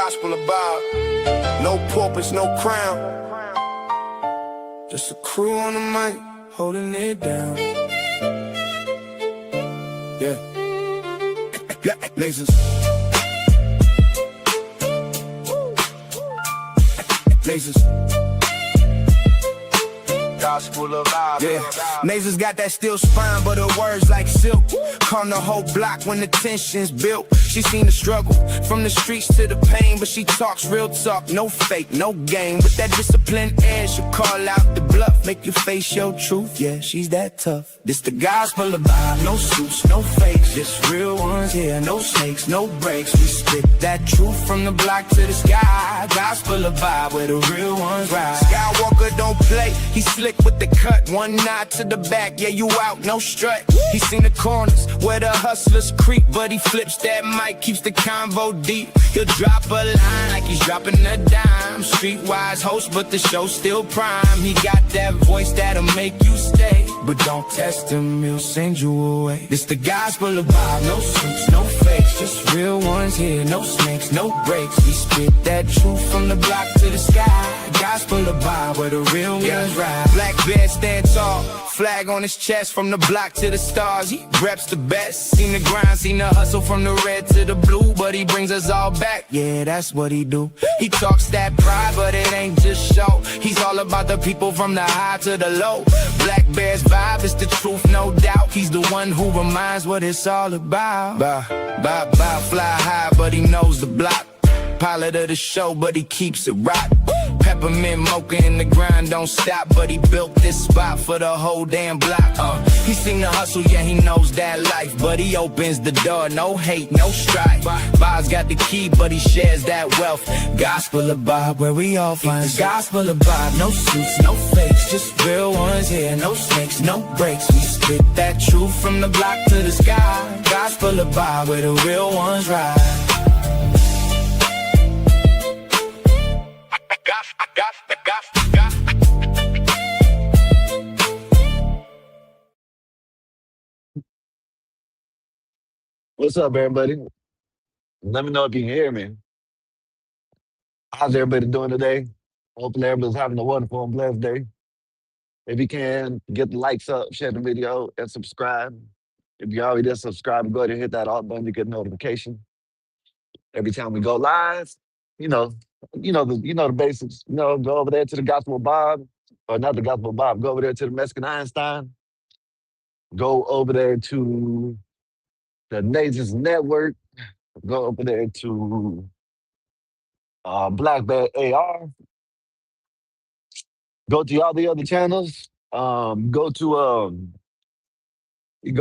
gospel of Bob. No porpoise, no crown. Just a crew on the mic, holding it down. Yeah. Lasers. Lasers. Gospel of Bob. Yeah. Nasers got that steel spine, but her words like silk. Calm the whole block when the tension's built. She seen the struggle from the streets to the pain, but she talks real talk, no fake, no game. With that disciplined air, she'll call out the bluff, make you face your truth. Yeah, she's that tough. This the gospel of Bob, no suits, no fakes, just real ones here, no snakes, no breaks. We spit that truth from the block to the sky. Gospel of Bob, where the real ones ride. Skywalker don't play, he slick with the cut. One nod to the back, yeah, you out, no strut. He seen the corners where the hustlers creep, but he flips that mic, keeps the convo deep. He'll drop a line like he's dropping a dime. Streetwise host, but the show's still prime. He got that voice that'll make you stay, but don't test him, he'll send you away. This the gospel of Bob, no suits, no fakes, just real ones here, no snakes, no breaks. We spit that truth from the block to the sky. Gospel of Bob, where the real ones ride. Black bear stand tall, flag on his chest, from the block to the stars. He reps the best. Seen the grind, seen the hustle from the red to the blue, but he brings us all back. Yeah, that's what he do. He talks that pride, but it ain't just show. He's all about the people from the high to the low. Black Bear's vibe is the truth, no doubt. He's the one who reminds what it's all about. Bob, fly high, but he knows the block. Pilot of the show, but he keeps it rock. Peppermint mocha in the grind, don't stop, but he built this spot for the whole damn block. He seen the hustle, yeah, he knows that life, but he opens the door, no hate, no strife. Bob's got the key, but he shares that wealth. Gospel of Bob, where we all find the gospel of Bob. No suits, no fakes, just real ones here, no snakes, no breaks. We spit that truth from the block to the sky. Gospel of Bob, where the real ones ride. What's up, everybody? Let me know if you can hear me. How's everybody doing today? Hopefully everybody's having a wonderful and blessed day. If you can, get the likes up, share the video, and subscribe. If you already did subscribe, go ahead and hit that alt button to get notification. Every time we go live, the basics. Go over there to the Gospel of Bob, or not the Gospel of Bob. Go over there to the Mexican Einstein. Go over there to the Nations Network. Go over there to Black Bear AR. Go to all the other channels. You go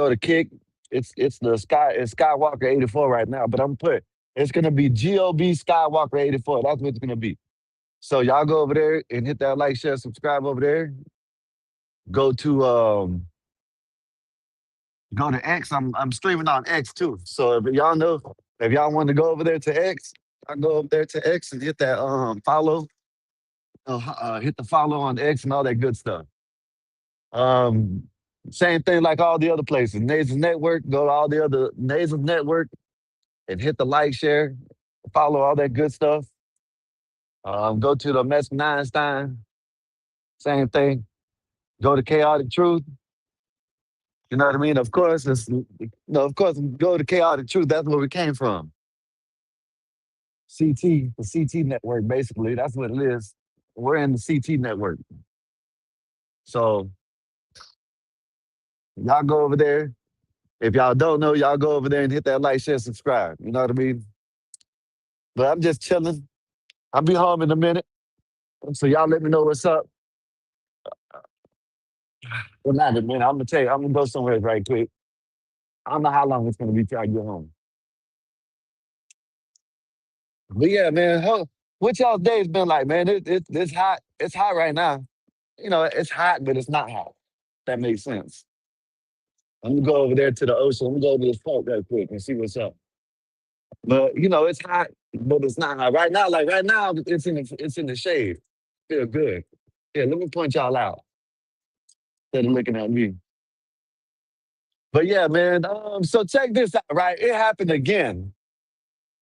to Kick. It's Skywalker 84 right now, but it's gonna be GOB Skywalker 84. That's what it's gonna be. So y'all go over there and hit that like, share, subscribe over there. Go to X. I'm streaming on X too. So if y'all want to go over there to X, I'll go over there to X and hit that follow. Hit the follow on X and all that good stuff. Same thing like all the other places. Nations Network, go to all the other Nations Network and hit the like, share, follow, all that good stuff. Go to the Mexican Einstein, same thing. Go to Chaotic Truth. You know what I mean? Of course, go to Chaotic Truth. That's where we came from. CT, the CT network, basically. That's what it is. We're in the CT network. So y'all go over there. If y'all don't know, y'all go over there and hit that like, share, subscribe. You know what I mean? But I'm just chilling. I'll be home in a minute. So y'all let me know what's up. Well, not a minute. I'm gonna tell you, I'm gonna go somewhere right quick. I don't know how long it's gonna be till I get home. But yeah, man, what y'all's days been like, man? It's hot. It's hot right now. It's hot, but it's not hot. That makes sense. I'm gonna go over there to the ocean. I'm gonna go to this park real quick and see what's up. But it's hot, but it's not hot. Right now, it's in the shade. Feel good. Yeah, let me point y'all out instead of looking at me. But yeah, man. So check this out, right? It happened again.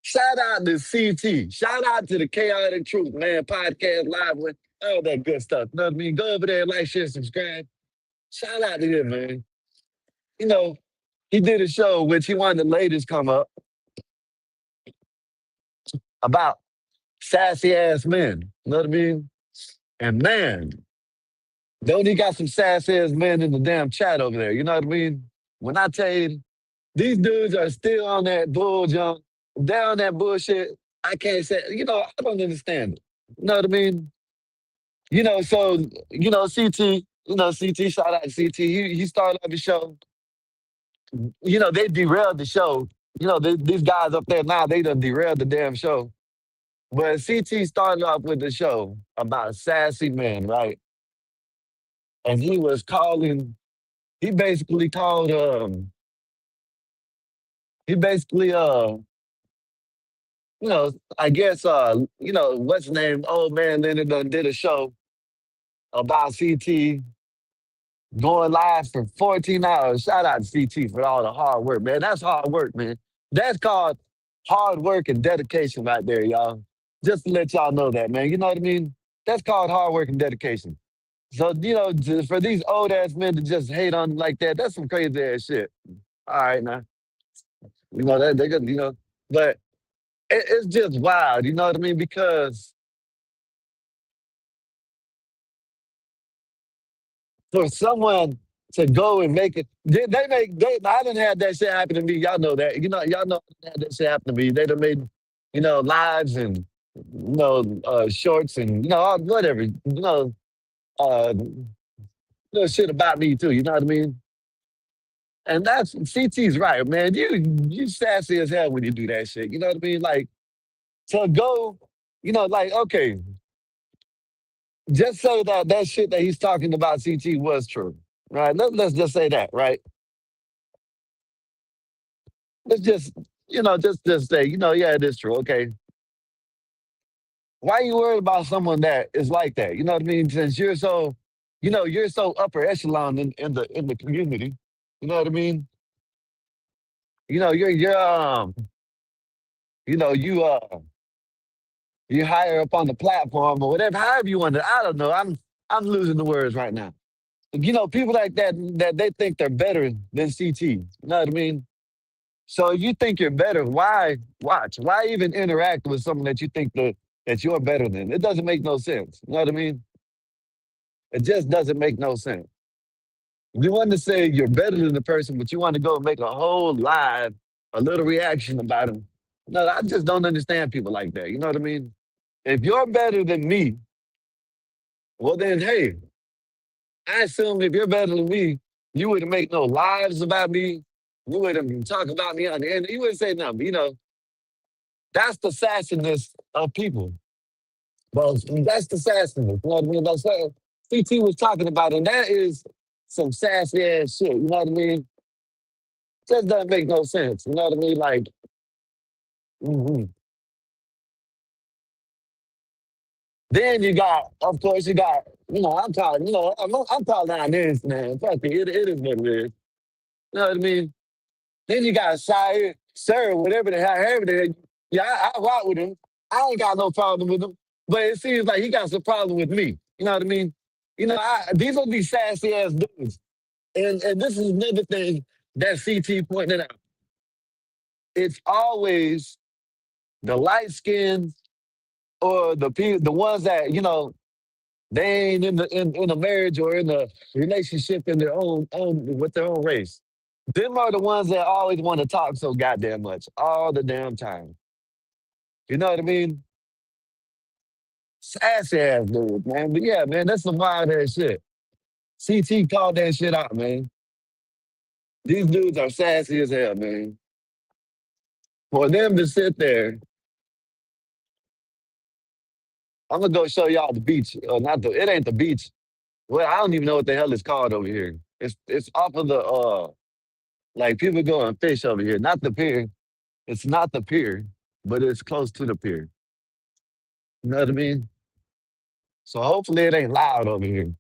Shout out to CT. Shout out to the Chaotic Truth, man. Podcast live with all that good stuff. You know what I mean? Go over there, like, share, subscribe. Shout out to him, man. You know, he did a show which he wanted the ladies come up about sassy ass men. You know what I mean? And man, don't he got some sassy ass men in the damn chat over there? You know what I mean? When I tell you these dudes are still on that bull jump, they're on that bullshit. I can't say, I don't understand it. You know what I mean? So, CT, CT, shout out to CT. He started up the show. They derailed the show. These guys up there now, they done derailed the damn show. But CT started off with the show about sassy men, right? And he basically called, he basically, I guess, what's his name? Old man Leonard done did a show about CT going live for 14 hours. Shout out to CT for all the hard work, man. That's hard work, man. That's called hard work and dedication right there, y'all. Just to let y'all know that, man. You know what I mean? That's called hard work and dedication. So, for these old ass men to just hate on like that, that's some crazy ass shit. All right, now. That they gonna, but it's just wild, you know what I mean? Because for someone to go and make it, I didn't have that shit happen to me. Y'all know that. Y'all know I done had that shit happen to me. They done made, lives and, shorts and, whatever, little shit about me too, you know what I mean? And that's CT's right, man. You sassy as hell when you do that shit. You know what I mean? Like to go, okay, just say that shit that he's talking about CT was true, right? Let's just say that, right? Let's just, just say, yeah, it is true. Okay, why are you worried about someone that is like that? You know what I mean? Since you're so upper echelon in the community. You know what I mean? You're you know you higher up on the platform or whatever. However you want to. I don't know. I'm losing the words right now. People like that they think they're better than CT. You know what I mean? So if you think you're better, why watch? Why even interact with someone that you think that you're better than? It doesn't make no sense. You know what I mean? It just doesn't make no sense. You want to say you're better than the person, but you want to go make a whole live, a little reaction about them. No, I just don't understand people like that. You know what I mean? If you're better than me, well then, hey, I assume if you're better than me, you wouldn't make no lives about me. You wouldn't talk about me on the end. You wouldn't say nothing. That's the sassiness of people. Well, that's the sassiness. You know what I mean? That's what CT was talking about, and that is some sassy ass shit. You know what I mean? Just doesn't make no sense. You know what I mean? Like, mhm. Then of course, I'm calling, I'm calling down this, man. Fuck it, it is what it is. You know what I mean? Then you got Sire, Sir, whatever the hell, however the hell. Yeah, I rock with him. I ain't got no problem with him. But it seems like he got some problem with me. You know what I mean? These are these sassy ass dudes. And this is another thing that CT pointed out. It's always the light skins or the ones that, they ain't in a marriage or in a relationship in their own with their own race. Them are the ones that always want to talk so goddamn much all the damn time. You know what I mean? Sassy ass dude, man. But yeah, man, that's some wild ass shit. CT called that shit out, man. These dudes are sassy as hell, man. For them to sit there, I'm gonna go show y'all the beach. Not the it ain't the beach. Well, I don't even know what the hell it's called over here. It's off of the like people go and fish over here. Not the pier. It's not the pier, but it's close to the pier. You know what I mean? So hopefully it ain't loud over here.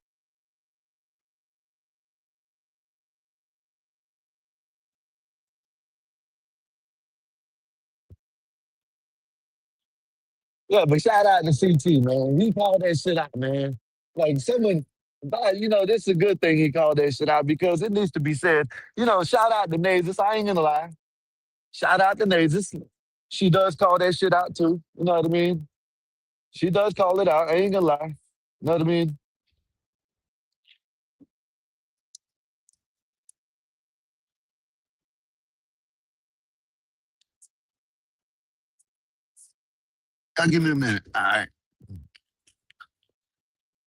Yeah, but shout out to CT, man. He called that shit out, man. Like someone, this is a good thing he called that shit out because it needs to be said. Shout out to Nazis. I ain't gonna lie. Shout out to Nazis. She does call that shit out too. You know what I mean? She does call it out. I ain't gonna lie. You know what I mean? Give me a minute. All right.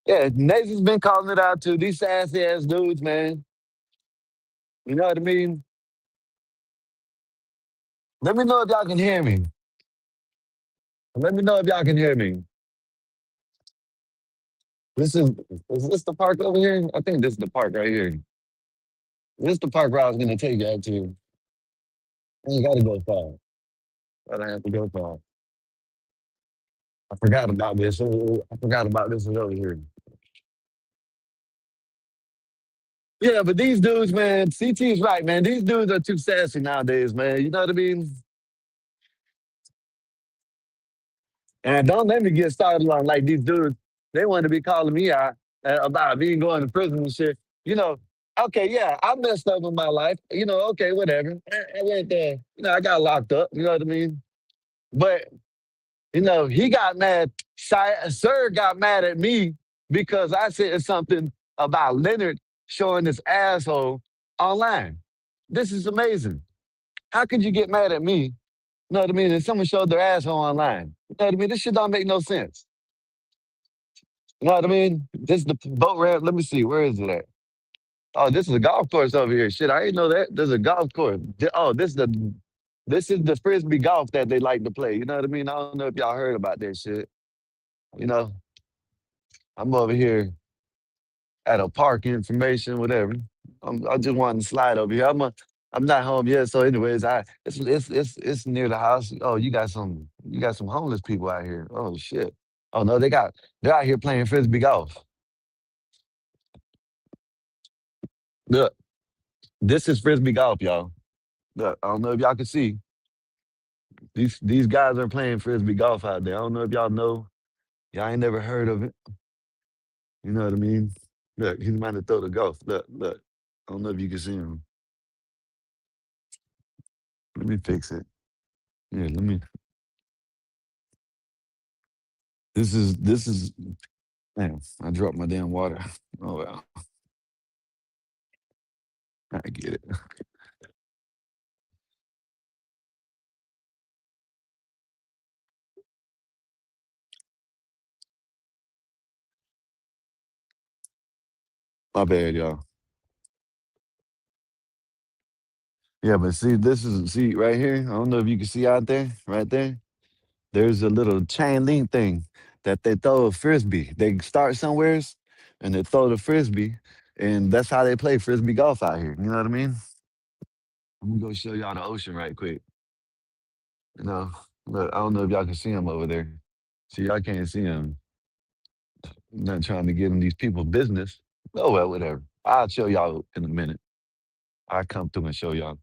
Yeah, Nathan's been calling it out too. These sassy ass dudes, man. You know what I mean? Let me know if y'all can hear me. Let me know if y'all can hear me. This is this the park over here? I think this is the park right here. This is the park where I was gonna take y'all to. I ain't gotta go far. I don't have to go far. I forgot about this. I forgot about this one over here. Yeah, but these dudes, man, CT's right, man. These dudes are too sassy nowadays, man. You know what I mean? And don't let me get started on like these dudes. They want to be calling me out about me going to prison and shit. You know, okay, yeah, I messed up in my life. Okay, whatever. I went there. I got locked up. You know what I mean? But he got mad. Sir got mad at me because I said something about Leonard showing his asshole online. This is amazing. How could you get mad at me? You know what I mean? And someone showed their asshole online. You know what I mean? This shit don't make no sense. You know what I mean? This is the boat ramp. Let me see. Where is it at? Oh, this is a golf course over here. Shit, I didn't know that. There's a golf course. Oh, this is the frisbee golf that they like to play. You know what I mean? I don't know if y'all heard about that shit. You know, I'm over here at a park information, whatever. I just wanted to slide over here. I'm not home yet, so anyways, it's near the house. Oh, you got some homeless people out here. Oh shit. Oh no, they're out here playing frisbee golf. Look, this is frisbee golf, y'all. Look, I don't know if y'all can see. These guys are playing frisbee golf out there. I don't know if y'all know. Y'all ain't never heard of it. You know what I mean? Look, he's about to throw the golf. Look, look. I don't know if you can see him. Let me fix it. Yeah, let me. This is. Man, I dropped my damn water. Oh well, I get it. My bad, y'all. Yeah, but see right here. I don't know if you can see out there, right there. There's a little chain link thing that they throw a frisbee. They start somewheres and they throw the frisbee, and that's how they play frisbee golf out here. You know what I mean? I'm gonna go show y'all the ocean right quick. You know, look, I don't know if y'all can see him over there. See, y'all can't see him. I'm not trying to get in these people's business. Oh well, whatever. I'll show y'all in a minute. I'll come through and show y'all.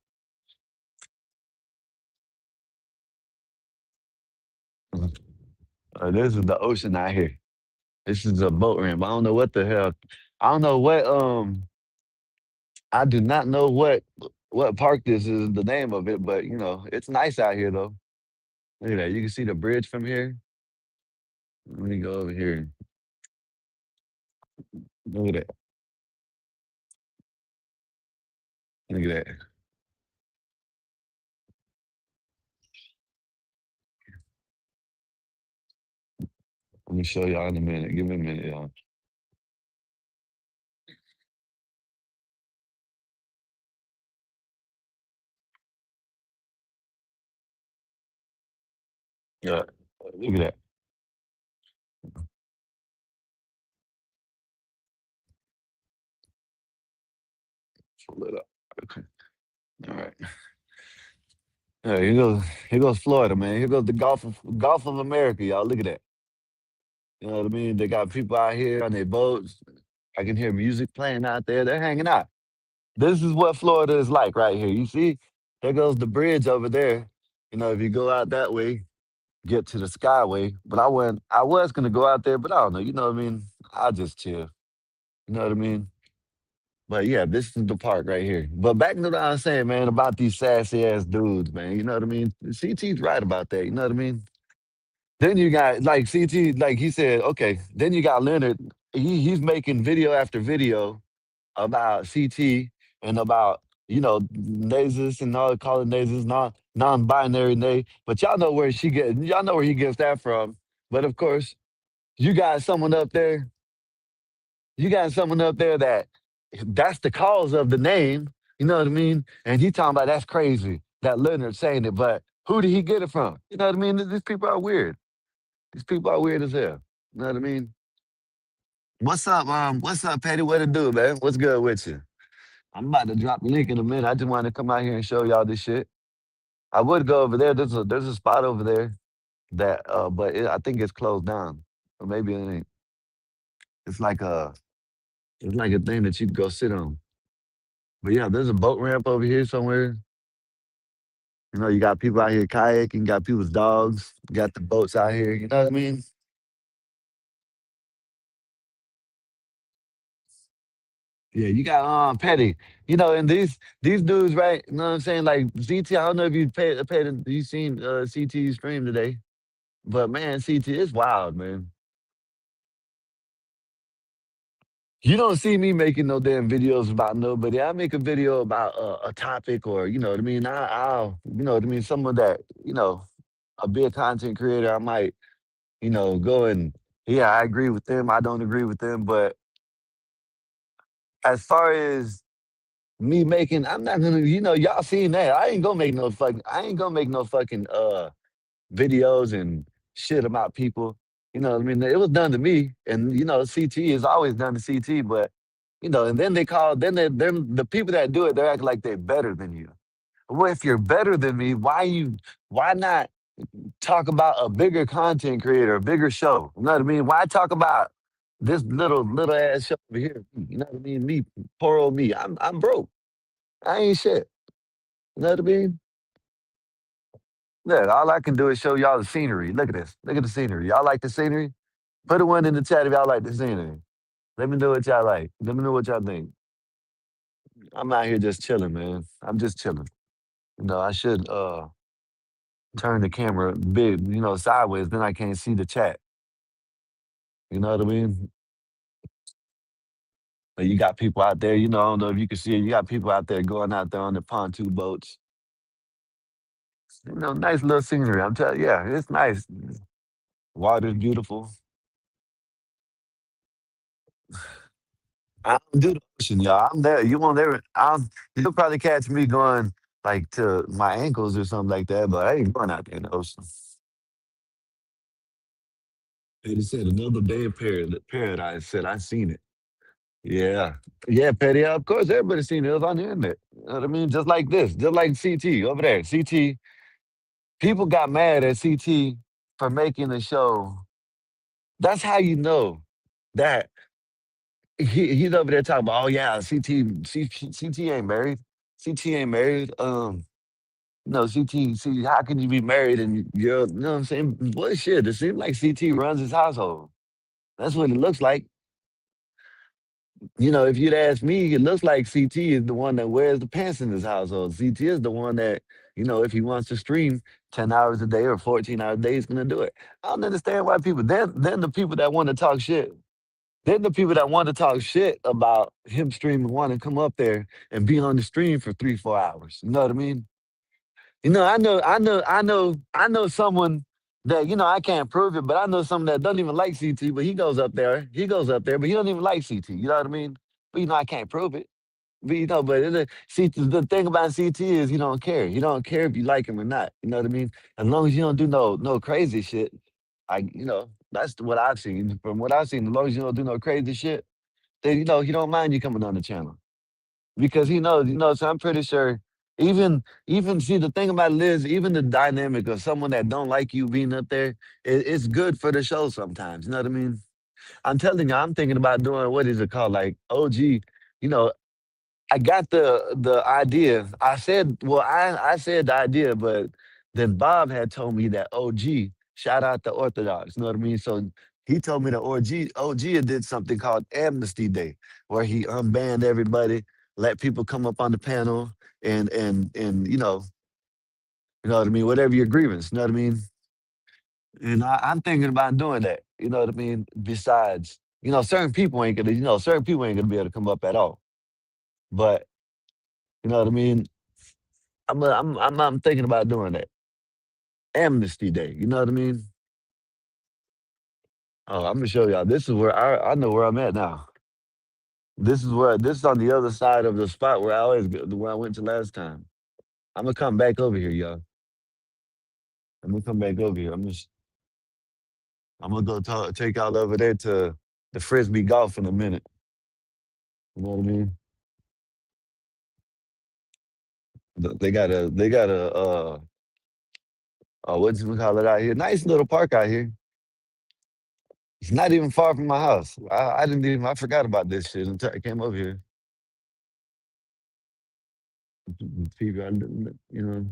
This is the ocean out here. This is a boat ramp. I don't know what the hell. I don't know what. I do not know what park this is. The name of it, but it's nice out here though. Look at that. You can see the bridge from here. Let me go over here. Look at that. Look at that. Let me show y'all in a minute. Give me a minute, y'all. Yeah. Look at that. Pull it up. Okay. All right. Yeah, here goes Florida, man. Here goes the Gulf of America, y'all. Look at that. You know what I mean? They got people out here on their boats. I can hear music playing out there. They're hanging out. This is what Florida is like right here. You see, there goes the bridge over there. If you go out that way, get to the Skyway, but I went. I was gonna go out there, but I don't know. You know what I mean? I'll just chill. You know what I mean? But yeah, this is the park right here. But back to what I was saying, man, about these sassy ass dudes, man. You know what I mean? CT's right about that. You know what I mean? Then you got like CT, like he said, okay. Then you got Leonard. He's making video after video about CT and about Nasus and all calling Nasus non-binary nay. But y'all know where he gets that from. But of course, you got someone up there you got someone up there that's the cause of the name, you know what I mean? And he talking about that's crazy that Leonard saying it, but who did he get it from? You know what I mean? These people are weird. These people are weird as hell. You know what I mean? What's up, what's up, Patty? What it do, man? What's good with you? I'm about to drop the link in a minute. I just want to come out here and show y'all this shit. I would go over there. There's a spot over there that but I think it's closed down. Or maybe it ain't. It's like a it's like a thing that you can go sit on. But yeah, there's a boat ramp over here somewhere. You got people out here kayaking, got people's dogs, got the boats out here. You know what I mean? Yeah, you got Petty. And these dudes, right? You know what I'm saying? Like CT, I don't know if you seen CT stream today, but man, CT is wild, man. You don't see me making no damn videos about nobody. I make a video about a topic or you know what I mean. I'll you know what I mean. Someone that a big content creator, I might go and yeah, I agree with them. I don't agree with them, but as far as me making, I'm not gonna. Y'all seen that. I ain't gonna make no fucking videos and shit about people. You know what I mean? It was done to me, and CT is always done to CT, but and then then the people that do it, they're acting like they're better than you. Well, if you're better than me, why not talk about a bigger content creator, a bigger show? You know what I mean? Why talk about this little ass show over here? You know what I mean? Me, poor old me. I'm broke. I ain't shit. You know what I mean? Look, all I can do is show y'all the scenery. Look at this. Look at the scenery. Y'all like the scenery? Put a one in the chat if y'all like the scenery. Let me know what y'all like. Let me know what y'all think. I'm out here just chilling, man. I'm just chilling. I should turn the camera big, sideways, then I can't see the chat. You know what I mean? But you got people out there, I don't know if you can see it. You got people out there going out there on the pontoon boats. Nice little scenery. I'm telling you, yeah, it's nice. Water's beautiful. I don't do the ocean, y'all. I'm there. You won't ever. You'll probably catch me going like to my ankles or something like that, but I ain't going out there in the ocean. Petty said another day in paradise. Said I seen it. Yeah, yeah, Petty. Yeah, of course, everybody seen it. It was on the internet. You know what I mean? Just like this, just like CT over there. CT. People got mad at CT for making the show. That's how you know that he's over there talking about, oh yeah, CT ain't married. CT ain't married. No, CT, see, how can you be married and you're, you know what I'm saying? Bullshit. It seems like CT runs his household. That's what it looks like. If you'd ask me, it looks like CT is the one that wears the pants in his household. CT is the one that, if he wants to stream 10 hours a day or 14 hours a day, he's gonna do it. I don't understand why people then the people that want to talk shit. Then the people that want to talk shit about him streaming want to come up there and be on the stream for 3, 4 hours. You know what I mean? I know someone that, I can't prove it, but I know someone that doesn't even like CT, but he goes up there. He goes up there, but he doesn't even like CT. You know what I mean? But I can't prove it. But see, the thing about CT is he don't care. He don't care if you like him or not. You know what I mean? As long as you don't do no crazy shit. That's what I've seen. From what I've seen, as long as you don't do no crazy shit, then he don't mind you coming on the channel because he knows. So I'm pretty sure. Even see the thing about Liz, even the dynamic of someone that don't like you being up there, it's good for the show sometimes. You know what I mean? I'm telling you, I'm thinking about doing what is it called, like OG. You know, I got the idea. I said, well, I said the idea, but then Bob had told me that OG Shout out to Orthodox. You know what I mean? So he told me that OG did something called Amnesty Day, where he unbanned everybody, let people come up on the panel, and you know what I mean. Whatever your grievance, you know what I mean. And I'm thinking about doing that. You know what I mean. Besides, certain people ain't gonna be able to come up at all. But you know what I mean. I'm thinking about doing that. Amnesty Day. You know what I mean? Oh, I'm gonna show y'all. This is where I know where I'm at now. This is on the other side of the spot where I always go, where I went to last time. I'm gonna come back over here, y'all. I'm gonna come back over here. I'm gonna go take y'all over there to the frisbee golf in a minute. You know what I mean? They got a what you call it out here? Nice little park out here. It's not even far from my house. I forgot about this shit until I came over here. People, you know.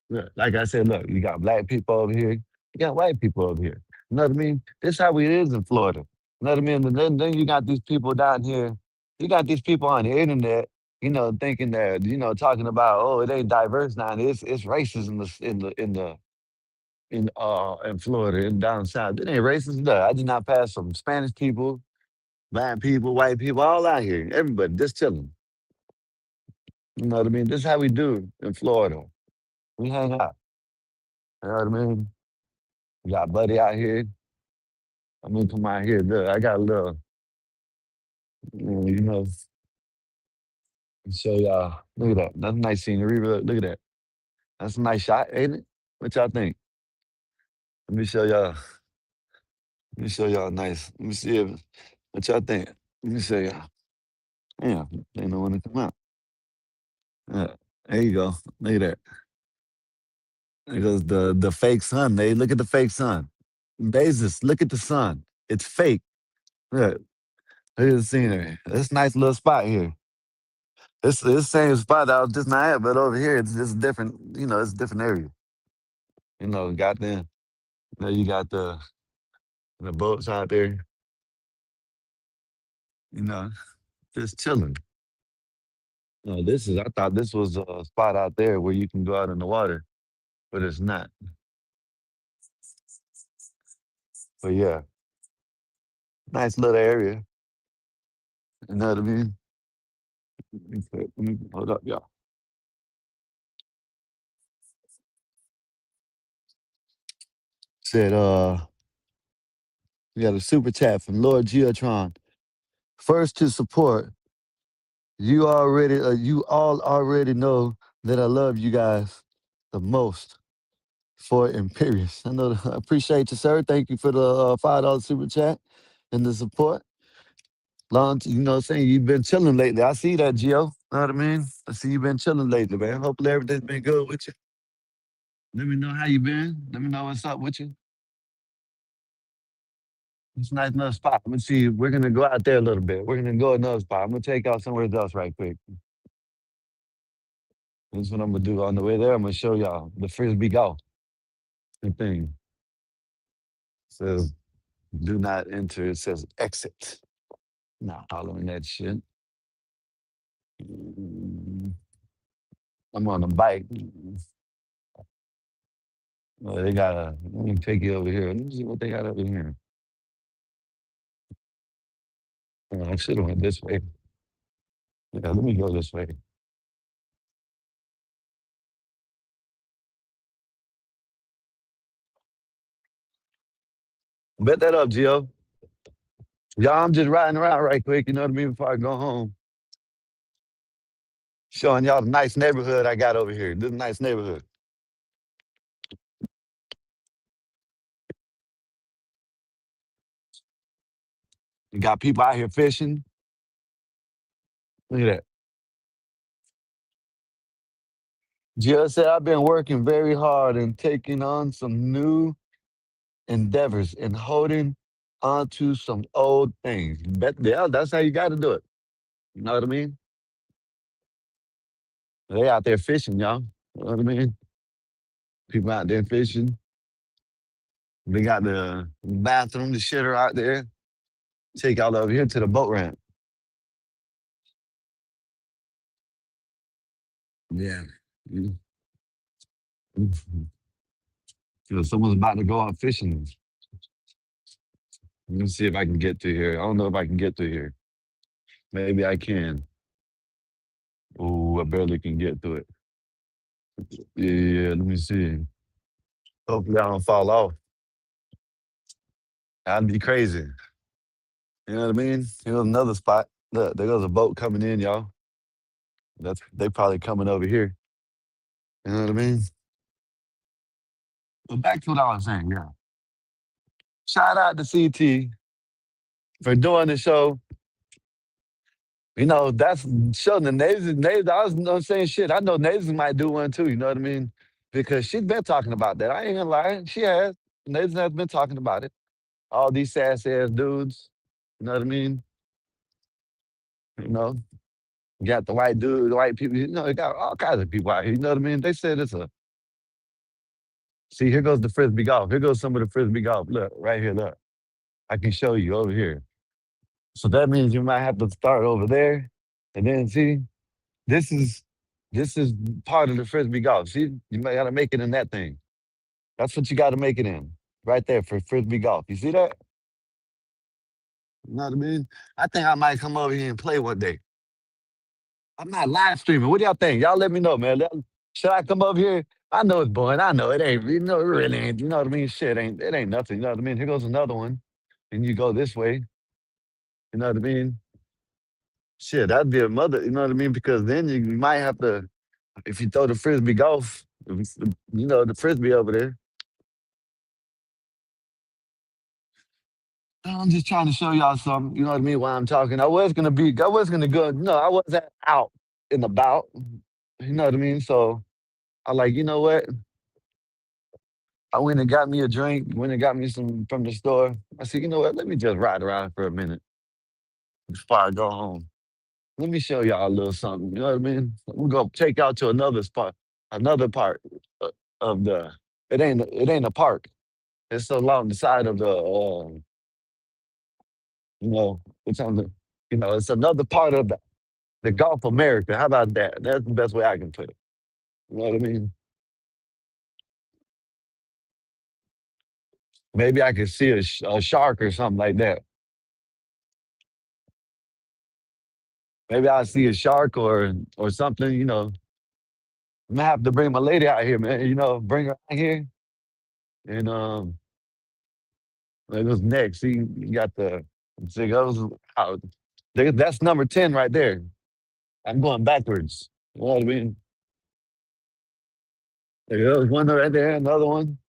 Look, like I said, look, you got black people over here, you got white people over here. You know what I mean? This how it is in Florida. You know what I mean? And then you got these people down here. You got these people on the internet, thinking that, talking about, oh, it ain't diverse now. It's racist in Florida and down south. It ain't racist. No, I did not pass some Spanish people, black people, white people, all out here. Everybody just chilling. You know what I mean? This is how we do in Florida. We hang out. You know what I mean? We got Buddy out here. I'm gonna come out here. Look, I got a little, you know, show y'all. Look at that. That's nice scenery. Look at that. That's a nice shot, ain't it? What y'all think? Let me show y'all. Let me show y'all nice. Let me see if what y'all think. Let me show y'all. Yeah, they know when to come out. Yeah, there you go. Look at that. There goes the fake sun. They look at the fake sun. Bezos, look at the sun. It's fake. Look, look at the scenery. This nice little spot here. This same spot I was just not at, but over here it's just different. It's a different area. Got them. You got the boats out there. You know, just chilling. No, I thought this was a spot out there where you can go out in the water, but it's not. But yeah, nice little area. You know what I mean? Hold up, y'all. Said we got a super chat from Lord Geotron. First to support, you all already know that I love you guys the most for Imperious. I appreciate you, sir. Thank you for the $5 super chat and the support. What I'm saying, you've been chilling lately. I see that, Gio. Know what I mean? I see you've been chilling lately, man. Hopefully everything's been good with you. Let me know how you been. Let me know what's up with you. It's a nice little spot. I'm gonna see. We're gonna go out there a little bit. We're gonna go another spot. I'm gonna take out somewhere else right quick. That's what I'm gonna do on the way there. I'm gonna show y'all the frisbee golf thing. Says do not enter. It says exit. Not following that shit. Mm, I'm on a bike. Well, let me take you over here. Let me see what they got over here. I should have went this way. Yeah, let me go this way. Bet that up, Gio. Y'all, I'm just riding around right quick, you know what I mean, before I go home. Showing y'all the nice neighborhood I got over here. This is a nice neighborhood. You got people out here fishing. Look at that. Gio said, I've been working very hard and taking on some new endeavors and holding on to some old things. Yeah, that's how you got to do it. You know what I mean? They out there fishing, y'all. You know what I mean? People out there fishing. They got the bathroom, the shitter out there. Take y'all over here to the boat ramp. Yeah. Mm, mhm. Someone's about to go out fishing. Let me see if I can get through here. I don't know if I can get through here. Maybe I can. Oh, I barely can get through it. Yeah, let me see. Hopefully I don't fall off. That'd be crazy. You know what I mean? Here's another spot. Look, there goes a boat coming in, y'all. That's they probably coming over here. You know what I mean? But back to what I was saying, yeah. Shout out to CT for doing the show. You know, that's showing the Naves. I was no saying shit. I know Naves might do one too, you know what I mean? Because she's been talking about that. I ain't gonna lie. She has. Naves has been talking about it. All these sassy ass dudes. You know what I mean? You know, you got the white dude, the white people, you know, you got all kinds of people out here. You know what I mean? They said it's a see, here goes the frisbee golf. Here goes some of the frisbee golf. Look, right here, look. I can show you over here. So that means you might have to start over there. And then see, this is this is part of the frisbee golf. See, you might gotta make it in that thing. That's what you gotta make it in. Right there for frisbee golf. You see that? You know what I mean? I think I might come over here and play one day. I'm not live streaming. What do y'all think? Y'all let me know, man. Should I come over here? I know it's boring. I know it ain't, you know, it really ain't, you know what I mean? Shit ain't, it ain't nothing. You know what I mean? Here goes another one. And you go this way. You know what I mean? Shit, that'd be a mother, you know what I mean? Because then you might have to, if you throw the frisbee golf, you know, the frisbee over there. I'm just trying to show y'all something, you know what I mean, while I'm talking. I was gonna go, no, I wasn't out and about. You know what I mean? So I like, you know what? I went and got me a drink, went and got me some from the store. I said, you know what? Let me just ride around for a minute before I go home. Let me show y'all a little something. You know what I mean? We're gonna take y'all to another part uh, of the. It ain't a park. It's along the side of the. You know, it's on the. You know, it's another part of the Gulf of America. How about that? That's the best way I can put it. You know what I mean? Maybe I could see a shark or something like that. Maybe I see a shark or something. You know, I'm gonna have to bring my lady out here, man. You know, bring her out here and it was next. See, you got the see those out. That's number 10 right there. I'm going backwards. You know what I mean? There's one right there, another one.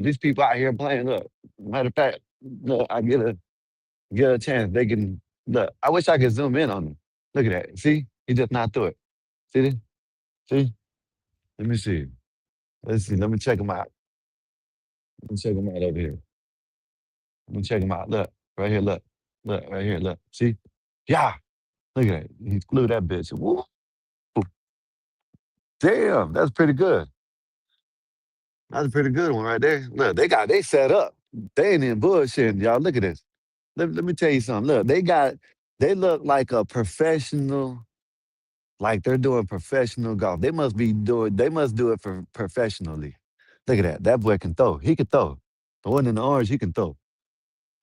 These people out here playing. Look, matter of fact, look, I get a chance. They can look. I wish I could zoom in on them. Look at that. See, he just not through it. See this? See? Let me see. Let's see. Let me check him out. Let me check him out over here. Let me check him out. Look, right here. Look, right here. Look. See? Yeah. Look at that. He flew that bitch. Woo. Damn, that's pretty good. That's a pretty good one right there. Look, they set up. They ain't in bullshit, y'all. Look at this. Let me tell you something. Look, they look like a professional, like they're doing professional golf. They must do it for professionally. Look at that. That boy can throw. He can throw. The one in the orange, he can throw.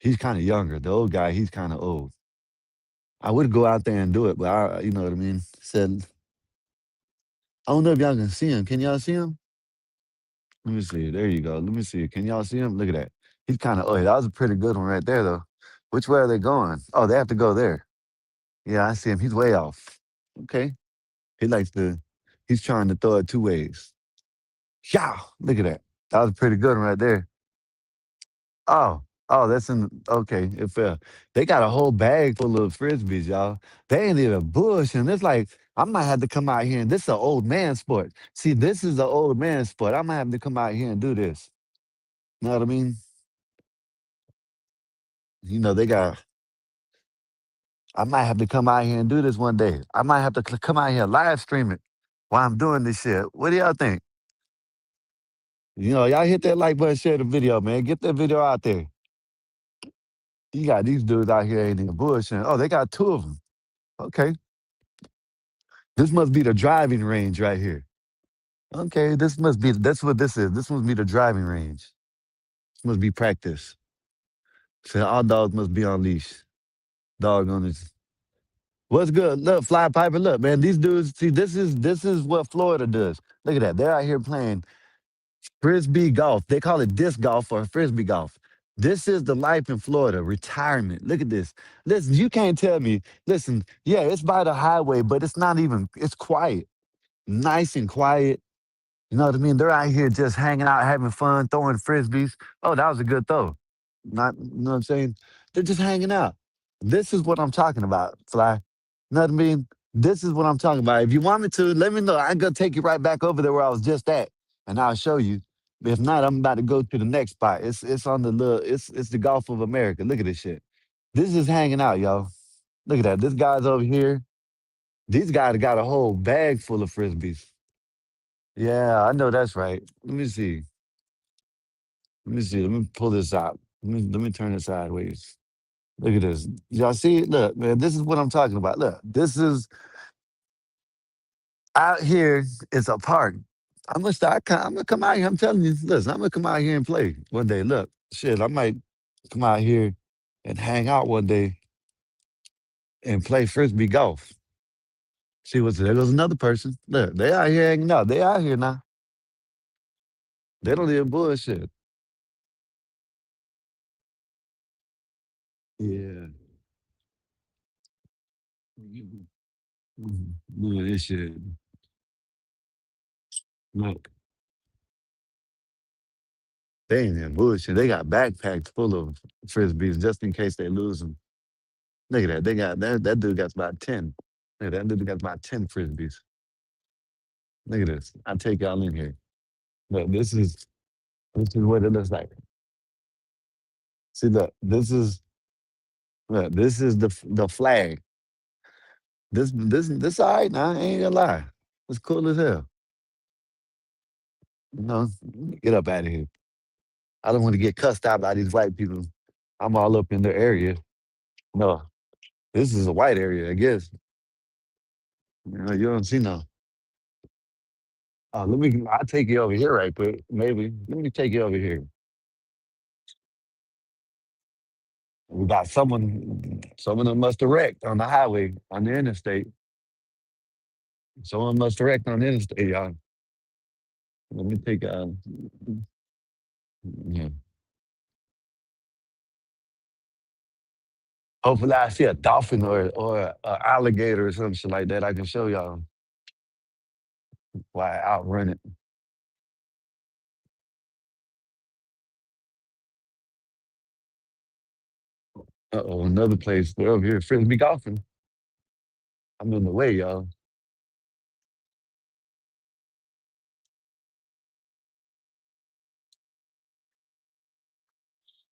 He's kind of younger. The old guy, he's kind of old. I would go out there and do it, but you know what I mean? Said, I don't know if y'all can see him. Can y'all see him? Let me see. There you go. Let me see. Can y'all see him? Look at that. He's kind of, oh, that was a pretty good one right there, though. Which way are they going? Oh, they have to go there. Yeah, I see him. He's way off. Okay. He likes to, he's trying to throw it two ways. Yeah. Look at that. That was a pretty good one right there. Oh, oh, that's in, okay. It fell. They got a whole bag full of frisbees, y'all. They ain't even bush. And it's like, I might have to come out here and this is an old man sport. See, this is an old man sport. I might have to come out here and do this. You know what I mean? You know, I might have to come out here and do this one day. I might have to come out here live stream it while I'm doing this shit. What do y'all think? Y'all hit that like button, share the video, man. Get that video out there. You got these dudes out here ain't even bullshitting. Oh, they got two of them. Okay. This must be the driving range right here. Okay, that's what this is. This must be the driving range. This must be practice. So all dogs must be on leash. Dog on this. What's good? Look, Fly Piper, look, man. These dudes, see, this is what Florida does. Look at that. They're out here playing frisbee golf. They call it disc golf or frisbee golf. This is the life in Florida, retirement. Look at this. Listen, you can't tell me. Listen, yeah, it's by the highway, but it's not even, it's quiet, nice and quiet. You know what I mean? They're out here just hanging out, having fun, throwing frisbees. Oh, that was a good throw. Not, you know what I'm saying? They're just hanging out. This is what I'm talking about, Fly. You know what I mean? This is what I'm talking about. If you want me to, let me know. I'm gonna take you right back over there where I was just at, and I'll show you. If not, I'm about to go to the next spot. It's on the little. It's the Gulf of America. Look at this shit. This is hanging out, y'all. Look at that. This guy's over here. These guys got a whole bag full of frisbees. Yeah, I know that's right. Let me see. Let me see. Let me pull this out. Let me turn it sideways. Look at this. Y'all see it? Look, man, this is what I'm talking about. Look, this is out here. It's a park. I'm gonna come out here. I'm telling you, listen, I'm gonna come out here and play one day. Look, shit, I might come out here and hang out one day and play frisbee golf. See what's there goes another person. Look, they out here hanging out. They out here now. They don't even bullshit. Yeah. Look at this shit. Look, they ain't in bullshit. They got backpacks full of frisbees just in case they lose them. Look at that. They got that dude got about 10. Look at that dude got about 10 frisbees. Look at this. I'll take y'all in here. Look, this is what it looks like. See, this is the flag. This all right now. I ain't gonna lie. It's cool as hell. You know, get up out of here. I don't want to get cussed out by these white people. I'm all up in their area. No, this is a white area, I guess. You don't see no. I'll take you over here right quick, maybe. Let me take you over here. We got someone that must have wrecked on the highway, on the interstate. Someone must have wrecked on the interstate, y'all. Let me take, yeah. Hopefully I see a dolphin or a alligator or some shit like that. I can show y'all why I outrun it. Uh-oh, another place. We're over here, frisbee golfing. I'm in the way, y'all.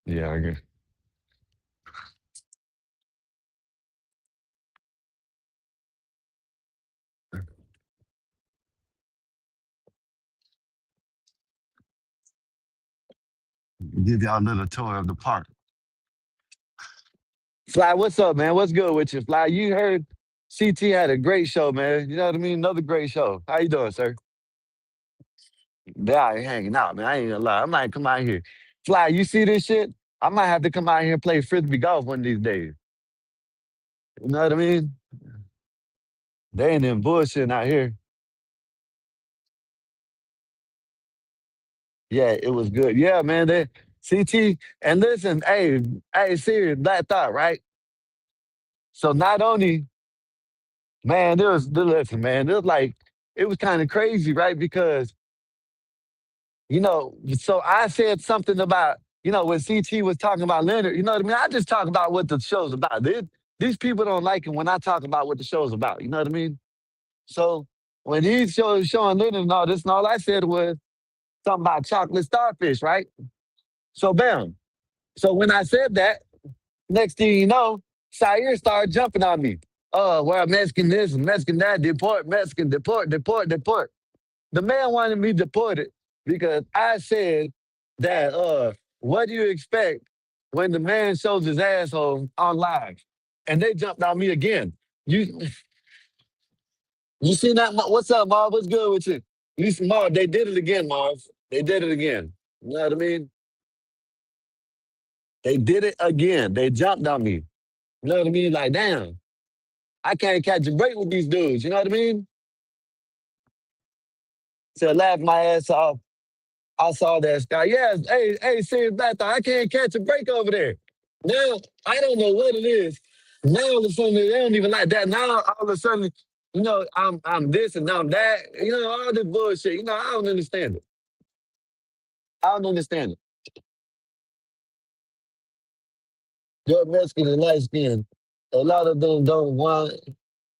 Yeah, I guess. Give y'all a little tour of the park. Fly, what's up, man? What's good with you, Fly? You heard CT had a great show, man. You know what I mean? Another great show. How you doing, sir? They out here hanging out, man. I ain't gonna lie. I might come out here. Fly, you see this shit? I might have to come out here and play frisbee golf one of these days. You know what I mean? They ain't in bullshit out here. Yeah, it was good. Yeah, man. They CT and listen, hey, serious, Black Thought, right? So not only, man, listen, man, it was like it was kind of crazy, right? Because so I said something about, when CT was talking about Leonard, you know what I mean? I just talk about what the show's about. These people don't like it when I talk about what the show's about. You know what I mean? So when he's showing Leonard and all this, and all I said was something about chocolate starfish, right? So bam. So when I said that, next thing you know, Sair started jumping on me. Oh, well, Mexican this, Mexican that, deport, Mexican, deport, deport, deport. The man wanted me deported because I said that what do you expect when the man shows his asshole on live? And they jumped on me again. You you see that? What's up, Marv? What's good with you? You see, Marv, they did it again, Marv. They did it again. You know what I mean? They did it again. They jumped on me. You know what I mean? Like, damn, I can't catch a break with these dudes. You know what I mean? So I laughed my ass off. I saw that sky. Yes, hey, serious black thought. I can't catch a break over there. Now, I don't know what it is. Now all of a sudden they don't even like that. Now all of a sudden, I'm this and I'm that. All this bullshit. I don't understand it. I don't understand it. Your Mexican and light skin, a lot of them don't want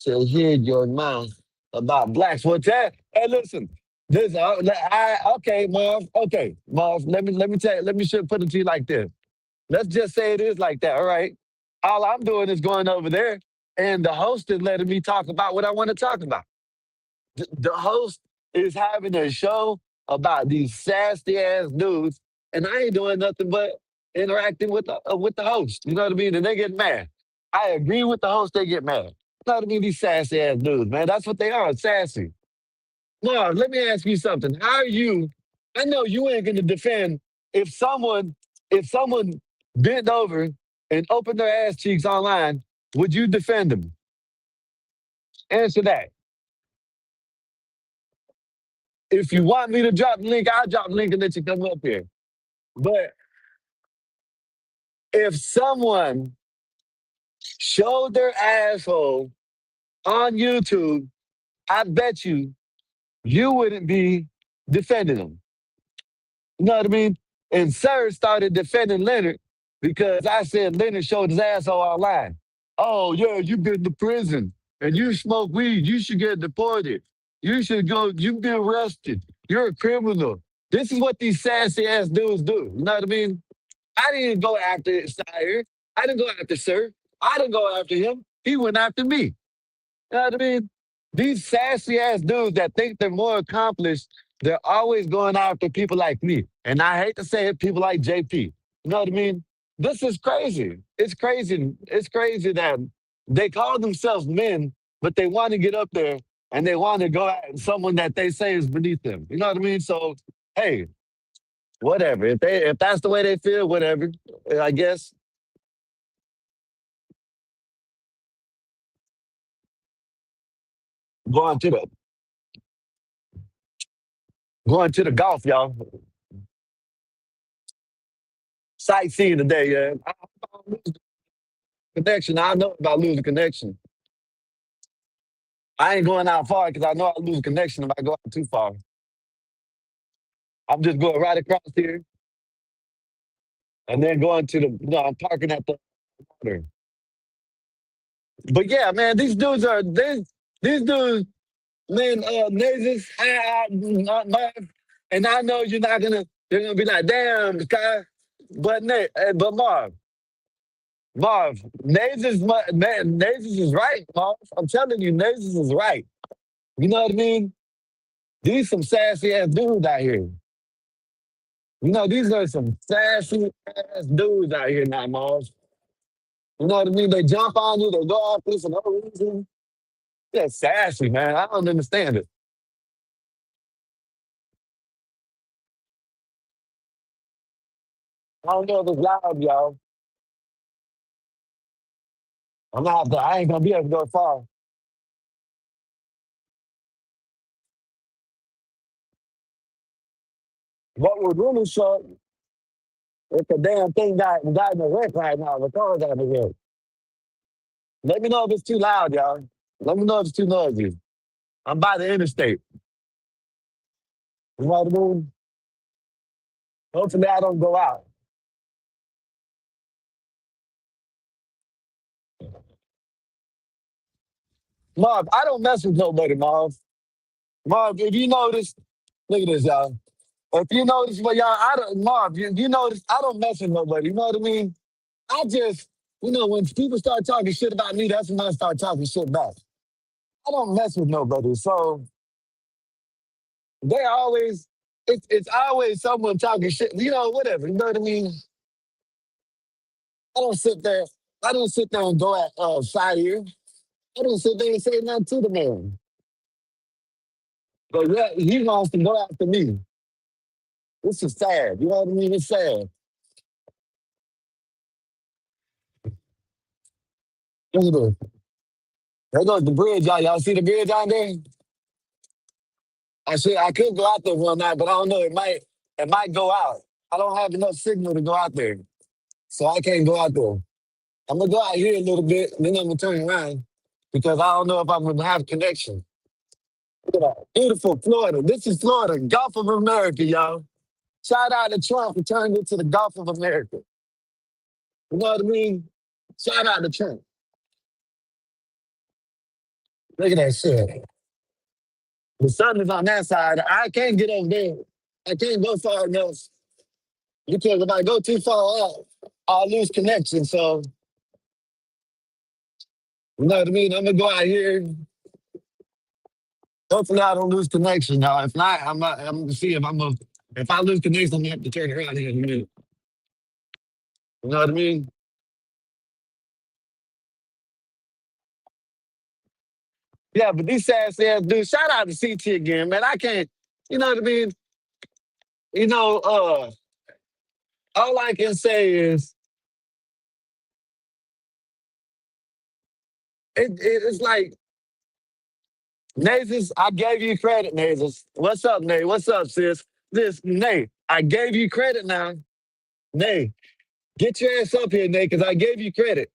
to hear your mouth about blacks. What's that? Hey, listen. This, okay, Marv. Okay, Marv. Let me tell you. Let me put it to you like this. Let's just say it is like that. All right. All I'm doing is going over there, and the host is letting me talk about what I want to talk about. The host is having a show about these sassy ass dudes, and I ain't doing nothing but interacting with the host. You know what I mean? And they get mad. I agree with the host. They get mad. You know what I mean? These sassy ass dudes, man. That's what they are. Sassy. Marv, let me ask you something. How are you? I know you ain't gonna defend if someone bent over and opened their ass cheeks online. Would you defend them? Answer that. If you want me to drop the link, I'll drop the link and let you come up here. But if someone showed their asshole on YouTube, I bet you wouldn't be defending them. You know what I mean? And Sir started defending Leonard because I said Leonard showed his asshole online. Oh, yeah, you've been to prison and you smoke weed. You should get deported. You should go, you've been arrested. You're a criminal. This is what these sassy ass dudes do. You know what I mean? I didn't go after Sire. I didn't go after Sir. I didn't go after him. He went after me. You know what I mean? These sassy ass dudes that think they're more accomplished, they're always going after people like me. And I hate to say it, people like JP. You know what I mean? This is crazy. It's crazy. It's crazy that they call themselves men, but they want to get up there and they want to go at someone that they say is beneath them. You know what I mean? So, hey, whatever. If that's the way they feel, whatever. I guess. Going to the going to the golf, y'all. Sightseeing today, yeah. I lose the connection. I know about losing connection. I ain't going out far because I know I lose connection if I go out too far. I'm just going right across here and then going to I'm parking at the water. But yeah, man, these dudes, man, Nazis, Marv, and I know you're gonna be like, damn, Sky, but Marv, Nazis is right, Marv. I'm telling you, Nazis is right. You know what I mean? These some sassy ass dudes out here. These are some sassy ass dudes out here now, Marv. You know what I mean? They jump on you, they go off this for no reason. Yeah, sassy, man. I don't understand it. I don't know if it's loud, y'all. I ain't gonna be able to go far. What would really show if the damn thing got in the wreck right now, the car got in the wreck. Let me know if it's too loud, y'all. Let me know if it's too noisy. I'm by the interstate. You know what I mean? Hopefully I don't go out. Marv, I don't mess with nobody, Marv. Marv, if you notice, look at this, y'all. If you notice, well, y'all, Marv, you notice, I don't mess with nobody. You know what I mean? I just, when people start talking shit about me, that's when I start talking shit back. I don't mess with nobody. So they always, it's always someone talking shit. You know, whatever. You know what I mean? I don't sit there. I don't sit there and go at Sayer. I don't sit there and say nothing to the man. But yeah, he wants to go after me. This is sad. You know what I mean? It's sad. Look at this. There goes the bridge, y'all. Y'all see the bridge down there? I could go out there one night, but I don't know. It might go out. I don't have enough signal to go out there. So I can't go out there. I'm gonna go out here a little bit, and then I'm gonna turn around because I don't know if I'm gonna have connection. Look at that. Beautiful Florida. This is Florida, Gulf of America, y'all. Shout out to Trump for turning it to the Gulf of America. You know what I mean? Shout out to Trump. Look at that shit. The sun is on that side. I can't get over there. I can't go far enough because if I go too far out, I'll lose connection. So, you know what I mean? I'm gonna go out here. Hopefully, I don't lose connection. Now, if not, I'm gonna see if I'm gonna. If I lose connection, I'm gonna have to turn around here in a minute. You know what I mean? Yeah, but these sad ass dudes. Shout out to CT again, man. I can't. You know what I mean? You know, all I can say is it's like Nazis. I gave you credit, Nazis. What's up, Nate? What's up, sis? This Nate. I gave you credit now, Nate. Get your ass up here, Nate, because I gave you credit.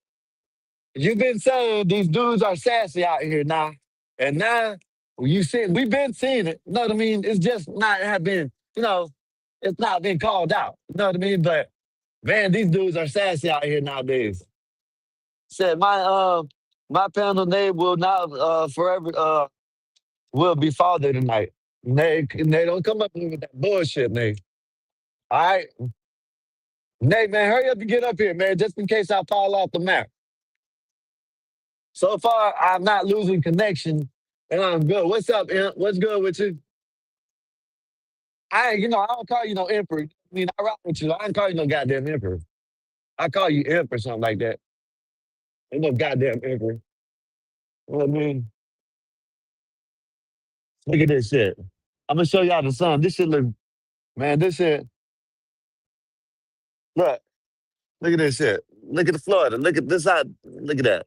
You've been saying these dudes are sassy out here now. And now we've been seeing it. You know what I mean? It's just not have been, it's not been called out. You know what I mean? But man, these dudes are sassy out here nowadays. Said my panel name will now forever will be father tonight. They don't come up with that bullshit, Nate. All right. Nate, man, hurry up and get up here, man, just in case I fall off the map. So far, I'm not losing connection, and I'm good. What's up, Imp? What's good with you? I don't call you no emperor. I mean, I rock with you. I don't call you no goddamn emperor. I call you imp or something like that. Ain't no goddamn emperor. You know what I mean? Look at this shit. I'm gonna show y'all the sun. This shit look, man. This shit. Look, look at this shit. Look at the Florida. Look at this side. Look at that.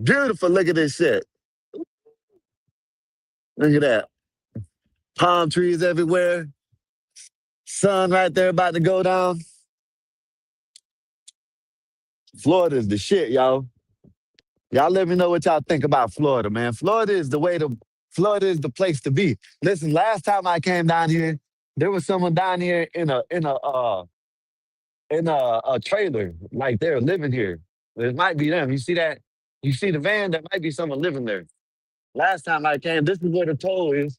Beautiful. Look at this shit. Look at that. Palm trees everywhere. Sun right there about to go down. Florida is the shit, y'all. Y'all let me know what y'all think about Florida, man. Florida is the place to be. Listen, last time I came down here, there was someone down here in a trailer, like they're living here. It might be them. You see that? You see the van? That might be someone living there. Last time I came, this is where the toll is.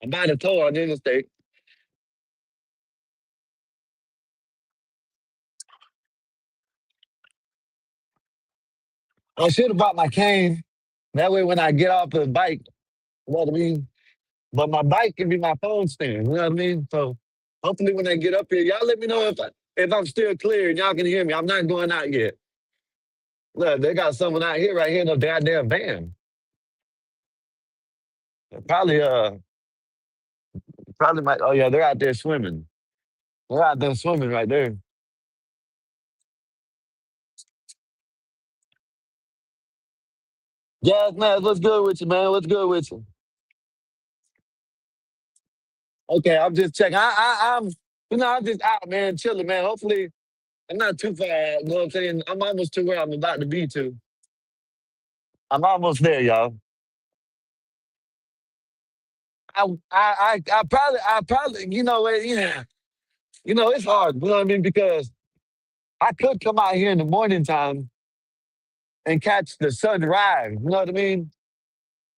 I'm by the toll on the interstate. I should have bought my cane. That way, when I get off the bike, you know what I mean? But my bike can be my phone stand. You know what I mean? So hopefully, when I get up here, y'all let me know if I'm still clear and y'all can hear me. I'm not going out yet. Look, they got someone out here right here in the goddamn van. Probably probably might. Oh yeah, they're out there swimming. They're out there swimming right there. Yes, man. What's good with you, man? What's good with you? Okay, I'm just checking. I'm just out, man, chilling, man. Hopefully, I'm not too far. You know what I'm saying? I'm almost to where I'm about to be to. I'm almost there, y'all. I probably, yeah, it's hard. You know what I mean? Because I could come out here in the morning time and catch the sunrise. You know what I mean?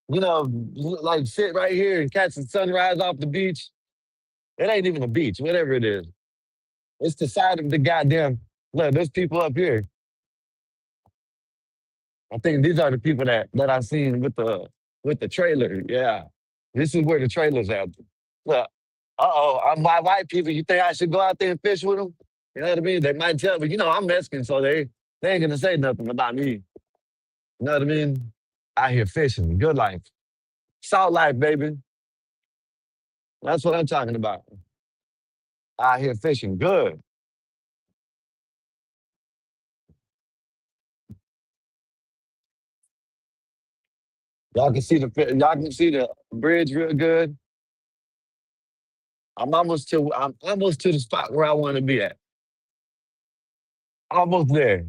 Like sit right here and catch the sunrise off the beach. It ain't even a beach, whatever it is. It's the side of the goddamn. Look, there's people up here. I think these are the people that I seen with the trailer. Yeah, this is where the trailer's at. Look, Uh-oh, I'm my white people. You think I should go out there and fish with them? You know what I mean? They might tell me, I'm Mexican, so they ain't gonna say nothing about me. You know what I mean? Out here fishing, good life, salt life, baby. That's what I'm talking about. Out here fishing, good. Y'all can see the bridge real good. I'm almost to the spot where I want to be at. Almost there.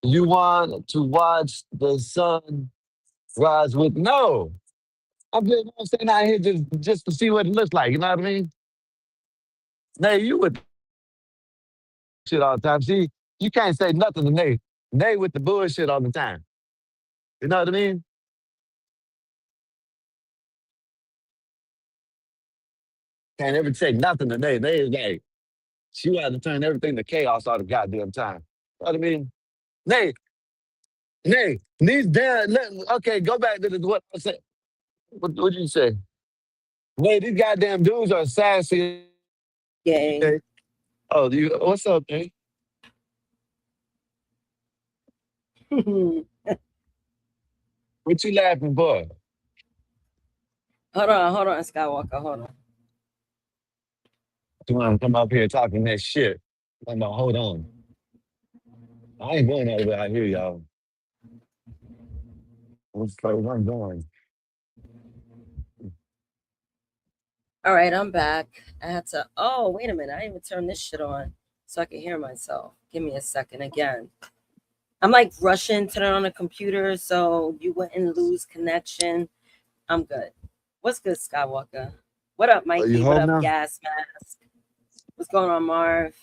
You want to watch the sun rise with no. I'm staying out here just to see what it looks like. You know what I mean? Nay, you with shit all the time. See, you can't say nothing to Nay. Nay with the bullshit all the time. You know what I mean? Can't ever say nothing to Nay. Nay is like, she had to turn everything to chaos all the goddamn time. You know what I mean? Nay, Nay, these damn, okay, go back to what I said. What did you say? Nay, these goddamn dudes are sassy. Yay. Okay. Oh, what's up, Nay? Hold What you laughing for? on, Skywalker. Hold on. You want to come up here talking that shit. I'm about, hold on. I ain't going all the way out here, y'all. What's where I'm going? All right, I'm back. I had to. Oh, wait a minute. I didn't even turn this shit on so I can hear myself. Give me a second again. I'm like rushing to turn on the computer so you wouldn't lose connection. I'm good. What's good, Skywalker? What up, Are Mikey? you What home up, now? Gas Mask? What's going on, Marv?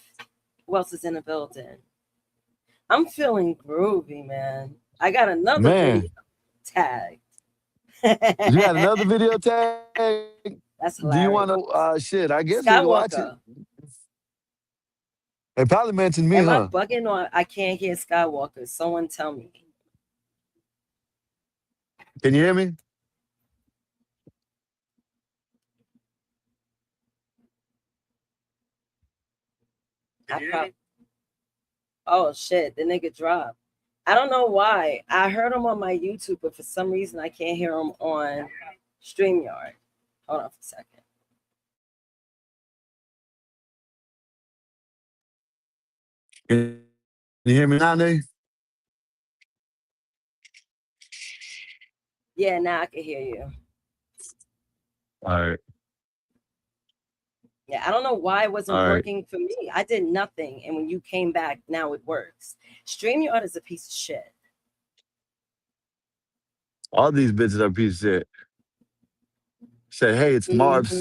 Who else is in the building? I'm feeling groovy, man. I got another video Man, tagged. you got another video tag? That's Do you want hilarious. to, shit, I guess we can watch it. Skywalker. They probably mentioned me, Am I huh? bugging or I can't hear Skywalker? Someone tell me. Can you hear me? Oh shit, the nigga dropped. I don't know why. I heard him on my YouTube, but for some reason I can't hear him on StreamYard. Hold on for a second. Can you hear me now, Nate? Yeah, now I can hear you. All right. Yeah, I don't know why it wasn't All right. working for me. I did nothing, and when you came back, now it works. StreamYard is a piece of shit. All these bitches are a piece of shit. Say, hey, it's Marv's Mhm.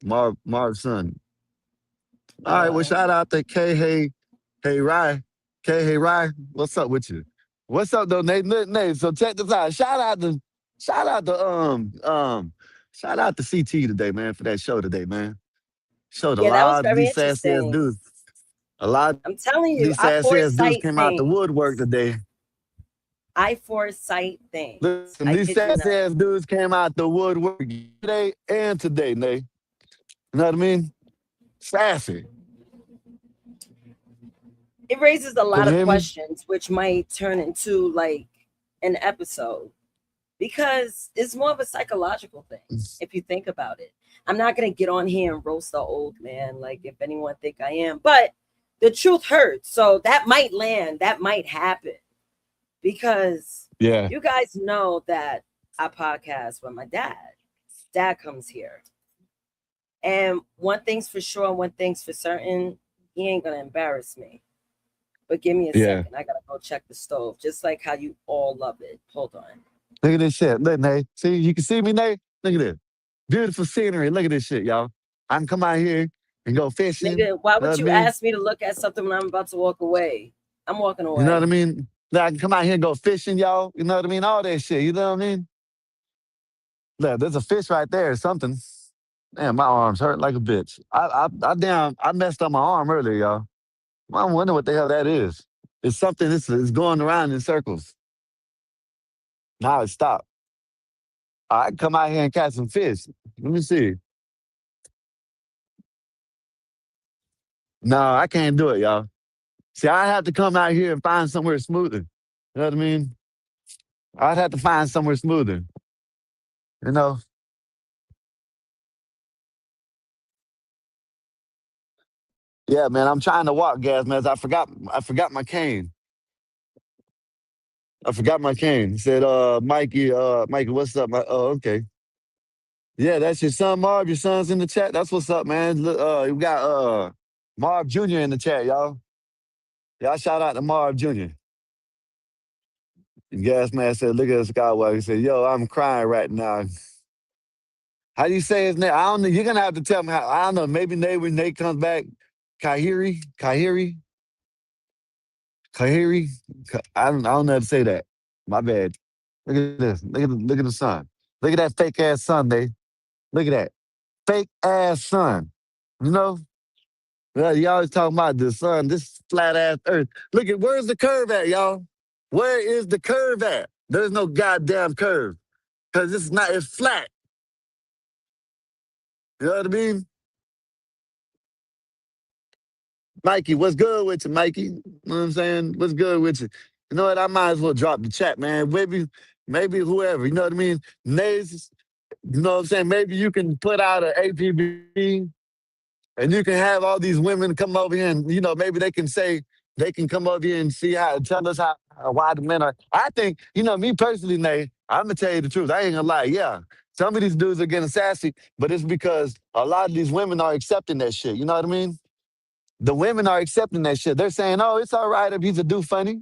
son. Marv's son. All right, well, shout Um, out to Hey Rye. Hey Rye, what's up with you? What's up though, Nate? Nate, so check this out. Shout out to shout out to CT today, man, for that show today, man. Showed a yeah, that was lot of very these sassy ass interesting. dudes. A lot of I'm telling you, these I sassy ass dudes foresight came out the things. woodwork today. I foresight things. Listen, I these kid you sassy not. ass dudes came out the woodwork today and today, Nate. You know what I mean? Sassy. It raises a Can lot you of hear me? questions, which might turn into like an episode because it's more of a psychological thing if you think about it. I'm not gonna get on here and roast the old man, like if anyone think I am, but the truth hurts. So that might land, that might happen because Yeah. you guys know that I podcast with my dad. Dad comes here. And one thing's for sure, one thing's for certain, he ain't gonna embarrass me. But give me a Yeah. second. I gotta go check the stove, just like how you all love it. Hold on. Look at this shit. Look, Nate. See, you can see me, Nate? Look at this. Beautiful scenery. Look at this shit, y'all. I can come out here and go fishing. Nigga, why You know would what I you mean? ask me to look at something when I'm about to walk away? I'm walking You know what I away. mean? Like, I can come out here and go fishing, y'all. You know what I mean? All that shit. You know what I mean? Look, there's a fish right there or something. Man, my arms hurt like a bitch. I messed up my arm earlier, y'all. I wonder what the hell that is. It's something that's going around in circles. Now it stopped. I can come out here and catch some fish. Let me see. No, I can't do it, y'all. See, I have to come out here and find somewhere smoother. You know what I mean? I'd have to find somewhere smoother. You know? Yeah, man. I'm trying to walk, gas, man. I forgot my cane. I forgot my cane. He said, Mikey, what's up? Oh, okay. Yeah, that's your son, Marv. Your son's in the chat. That's what's up, man. Look, we got Marv Jr. in the chat, y'all. Y'all shout out to Marv Jr. Gas man said, look at the Skywalker. He said, yo, I'm crying right now. How do you say his name? I don't know. You're gonna have to tell me how. I don't know. Maybe Nate when Nate comes back. Kahiri. I don't know how to say that. My bad. Look at this. Look at the sun. Look at that fake ass sun, Nate. Look at that. Fake ass sun. You know? Well, you always talking about the sun, this flat ass earth. Look at where's the curve at, y'all? Where is the curve at? There's no goddamn curve. Cause it's flat. You know what I mean? Mikey, what's good with you, Mikey? You know what I'm saying? What's good with you? You know what? I might as well drop the chat, man. Maybe whoever, you know what I mean? Nays, you know what I'm saying? Maybe you can put out an APB and you can have all these women come over here and, maybe they can come over here and tell us why the men are. I think, me personally, Nay, I'm going to tell you the truth. I ain't going to lie. Yeah, some of these dudes are getting sassy, but it's because a lot of these women are accepting that shit. You know what I mean? The women are accepting that shit. They're saying, oh, it's all right if he's a do funny.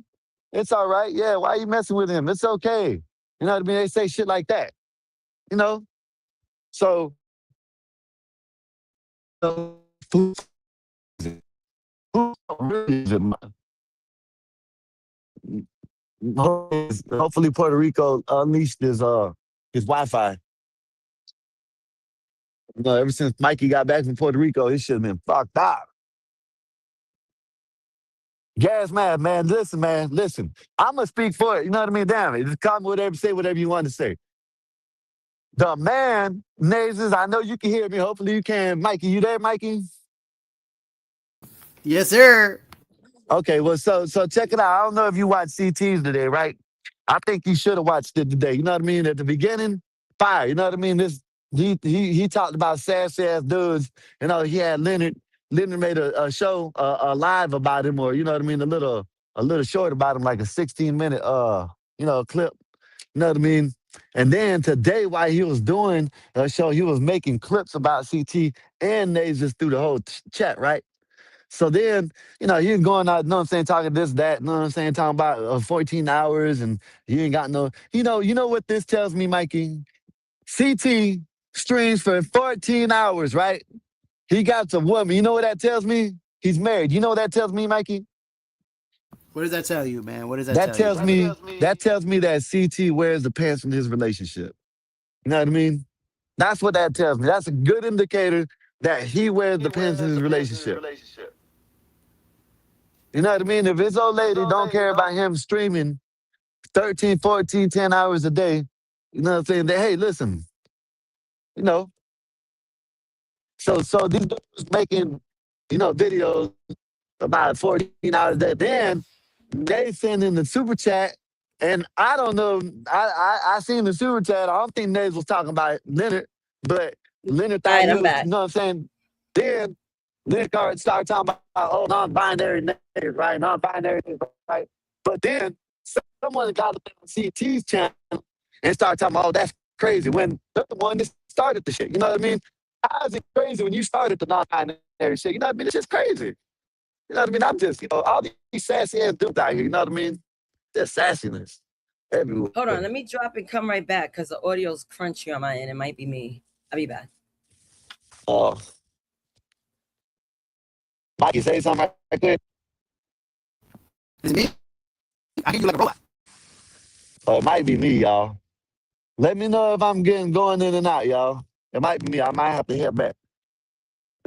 It's all right. Yeah, why are you messing with him? It's okay. You know what I mean? They say shit like that. You know? So, who really is it? Hopefully Puerto Rico unleashed his Wi-Fi. Ever since Mikey got back from Puerto Rico, it should have been fucked up. Gas man. Listen. I'm gonna speak for it. You know what I mean? Damn it. Just call me whatever, say whatever you want to say. The man, Nazes, I know you can hear me. Hopefully you can. Mikey, you there, Mikey? Yes, sir. Okay, well, so check it out. I don't know if you watched CTs today, right? I think you should have watched it today. You know what I mean? At the beginning, fire. You know what I mean? He talked about sassy ass dudes. He had Leonard. Leonard made a show, a live about him, or you know what I mean, a little short about him, like a 16-minute clip. You know what I mean? And then today, while he was doing a show, he was making clips about CT and Nazes through the whole chat, right? So then, he's going out, you know what I'm saying, talking this, that, you know what I'm saying, talking about 14 hours and you ain't got no, you know what this tells me, Mikey? CT streams for 14 hours, right? He got some woman. You know what that tells me? He's married. You know what that tells me, Mikey? What does that tell you, man? What does that, That tell tells you? me that CT wears the pants in his relationship. You know what I mean? That's what that tells me. That's a good indicator that he wears the pants in his relationship. You know what I mean? If his old lady don't care about him streaming 13, 14, 10 hours a day, you know what I'm saying? Hey, listen, you know. So these dudes making, videos about 14 hours a day. Then they send in the super chat, and I don't know. I seen the super chat. I don't think Nays was talking about Leonard, but Leonard thought he I'm was, back. you know what I'm saying? Then Leonard started talking about, non-binary niggas, right? Non-binary niggas, right? But then someone got on CT's channel and started talking about, that's crazy, when they're the one that started the shit. You know what I mean? How is it crazy when you started the non-binary shit? You know what I mean? It's just crazy. You know what I mean? I'm just, all these sassy ass dudes out here, you know what I mean? There's sassiness everywhere. Hold on, let me drop and come right back because the audio's crunchy on my end. It might be me. I'll be back. Mikey, say something right quick. Is it me? I hear you like a robot. Oh, it might be me, y'all. Let me know if I'm going in and out, y'all. It might be me. I might have to hear back.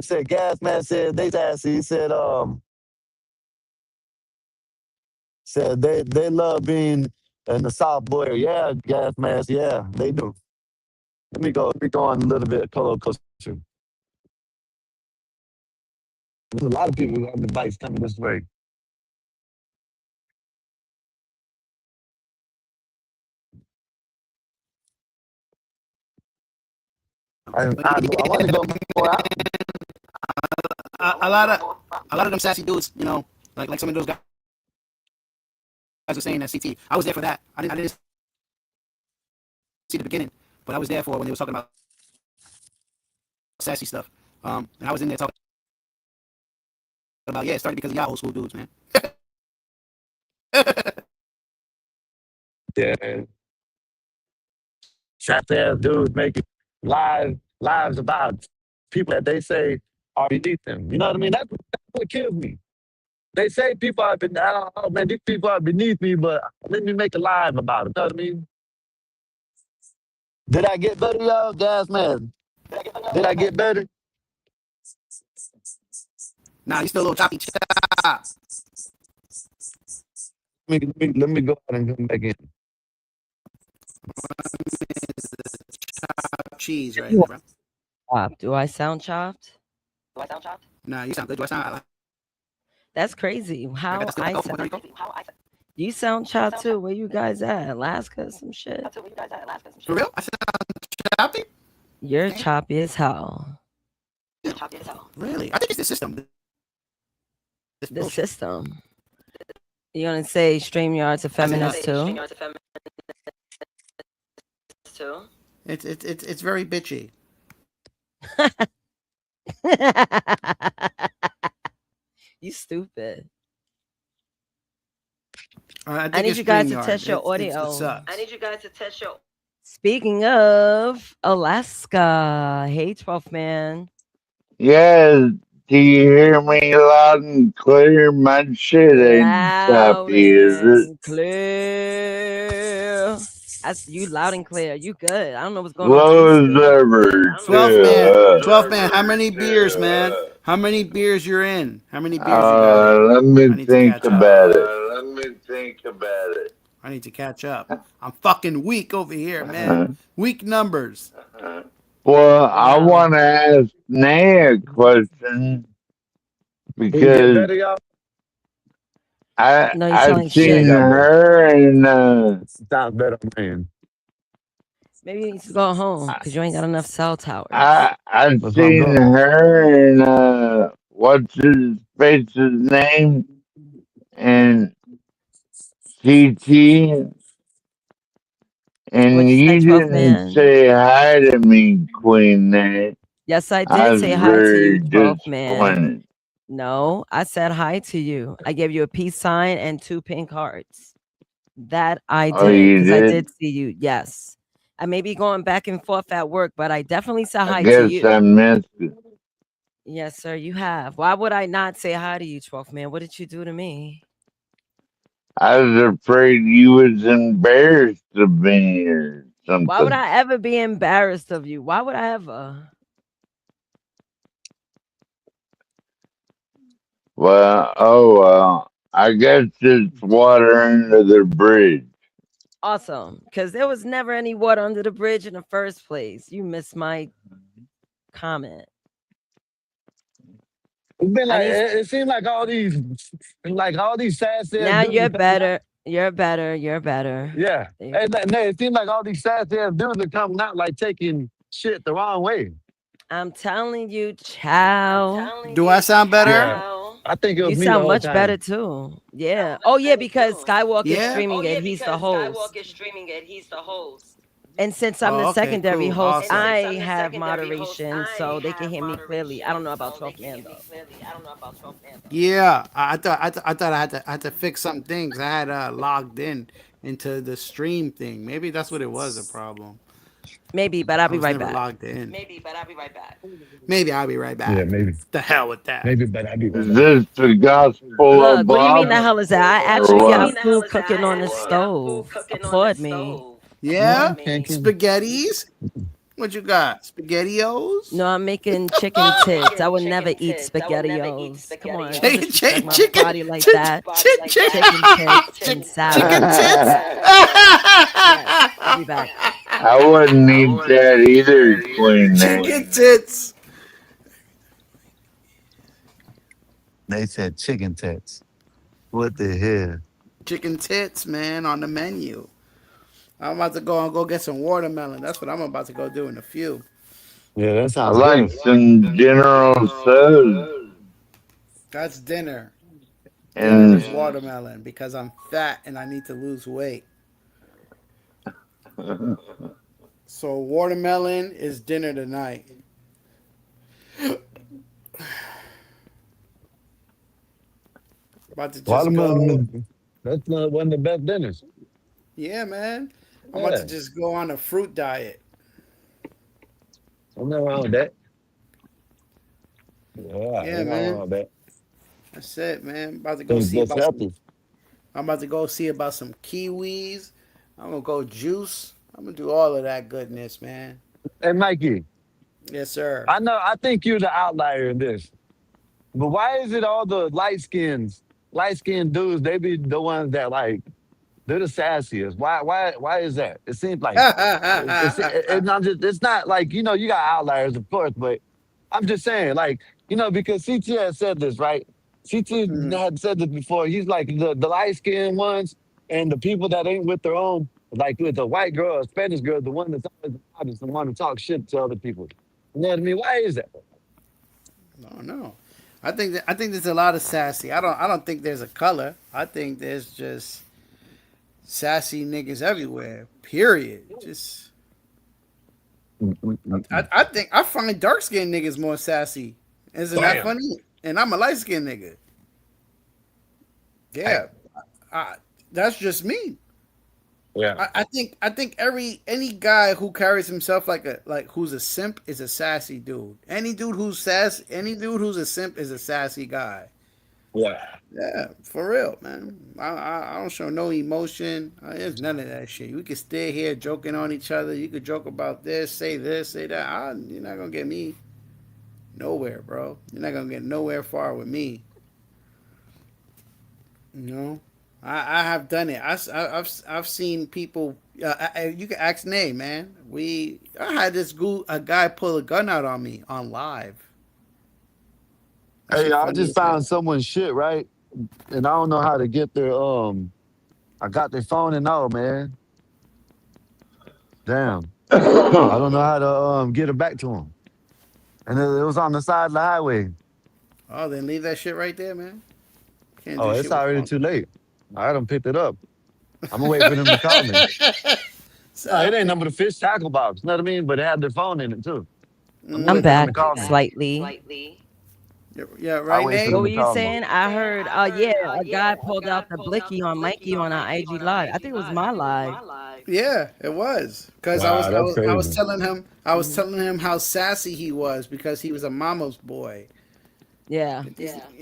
I said, Gas Man said they sassy. He said, they love being in the South Boy. Yeah, Gas Man, yeah, they do. Let me go on a little bit color coaster. There's a lot of people on the bikes coming this way. I want to go more out. A lot of them sassy dudes, you know, like some of those guys were saying at CT. I was there for that. I didn't see the beginning, but I was there for when they was talking about sassy stuff. And I was in there talking about, it started because of y'all old school dudes, man. Yeah. Shot there, dudes making lives about people that they say are beneath them. You know what I mean? That's what kills me. They say people are beneath. Oh man, these people are beneath me, but let me make a live about it. You know what I mean? Did I get better, y'all? Gas man. Did I get better? Nah, you still a little choppy. Chop Let me go ahead and come back in. cheese right now, bro. Chopped. Do I sound chopped? Nah, you sound good. Do I sound like That's crazy. How that's still I like Puerto sound. Rico? You sound chopped too. Where you guys at? Alaska, some shit. For real? I sound choppy? You're choppy as hell. Really? I think it's the system. It's The bullshit. system. You gonna say StreamYard's a feminist too? It's very bitchy. You stupid. I I need you guys to test your audio. Speaking of Alaska, hey 12th man. Yes, do you hear me loud and clear? My shit ain't Loud choppy, is it? and clear. That's you loud and clear. You good. I don't know what's going on with Slow you as still. ever, 12 man. too. 12 man. How many beers, man? How many beers you're in? How many beers you got in? Let I me need to think catch up. about it. I need to catch up. I'm fucking weak over here, man. Weak numbers. Well, I Wow. want to ask Nay a question Can you get because better, y'all? No, you sound I've like shit. seen Got better. her and Sounds better, man. Maybe you need to go home because you ain't got enough cell towers. I've That's what I'm seen doing. her and what's his face's name and CT. And What'd you say, you 12th didn't man? say hi to me, Queen Nay. Yes, I I did was say hi to very you, 12th man. disappointed. No, I said hi to you. I gave you a peace sign and 2 pink hearts. That I Oh, did you because I did? did see you. Yes. I may be going back and forth at work, but I definitely said I hi to guess you. I missed it. Yes, sir, you have. Why would I not say hi to you, 12th man? What did you do to me? I was afraid you was embarrassed of me or something. Why would I ever be embarrassed of you? Why would I ever? Well, I guess it's water under the bridge. Awesome. Because there was never any water under the bridge in the first place. You missed my comment. It's been I like need it seems like all these sad now dudes you're are coming out. better. You're better. You're better. Yeah. There you And it seems like all these sad dudes are coming out like taking shit the wrong way. I'm telling you, ciao. Do I sound better? Yeah. I think it was You me the sound whole much better time. too. Yeah. Oh yeah, because Skywalker is Yeah? streaming it. He's the host. And since I'm Oh, the okay, secondary cool, host, awesome. I have moderation, so they can hear me clearly. I don't know about 12th man though. Yeah, I thought I had to fix some things. I had logged in into the stream thing. Maybe that's what it was. A problem. Maybe, but I'll I be was right never back. logged in. Maybe I'll be right Yeah, back. maybe. The hell with that. Maybe, but I'd be right Is back. this the gospel Look, of what do you mean Bob the hell is that? I or actually got what? food cooking on the stove. Applaud me. Yeah, Thank you. spaghettis. What you got? SpaghettiOs? No, I'm making chicken tits. I would never eat SpaghettiOs. Come on, don't disrespect my body like that. Chicken tits and salad. chicken tits. Yes, I'll be back. I wouldn't eat that either, Queen A. Chicken tits. They said chicken tits. What the hell? Chicken tits, man, on the menu. I'm about to go get some watermelon. That's what I'm about to go do in a few. Yeah, that I sounds like good. some General Tso's That's dinner. Dinner and is watermelon because I'm fat and I need to lose weight. So watermelon is dinner tonight. About to just go. Watermelon, that's not one of the best dinners. Yeah, man. I'm about Yeah, to just go on a fruit diet. I'm not wrong with that. Yeah, Yeah, ain't nothing wrong man. with that. That's it, man. About to go That's see that's about some. healthy. I'm about to go see about some kiwis. I'm gonna go juice. I'm gonna do all of that goodness, man. Hey, Mikey, Yes, sir. I know, I think you're the outlier in this, but why is it all the light skinned dudes, they be the ones that like, they're the sassiest? Why is that? It seems like, it's not just, it's not like, you got outliers, of course, but I'm just saying, like, because CT has said this, right? CT Mhm. had said this before. He's like the light skinned ones and the people that ain't with their own, like with a white girl, a Spanish girl, the one that's always honest and want to talk shit to other people. You know what I mean? Why is that? No, no. I think there's a lot of sassy. I don't think there's a color. I think there's just sassy niggas everywhere. Period. Just I think I find dark skinned niggas more sassy. Isn't that Damn. funny? And I'm a light skinned nigga. Yeah. I, that's just me. Yeah. I think any guy who carries himself like who's a simp is a sassy dude. Any dude who's a simp is a sassy guy. Yeah. Yeah, for real, man. I don't show no emotion. There's none of that shit. We could stay here joking on each other. You could joke about this, say that. You're not gonna get me nowhere, bro. You're not gonna get nowhere far with me. You know, I have done it. I've seen people. You can ask Nay, man. I had a guy pull a gun out on me on live. That Hey, shit I funny just as hell. found someone's shit, right? And I don't know how to get their I got their phone and all, man. Damn. I don't know how to get it back to them. And it was on the side of the highway. Oh, then leave that shit right there, man. Can't Oh, do it's shit with already phone. too late. I done picked it up. I'm gonna wait for them to call me. No, it ain't number the fish tackle box. You know what I mean? But it had their phone in it too. I'm gonna I'm wait for them back to call me. slightly. Yeah, I'll right, wait for What Nate? them were to you call me. saying? I heard, yeah, a guy pulled out the blicky on Mikey on our IG live. I think it was my live. Yeah, it was because Wow, that's I was crazy. telling him how sassy he was because he was a mama's boy, Yeah.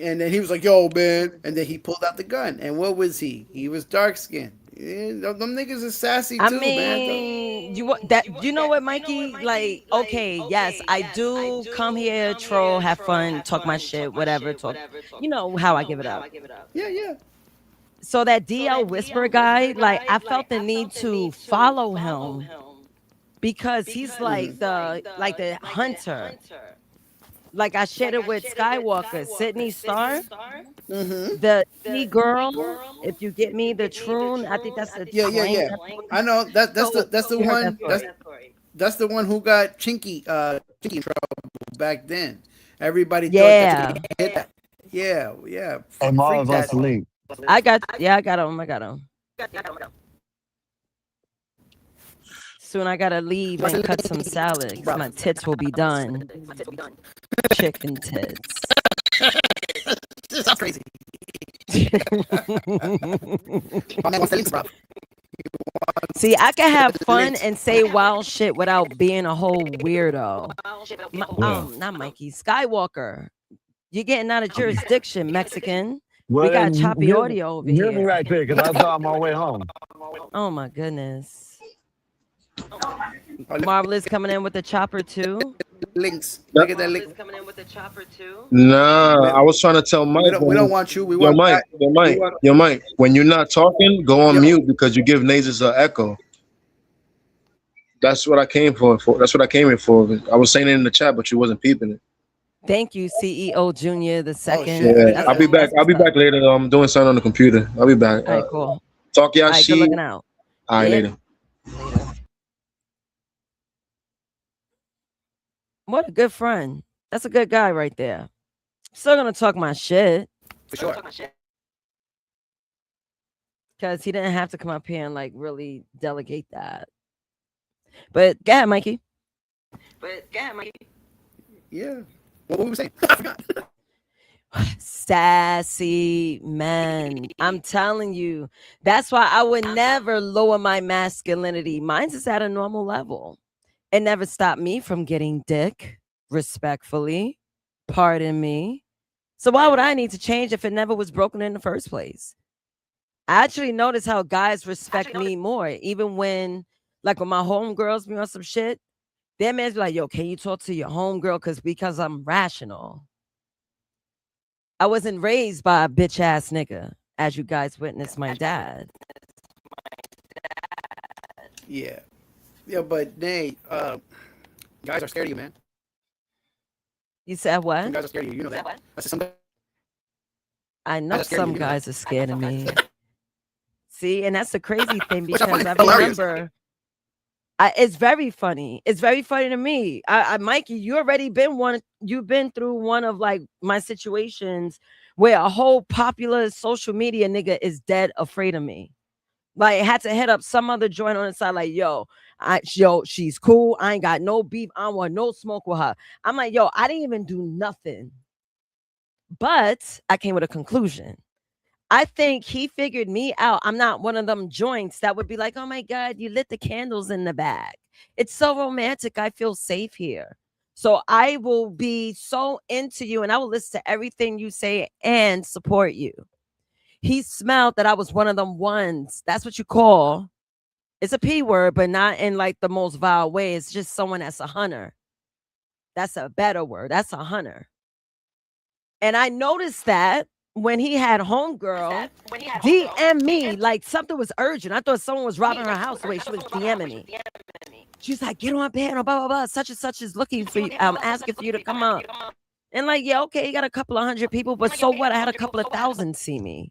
and then he was like, "Yo, man," and then he pulled out the gun. And what was he? He was dark skinned. Yeah, them niggas is sassy I too, man. mean, you know what, Mikey? Like, okay, yes, I do come here, troll, have fun, talk my shit, whatever, talk. You know how I give it up. Yeah, yeah. So that DL Whisper guy, like, I felt the need to follow him because he's like the hunter. Like I shared it with Skywalker, Sydney Star, Mm-hmm. the E girl. If you get me, the Troon. I think that's the Yeah, yeah, twang. yeah. I know that's the You heard that one story. that's the one who got Chinky in trouble back then. Everybody thought Yeah, that he hit that. Yeah, yeah. Hey, Freak Marv that. wants the link. I got him. Soon I gotta leave and cut some salad. 'Cause my tits will be done. Chicken tits. This is crazy. My man wants the links, bro. See, I can have fun and say wild shit without being a whole weirdo. Not Mikey, Skywalker. You're getting out of jurisdiction, Mexican. We got Well, choppy hear- audio over hear me here. right there, because I saw on my way home. Oh my goodness. Marvelous coming in with the chopper too. Links. Look at that link. Coming in with the chopper too. Nah, I was trying to tell Mike. We don't want you. We Yo, want Mike. Yo, Mike. Yo, Mike. When you're not talking, go on Yo. mute because you give Nazis an echo. That's what I came for. That's what I came in for. I was saying it in the chat, but you wasn't peeping it. Thank you, CEO Junior the second. shit. Yeah, That's I'll be back. that's I'll be what's up. back later. Though. I'm doing something on the computer. I'll be back. All right, cool. Talk y'all All right, good shit. looking out. All right, Yeah. later. Later. What a good friend. That's a good guy right there. Still gonna talk my shit For sure. because he didn't have to come up here and like really delegate that. But go ahead, Mikey. Yeah. What were we saying? I forgot. Sassy men. I'm telling you, that's why I would never lower my masculinity. Mine's is at a normal level. It never stopped me from getting dick, respectfully. Pardon me. So why would I need to change if it never was broken in the first place? I actually notice how guys respect me more, even when, like, when my homegirls be on some shit, their man's be like, yo, can you talk to your homegirl? Because I'm rational. I wasn't raised by a bitch ass nigga, as you guys witnessed my dad. Yeah. Yeah, but Nate, guys are scared of you, man. You said Some what? guys are scared of you. You know that. I said some I know guys are scared of some you, you know guys that. are scared of me. See, and that's the crazy thing Which I because find I hilarious. remember it's very funny. It's very funny to me. Mikey, you already been one. You've been through one of like my situations where a whole popular social media nigga is dead afraid of me. Like had to hit up some other joint on the side, like yo, she's cool. I ain't got no beef. I don't want no smoke with her. I'm like, yo, I didn't even do nothing, but I came with a conclusion. I think he figured me out. I'm not one of them joints that would be like, oh my God, you lit the candles in the bag. It's so romantic. I feel safe here. So I will be so into you and I will listen to everything you say and support you. He smelled that I was one of them ones. That's what you call. It's a P word, but not in like the most vile way. It's just someone that's a hunter. That's a better word. That's a hunter. And I noticed that when he had homegirl DM me like something was urgent. I thought someone was robbing her house the way she was DMing me. She's like, get on panel, blah, blah, blah. Such and such is looking for you. I'm asking for you to come up. And like, yeah, okay, you got a couple of hundred people, but so what? I had a couple of thousand see me.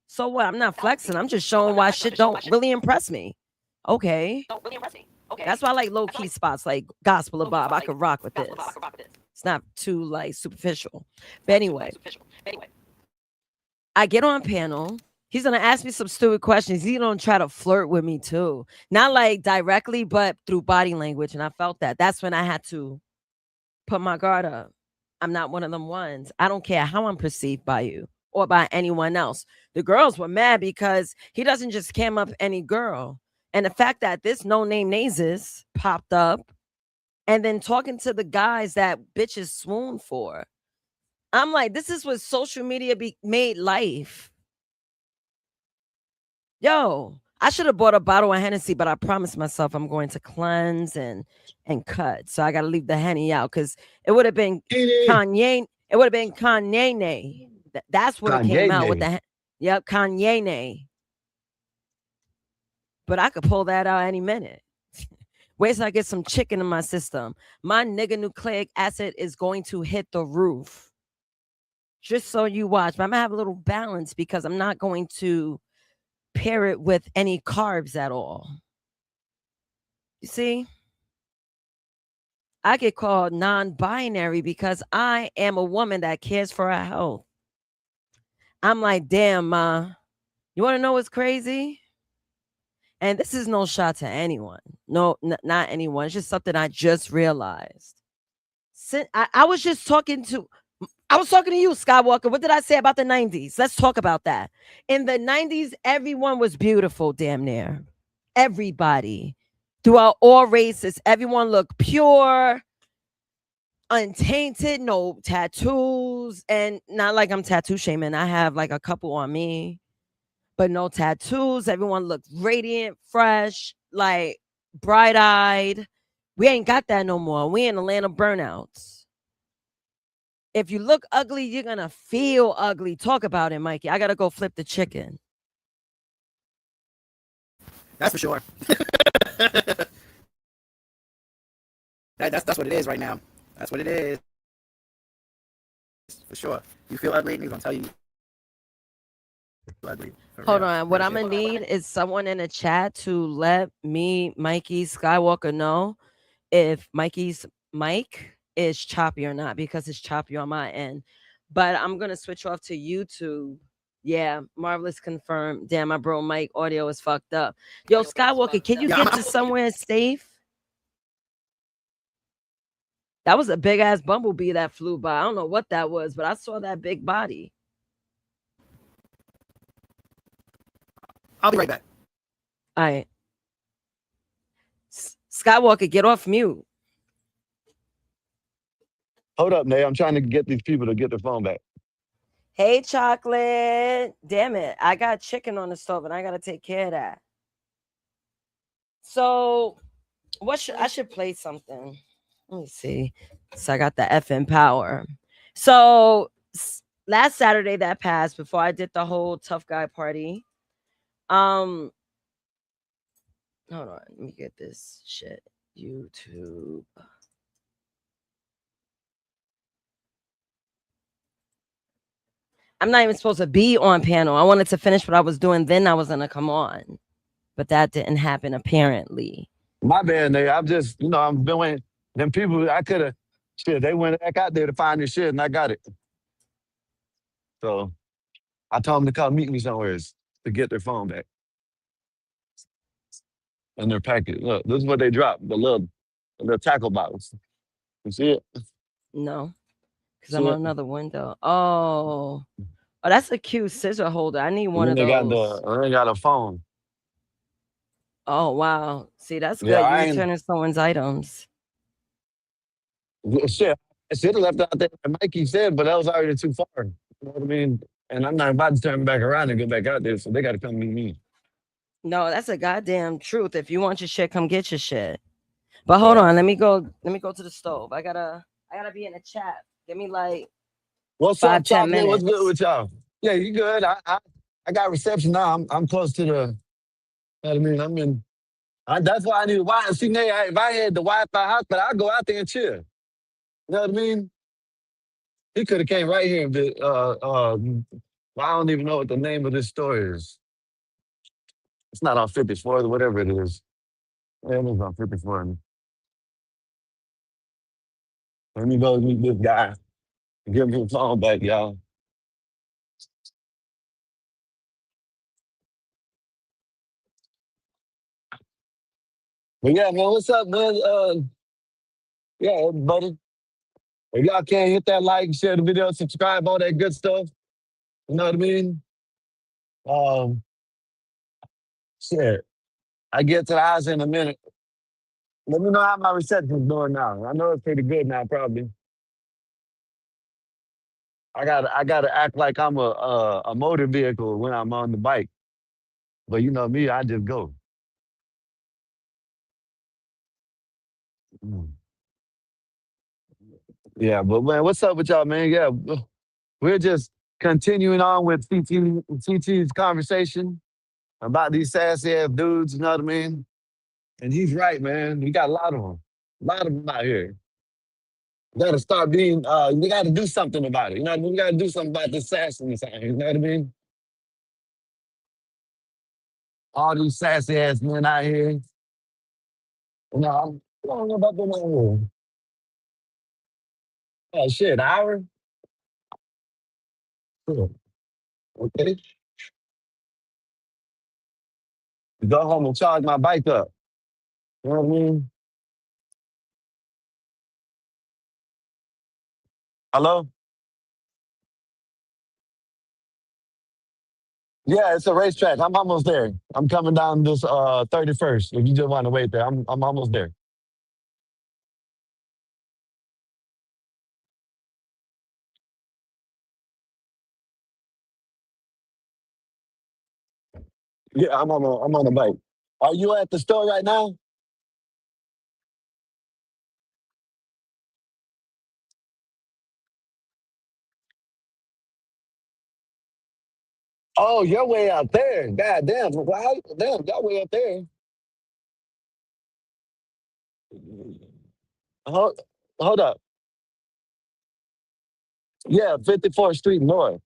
So what? I'm not flexing. I'm just showing why shit don't really impress me. Okay. That's why I like low-key spots like Gospel of Bob. I could rock with this. It's not too like superficial. But anyway, I get on panel. He's gonna ask me some stupid questions. He's gonna try to flirt with me too. Not like directly, but through body language. And I felt that. That's when I had to put my guard up. I'm not one of them ones. I don't care how I'm perceived by you or by anyone else. The girls were mad because he doesn't just cam up any girl. And the fact that this no-name Nazis popped up and then talking to the guys that bitches swoon for. I'm like, this is what social media made life. Yo, I should have bought a bottle of Hennessy, but I promised myself I'm going to cleanse and cut. So I got to leave the Henny out because it would have been Kanye. It would have been Kanye. That's what it came out with. Yep, Kanye. But I could pull that out any minute. Wait till I get some chicken in my system. My nigga nucleic acid is going to hit the roof. Just so you watch. But I'm going to have a little balance because I'm not going to pair it with any carbs at all. You see? I get called non-binary because I am a woman that cares for her health. I'm like, damn, ma. You want to know what's crazy? And this is no shot to anyone. No, not anyone. It's just something I just realized. I was just talking to you, Skywalker. What did I say about the 90s? Let's talk about that. In the 90s, everyone was beautiful, damn near. Everybody. Throughout all races, everyone looked pure, untainted, no tattoos. And not like I'm tattoo shaming. I have like a couple on me, but no tattoos. Everyone looked radiant, fresh, like bright-eyed. We ain't got that no more. We in the land of burnouts. If you look ugly, you're going to feel ugly. Talk about it, Mikey. I got to go flip the chicken. That's for sure. That's what it is right now. That's what it is for sure. You feel ugly, he's gonna tell you ugly. For Hold real, on. What real I'm shit. gonna need is someone in the chat to let me, Mikey Skywalker, know if Mikey's mic is choppy or not, because it's choppy on my end. But I'm gonna switch off to YouTube. Yeah, Marvelous confirmed. Damn, my bro Mike audio is fucked up. Yo, Skywalker, can you Yeah, get to somewhere safe? That was a big ass bumblebee that flew by. I don't know what that was, but I saw that big body. I'll be right back. All right. Skywalker, get off mute. Hold up, Nay. I'm trying to get these people to get their phone back. Hey, Chocolate. Damn it. I got chicken on the stove and I got to take care of that. So, I should play something. Let me see. So, I got the FN power. So, last Saturday that passed, before I did the whole tough guy party, hold on. Let me get this shit. YouTube. I'm not even supposed to be on panel. I wanted to finish what I was doing, then I was gonna come on. But that didn't happen apparently. My bad, Nay. I'm just, I'm doing them people. I could have, shit. They went back out there to find this shit, and I got it. So I told them to come meet me somewhere to get their phone back and their package. Look, this is what they dropped. The little tackle box. You see it? No, because See I'm on it? another window. Oh, that's a cute scissor holder. I need And one then of those. they got a phone. Oh wow. See, that's Yeah, good. You I ain't returning someone's items. shit. I should have left out there like Mikey said, but that was already too far. You know what I mean? And I'm not about to turn back around and go back out there, so they got to come meet me. No, that's a goddamn truth. If you want your shit, come get your shit. But hold Yeah. on, let me go to the stove. I gotta be in the chat. Give me like What's up, 5-10 Chocolate? What's good minutes. with y'all? Yeah, you good? I got reception now. I'm close to the. You know what I mean, I'm in. That's why I need a Wi-Fi. See, Nate, if I had the Wi-Fi house, but I'd go out there and chill. You know what I mean? He could have came right here and did, I don't even know what the name of this store is. It's not on 54th or whatever it is. Yeah, it is on 54th. Let me go meet this guy and give him his phone back, y'all. But yeah, man, what's up, man? Yeah, buddy. If y'all can't hit that like, share the video, subscribe, all that good stuff. You know what I mean? Um, shit. I get to the house in a minute. Let me know how my reception's doing now. I know it's pretty good now, probably. I gotta act like I'm a motor vehicle when I'm on the bike. But you know me, I just go. Mm. Yeah, but man, what's up with y'all, man? Yeah, we're just continuing on with CT's conversation about these sassy ass dudes. You know what I mean? And he's right, man. We got a lot of them, out here. You gotta start being. We gotta do something about it. You know what I mean? We gotta do something about this sassiness out here. You know what I mean? All these sassy ass men out here. I don't know about them out here. Oh shit, an hour? Cool. Okay. Go home and charge my bike up. You know what I mean? Hello? Yeah, it's a racetrack. I'm almost there. I'm coming down this 31st. If you just want to wait there, I'm almost there. Yeah, I'm on a bike. Are you at the store right now? Oh, you're way out there. God damn. Damn, y'all way up there. Hold, hold up. Yeah, 54th Street North.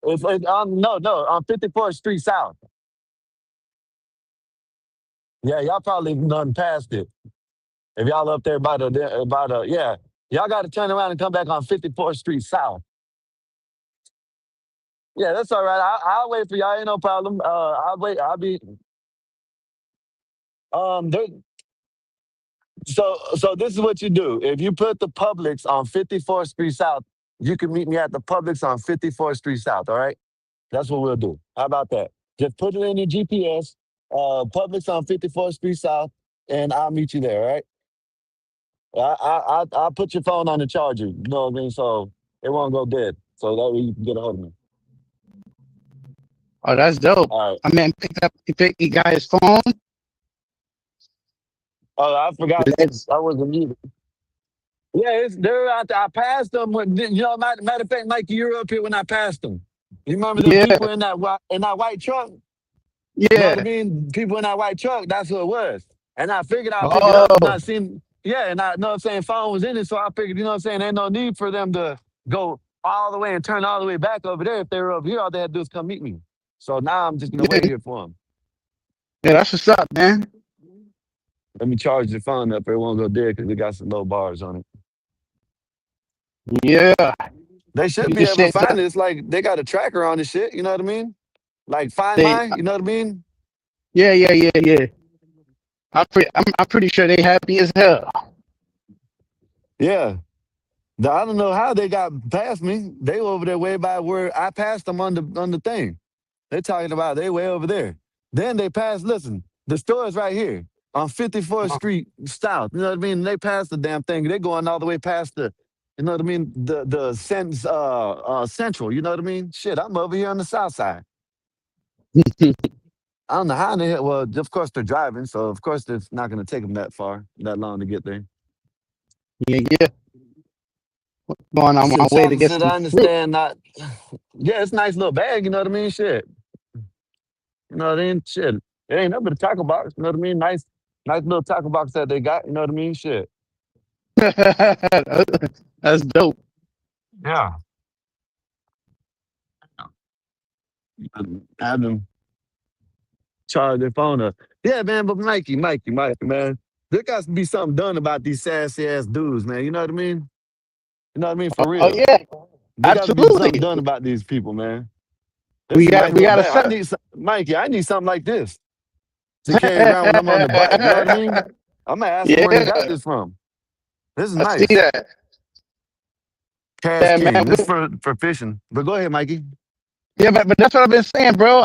No, on 54th Street South. Yeah, y'all probably done past it. If y'all up there yeah, y'all got to turn around and come back on 54th Street South. Yeah, that's all right. I'll wait for y'all. Ain't no problem. I'll wait. I'll be. There, so this is what you do. If you put the Publix on 54th Street South, you can meet me at the Publix on 54th Street South. All right. That's what we'll do. How about that? Just put it in your GPS. Publix on 54th Street South, and I'll meet you there. All right. I'll put your phone on the charger. You know what I mean? So it won't go dead. So that way you can get a hold of me. Oh, that's dope. All right. I mean, he got his phone. Oh, I forgot. Let's- I wasn't muted. Yeah, they're out there. I passed them. Matter of fact, Mike, you were up here when I passed them. You remember the Yeah, people in that white truck? You know what I yeah. mean? People in that white truck. That's who it was. And I figured I'd pick it up and Oh, I seen. Yeah, and I know what I'm saying. Phone was in it, so I figured. You know what I'm saying. Ain't no need for them to go all the way and turn all the way back over there. If they were over here, all they had to do is come meet me. So now I'm just gonna yeah, wait here for them. yeah. That's what's up, man. Let me charge the phone up. It won't go dead because it got some low bars on it. Yeah, They should you be just able to said find it. It's like they got a tracker on this shit. You know what I mean? Like Find they. My. You know what I mean? Yeah. I'm pretty sure they happy as hell. Yeah. I don't know how they got past me. They were over there way by where I passed them on the thing. They're talking about they way over there. Then they passed. Listen, the store is right here on 54th Street South. You know what I mean? They passed the damn thing. They're going all the way past the. You know what I mean? The sense Central. You know what I mean? Shit, I'm over here on the South Side. I don't know how they. Well, of course they're driving, so of course it's not going to take them that long to get there. Yeah. Going on my Since way to get opposite, some I fruit. understand not. Yeah, it's a nice little bag. You know what I mean? Shit. You know what I mean? Shit. It ain't nothing but a tackle box. You know what I mean? Nice little tackle box that they got. You know what I mean? Shit. That's dope. Yeah. Have them charge their phone up. Yeah, man. But Mikey, man. There got to be something done about these sassy ass dudes, man. You know what I mean? You know what I mean? For Oh real. yeah, There got to be something absolutely. done about these people, man. This We is a got nice we little got to bag. set. Mikey, I need something like this to carry around when I'm on the bike. You know what I mean? I'm gonna ask him where he got Yeah, this from. This is I see nice. that. Cash Yeah, King. man. This is for fishing. But go ahead, Mikey. Yeah, but that's what I've been saying, bro.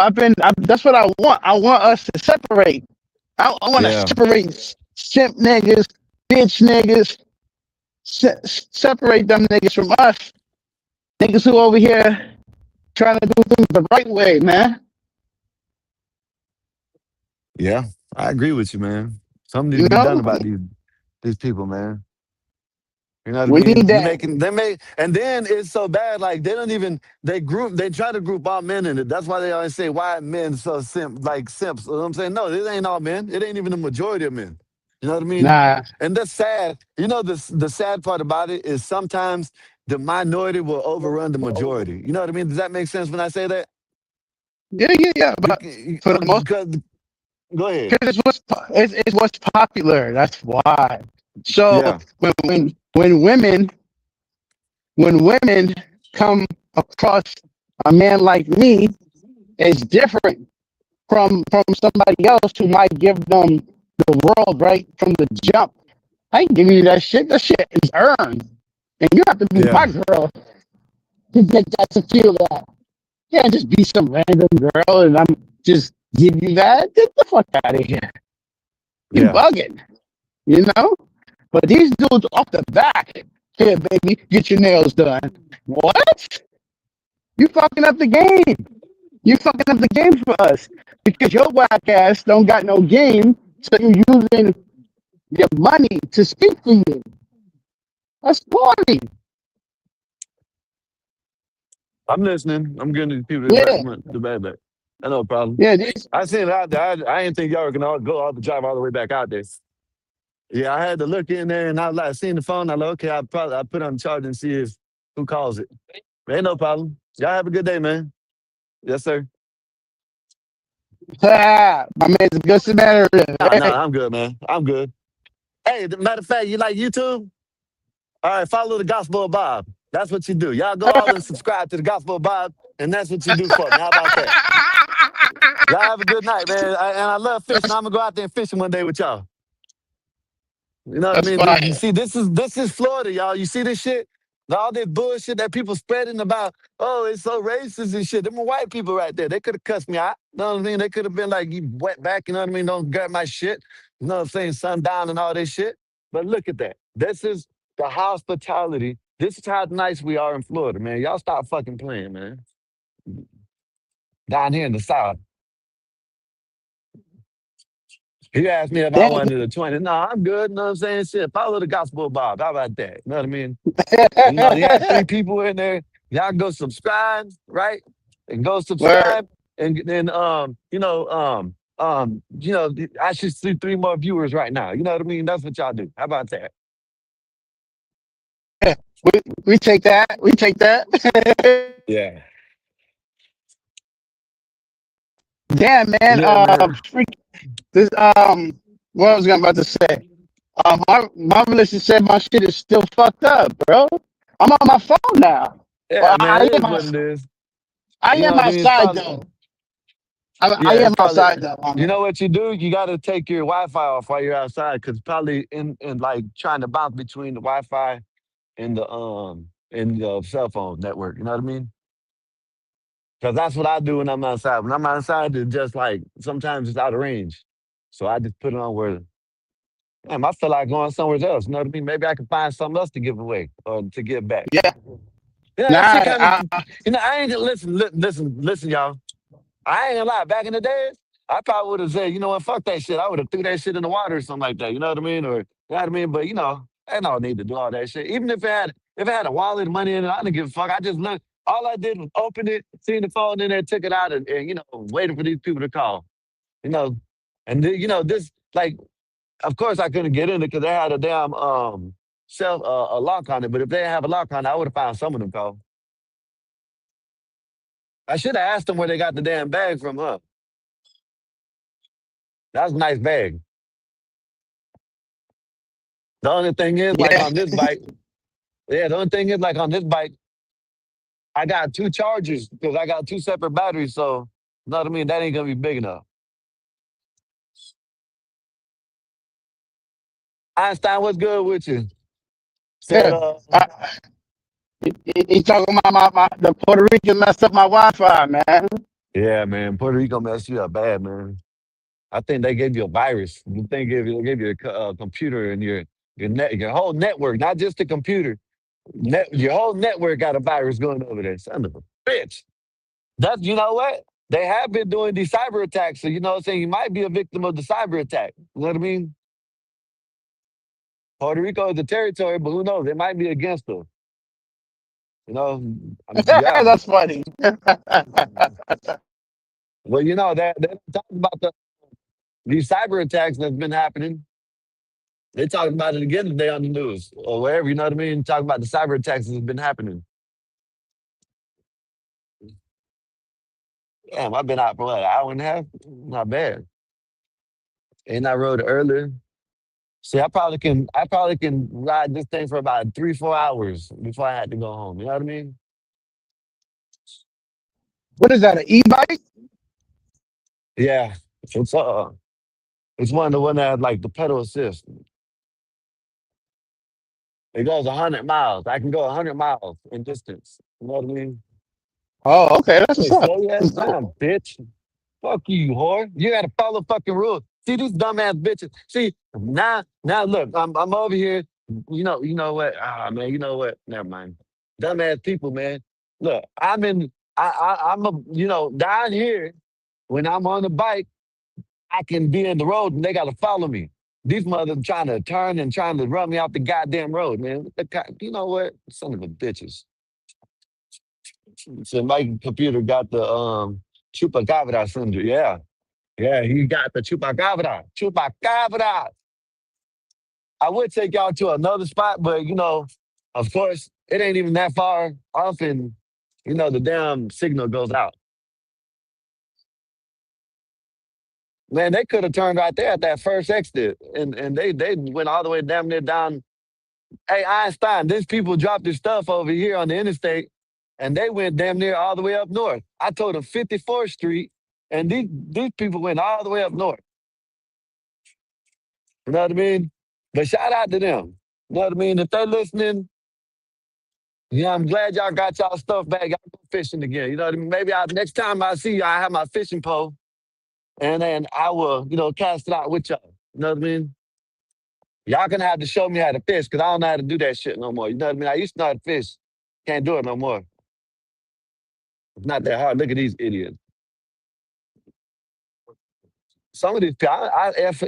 That's what I want. I want us to separate. I want to Yeah. separate simp niggas, bitch niggas, separate them niggas from us. Niggas who over here trying to do things the right way, man. Yeah. I agree with you, man. Something need to You be done know, about these people, man. You know what I we mean? need that. And then it's so bad, like they try to group all men in it. That's why they always say, why men so simps. You know what I'm saying? No, this ain't all men. It ain't even the majority of men. You know what I mean? Nah, And that's sad. You know, the sad part about it is sometimes the minority will overrun the majority. You know what I mean? Does that make sense when I say that? yeah. But for the most, Because, go ahead. because it's what's popular. That's why. So Yeah. when women come across a man like me, it's different from somebody else who might give them the world right from the jump. I ain't giving you that shit. That shit is earned, and you have to be Yeah. my girl to get that to feel that. You can't just be some random girl and I'm just give you that. Get the fuck out of here. You Yeah. bugging, you know? But these dudes off the back, here, baby, get your nails done. What? You fucking up the game. You fucking up the game for us because your whack ass don't got no game, so you're using your money to speak for you. That's funny. I'm listening. I'm getting people Yeah, the bad back. I no problem. yeah. These, I seen it out there. I didn't think y'all were gonna go all the drive all the way back out there. Yeah, I had to look in there and I was like, seen the phone. I like, okay, I put on charge and see if who calls it. Ain't no problem. Y'all have a good day, man. Yes, sir. My man's a good Samaritan. No, Hey, I'm good, man. I'm good. Hey, matter of fact, you like YouTube? All right, follow the Gospel of Bob. That's what you do. Y'all go all and subscribe to the Gospel of Bob, and that's what you do for me. How about that? Y'all have a good night, man. And I love fishing. I'm gonna go out there and fishing one day with y'all. You know what I that's mean? You fire. see, this is Florida, y'all. You see this shit? All this bullshit that people spreading about, oh, it's so racist and shit. Them are white people right there. They could have cussed me out. You know what I mean? They could have been like, you wet back, you know what I mean? Don't grab my shit. You know what I'm saying? Sundown and all this shit. But look at that. This is the hospitality. This is how nice we are in Florida, man. Y'all stop fucking playing, man. Down here in the South. He asked me if I Damn. wanted a 20. No, I'm good. You know what I'm saying? Shit, follow the Gospel of Bob. How about that? You know what I mean? He had 3 people in there. Y'all go subscribe, right? And go Word. subscribe. And then I should see 3 more viewers right now. You know what I mean? That's what y'all do. How about that? We take that. We take that. Yeah. Damn, man. Yeah, man. Freak. This. What I was about to say. My relationship, my shit is still fucked up, bro. I'm on my phone now. Yeah, But man. It is what it is. I You know am what I mean? It's outside probably though. I yeah, it's am probably outside though, you homie. know what you do? You gotta take your Wi-Fi off while you're outside because probably in like trying to bounce between the Wi-Fi and the cell phone network. You know what I mean? Because that's what I do when I'm outside. When I'm outside, it's just like sometimes it's out of range. So I just put it on where, damn, I feel like going somewhere else. You know what I mean? Maybe I can find something else to give away or to give back. Yeah. Yeah, that shit Nah. kind of, I ain't listen, y'all. I ain't gonna lie. Back in the days, I probably would have said, you know what, fuck that shit. I would have threw that shit in the water or something like that. You know what I mean? Or you know what I mean? But I don't need to do all that shit. Even if it had a wallet, money in it, I didn't give a fuck. I just looked. All I did was open it, seen the phone in there, took it out, and waited for these people to call. You know, and this like, of course I couldn't get in it because they had a damn self a lock on it. But if they didn't have a lock on it, I would have found some of them calls. I should have asked them where they got the damn bag from, huh? That was a nice bag. The only thing is, like Yeah. on this bike, yeah, the only thing is, like on this bike, I got 2 chargers because I got 2 separate batteries. So, you know what I mean? That ain't gonna be big enough. Einstein, what's good with you? Said, Yeah. He talking about the Puerto Rican messed up my Wi-Fi, man. yeah, man, Puerto Rico messed you up bad, man. I think they gave you a virus. You think they gave you a computer and your whole network, not just the computer. Your whole network got a virus going over there. Son of a bitch. That's you know what? They have been doing these cyber attacks. So you know what I'm saying? You might be a victim of the cyber attack. You know what I mean? Puerto Rico is a territory, but who knows? They might be against us. You know, yeah. That's funny. Well, they're talking about these cyber attacks that's been happening. They talking about it again today on the news or wherever. You know what I mean? Talking about the cyber attacks that's been happening. Damn, I've been out for what, an hour and a half? Not bad. And I rode earlier. See, I probably can ride this thing for about 3, 4 hours before I had to go home. You know what I mean? What is that? An e-bike? Yeah. It's it's one of the one that has like the pedal assist. It goes 100 miles. I can go 100 miles in distance. You know what I mean? Oh, okay. That's what's Hey, up. slow your ass That's dope. down, bitch. Fuck you, whore. You gotta follow fucking rules. See these dumbass bitches. See, now look, I'm over here. You know what? Ah man, you know what? Never mind. Dumbass people, man. Look, I'm down here when I'm on the bike, I can be in the road and they gotta follow me. These mothers trying to turn and trying to run me off the goddamn road, man. You know what? Son of a bitches. So my computer got the chupacabra syndrome. Yeah. Yeah, he got the chupacabra. Chupacabra. I would take y'all to another spot, but of course, it ain't even that far off, and the damn signal goes out. Man, they could have turned right there at that first exit, and they went all the way damn near down. Hey, Einstein, these people dropped their stuff over here on the interstate, and they went damn near all the way up north. I told them 54th Street, and these people went all the way up north. You know what I mean? But shout out to them. You know what I mean? If they're listening, I'm glad y'all got y'all stuff back. Y'all go fishing again. You know what I mean? Maybe next time I see you, I have my fishing pole, and then I will, cast it out with y'all. You know what I mean? Y'all gonna have to show me how to fish, because I don't know how to do that shit no more. You know what I mean? I used to know how to fish. Can't do it no more. It's not that hard. Look at these idiots. Some of these people,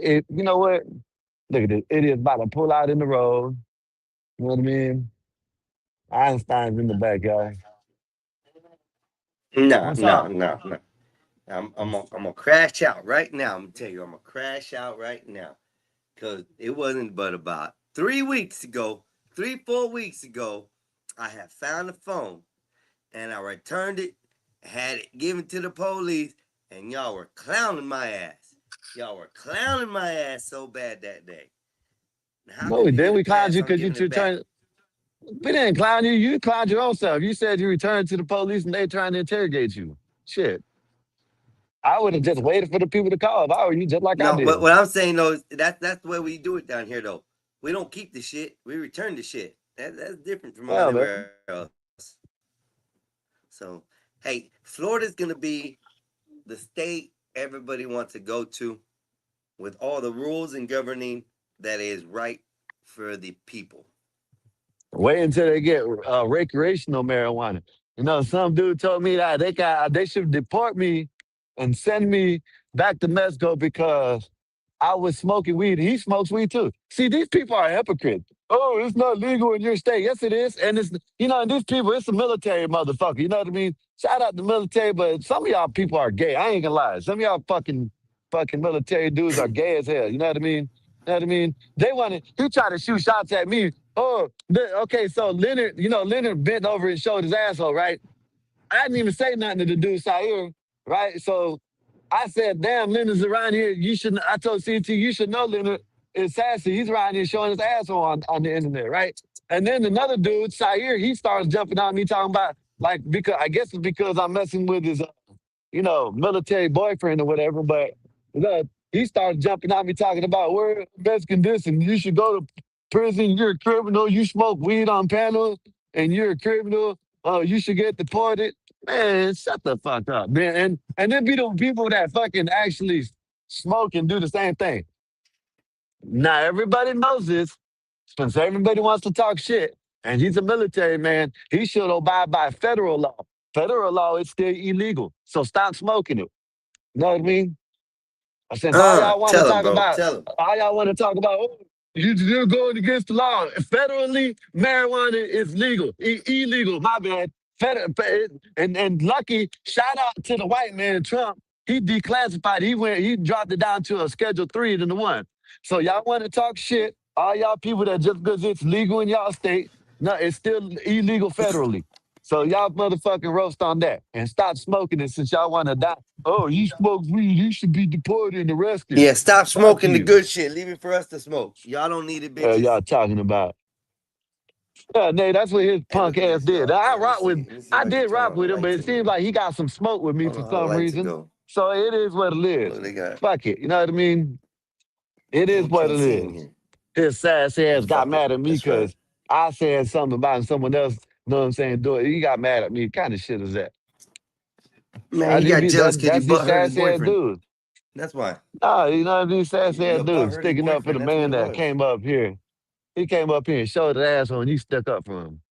you know what? Look at this idiot about to pull out in the road. You know what I mean? Einstein's in the back, guy. No, What's no, up? no, no. I'm gonna crash out right now. I'm gonna tell you, I'm gonna crash out right now. Because it wasn't but about 3 weeks ago, 4 weeks ago, I had found the phone and I returned it, had it given to the police, and y'all were clowning my ass. Y'all were clowning my ass so bad that day. How No, could you then get we a clowned pass you on because you giving it back? returned. We didn't clown you. You clowned your own self. You said you returned to the police and they trying to interrogate you. Shit. I would have just waited for the people to call if I were you, just like I No, but did. what I'm saying though is that's the way we do it down here though. We don't keep the shit. We return the shit. That's different from Well, man. everywhere else. So, hey, Florida's gonna be the state everybody wants to go to, with all the rules and governing that is right for the people. Wait until they get recreational marijuana. Some dude told me that they should deport me and send me back to Mexico because I was smoking weed. He smokes weed too. See, these people are hypocrites. Oh, it's not legal in your state. Yes, it is. And and these people, it's a military motherfucker. You know what I mean? Shout out to military, but some of y'all people are gay. I ain't gonna lie. Some of y'all fucking military dudes are gay as hell. You know what I mean? You know what I mean? He tried to shoot shots at me. Oh, okay, so Leonard bent over and showed his asshole, right? I didn't even say nothing to the dude Sair, right? So I said, damn, Leonard's around here. I told CT, you should know Leonard is sassy. He's around here showing his asshole on the internet, right? And then another dude, Sair, he starts jumping on me talking about, because I guess it's because I'm messing with his, military boyfriend or whatever, but he started jumping on me talking about we're Mexican this and you should go to prison. You're a criminal. You smoke weed on panels and you're a criminal. You should get deported. Man, shut the fuck up, man. And then be the people that fucking actually smoke and do the same thing. Now everybody knows this, since everybody wants to talk shit, and he's a military man, he should abide by federal law. Federal law is still illegal. So stop smoking it. You know what I mean? Since all y'all want to Tell him, talk bro. about, Tell him. oh, you're going against the law. Federally, marijuana is legal, illegal. My bad. And lucky, shout out to the white man, Trump. He declassified. He dropped it down to a Schedule 3 than the 1. So y'all want to talk shit? All y'all people that just because it's legal in y'all state, no, it's still illegal federally. So y'all motherfucking roast on that and stop smoking it since y'all want to die. Oh, you smoke weed, you should be deported and arrested. Yeah, stop Fuck smoking the you. good shit. Leave it for us to smoke. Y'all don't need it, bitches. Y'all talking about? Yeah, Nate, that's what his Hey, punk look at ass this, did. y'all. Let me see. Let me see if I I can did turn rock all the with him, but lights it in seems here. like he got some smoke with me Hold for on, how the some lights reason. go. So it is what it is. Look, they got. Fuck it. You know what I mean? It is Can't what it see in is. here. His sass ass got Fuck it. mad at me That's right. because I said something about someone else, know what I'm saying, do it. He got mad at me. What kind of shit is that? Man, he got jealous because you That's his butt hurt his sassy ass boyfriend. dude. That's why. No, you know what I mean? Sassy ass Your butt dude hurt his sticking up for boyfriend. the That's what man it that was. came up here. He came up here and showed his asshole and you stuck up for him.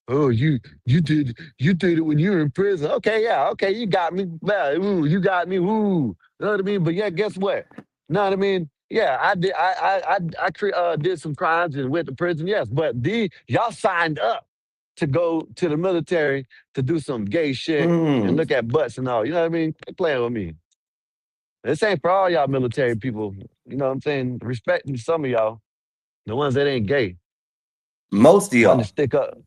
Oh, you did it when you were in prison. Okay, yeah, okay, you got me. Well, ooh, you got me. Ooh, you know what I mean? But yeah, guess what? You know what I mean? Yeah, I did. Did some crimes and went to prison. Yes, but y'all signed up to go to the military to do some gay shit and look at butts and all. You know what I mean? Quit playing with me. This ain't for all y'all military people. You know what I'm saying? Respecting some of y'all. The ones that ain't gay Most of want to y'all. stick up.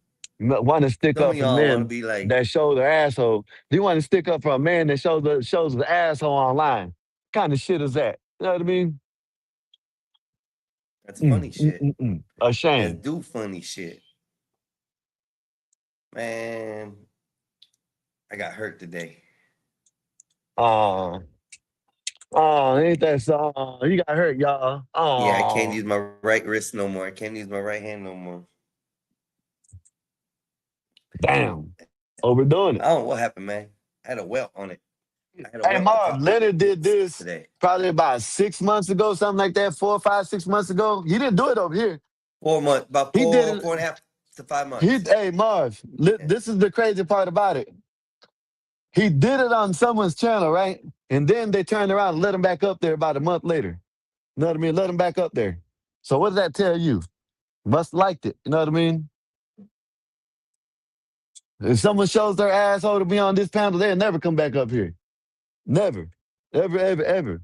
Want to stick Some up of for y'all want to men be like, that show their asshole. They want to stick up for a man that shows the asshole online. Kind of shit is that? You know what I mean? that's funny shit. A That's shame. do funny shit. Man, I got hurt today. Oh, ain't that so? You got hurt, y'all. Yeah, I can't Oh, use my right wrist no more. I can't use my right hand no more. damn. Overdoing it. I don't know what happened, man. I had a welt on it. I had a Hey, welt Marv, across Leonard did it this today. probably about 6 months ago, something like that, 4, 5, 6 months ago. He didn't do it over here. 4 months, about He did four it. and a half to 5 months. Hey, Marv, Yeah. this is the crazy part about it. He did it on someone's channel, right? And then they turned around and let him back up there about a month later. You know what I mean? Let him back up there. So what does that tell you? Must liked it. You know what I mean? If someone shows their asshole to be on this panel, they'll never come back up here. Never. Ever, ever, ever.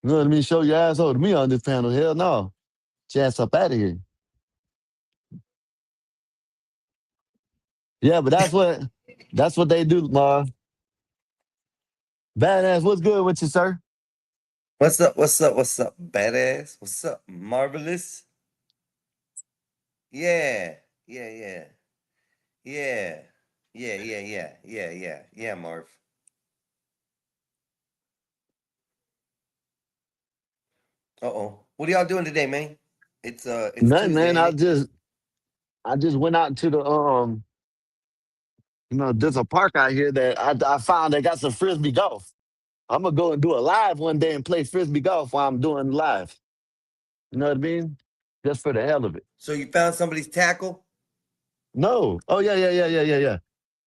You know what I mean? Show your asshole to me on this panel. Hell no. Get your ass up out of here. Yeah, but that's what they do, Ma. Badass, what's good with you, sir? What's up? What's up? What's up, badass? What's up, marvelous? Yeah, yeah, yeah, yeah, yeah, yeah, yeah, yeah, yeah, yeah, Marv. Uh-oh. What are y'all doing today, man? It's Nothing, Tuesday, man. ain't it? I just went out to the there's a park out here that I found that got some frisbee golf. I'm gonna go and do a live one day and play frisbee golf while I'm doing live. You know what I mean? Just for the hell of it. So you found somebody's tackle? No. Oh yeah.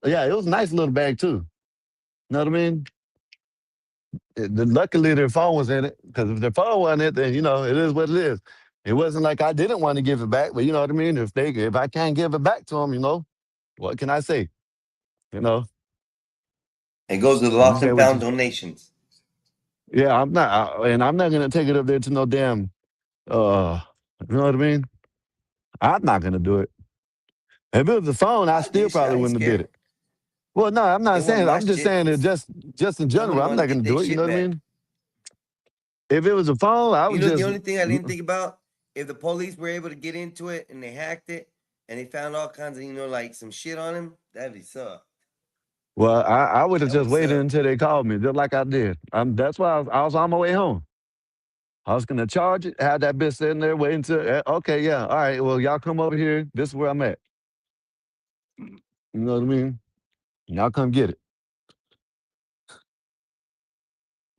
Yeah, it was a nice little bag too. You know what I mean? Luckily their phone was in it, because if their phone wasn't in it, then it is what it is. It wasn't like I didn't want to give it back, but you know what I mean. If I can't give it back to them, what can I say? You know, It goes to the you lost say and what found you. donations. Yeah, and I'm not gonna take it up there to no damn. Uh, you know what I mean? I'm not gonna do it. If it was the phone, I I still do shit. I probably ain't wouldn't have did scared. it. Well, no, I'm It not wasn't saying. my I'm just shit. saying it just in Someone general. I'm wanted not to gonna get their do it. You know shit what I back. mean? If it was a phone, I You would know, the just. only thing I didn't think about, if the police were able to get into it and they hacked it and they found all kinds of, like some shit on him, that'd be suck. Well, I would have That just would waited suck. until they called me, just like I did. That's why I was on my way home. I was gonna charge it, have that bitch sitting there waiting to. Okay, yeah, all right. Well, y'all come over here. This is where I'm at. You know what I mean? Y'all come get it.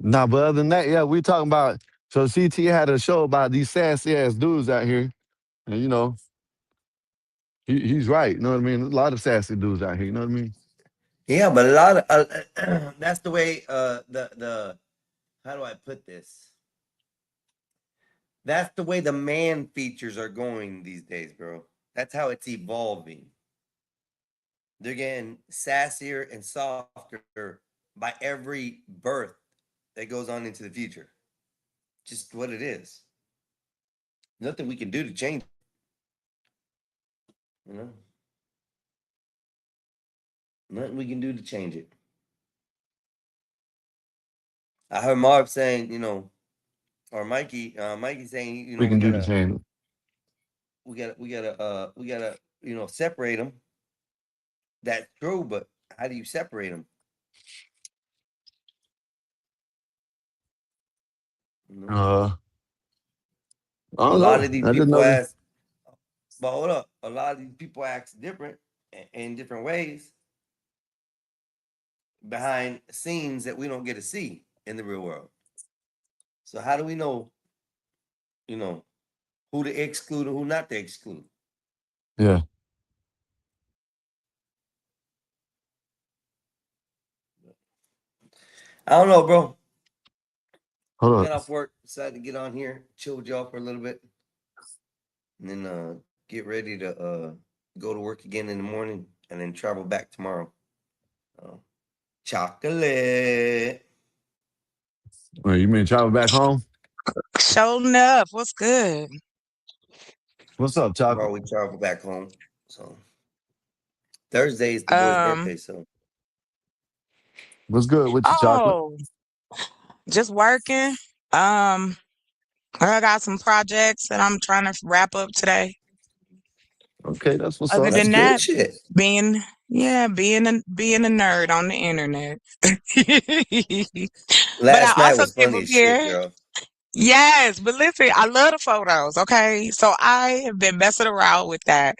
Nah, but other than that, yeah, we talking about. So CT had a show about these sassy ass dudes out here, and he's right. You know what I mean? There's a lot of sassy dudes out here. You know what I mean? Yeah, but a lot of that's the way the how do I put this? That's the way the man features are going these days, bro. That's how it's evolving. They're getting sassier and softer by every birth that goes on into the future. Just what it is. Nothing we can do to change it, you know? Nothing we can do to change it. I heard Marv saying, or Mikey saying, We can do the same. we gotta, separate them. That's true, but how do you separate them? You know? I A don't lot know. of these I just people know that. ask, but hold up, a lot of these people act different in different ways behind scenes that we don't get to see in the real world. So how do we know, who to exclude and who not to exclude? Yeah. I don't know, bro. Hold Got up. off work, decided to get on here, chill with y'all for a little bit, and then get ready to go to work again in the morning, and then travel back tomorrow. Chocolate. Well, you mean travel back home? Sure enough. What's good? What's up, Tomorrow Chocolate? we travel back home. So Thursday is the boy's Um, birthday. So What's good with you, Chocolate? oh, just working. Um, I got some projects that I'm trying to wrap up today. Okay, that's what's Other up. that's than good that, shit. being a nerd on the internet. But I Last night also was get funny as shit, prepared. girl. Yes, but listen, I love the photos, okay? So I have been messing around with that.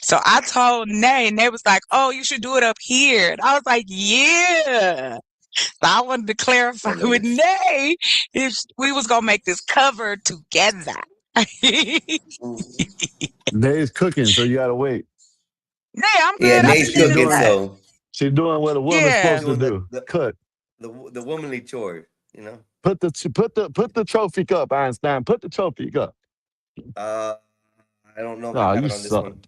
So I told Nay, and they was like, "Oh, you should do it up here." And I was like, "Yeah." So I wanted to clarify That with niggas. Nay if we was gonna make this cover together. Nay, Dave's cooking, so you gotta wait. I'm Yeah, good. I Nate's just She's did cooking, doing that. so she's doing what a woman's she's Yeah. supposed to doing do. Cook. the womanly chore. You know. Put the trophy up, Einstein. Put the trophy up. Uh, I don't know if I Oh, have you it on this suck. one.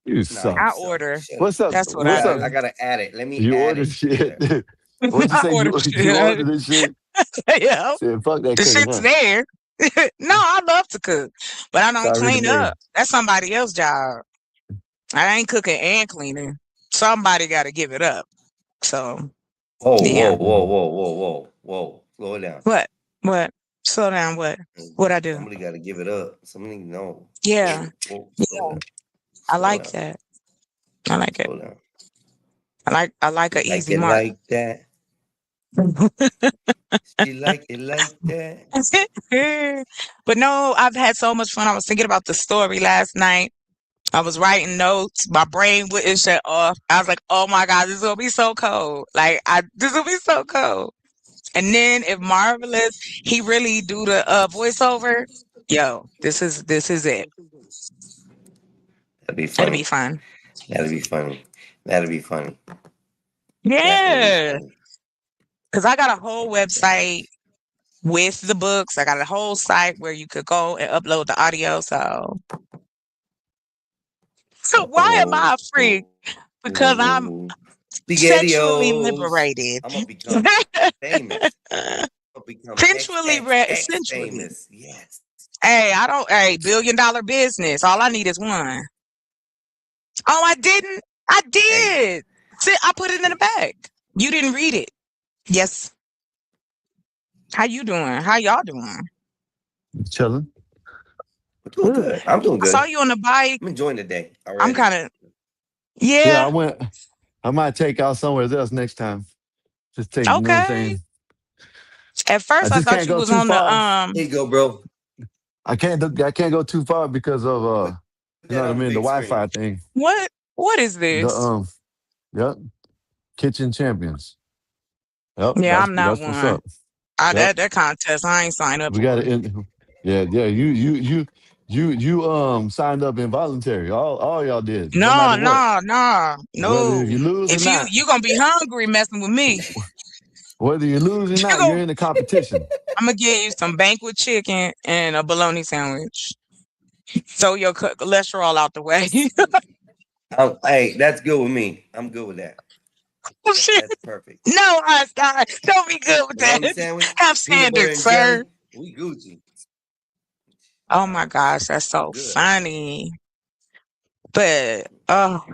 You Nah, suck. you I suck. order. Shut up. What's up? That's what I I What's up? got I do. gotta add it. Let me You add ordered it to shit. there. What'd you I say? order You shit. ordered this shit? Yeah. Said fuck that The cooking, shit's huh? there. No, I love to cook, but I It's don't already clean there. up. That's somebody else's job. I ain't cooking and cleaning. Somebody got to give it up. So, Whoa, yeah. whoa, whoa, whoa, whoa, whoa, whoa. Slow it down. What? What? Slow down. What? What I do? Somebody gotta give it up. Somebody no. Yeah. Whoa, slow Yeah. down. I Slow like down. that. I like it. Slow down. I like You a like easy it mark. like that. She like it like that. But no, I've had so much fun. I was thinking about the story last night. I was writing notes. My brain wouldn't shut off. I was like, "Oh my God, this is gonna be so cold! This will be so cold." And then if Marvelous, he really do the voiceover. Yo, this is it. That'd be That'd be funny. fun. That'd be funny. That'd be funny. Definitely Yeah, funny. because I got a whole website with the books. I got a whole site where you could go and upload the audio. So why am I a freak? Because I'm Oh, sexually SpaghettiOs. liberated. I'm gonna become famous. I'll become XXX Sensually. famous. Yes. Hey, I don't. Hey, $1 billion business. All I need is one. Oh, I didn't. I Hey, did. See, I put it in the bag. You didn't read it. Yes. How you doing? How y'all doing? Chilling. we're doing good. I'm doing I saw good. you on the bike. I'm enjoying the day I'm already. kind of. Yeah, Yeah. I might take out somewhere else next time. Just take, you know what I'm Okay. saying? At I first, I just thought can't you go was too on the far. Here you go, bro. I can't go too far because of Put you know that what I on the mean, the big Wi-Fi screen. thing. What is The this? yep, kitchen champions. Yep, Yeah, I'm not that's what's one. up. Yep. That contest, I ain't signed up We got for. to yeah, you signed up involuntary. All y'all did, no No, matter what. Whether no. you lose or If not. you gonna be hungry messing with me, Whether you lose or you not, you're gonna in the competition. I'm gonna give you some banquet chicken and a bologna sandwich. Throw your cholesterol out the way. Hey, that's good with me. I'm good with that. Oh, shit. That's perfect. No, Einstein, don't be good with that. Bologna sandwich, Have peanut butter standards, and sir. jelly. We Gucci. Oh my gosh, that's so Good. funny. But oh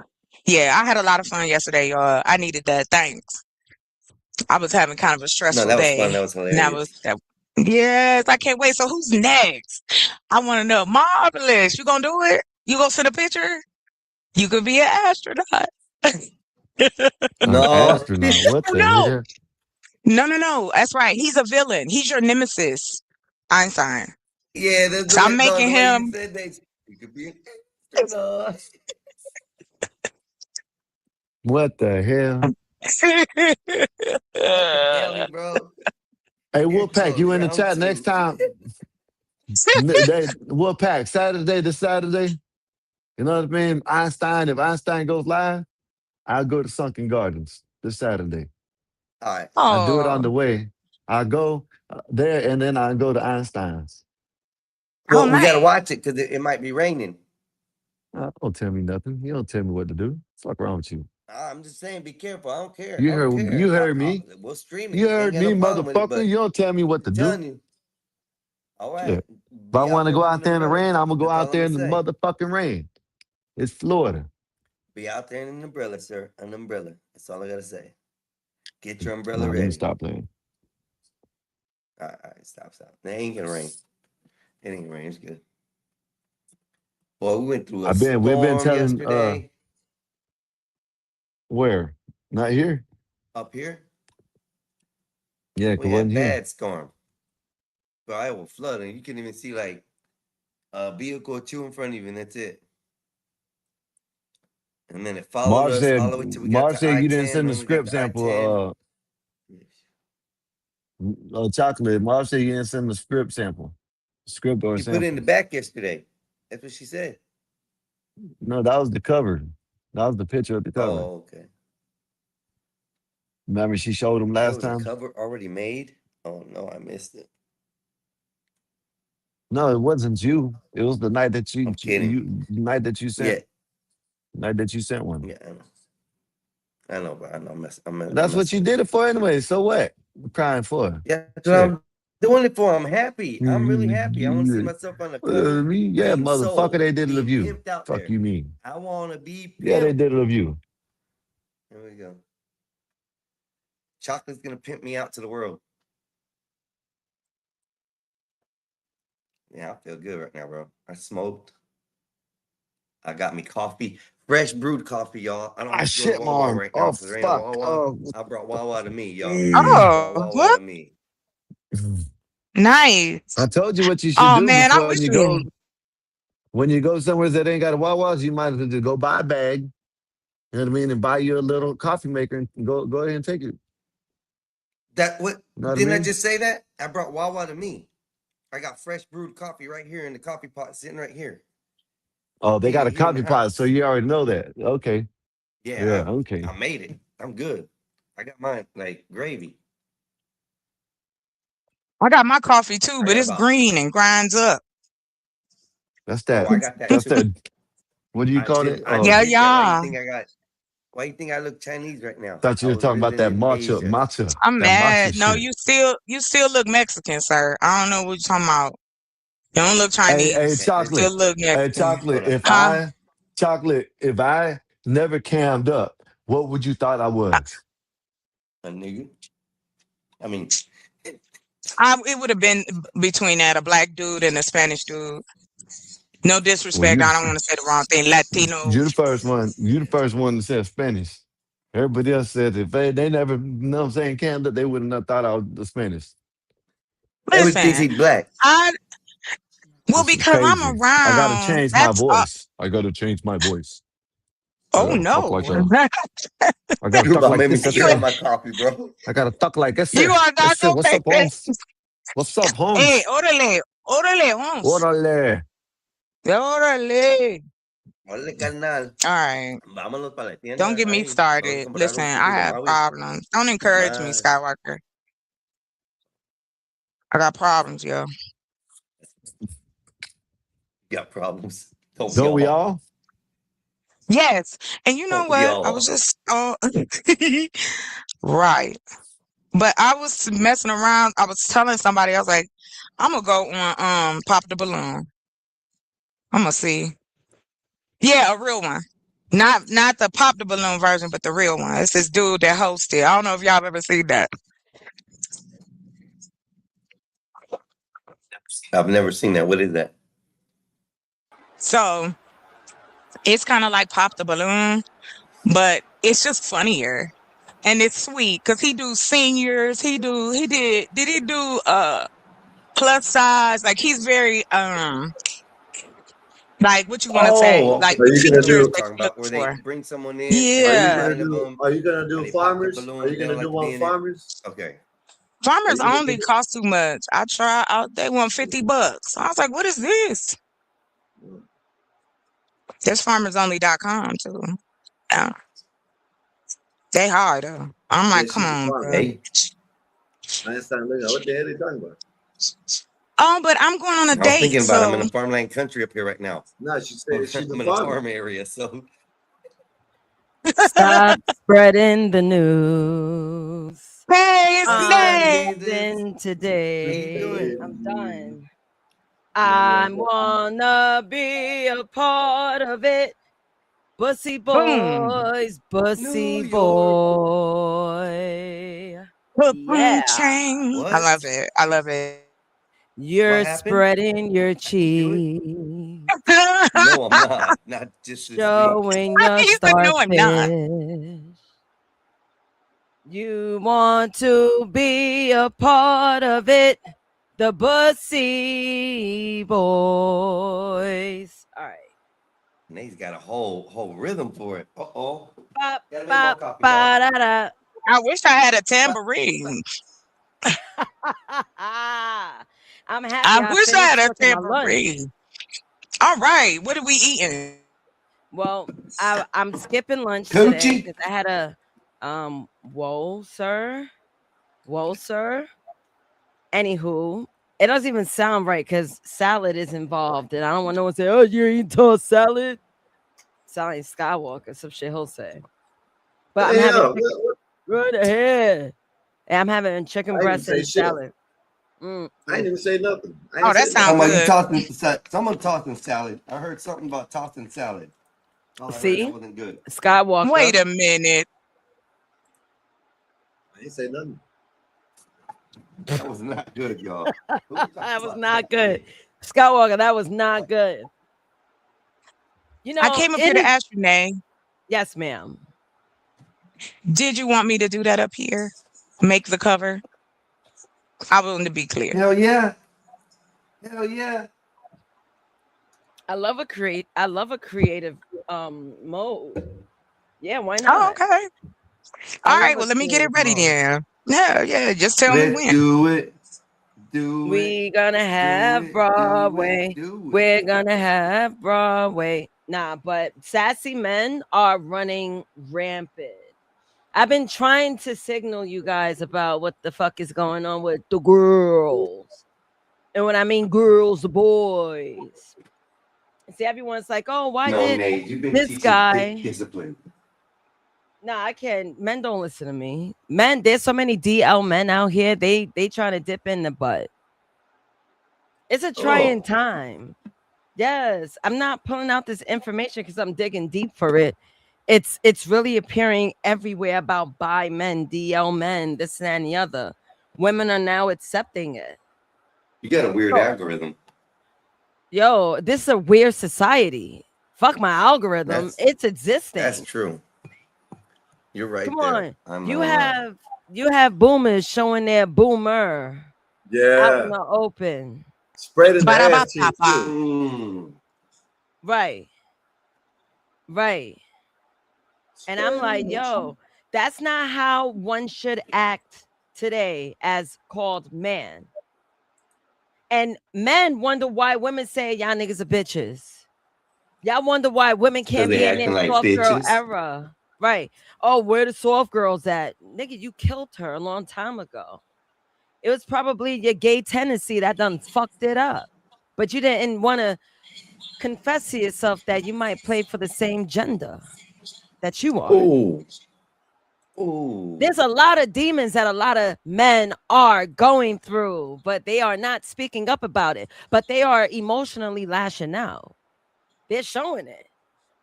yeah, I had a lot of fun yesterday, y'all. I needed that. Thanks. I was having kind of a No, stressful that was fun. day. That was And hilarious. yes, I can't wait. So who's next? I want to know. Marvelous. You gonna do it? You gonna send a picture? You could be an astronaut. An No. astronaut. What the No, hell? no. That's right. He's a villain. He's your nemesis, Einstein. Yeah, that's So I'm no, making the way you him. said that. You could be an astronaut. What the hell? Fucking Ellie, bro. Hey, You're Wolfpack, you totally in the wrong chat next too. time? Wolfpack, Saturday to Saturday. You know what I mean? Einstein, if Einstein goes live, I'll go to Sunken Gardens this Saturday. All right. I do it on Oh, the way. I go there and then I go to Einstein's. oh, Well, we gotta nice. watch it because it might be raining. Don't tell me nothing. You don't tell me what to do. Fuck wrong with you. I'm just saying, be careful. I don't care. You I don't heard care. you heard me. We'll stream it. You Ain't heard got me, no problem with it. motherfucker. But You don't tell me what to I'm do. telling you, All right. Shit. If I Be out want to there go with out an there in the umbrella. rain, I'm gonna go That's all out I'm there gonna in the say. motherfucking rain. It's Florida. Be out there in an umbrella, sir. An umbrella. That's all I gotta say. Get your umbrella No, let me ready. stop playing. All right, stop. It ain't gonna rain. It ain't gonna rain. It's good. Boy, we went through a We've been storm telling yesterday where? Not here? up here. Yeah, We it had wasn't here. bad storm. Bro, I was flooding. You couldn't even see like a vehicle or two in front of you, and that's it. And then it followed us all the way till we got to You didn't I-10. send the When we got script to I-10, sample, chocolate. Marge said you didn't send the script sample. Script or you put it in sample. the back yesterday. That's what she said. No, that was the cover. That was the picture of the cover. Oh, okay. Remember she showed him There last was a time? cover already made. Oh no, I missed it. No, it wasn't you. It was the night that I'm kidding. the night that you sent. Yeah, Night that you sent one. yeah, I know, but I know I'm That's what you did it for anyway. So what? I'm crying for. Yeah, that's what I'm doing it for. I'm happy. I'm really happy. I want to see myself on the cover. Yeah, being motherfucker, sold, they did it of being you. pimped out Fuck there. you mean. I want to be pimped. Yeah, they did it of you. There we go. Chocolate's gonna pimp me out to the world. Yeah, I feel good right now, bro. I smoked. I got me coffee, fresh brewed coffee, y'all. I don't have to go to Shit, Wawa Mom. right now Oh, because there ain't a fuck. Wawa. Oh. I brought Wawa to me, y'all. Oh, Wawa what? to me. Nice. I told you what you should Oh do man, I before wish you you. go. When you go somewhere that ain't got a Wawa's, you might as well just go buy a bag. You know what I mean? And buy you a little coffee maker and go ahead and take it. That what? You know what Didn't I I mean? just say that? I brought Wawa to me. I got fresh brewed coffee right here in the coffee pot sitting right here. Oh, they got a Here in the coffee pot, house. so you already know that. Okay. Yeah, okay. I made it. I'm good. I got mine like gravy. I got my coffee too, I but got it's about. green and grinds up. That's Oh, that. I got that That's too. that. What do you call it? I Yeah, did that. Why you yeah. think I got? Why you think I look Chinese right now? Thought you I were was talking about living that in matcha. Asia. I'm That matcha mad. No, shit. you still look Mexican, sir. I don't know what you're talking about. You don't look Hey, Chinese. You chocolate. still look Hey, Mexican. chocolate. Huh? If I never cammed up, what would you thought I was? A nigga. I mean, It would have been between that, a black dude and a Spanish dude. No disrespect. I don't want to say the wrong thing. Latino. You the first one. You the first one that said Spanish. Everybody else said if they never, you know what I'm saying, cammed up, they wouldn't have thought I was the Spanish. everyone thinks Listen, he's black. This is because I'm crazy. I gotta around. change my voice. I gotta change my voice. I Oh gotta talk no. like that. I gotta You're talk about to like make me this. spit out my coffee, bro. I gotta talk like this. You are not gonna What's take up, that. Holmes? What's up, Hey, Holmes? órale, Holmes. Órale. Órale. Ole, carnal. All right. Vámonos para la tienda. Don't get me Ahí. Vamos a started. comprar Listen, un I kilo de have Maui. problems. Don't encourage me, Más. Skywalker. I got problems, yo. Got problems. Don't we all? Yes. And you know Don't we what? I all? was just right. But I was messing around. I was telling somebody, I was like, I'm gonna go on Pop the Balloon. I'm gonna see. Yeah, a real one. Not the Pop the Balloon version, but the real one. It's this dude that hosted. I don't know if y'all have ever seen that. I've never seen that. What is that? So it's kind of like Pop the Balloon, but it's just funnier. And it's sweet because he do seniors. Did he do plus size? Like he's very like what you want to say? Oh, Like Are the you I gonna know what features you're do? that talking you look about, where they for. bring someone in and Are they you make Yeah. gonna fun of do? them Are you gonna do and they pop the farmers? Are balloon you and they don't gonna do like to be one in it. farmers? Okay. Are Farmers you gonna only do? cost too much. I try out they want $50. I was like, what is this? There's farmersonly.com too. Yeah. They hard though. I'm like, Yeah, come she's a on, farmer. bro. Hey, I understand. Look, what the hell are you talking about? Oh, but I'm going on a I was date, thinking about it. I'm in so the farmland country up here right now. No, she I'm said she's a in a farmer. farm area, so Stop spreading the news. hey, it's Happy Nate. Valentine's Then Day. What are you today, doing? I'm done. I wanna be a part of it. Bussy Boom. boys, bussy New York. boy. Boom, Yeah. chang. I What? love it. I love it. You're What happened? spreading your I can't do it. cheeks, No, I'm not. Not just this week. showing your He said, no, I'm not. starfish. You want to be a part of it. The Bussy Boys. All right. Nate's got a whole rhythm for it. Uh-oh. Bop, Gotta make more bop, coffee, ba, y'all. da, da. I wish I had a tambourine. I'm happy I I wish I finished had a cooking my lunch. tambourine. All right, what are we eating? Well, I'm skipping lunch today Coochie. because I had a whoa, sir. Anywho, it doesn't even sound right because salad is involved, and I don't want no one to say, "Oh, you're eating tossed salad." Sound like Skywalker, some shit he'll say. But I'm having right ahead. And I'm having chicken breast and salad. I ain't even say nothing. Oh, that sounds good. Someone tossing salad. I heard something about tossing salad. All I heard, See? that wasn't good. Skywalker. Wait a minute. I ain't say nothing. That was not good, y'all. That was not good. Skywalker, that was not good. You know, I came up here to ask you, Nay, yes, ma'am. did you want me to do that up here? Make the cover? I want to be clear. Hell yeah. Hell yeah. I love a creative mode. Yeah, why Oh, not? okay. I All love right, a well, let me get it creative ready mode. then. Yeah, just tell me Let's when. do it. Do it. We gonna have Broadway. Do it. We're gonna have Broadway. Nah, but sassy men are running rampant. I've been trying to signal you guys about what the fuck is going on with the girls. And when I mean girls, the boys. See, everyone's like, oh, why No, did Nate, you've been this teaching guy? discipline. No, I can't. Men don't listen to me. Men, there's so many DL men out here. They trying to dip in the butt. It's a trying time. Yes, I'm not pulling out this information because I'm digging deep for it. It's really appearing everywhere about bi men, DL men, this and the other. Women are now accepting it. You got a weird algorithm. Yo, this is a weird society. Fuck my algorithm. It's existing. That's true. You're right. Come there. on. You have boomers showing their boomer out in the open. Spreading the ass Ba-da-ba-ba-ba. cheeks too. Right. And I'm like, yo, that's not how one should act today as called man. And men wonder why women say y'all niggas are bitches. Y'all wonder why women can't be in their soft girl era. Right. Oh, where the soft girls at? Nigga, you killed her a long time ago. It was probably your gay tendency that done fucked it up. But you didn't want to confess to yourself that you might play for the same gender that you are. Ooh. There's a lot of demons that a lot of men are going through, but they are not speaking up about it. But they are emotionally lashing out. They're showing it.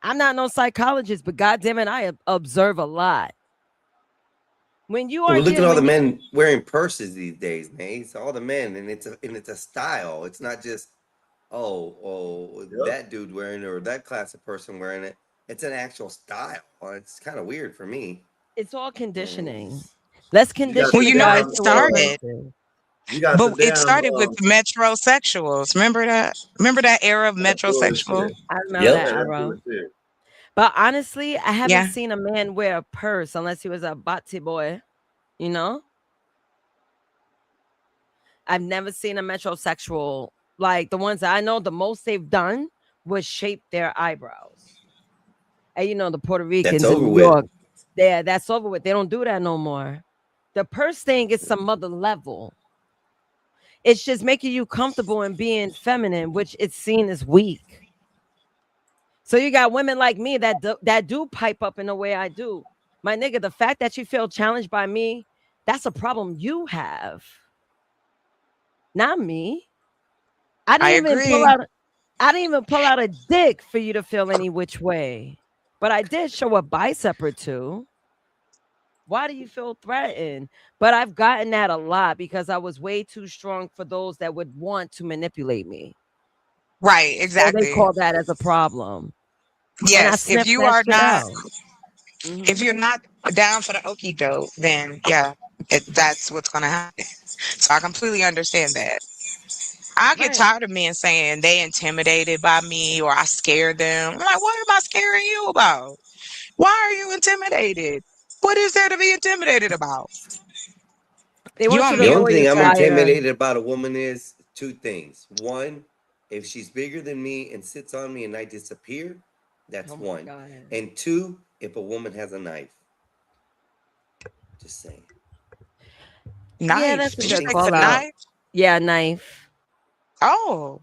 I'm not no psychologist, but goddamn it, I observe a lot. When you are look at all the men wearing purses these days, Nate. It's all the men, and it's a style. It's not just that dude wearing it or that class of person wearing it. It's an actual style. It's kind of weird for me. It's all conditioning. Let's condition. Well, you know, it started. But it started with metrosexuals. Remember that? Remember that era of metrosexual? I remember that era. But honestly, I haven't seen a man wear a purse unless he was a bati boy, you know? I've never seen a metrosexual, like the ones that I know, the most they've done was shape their eyebrows. And you know, the Puerto Ricans in New York, that's over with. They don't do that no more. The purse thing is some other level. It's just making you comfortable and being feminine, which it's seen as weak. So you got women like me that do pipe up in the way I do. My nigga, the fact that you feel challenged by me, that's a problem you have. Not me. I I didn't even pull agree. out. I didn't even pull out a dick for you to feel any which way, but I did show a bicep or two. Why do you feel threatened? But I've gotten that a lot because I was way too strong for those that would want to manipulate me. Right, So they exactly. call that as a problem. And I Yes, sniffed that shit out. if Mhm. you're not down for the okie doke, then yeah, that's what's gonna happen. So I completely understand that. I get Right. tired of men saying they intimidated by me or I scared them. I'm like, what am I scaring you about? Why are you intimidated? What is there to be intimidated about? They You want you on to The mute? only lower your thing I'm fire. intimidated about a woman is two things. One, if she's bigger than me and sits on me and I disappear, that's Oh my one. god. And two, if a woman has a knife. Just saying. Yeah, Knife. that's a Did Some you good say things call a out. swing. knife? Yeah, knife. Oh,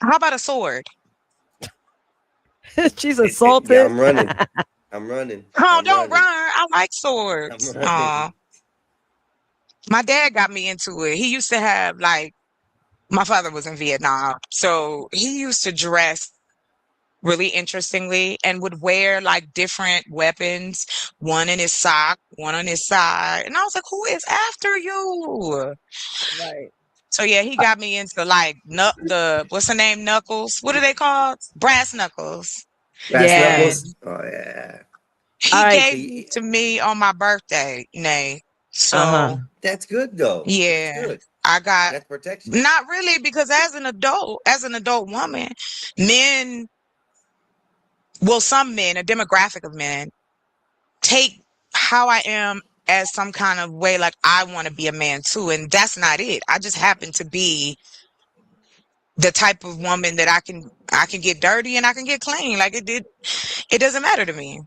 how about a sword? She's Yeah, assaulted. I'm running. I'm running. Oh, I'm don't run. running. I like I'm swords. running. Aw. My dad got me into it. He used to have like my father was in Vietnam, so he used to dress really interestingly and would wear like different weapons, one in his sock, one on his side. And I was like, who is after you? Right. So yeah, he got me into like the what's the name? Knuckles. What are they called? Brass knuckles. Brass Yeah. knuckles. Oh yeah. All He right. gave See, me to me on my birthday, Nay. Uh-huh. So that's good though. That's yeah, good. I got That's protection. not really because as an adult woman, men, well, some men, a demographic of men, take how I am as some kind of way, like I want to be a man too, and that's not it. I just happen to be the type of woman that I can get dirty and I can get clean. Like it doesn't matter to me.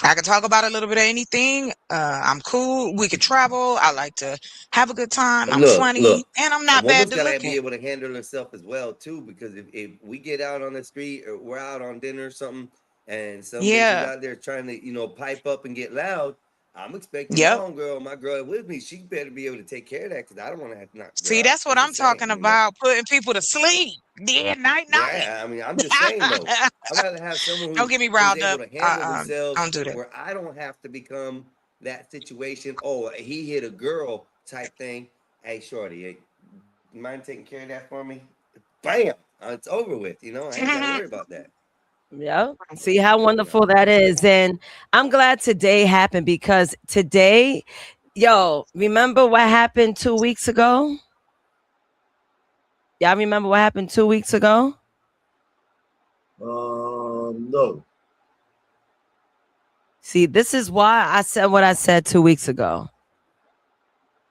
I can talk about a little bit of anything. I'm cool. We could travel. I like to have a good time. I'm funny, Look. and I'm A not bad woman's to gotta look be at. able to handle herself as well too, because if we get out on the street or we're out on dinner or something, and some bitch is Yeah. out there trying to pipe up and get loud, I'm expecting my Yep. homegirl, my girl with me, she better be able to take care of that because I don't want to have to knock the girl See, out. that's what I'm I'm just saying, talking about. Putting people to sleep. Yeah, night, night. Yeah, I mean, I'm just saying though. I'd rather have someone Don't get me who's riled able up. to handle Uh-uh. themselves Don't do that. where I don't have to become that situation. Oh, he hit a girl type thing. Hey, shorty, hey, you mind taking care of that for me? Bam, it's over with. I ain't got to worry about that. Yeah. See how You know, wonderful that is. And I'm glad today happened because today, yo, remember what happened 2 weeks ago? Y'all remember what happened 2 weeks ago? No. See, this is why I said what I said 2 weeks ago.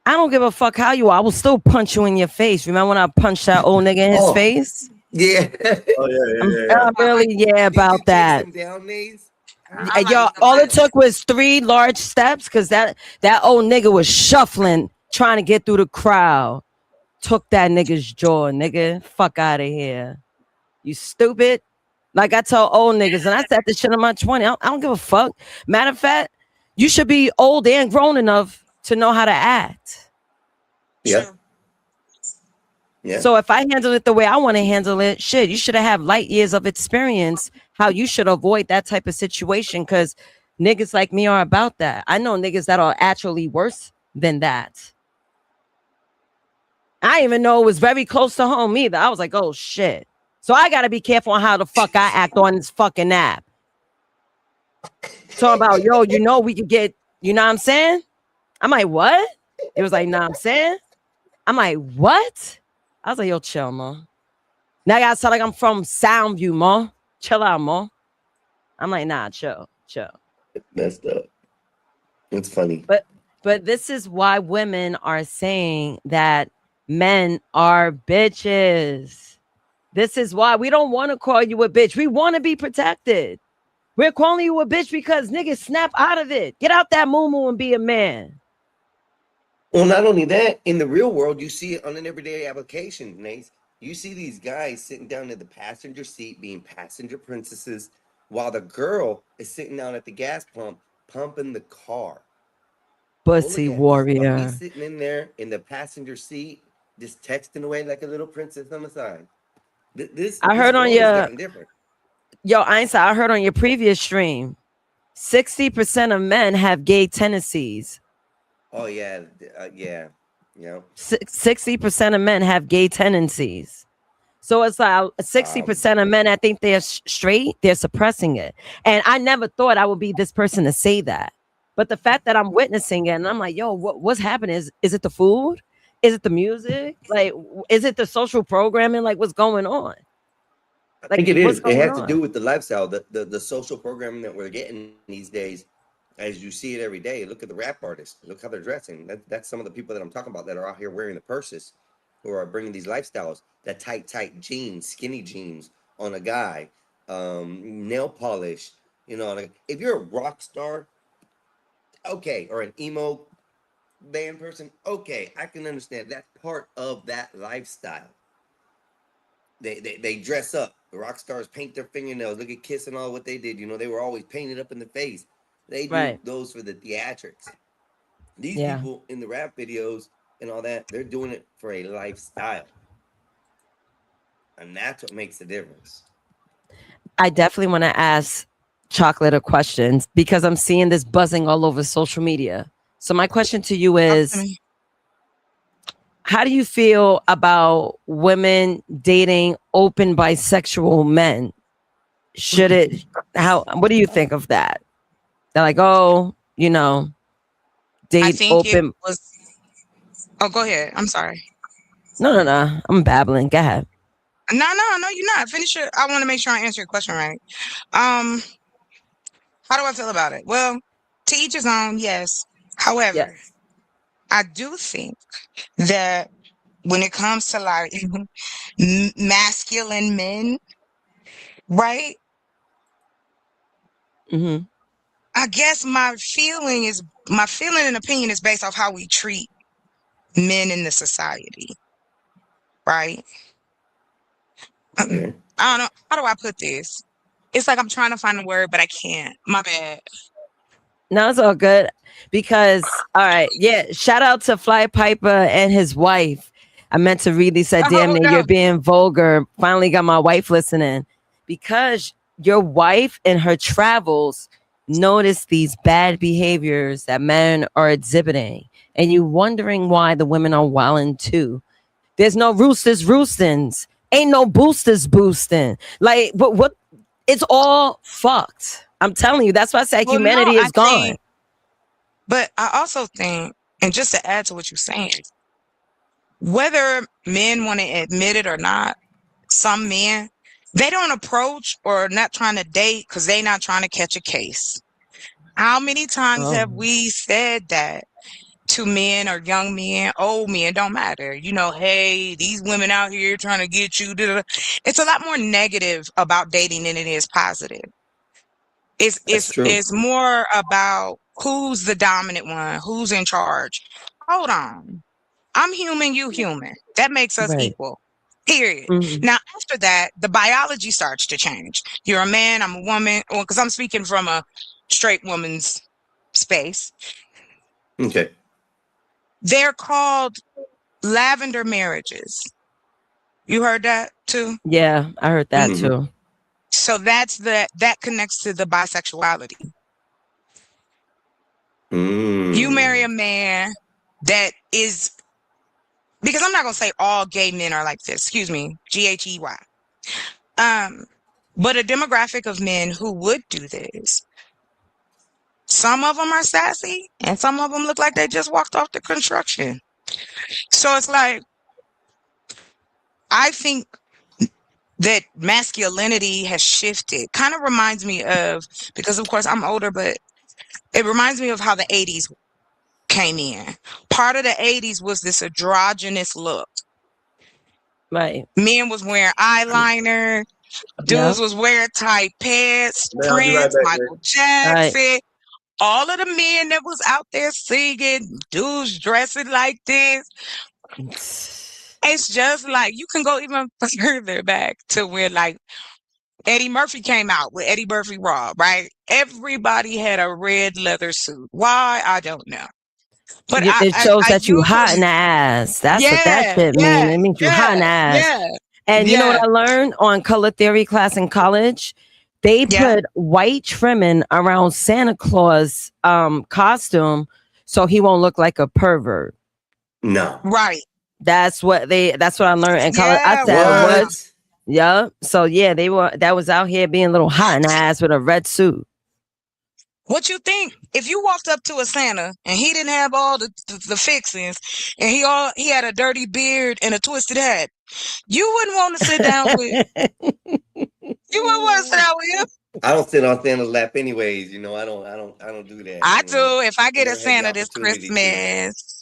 I don't give a fuck how you are. I will still punch you in your face. Remember when I punched that old nigga in his Oh. face? Yeah. Oh yeah. I'm really about Did you chase that. him down, Naze? I like Yo, them all it too. took was 3 large steps because that old nigga was shuffling, trying to get through the crowd. Took that nigga's jaw, nigga. Fuck out of here. You stupid. Like I tell old niggas, and I said this shit in my 20. I don't give a fuck. Matter of fact, you should be old and grown enough to know how to act. Yeah. True. Yeah. So if I handle it the way I want to handle it, shit, you should have light years of experience how you should avoid that type of situation because niggas like me are about that. I know niggas that are actually worse than that. I didn't even know it was very close to home either. I was like, oh shit. So I gotta be careful on how the fuck I act on this fucking app. Talking about, yo, we could get, you know what I'm saying? I'm like, what? It was like, nah, I'm saying. I'm like, what? I was like, yo, chill, man. Now I gotta sound like I'm from Soundview, ma. Chill out, ma. I'm like, nah, chill. Messed up. It's funny. But this is why women are saying that men are bitches. This is why we don't want to call you a bitch. We want to be protected. We're calling you a bitch because niggas snap out of it. Get out that moo and be a man. Well, not only that, in the real world, you see it on an everyday application, Nace. You see these guys sitting down in the passenger seat being passenger princesses while the girl is sitting down at the gas pump pumping the car. Pussy Hooligans. While warrior. he's sitting in there in the passenger seat just texting away like a little princess on the side. This I heard on world has your gotten different. Einstein, I heard on your previous stream, 60% of men have gay tendencies. Oh yeah, yeah, you know. 60% of men have gay tendencies. So it's like 60% of men, I think they're straight, they're suppressing it. And I never thought I would be this person to say that. But the fact that I'm witnessing it and I'm like, yo, what's happening? Is it the food? Is it the music? Like, is it the social programming? Like, what's going on? I think it what's is. It going has to on? do with the lifestyle, the social programming that we're getting these days. As you see it every day, look at the rap artists. Look how they're dressing. That's some of the people that I'm talking about that are out here wearing the purses, who are bringing these lifestyles. That tight jeans, skinny jeans on a guy, nail polish. You know, like, if you're a rock star, okay, or an emo band person, okay, I can understand. That's part of that lifestyle. They dress up. The rock stars paint their fingernails. Look at Kiss and all what they did. You know, they were always painted up in the face. They do those for the theatrics. These people in the rap videos and all that, they're doing it for a lifestyle. And that's what makes the difference. I definitely want to ask Chocolate a question because I'm seeing this buzzing all over social media. So my question to you is, how do you feel about women dating open bisexual men? Should it, what do you think of that? They're like, oh, you know, date I think open. it was. Oh, go ahead. I'm sorry. No. I'm babbling. Go ahead. No, you're not. Finish it. I want to make sure I answer your question right. How do I feel about it? Well, to each his own, yes. However, I do think that when it comes to like masculine men, right? Mm-hmm. I guess my feeling and opinion is based off how we treat men in the society, right? I don't know. How do I put this? It's like I'm trying to find a word, but I can't. My bad. No, it's all good. Because, all right, yeah, shout out to Fly Piper and his wife. I meant to read these. Said, damn near, you're being vulgar. Finally got my wife listening. Because your wife in her travels noticed these bad behaviors that men are exhibiting. And you wondering why the women are wilding too. There's no roosters roostings. Ain't no boosters boosting. Like, what? It's all fucked. I'm telling you. That's why I say humanity is gone. But I also think, and just to add to what you're saying, whether men want to admit it or not, some men, they don't approach or not trying to date because they're not trying to catch a case. How many times have we said that to men or young men, old men, don't matter? You know, hey, these women out here trying to get you. It's a lot more negative about dating than it is positive. It's more about who's the dominant one, who's in charge. Hold on. I'm human, you human. That makes us equal. Period. Now, after that, the biology starts to change. You're a man, I'm a woman. Well, because I'm speaking from a straight woman's space. Okay. They're called lavender marriages. You heard that too? Yeah, I heard that too. So that connects to the bisexuality. You marry a man that is, because I'm not going to say all gay men are like this. Excuse me, GHEY. But a demographic of men who would do this. Some of them are sassy and some of them look like they just walked off the construction. So it's like, I think that masculinity has shifted. Kind of reminds me of, because of course I'm older, but it reminds me of how the 80s came in. Part of the 80s was this androgynous look. Right. Men was wearing eyeliner. Dudes was wearing tight pants. Prince, Michael Jackson. All of the men that was out there singing, dudes dressing like this. It's just like, you can go even further back to where like Eddie Murphy came out with Eddie Murphy Raw, right? Everybody had a red leather suit. Why? I don't know. But It shows I that you hot in usually the ass. That's what that yeah, shit mean. yeah, It means you hot in the yeah, ass. yeah, And you know what yeah, I learned on color theory class in college? They yeah. put white trimming around Santa Claus costume so he won't look like a pervert. No. Right. That's what I learned in college. I Yeah, said, wow. what? What? Yeah. So yeah, that was out here being a little hot in the ass with a red suit. What you think if you walked up to a Santa and he didn't have all the fixings and he had a dirty beard and a twisted hat? You wouldn't want to sit down with you wouldn't want to sit down with him. I don't sit on Santa's lap anyways. You know, I don't do that. I You know, do. If I get a never had the Santa this opportunity to. Christmas,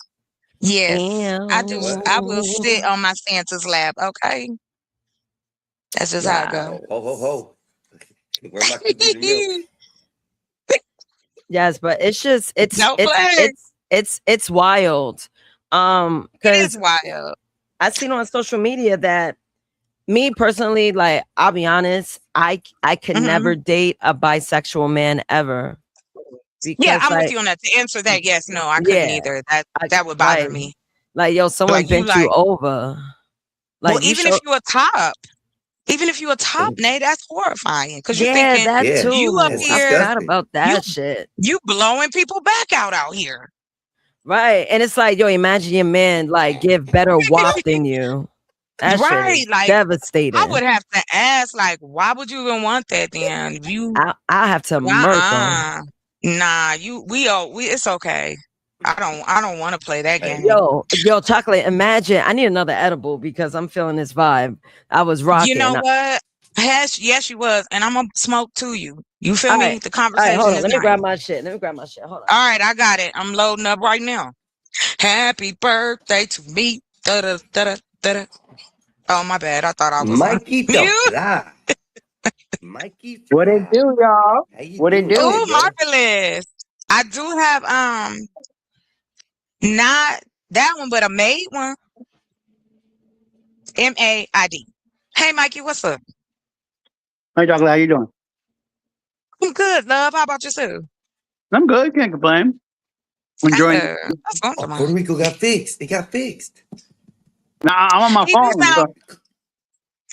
yes, I do. What? I will sit on my Santa's lap. Okay, that's just how it Wow. goes. Ho. Where my cookies and milk? Yes, but it's just Don't play. it's wild. It Because is wild. I seen on social media that me personally, like I'll be honest, I could Mhm. never date a bisexual man ever. Yeah, Because I'm with like you on that. To answer that, yes, no, I couldn't yeah, either. That would bother right. me. Like yo, someone Like you bent you like over. well, Like you even show if you a top, Nay, that's horrifying because you're yeah, thinking that Yeah, you up too. that's I here, forgot disgusting. about you that shit. you blowing people back out here. Right. And it's like, yo, imagine your man like give better wop than you. That shit Right, is like I devastating. would have to ask, like, why would you even want that then? If you I have to murk him. nah, it's okay. I don't want to play that Hey, game. Yo, chocolate. Imagine I need another edible because I'm feeling this vibe. I was You rocking. know what? Yes, you was, and I'm gonna smoke to you. You feel All me? right, The all right, conversation hold on. is Let me nice. grab my shit. Hold on. All right, I got it. I'm loading up right now. Happy birthday to me. Da-da, da-da, da-da. Oh, my bad. I thought I was on Mikey the mute. Fly. Mikey What it Fly. do, y'all? How you What it doing, do? Oh, big brother? marvelous. I do have not that one, but a made one. MAID. Hey, Mikey, what's up? Hey, Chocolate, how you doing? I'm good, love. How about yourself? I'm good. Can't complain. Enjoying. That's what I'm Oh, talking Puerto about. Rico got fixed. It got fixed. Nah, I'm on my You phone. sound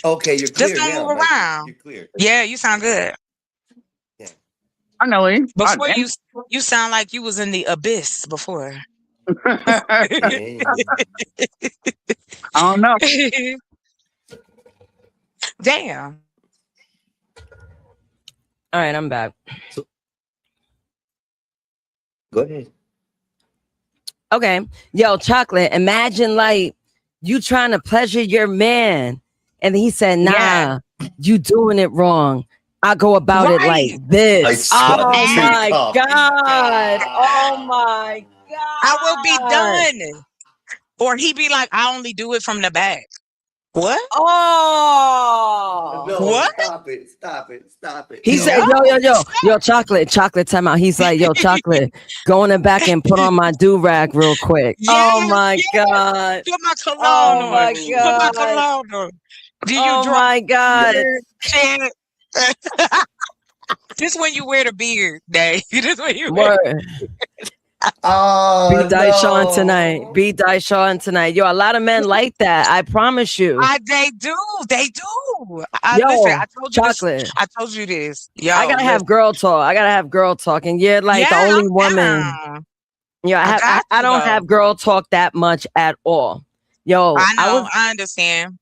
So Okay, you're just clear don't now, move Mikey. around. You're clear. Yeah, you sound good. I know it. Before you sound like you was in the abyss before. Yeah. I don't know. Damn. All right, I'm back. Go ahead. Okay. Yo, chocolate. Imagine like you trying to pleasure your man. And he said, nah, Yeah. you doing it wrong. I go about it Right. like this. I Oh saw you my talking. God. Oh my God. I will be done. Or he be like, I only do it from the back. What? Oh. No, What? Stop it. He No. said, yo, chocolate, time out. He's like, yo, chocolate, go in the back and put on my do-rag real quick. Oh Yes, my yes. God. Put my cologne Oh on. my Put my God. cologne on. Do you Oh drop my God. shit? This when you wear the beard, Day. This when you Word. Oh, Be Daishawn no. tonight. Be Daishawn tonight. Yo, a lot of men like that. I promise you. They do. Listen, Yo, I told you this. chocolate. I told you this. Yo, I gotta have girl talk. And you're like the yeah, only I'm woman. down. Yeah, got I you, don't though. have girl talk that much at all. Yo, I know. I understand.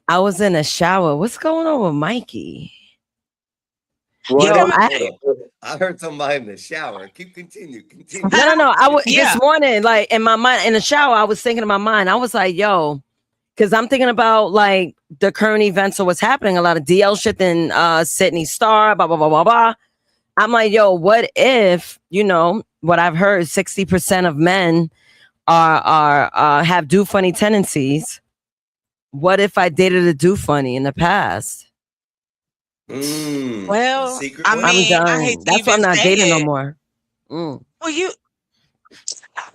I was in a shower. What's going on with Mikey? What? Yo, Hold I on. I heard somebody in the shower. Continue. no. I was Yeah. this morning, like in my mind, in the shower, I was thinking in my mind. I was like, yo, because I'm thinking about like the current events of what's happening. A lot of DL shit in Sydney Star, blah blah blah blah blah. I'm like, yo, what if what I've heard? 60% of men are have do funny tendencies. What if I dated a do funny in the past? Well, secret I one? I'm mean, done. I hate to That's why I'm even not say dating no it. more. Well,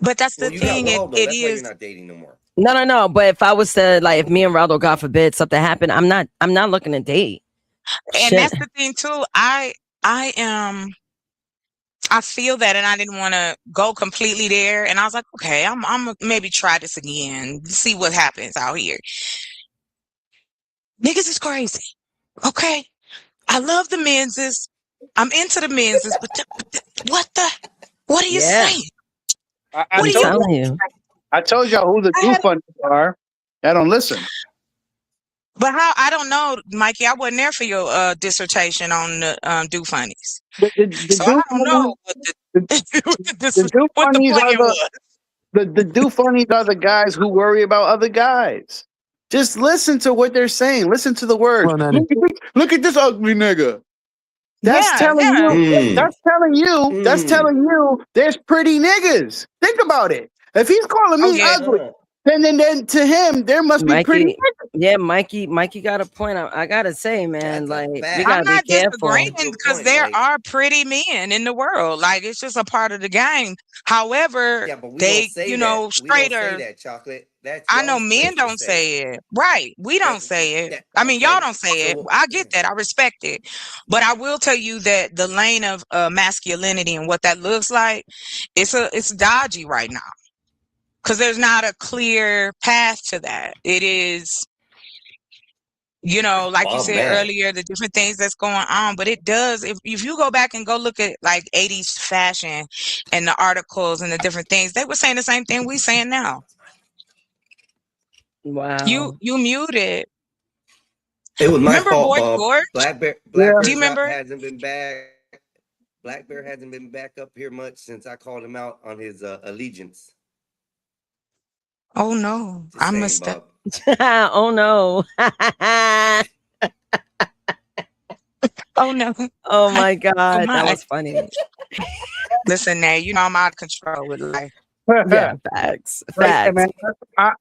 but that's the Well, you got thing. Waldo. It That's why is. you're not dating no more. No. But if I was to like, if me and Raldo, God forbid, something happened, I'm not looking to date. And Shit. that's the thing too. I am I feel that, and I didn't want to go completely there. And I was like, okay, I'm gonna maybe try this again, see what happens out here. Niggas is crazy. Okay, I love the menses. I'm into the menses, but what are you Yeah. saying? I I'm What are you? telling you. I told y'all who the I had- goof are. I don't listen. But how? I don't know, Mikey. I wasn't there for your dissertation on the do funnies, The so I do don't know what the, the do what the funnies plan are was. the do funnies are the guys who worry about other guys. Just listen to what they're saying. Listen to the words. Well, Nanny. Look at this ugly nigga. That's Yeah, telling yeah. you. That's telling you. That's telling you. There's pretty niggas. Think about it. If he's calling Oh me yeah. ugly, then to him there must be pretty. Mikey, yeah, Mikey got a point. I gotta say, man, That's a like fact. we I'm gotta be not careful. disagreeing Good because point, there Mike. are pretty men in the world. Like it's just a part of the game. However, Yeah, but we they, don't say you that. know, We don't say straighter. that, Chocolate. That's I know y'all's men place to don't say it. Right. We don't say it. I mean, y'all Okay. don't say it. So I get that. I respect it. But I will tell you that the lane of masculinity and what that looks like, it's dodgy right now. Because there's not a clear path to that. It is, you know, like you oh said man. earlier, the different things that's going on. But it does, if you go back and go look at like 80s fashion and the articles and the different things, they were saying the same thing we saying now. Wow. You muted. It was my Remember fault, Boy Bob. George? Black Bear Do you remember? hasn't been back. Black Bear hasn't been back up here much since I called him out on his allegiance. Oh no, Just I saying, missed that. Bob. Oh no. Oh no. Oh my God, that my. was funny. Listen, now you know I'm out of control with life. Yeah, facts. Right, Facts. man. I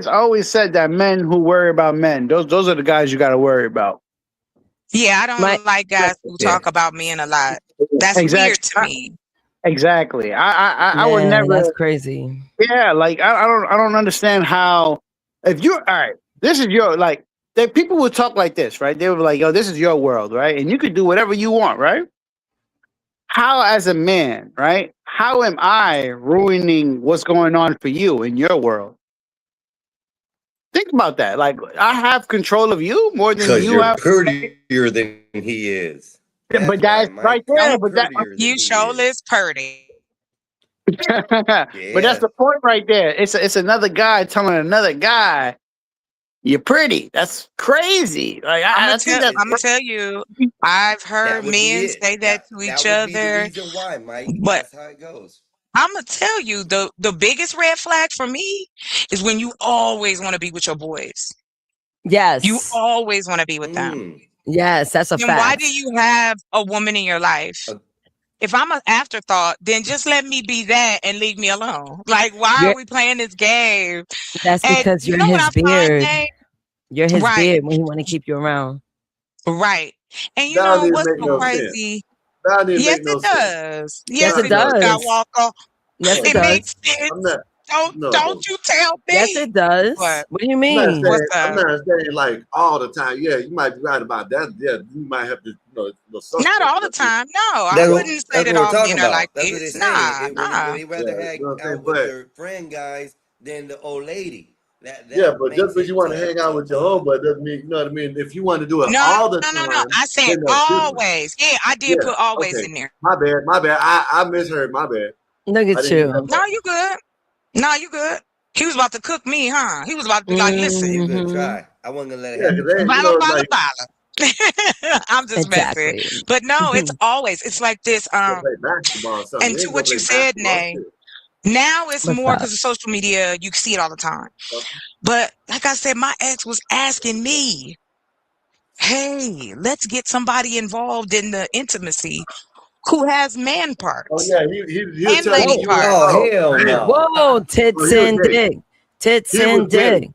always said that men who worry about men, those are the guys you got to worry about. Yeah, I don't like guys who Yeah. talk about men a lot. That's Exactly. weird to me. Exactly. I would Man, never. That's crazy. Yeah, like I don't understand how if you're all right. This is your like. People would talk like this, right? They were like, "Yo, this is your world, right? And you could do whatever you want, right?" How, as a man, right? How am I ruining what's going on for you in your world? Think about that. Like, I have control of you more than Because you you're have. prettier than he is. But that's why, Mike. right there. You're But that, prettier than You he show is. purdy. but that's the point right there. It's another guy telling another guy, "You're pretty." That's crazy. Like I think that's. I'm gonna tell you, I've That heard would be men it. say that to each That would be the other. reason why, Mike. But That's how it goes. I'm gonna tell you, the biggest red flag for me is when you always want to be with your boys. Yes. You always want to be with them. Yes, that's a Then fact. why do you have a woman in your life? If I'm an afterthought, then just let me be that and leave me alone. Like, why are we playing this game? That's And because you you're know what his I find, beard. Dave? You're his Right. beard when he want to keep you around. Right. And you That know didn't what's make so no crazy? That didn't Yes, make no it sense. does. Yes, Yes, it it does, does. Skywalker. Yes, it It does. makes sense. I'm not. No. Don't you tell me. Yes, it does. What? What do you I'm not mean? saying. What's I'm up? not saying like all the time. Yeah, you might be right about that. Yeah, you might have to. Not all the time. No, I That's wouldn't say what that we're all talking men are about. like That's what they're this. saying. Nah. They rather Yeah, hang you know what I'm saying? out with But their friend guys than the old lady. That yeah, but makes just because it you want to hang out with your homeboy doesn't mean you know what I mean. If you want to do it No, all the no. time, I said then that's different. always. Yeah, I did Yeah. put always Okay. in there. My bad. My bad. I misheard. My bad. Look I at didn't hear you. that No, part. you good. No, you good. He was about to cook me, huh? He was about to be like, listen, He was gonna Mhm. try. I wasn't gonna let it Yeah, happen. because bala, you know, bala, like bala. I'm just messing. Exactly. But no, it's always, it's like this. go play basketball or something. And We to ain't gonna what you play said, basketball. Nay, Shit. now it's What's more up? because of social media. You can see it all the time. But like I said, my ex was asking me, hey, let's get somebody involved in the intimacy who has man Oh parts yeah, he'll and tell lady you. parts. Oh hell damn. no. Whoa, tits Oh, he was and gay. dick. Tits He was and gay. dick.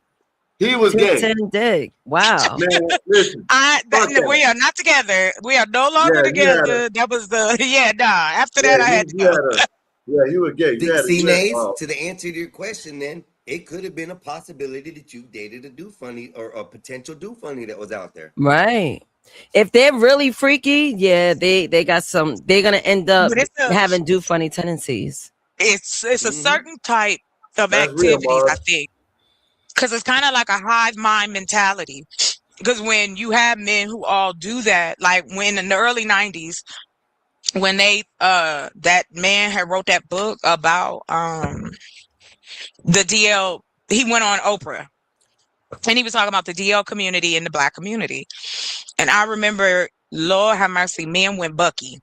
He was Tits gay. and dick. Wow. Man, listen. Fuck that. We are not together. We are no longer Yeah, you had together. That was the After Yeah, that, I had to you go. had a. Yeah, he was gay. You had See, you had, Nays, to the answer to your question, then it could have been a possibility that you dated a do funny or a potential do funny that was out there. Right. If they're really freaky, yeah, they got some. They're gonna end up But having do funny tendencies. it's a certain type of That's real, activities, I Mars. think, because it's kind of like a hive mind mentality. Because when you have men who all do that, like when in the early 90s, when they that man had wrote that book about the DL, he went on Oprah and he was talking about the DL community and the Black community. And I remember, Lord have mercy, men went Bucky.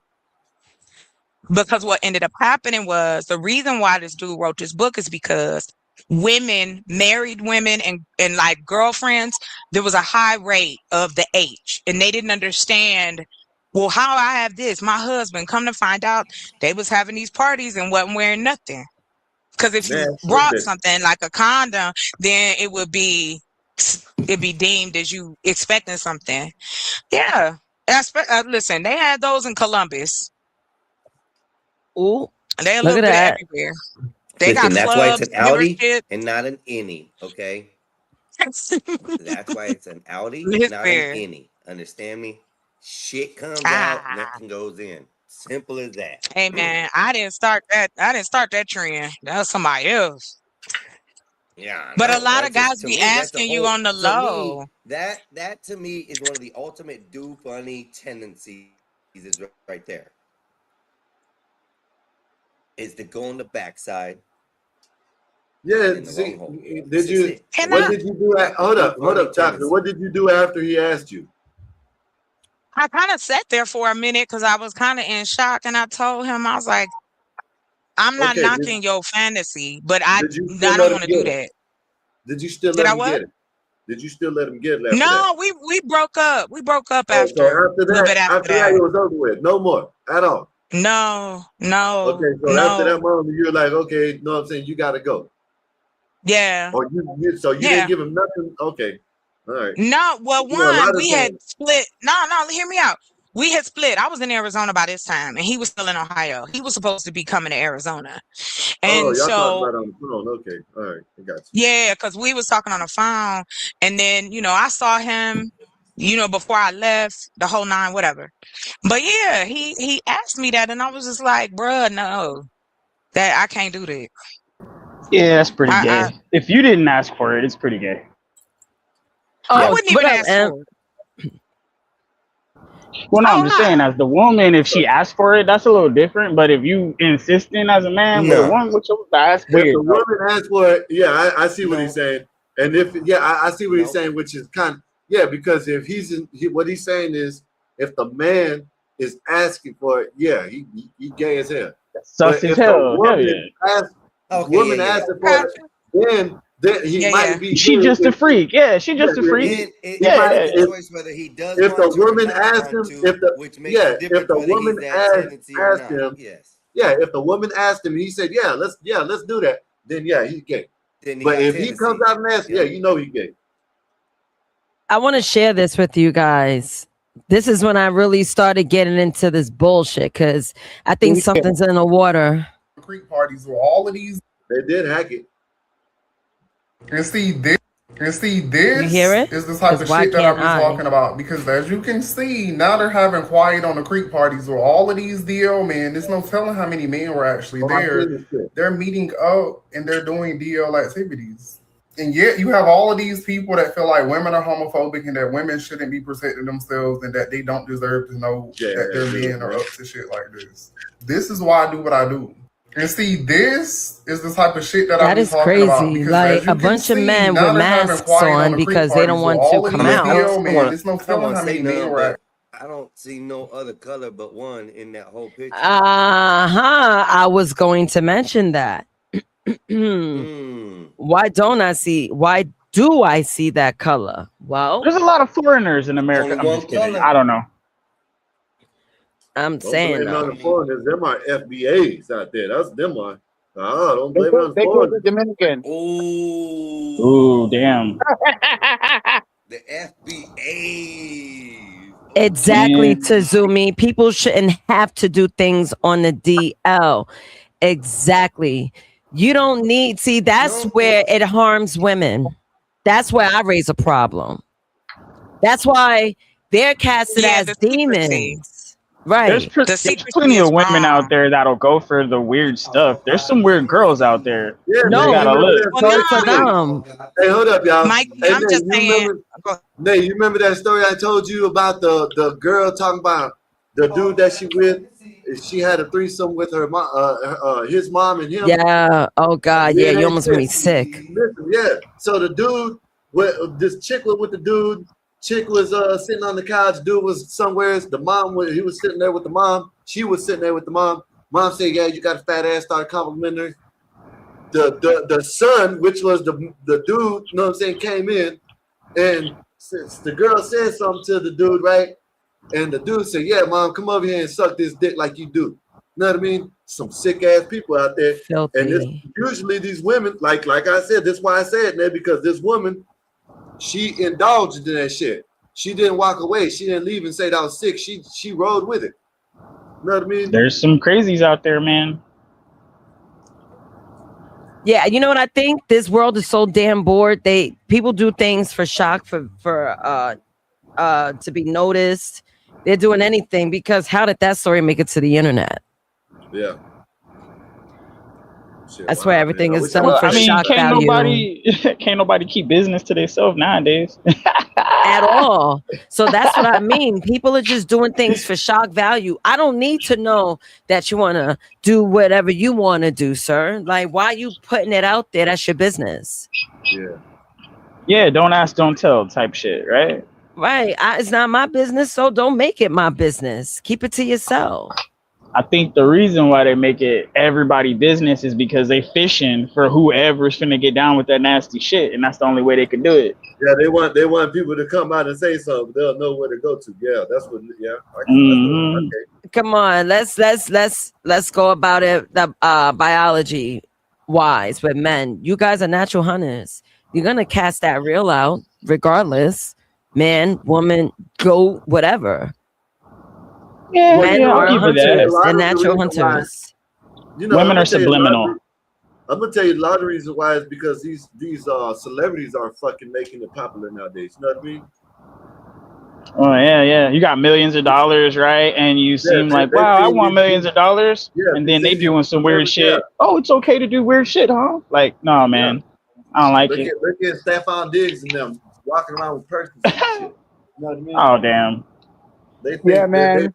Because what ended up happening was, the reason why this dude wrote this book is because women, married women and like girlfriends, there was a high rate of the H, and they didn't understand, well, how I have this, my husband, come to find out they was having these parties and wasn't wearing nothing. Because if you Man, brought shit. something like a condom, then it'd be deemed as you expecting something. Yeah. Listen, they had those in Columbus. Ooh, They a look little at bit that. everywhere. They got Listen, that's why it's clubs, an Audi membership. and not an innie, okay? That's why it's an Audi, not an Listen. innie. Understand me? Shit comes out, Ah. nothing goes in. Simple as that. Hey man, I didn't start that trend. That was somebody else. Yeah, But a no, lot of that's just, guys to be me, that's the asking you whole, on the to low. me, that to me is one of the ultimate do funny tendencies is right there. Is to go on the backside. Yeah, in the see, wrong hole. did That's you? it. Can What I? did you do? Hold Do up, funny Chocolate. tendencies. What did you do after he asked you? I kind of sat there for a minute because I was kind of in shock, and I told him, I was like, I'm not Okay, knocking your fantasy, but I did you still don't let want him to do get it? that. Did you still Did let I him what? get it? Did you still let him get it after that? No, we broke up. We broke up Oh, so after a little bit after after that, that. it was over with. No more at all. No, Okay, so after that no. moment, you're like, okay, you know what I'm saying? You got to go. Yeah, Or so you yeah. didn't give him nothing. Okay, all right. No, well, You know, a lot one, of we had times. split. No, hear me out. We had split. I was in Arizona by this time, and he was still in Ohio. He was supposed to be coming to Arizona. Oh, And y'all talking so, about on the phone? Okay, all right, I got you. yeah, because we was talking on the phone, and then, I saw him, before I left, the whole 9, whatever. But yeah, he asked me that, and I was just like, bruh, no, that I can't do that. Yeah, that's pretty I gay. If you didn't ask for it, it's pretty gay. Oh, wouldn't what even up, ask Em? for it. Well, no, I'm just saying, Hi. as the woman, if she asks for it, that's a little different. But if you insisting as a man with a No. woman, that's If weird, the bro. woman asks for it, yeah, I see what he's No. saying. And if I see what he's No. saying, which is because if what he's saying is if the man is asking for it, yeah, he gay as hell. Sus But as if the hell. Hell yeah. woman asking for it, then he Yeah, might yeah. be. She just a freak. Yeah, she just a freak. Then He it might- is Yeah. a choice whether he does if want the to or woman not asks want him, to, which makes a difference if the whether woman he's that tendency or asked not. him, Yes. yeah, if the woman asked him, he said, yeah, let's do that. Then yeah, he's gay. Then he But got if he comes tendencies. out and asks, yeah, you know he's gay. I want to share this with you guys. This is when I really started getting into this bullshit because I think something's in the water. Creek parties where all of these They did hack it. and see this You hear it? is the type 'Cause of why shit that I can't be I? talking about, because as you can see now they're having quiet on the creek parties where all of these DL men, there's no telling how many men were actually Oh, I there. seen this shit. They're meeting up and they're doing DL activities. And yet you have all of these people that feel like women are homophobic and that women shouldn't be protecting themselves and that they don't deserve to know that their men are up to shit like this. This is why I do what I do. And see, this is the type of shit that That I'm is talking about. crazy. Because Like as you a can bunch of see, men now with they're having masks quiet on the creek because they don't parties want where to all of come these out. DL men, there's no I telling won't how say many men none, were but I don't see no other color but one in that whole picture. I was going to mention that. Mm. Why do I see that color? Well, There's a lot of foreigners in America. Only I'm one just kidding. color. I don't know. I'm Don't saying blame it on though. the foreigners. Them are FBAs out there. That's them are. Don't They blame it on the go to foreigners. Dominican. Oh. Ooh, damn. The FBA. Exactly, Man. Tazumi. People shouldn't have to do things on the DL. Exactly. You don't need, see, that's where it harms women. That's where I raise a problem. That's why they're casted Yeah, as the secrecy. demons. Right. The There's secrecy plenty is of women wrong. out there that'll go for the weird stuff. There's some weird girls out there. Yeah, You No, just gotta remember look. that Well, good for story? nah, them. Hey, hold up, y'all. Mikey, Hey, I'm Nate, just you saying. remember? Nate, you remember that story I told you about the girl talking about the dude that she with? She had a threesome with her mom, his mom and him. Yeah. Oh God. And Yeah. then You they almost made me said, sick. listen, yeah. So the dude, this chick was with the dude. Chick was sitting on the couch. Dude was somewhere. He was sitting there with the mom. She was sitting there with the mom. Mom said, "Yeah, you got a fat ass." Started complimenting her. The son, which was the dude, you know what I'm saying, came in, and since the girl said something to the dude, right? And the dude said, "Yeah, mom, come over here and suck this dick like you do." You know what I mean? Some sick ass people out there. And it's Filthy. usually these women, like I said, that's why I said that, because this woman, she indulged in that shit. She didn't walk away. She didn't leave and say that I was sick. She rode with it. You know what I mean? There's some crazies out there, man. Yeah, you know what I think? This world is so damn bored. People do things for shock, for to be noticed. They're doing anything because how did that story make it to the internet? Yeah. Shit, I swear everything is done Well, for I mean, shock value can't nobody keep business to themselves nowadays. at all. So that's what I mean. People are just doing things for shock value. I don't need to know that you want to do whatever you want to do, sir. Like, why are you putting it out there? That's your business. Yeah. Yeah, don't ask, don't tell type shit, right? Right. It's not my business, so don't make it my business. Keep it to yourself. I think the reason why they make it everybody business is because they fishing for whoever's finna get down with that nasty shit, and that's the only way they could do it. Yeah, they want people to come out and say something. They'll know where to go to. Yeah, that's what. Yeah. Mhm. Come on, let's go about it the biology wise with men. You guys are natural hunters. You're gonna cast that reel out regardless. Man, woman, goat, whatever. Yeah, Men yeah, are I'll give you hunters. that. They're natural hunters. You know, Women I'm are subliminal. gonna tell you a lot of reasons why is because these celebrities are fucking making it popular nowadays. You know what I mean? Oh yeah. You got millions of dollars, right? And you seem like, wow, I want millions of dollars. Yeah, and then they they- doing some weird shit. yeah. Oh, it's okay to do weird shit, huh? Like, no, man. I don't like it. Look at Stephon Diggs and them walking around with purses and shit. You know what I mean? Oh, damn. They think Yeah, man.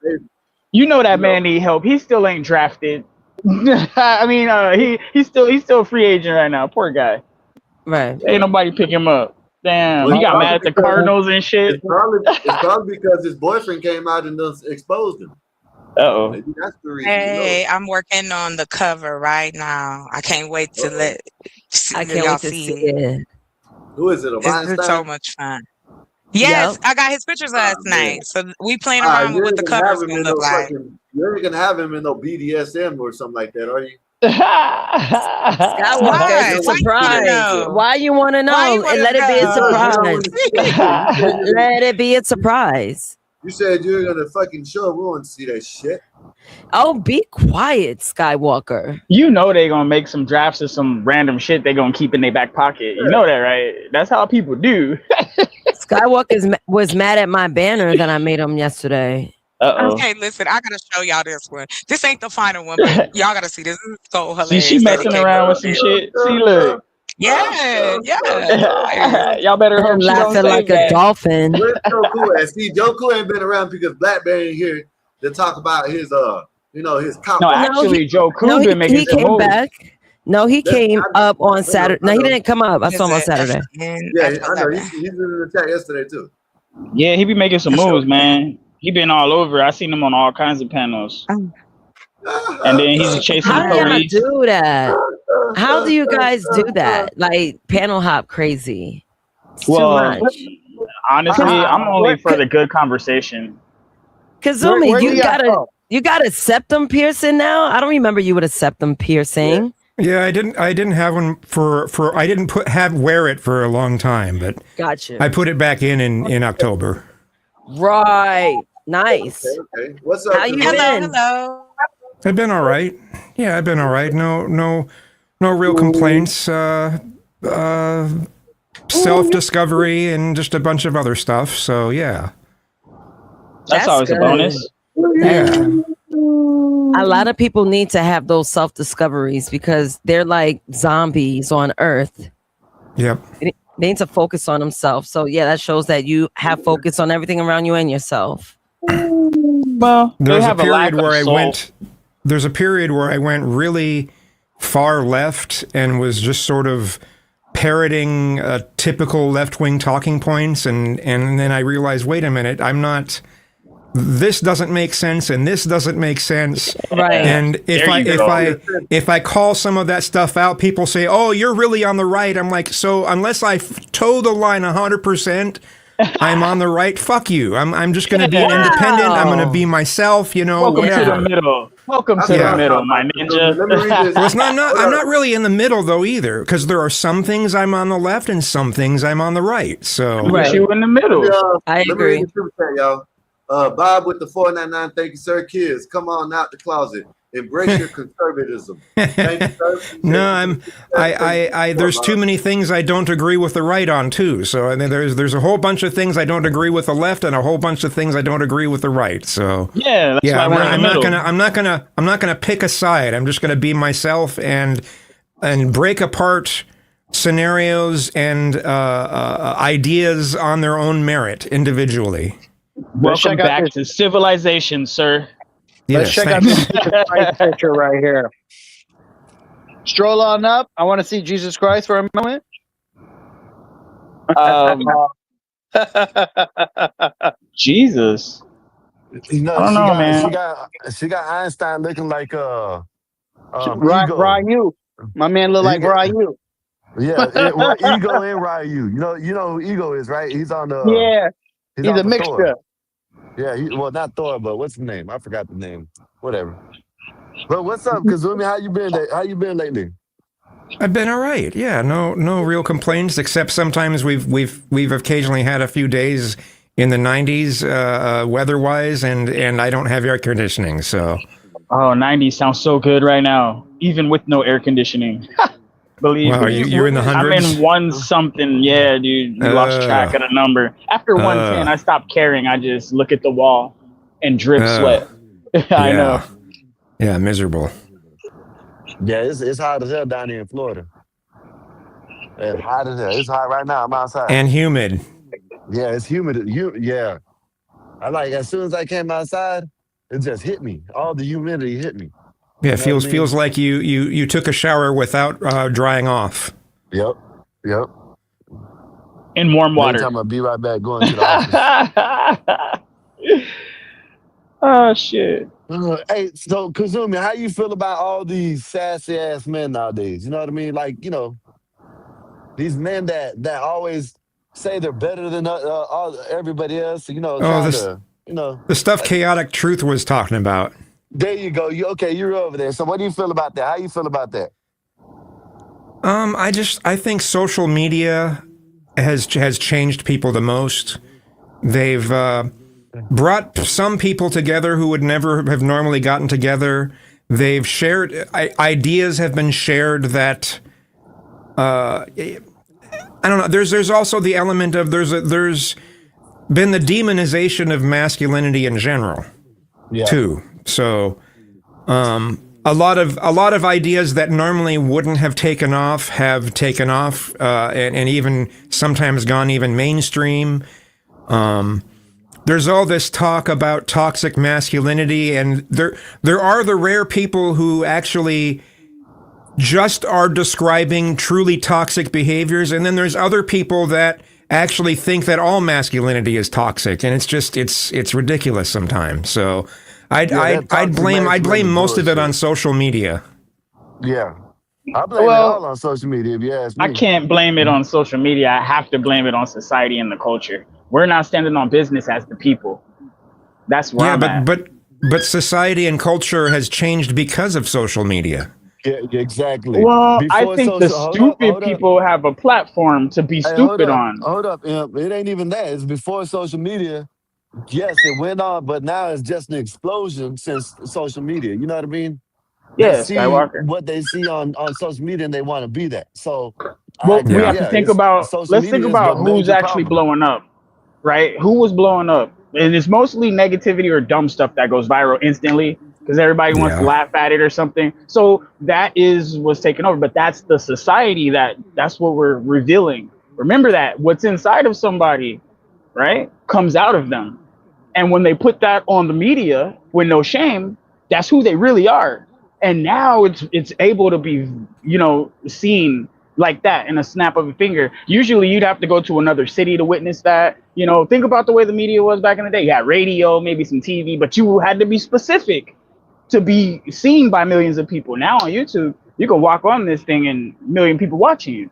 You know that man need help. He still ain't drafted. I mean, he's still a free agent right now. Poor guy. Right. Ain't nobody pick him up. Damn, Well, he got probably mad at the because- Cardinals and shit. It's probably because his boyfriend came out and just exposed him. Uh-oh. Maybe that's the reason. Hey, I'm working on the cover right now. I can't wait to let I can't y'all wait to see see it. it. Who is it? It's so Weinstein? much fun. Yes, Yep. I got his pictures last man. night. So we playing around with what the cover's gonna look like. You ain't gonna have him in no BDSM or something like that, are you? Skywalker, Why? it's a Why you wanna surprise. know? Why you want to know? Why you wanna Let it be a know? surprise. Let it be a surprise. You said you were gonna fucking show. We want to see that shit. Oh, be quiet, Skywalker. You know they gonna make some drafts of some random shit they gonna keep in their back pocket. You know that, right? That's how people do. Skywalker was mad at my banner that I made him yesterday. Uh-oh. Okay, listen, I gotta show y'all this one. This ain't the final one, but y'all gotta see this. This is so hilarious. See, she that it messing came around up. with some shit. See, look. Yeah. Y'all better hope she don't Laughing save like a that. dolphin. Where's Joe Cool at? See, Joe Cool ain't been around because Blackberry ain't here to talk about his his cop. No, actually, Joe Cool been making he some came moves. back. No, he came up on Saturday. No, he didn't come up. I saw him on Saturday. Yeah, I know. He's in the chat yesterday too. Yeah, he be making some moves, man. He been all over. I seen him on all kinds of panels. And then he's chasing How the do y'all police. do that? How do you guys do that? Like panel hop crazy. It's Well, too much. honestly, I'm only for the good conversation. Kazumi, where do you y'all got go? a septum piercing now? I don't remember you with a septum piercing. Yeah, I didn't have one for I didn't wear it for a long time, but Gotcha. I put it back in October. Right. Nice. Okay. What's up? How you been? Hello. I've been all right. Yeah, I've been all right. No real complaints. Self-discovery and just a bunch of other stuff. So yeah. That's always a bonus. Yeah. A lot of people need to have those self-discoveries because they're like zombies on Earth. Yep. They need to focus on themselves. So yeah, that shows that you have focus on everything around you and yourself. Well, they There's a have a lack period of where I soul. went. There's a period where I went really far left and was just sort of parroting typical left-wing talking points, and then I realized, wait a minute, I'm not. This doesn't make sense, and this doesn't make sense. Right. And if I call some of that stuff out, people say, "Oh, you're really on the right." I'm like, so unless I toe the line 100%, I'm on the right. Fuck you. I'm just going to be an independent. I'm going to be myself. You know. Welcome whatever. to the middle. Welcome to the middle, my ninja. Well, I'm not really in the middle though either, because there are some things I'm on the left and some things I'm on the right. So Right. You in the middle. I Let me agree. read the super chat, y'all. Bob with the 499. Thank you, sir. Kids, come on out the closet. Embrace your conservatism. Thank you, sir. no, there's too many things I don't agree with the right on too. So I mean, there's a whole bunch of things I don't agree with the left, and a whole bunch of things I don't agree with the right. So Yeah, that's why we're in the middle. I'm not gonna pick a side. I'm just gonna be myself and break apart scenarios and ideas on their own merit individually. Welcome back to civilization, sir. Let's check out this Christ picture right here. Stroll on up. I want to see Jesus Christ for a moment. Jesus. You know, I don't know, man. She got Einstein looking like Ego. Ryu. My man look like Ryu. Yeah, well, Ego and Ryu. You know who Ego is, right? He's on the. Yeah, he's on a the mixture. Thor. Yeah, well, not Thor, but what's the name? I forgot the name. Whatever. But what's up, Kazumi? How you been? How you been lately? I've been all right. Yeah, no real complaints, except sometimes we've occasionally had a few days in the 90s weather-wise, and I don't have air conditioning, so. Oh, 90s sounds so good right now, even with no air conditioning. Believe Wow, me. you're in the hundreds? I'm in one something. Yeah, dude. Lost track of the number. After 110, I stopped caring. I just look at the wall and drip sweat. I know. Yeah, miserable. Yeah, it's hot as hell down here in Florida. It's hot as hell. It's hot right now. I'm outside. And humid. Yeah, it's humid. Yeah. I like, as soon as I came outside, it just hit me. All the humidity hit me. Yeah, feels like you took a shower without drying off. Yep. In warm water. Next time I'll be right back going to the office. Oh, shit. Hey, so Kazumi, how you feel about all these sassy ass men nowadays? You know what I mean? Like, these men that always say they're better than everybody else. The stuff Chaotic Truth was talking about. There you go. You're over there. So what do you feel about that? How you feel about that? I think social media has changed people the most. They've brought some people together who would never have normally gotten together. They've shared ideas have been shared that I don't know. There's also the element of there's been the demonization of masculinity in general, too. So, a lot of ideas that normally wouldn't have taken off have taken off, and even sometimes gone even mainstream. There's all this talk about toxic masculinity, and there are the rare people who actually just are describing truly toxic behaviors, and then there's other people that actually think that all masculinity is toxic, and it's ridiculous sometimes. So I'd blame most of it on social media. Yeah. I blame it all on social media, if you ask me. I can't blame it on social media. I have to blame it on society and the culture. We're not standing on business as the people. That's where I'm at. but society and culture has changed because of social media. Yeah, exactly. Well, I think the stupid people have a platform to be stupid on. Hold up. It ain't even that. It's before social media. Yes, it went on, but now it's just an explosion since social media. You know what I mean? Yeah, they see Skywalker. what they see on social media and they want to be that. So we have to think about, let's think about who's actually blowing up, right? Who was blowing up? and it's mostly negativity or dumb stuff that goes viral instantly because everybody wants to Yeah. laugh at it or something. So that is what's taken over. But that's the society that's what we're revealing. Remember that what's inside of somebody, right, comes out of them. And when they put that on the media with no shame, that's who they really are. And now it's able to be, seen like that in a snap of a finger. Usually you'd have to go to another city to witness that. Think about the way the media was back in the day. You had radio, maybe some TV, but you had to be specific to be seen by millions of people. Now on YouTube, you can walk on this thing and a million people watching you.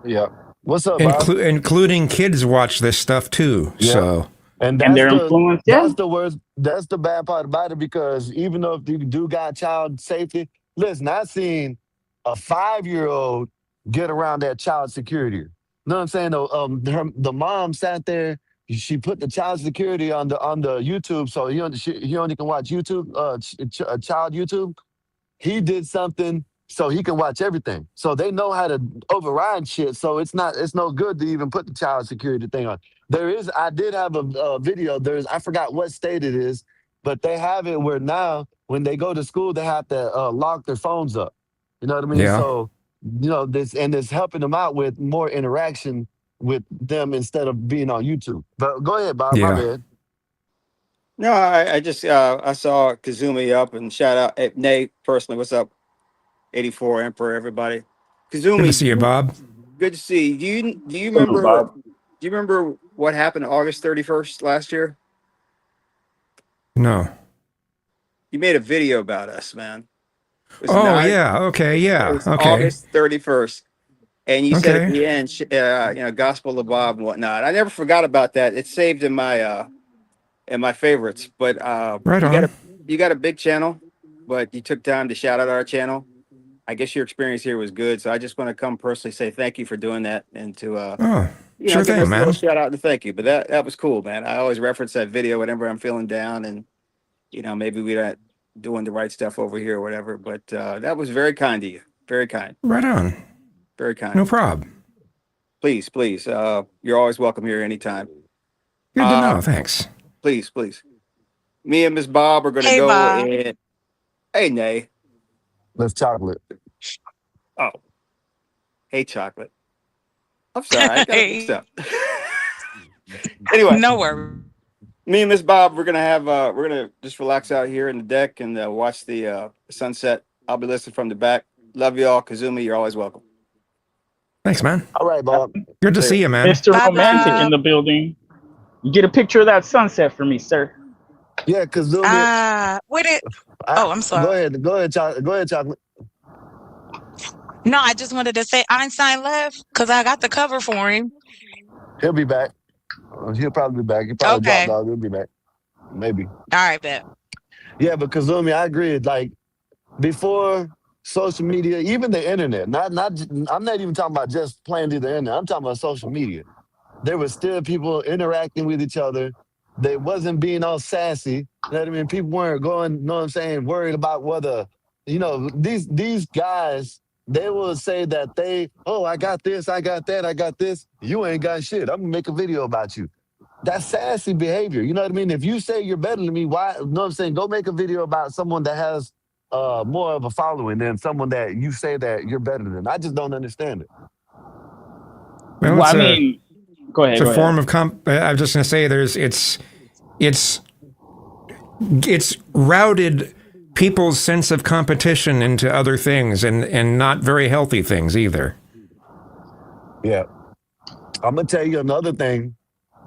Yeah. What's up, Bob? Including kids watch this stuff too. Yeah. So And And that's their the influence, that's the worst. That's the bad part about it, because even though if you do got child safety, listen, I seen a 5-year-old get around that child security. You know what I'm saying? The mom sat there. She put the child security on the YouTube, so he only can watch YouTube, child YouTube. He did something so he can watch everything. So they know how to override shit. So it's no good to even put the child security thing on. I did have a video. I forgot what state it is, but they have it where now when they go to school, they have to lock their phones up. You know what I mean? Yeah. So, it's helping them out with more interaction with them instead of being on YouTube. But go ahead, Bob. My Yeah. bad. No, I just I saw Kazumi up, and shout out Nate personally. What's up, 84 Emperor, everybody. Kazumi, Good to see you, Bob. good to see you. Do you Hello, remember? Bob. Do you remember what happened August 31st last year? No. You made a video about us, man. It was Oh yeah. Okay. It Yeah. was Okay. August 31st, and you said at Okay. the end, Gospel of Bob and whatnot. I never forgot about that. It's saved in my favorites. But Right on. you got a big channel, but you took time to shout out our channel. I guess your experience here was good, so I just want to come personally say thank you for doing that, and to Oh, sure give thing, us a little man. shout out and thank you. But that was cool, man. I always reference that video whenever I'm feeling down, and maybe we're not doing the right stuff over here or whatever. But that was very kind of you. Very kind. Right on. Very kind. No problem. Please. You're always welcome here anytime. Good to Uh, know. Thanks. Please. Me and Miss Bob are gonna Hey, go Bob. and hey, Nay. Let's chocolate. Oh, hey, chocolate. I'm sorry, I got mixed Hey, up. Anyway, no worries. me and Miss Bob, we're gonna just relax out here in the deck and watch the sunset. I'll be listening from the back. Love you all. Kazumi, you're always welcome. Thanks, man. All right, Bob. Good to Later. see you, man. Mr. Bye, Romantic in Bob. the building. You get a picture of that sunset for me, sir. Yeah, Kazumi. What it? Oh, I'm sorry. Go ahead, chocolate. No, I just wanted to say Einstein left because I got the cover for him. He'll be back. He'll probably be back. He probably dropped Okay. off. He'll be back. Maybe. All right, bet. Yeah, but Kazumi, I agree. Like before social media, even the internet. I'm not even talking about just playing through the internet. I'm talking about social media. There was still people interacting with each other. They wasn't being all sassy. You know what I mean? People weren't going, you know what I'm saying, worried about whether, these guys, they will say that I got this, I got that, I got this. You ain't got shit. I'm gonna make a video about you. That's sassy behavior. You know what I mean? If you say you're better than me, why? You know what I'm saying? Go make a video about someone that has more of a following than someone that you say that you're better than. I just don't understand it. Well, Well, it's I a mean, go ahead. it's a Go form ahead. of I was just gonna say it's routed people's sense of competition into other things and not very healthy things either. Yeah. I'm gonna tell you another thing.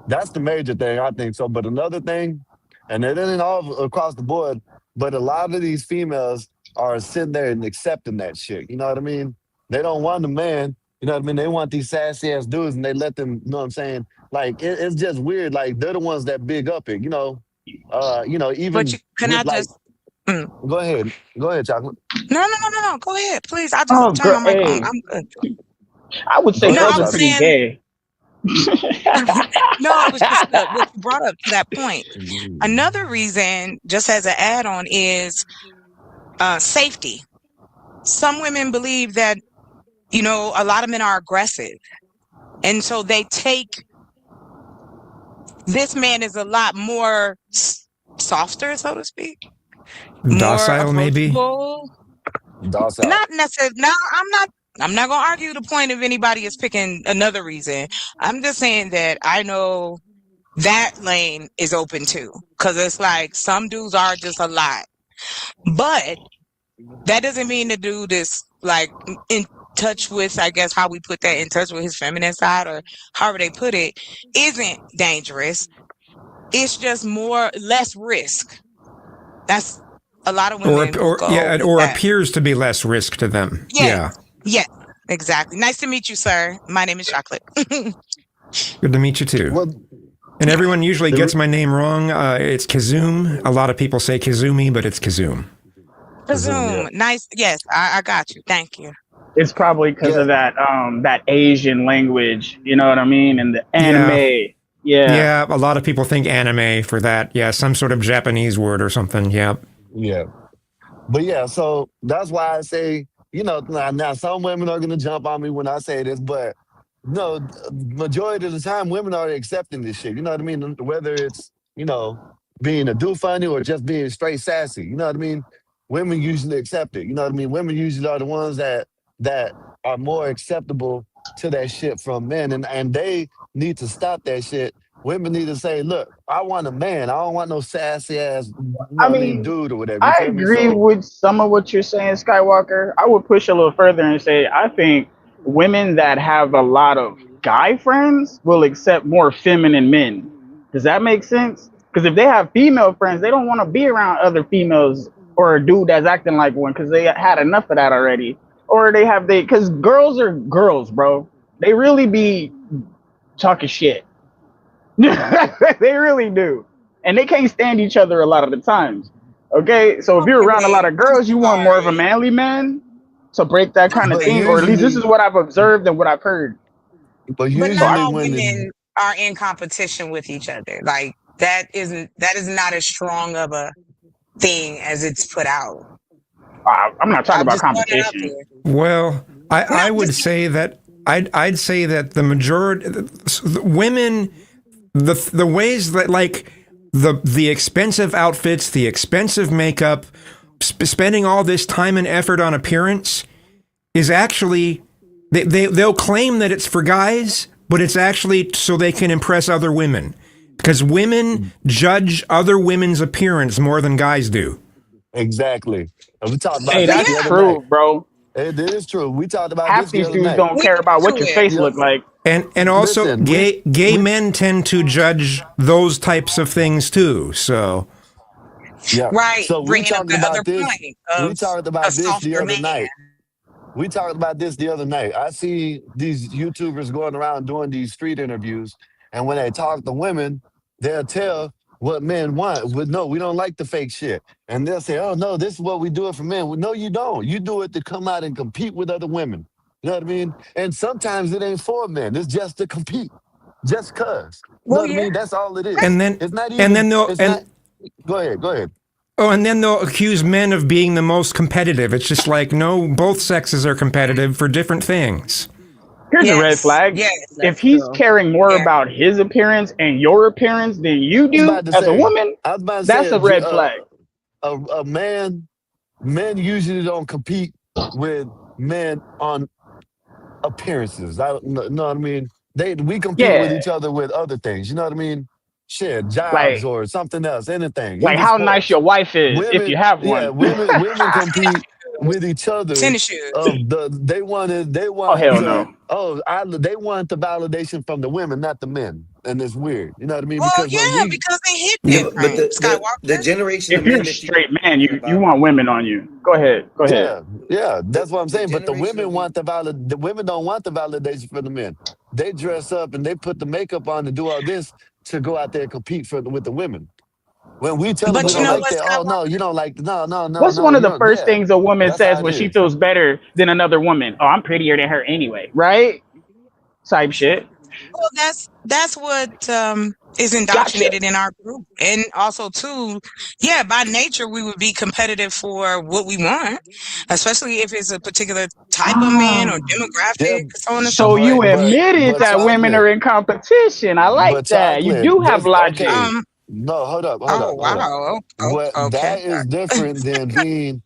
That's the major thing, I think so. But another thing, and it isn't all across the board, but a lot of these females are sitting there and accepting that shit. You know what I mean? They don't want a man. You know what I mean? They want these sassy ass dudes, and they let them. You know what I'm saying? Like it's just weird. Like they're the ones that big up it. Even But can I with like. just? Mm. Go ahead, chocolate. No. Go ahead, please. I just Oh, turn my mic on. hey, I'm good. I would say Go No, ahead, girls I'm are pretty chocolate. saying. gay. No, it was just what you brought up to that point. Another reason, just as an add-on, is safety. Some women believe that a lot of men are aggressive, and so they take this man is a lot more softer, so to speak, more Docile, maybe. approachable. Docile. Not necessarily. No, I'm not gonna argue the point if anybody is picking another reason. I'm just saying that I know that lane is open too, because it's like some dudes are just a lot, but that doesn't mean the dude is like in touch with, I guess, how we put that, in touch with his feminine side, or however they put it, isn't dangerous. It's just less risk. That's a lot of women Or go yeah, with or that. appears to be less risk to them. Yeah. Yeah, exactly. Nice to meet you, sir. My name is Chocolate. Good to meet you too. Well, And everyone usually gets my name wrong. It's Kazoom. A lot of people say Kazumi, but it's Kazoom. Presume. Nice. Yes, I got you. Thank you. It's probably because of that that Asian language, you know what I mean, and the anime. Yeah, a lot of people think anime for that. Yeah, some sort of Japanese word or something. Yeah. Yeah. But yeah, so that's why I say, now some women are going to jump on me when I say this, but no, majority of the time, women are accepting this shit. You know what I mean? Whether it's, being a do funny or just being straight sassy. You know what I mean? Women usually accept it. You know what I mean? Women usually are the ones that are more acceptable to that shit from men, and they need to stop that shit. Women need to say, look, I want a man. I don't want no sassy ass dude or whatever. You I feel me? agree So, with some of what you're saying, Skywalker. I would push a little further and say I think women that have a lot of guy friends will accept more feminine men. Does that make sense? Because if they have female friends, they don't want to be around other females or a dude that's acting like one because they had enough of that already. Or because girls are girls, bro. They really be talking shit. They really do. And they can't stand each other a lot of the times. Okay? So if you're around a lot of girls, you want more of a manly man to break that kind of but thing. Or at least this is usually, what I've observed and what I've heard. but But usually not all when women are in competition with each other. Like that is not as strong of a thing as it's put out. I'm not talking I'm about just throwing it out competition. there. Well, I would say that I'd say that the majority the women, the ways that like the expensive outfits, the expensive makeup, spending all this time and effort on appearance is actually they'll claim that it's for guys, but it's actually so they can impress other women, because women judge other women's appearance more than guys do. exactly. And we talked about Hey, this that's the other true, night. bro. It is true. We talked about Half this the these other dudes night. don't care about what your face look like. And also Listen, gay men tend to judge those types of things too. So yeah. Right, So we bringing up talked the other about this. point We of talked a about this the softer other man. night. We talked about this the other night. I see these YouTubers going around doing these street interviews, and when they talk to women, they'll tell what men want. But no, we don't like the fake shit. And they'll say, oh no, this is what we do it for men. Well, no, you don't. You do it to come out and compete with other women. You know what I mean? And sometimes it ain't for men. It's just to compete. Just cause. You know Well, what I yeah. mean? That's all it is. and then It's not even, and then they'll it's and not, go ahead. oh, and then they'll accuse men of being the most competitive. It's just like, no, both sexes are competitive for different things. Here's a red Yes. flag. Yes. If That's he's true. caring more Yeah. about his appearance and your appearance than you I was do about to as a say, woman, I was about to that's say, a red flag. men usually don't compete with men on appearances. I know what I mean? We compete with Yeah, each other with other things. You know what I mean? Shit, jobs like or something else, anything, like even how nice sports. your wife is if Women, you have yeah, one. women compete with each other Tennis shoes. of they Oh want hell the no. they want the validation from the women, not the men, and it's weird. You know what I mean? Well, Because when yeah, we because they hit Yeah, but different. the Skywalker. generation If of you're men a that you're straight man, talking you about, want women on you. Go ahead. yeah, that's what I'm the saying. But the generation women of want the women don't want the validation from the men. They dress up and they put the makeup on and do all this to go out there and compete with the women. When we tell them we But you don't know Uh, like what, that, oh Skywalker? no, you don't like no, what's one of you the don't. first Yeah, things a woman that's how says it when she is. feels better than another woman? Oh, I'm prettier than her anyway, right? Type shit. Well, that's what is Gotcha. indoctrinated in our group. And also too, yeah, by nature we would be competitive for what we want, especially if it's a particular type of man or Yeah, demographic, so on and so So forth. you admitted but that women are chocolate, in competition. I like but that. You chocolate. do have This logic. okay? No, Oh hold up. wow. What Okay. that is different than being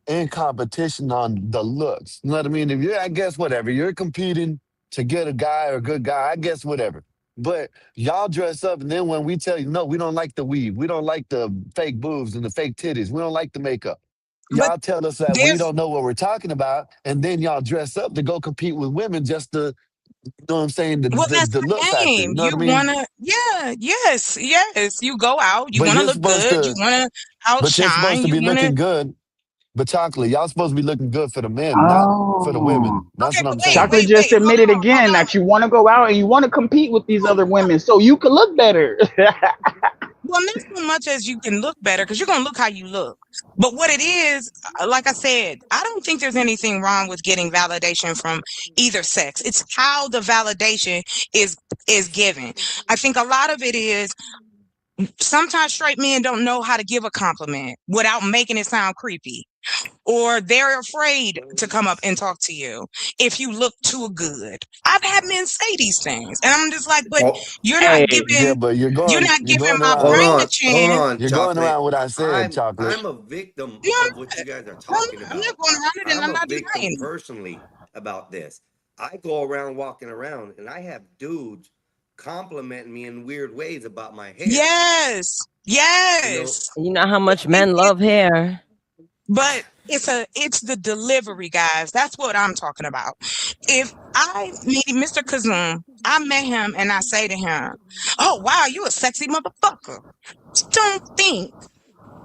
in competition on the looks. You know what I mean? If you're, I guess whatever, you're competing to get a guy or a good guy, I guess whatever. But y'all dress up, and then when we tell you, no, we don't like the weave, we don't like the fake boobs and the fake titties, we don't like the makeup. But Y'all tell us that we there's don't know what we're talking about, and then y'all dress up to go compete with women just to, you know what I'm saying, well, that's the look the factor. game. You know what You I mean? wanna, yeah, yes. You go out, you But wanna you're look supposed good, you to, wanna but you're supposed outshine, to you be wanna looking good. But chocolate, y'all supposed to be looking good for the men, not for the Oh. women. That's okay, what but I'm wait, saying. Chocolate wait, just wait, admitted again that you want to go out and you want to compete with these other women so you can look better. well, not so much as you can look better, because you're gonna look how you look. But what it is, like I said, I don't think there's anything wrong with getting validation from either sex. It's how the validation is is given. I think a lot of it is sometimes straight men don't know how to give a compliment without making it sound creepy. Or they're afraid to come up and talk to you if you look too good. I've had men say these things, and I'm just like, but Oh, you're not Hey, Yeah, giving but you're not giving my hold brain a on, chance. you're going chocolate. around what I said, chocolate. I'm a victim No, of what you guys are talking I'm not about. going around it, and I'm I'm a not victim denying it. personally about this. I go around walking around and I have dudes complimenting me in weird ways about my hair. Yes, You know, yes. You know how much It, men it, love hair. but it's the delivery, guys. That's what I'm talking about. If I meet Mr. Kazum, I met him and I say to him, "Oh wow, you a sexy motherfucker." Don't think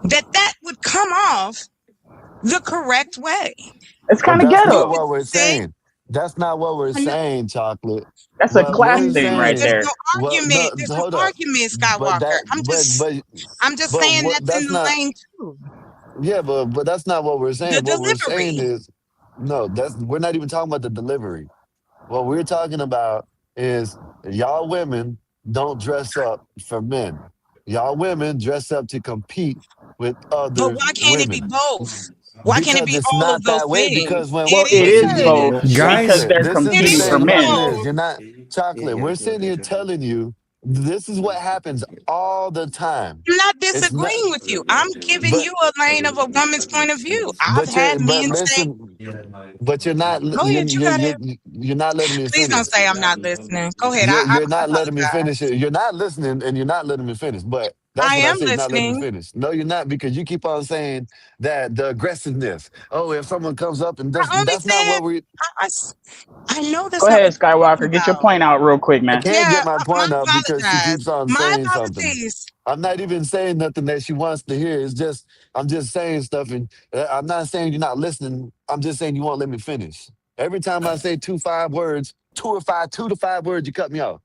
that would come off the correct way. it's But kind of that's You not ghetto. could what we're say, saying. That's not what we're I know, saying, chocolate. That's a What class we're thing right saying, there's there. no well, no, argument. There's no hold up. argument, But Skywalker. that, I'm just but saying what? that's in That's the not. lane too. Yeah, but that's not what we're The saying. What we're saying delivery. is, no, that's we're not even talking about the delivery. What we're talking about is y'all women don't dress up for men. Y'all women dress up to compete with But other why can't it be women. both? Why can't it Because be it's all of not those that way. things? Because when, Well, It it but is see, both is. Guys, because chocolate, they're this is It the competing is for thing what it men. is. both. You're not chocolate. We're sitting here telling you this is what happens all the time. I'm not It's not, disagreeing with you. I'm giving but you a lane of a woman's point of view. I've had but men say, listen, but you're not "Go ahead, you got it." you're not letting me Please don't finish. say I'm not listening. Go ahead. I You're not letting me apologize. finish it. You're not listening, and you're not letting me finish. But that's I what I am say. You're not letting me listening. finish. No, you're not, because you keep on saying that the aggressiveness. Oh, if someone comes up and I only that's not said what we. I know Go that's not ahead, what you're talking Skywalker. Get your about. point out real quick, I man. can't Yeah, get my my point up because she apologize. keeps on My saying something. apologies. I'm not even saying nothing that she wants to hear. It's just I'm just saying stuff, and I'm not saying you're not listening. I'm just saying you won't let me finish. Every time I say 2 to 5 words, 2 to 5 words, you cut me off.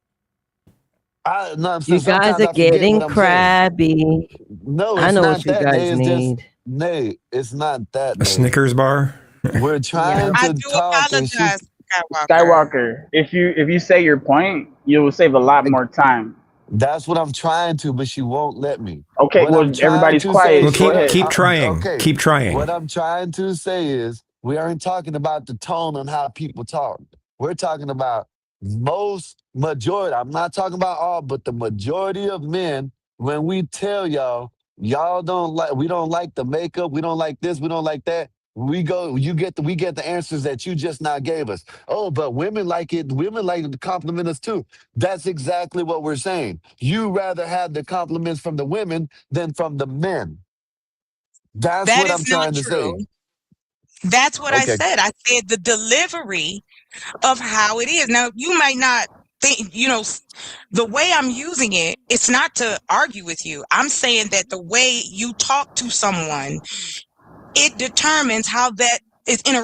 No, so You guys sometimes are I forget what getting I'm saying. crabby. No, I it's know not what you that, guys Nay. It's just need. Nay. It's not that, a Nay. Snickers bar. We're Yeah. trying I to do talk, and she's. apologize, Skywalker. Skywalker, if you say your point, you will save a lot more time. That's what I'm trying to, but she won't let me. Okay, What I'm well, trying everybody's to say, Well, quiet. Go keep ahead. keep trying. okay, Keep trying. what I'm trying to say is we aren't talking about the tone on how people talk. We're talking about most majority. I'm not talking about all, but the majority of men, when we tell y'all don't like, we don't like the makeup, we don't like this, we don't like that. We get the answers that you just now gave us. Oh, but women like it. Women like to compliment us too. That's exactly what we're saying. You rather have the compliments from the women than from the men. That's That what is I'm not trying to true. say. That's what I Okay. said. I said the delivery of how it is. Now, you might not think, the way I'm using it, it's not to argue with you. I'm saying that the way you talk to someone, it determines how that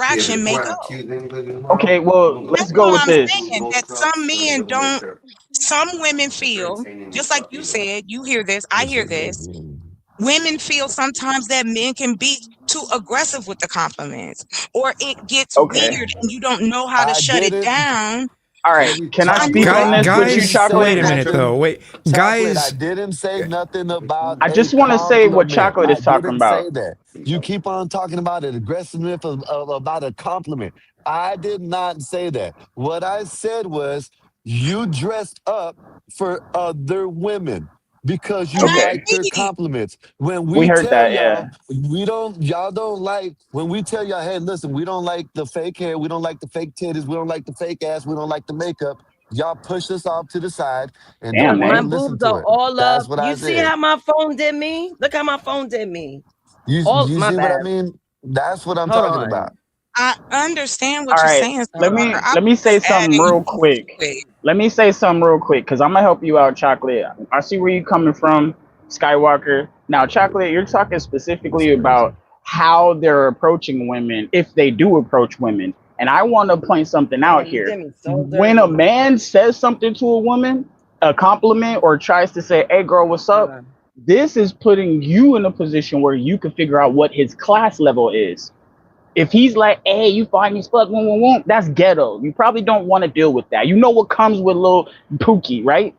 yeah, interaction may before I go. accuse anybody tomorrow, Okay, I'm well, gonna go let's That's pick go all up with I'm this. saying. both That some trucks and I'm gonna men go to my don't, truck. some women My friends feel, ain't in the just like truck you either. said, you hear this, I hear this. Women feel sometimes that men can be too aggressive with the compliments, or it gets Okay. weird and you don't know how to I shut it didn't. down. All right, can I speak on this with you, Guys, Chocolate? wait a minute though. Wait, Chocolate, guys. I didn't say nothing about I just a want to say what compliment. Chocolate is I talking didn't about. say that. You keep on talking about an aggressiveness about a compliment. I did not say that. What I said was you dressed up for other women because you Okay. like their compliments. When We we heard tell that, yeah. y'all don't like, when we tell y'all, hey, listen, we don't like the fake hair, we don't like the fake titties, we don't like the fake ass, we don't like the makeup, y'all push us off to the side and Damn, don't want My to man. listen boobs to are it. all That's up. what I You see said. how my phone did me? Look how my phone did me. All You my see what I bad. mean? That's what I'm Hold talking on. about. I understand All what you're right, saying, let Skywalker. me I let me was say just something adding real to quick. it. Let me say something real quick because I'm gonna help you out, Chocolate. I see where you're coming from, Skywalker. Now, Chocolate, you're talking specifically about how they're approaching women if they do approach women. And I want to point something out Damn, you here. did me so When a dirty. man says something to a woman, a compliment, or tries to say, "Hey, girl, what's Hold up?" on. This is putting you in a position where you can figure out what his class level is. If he's like, "Hey, you fine as fuck," that's ghetto. You probably don't want to deal with that. You know what comes with little Pookie, right?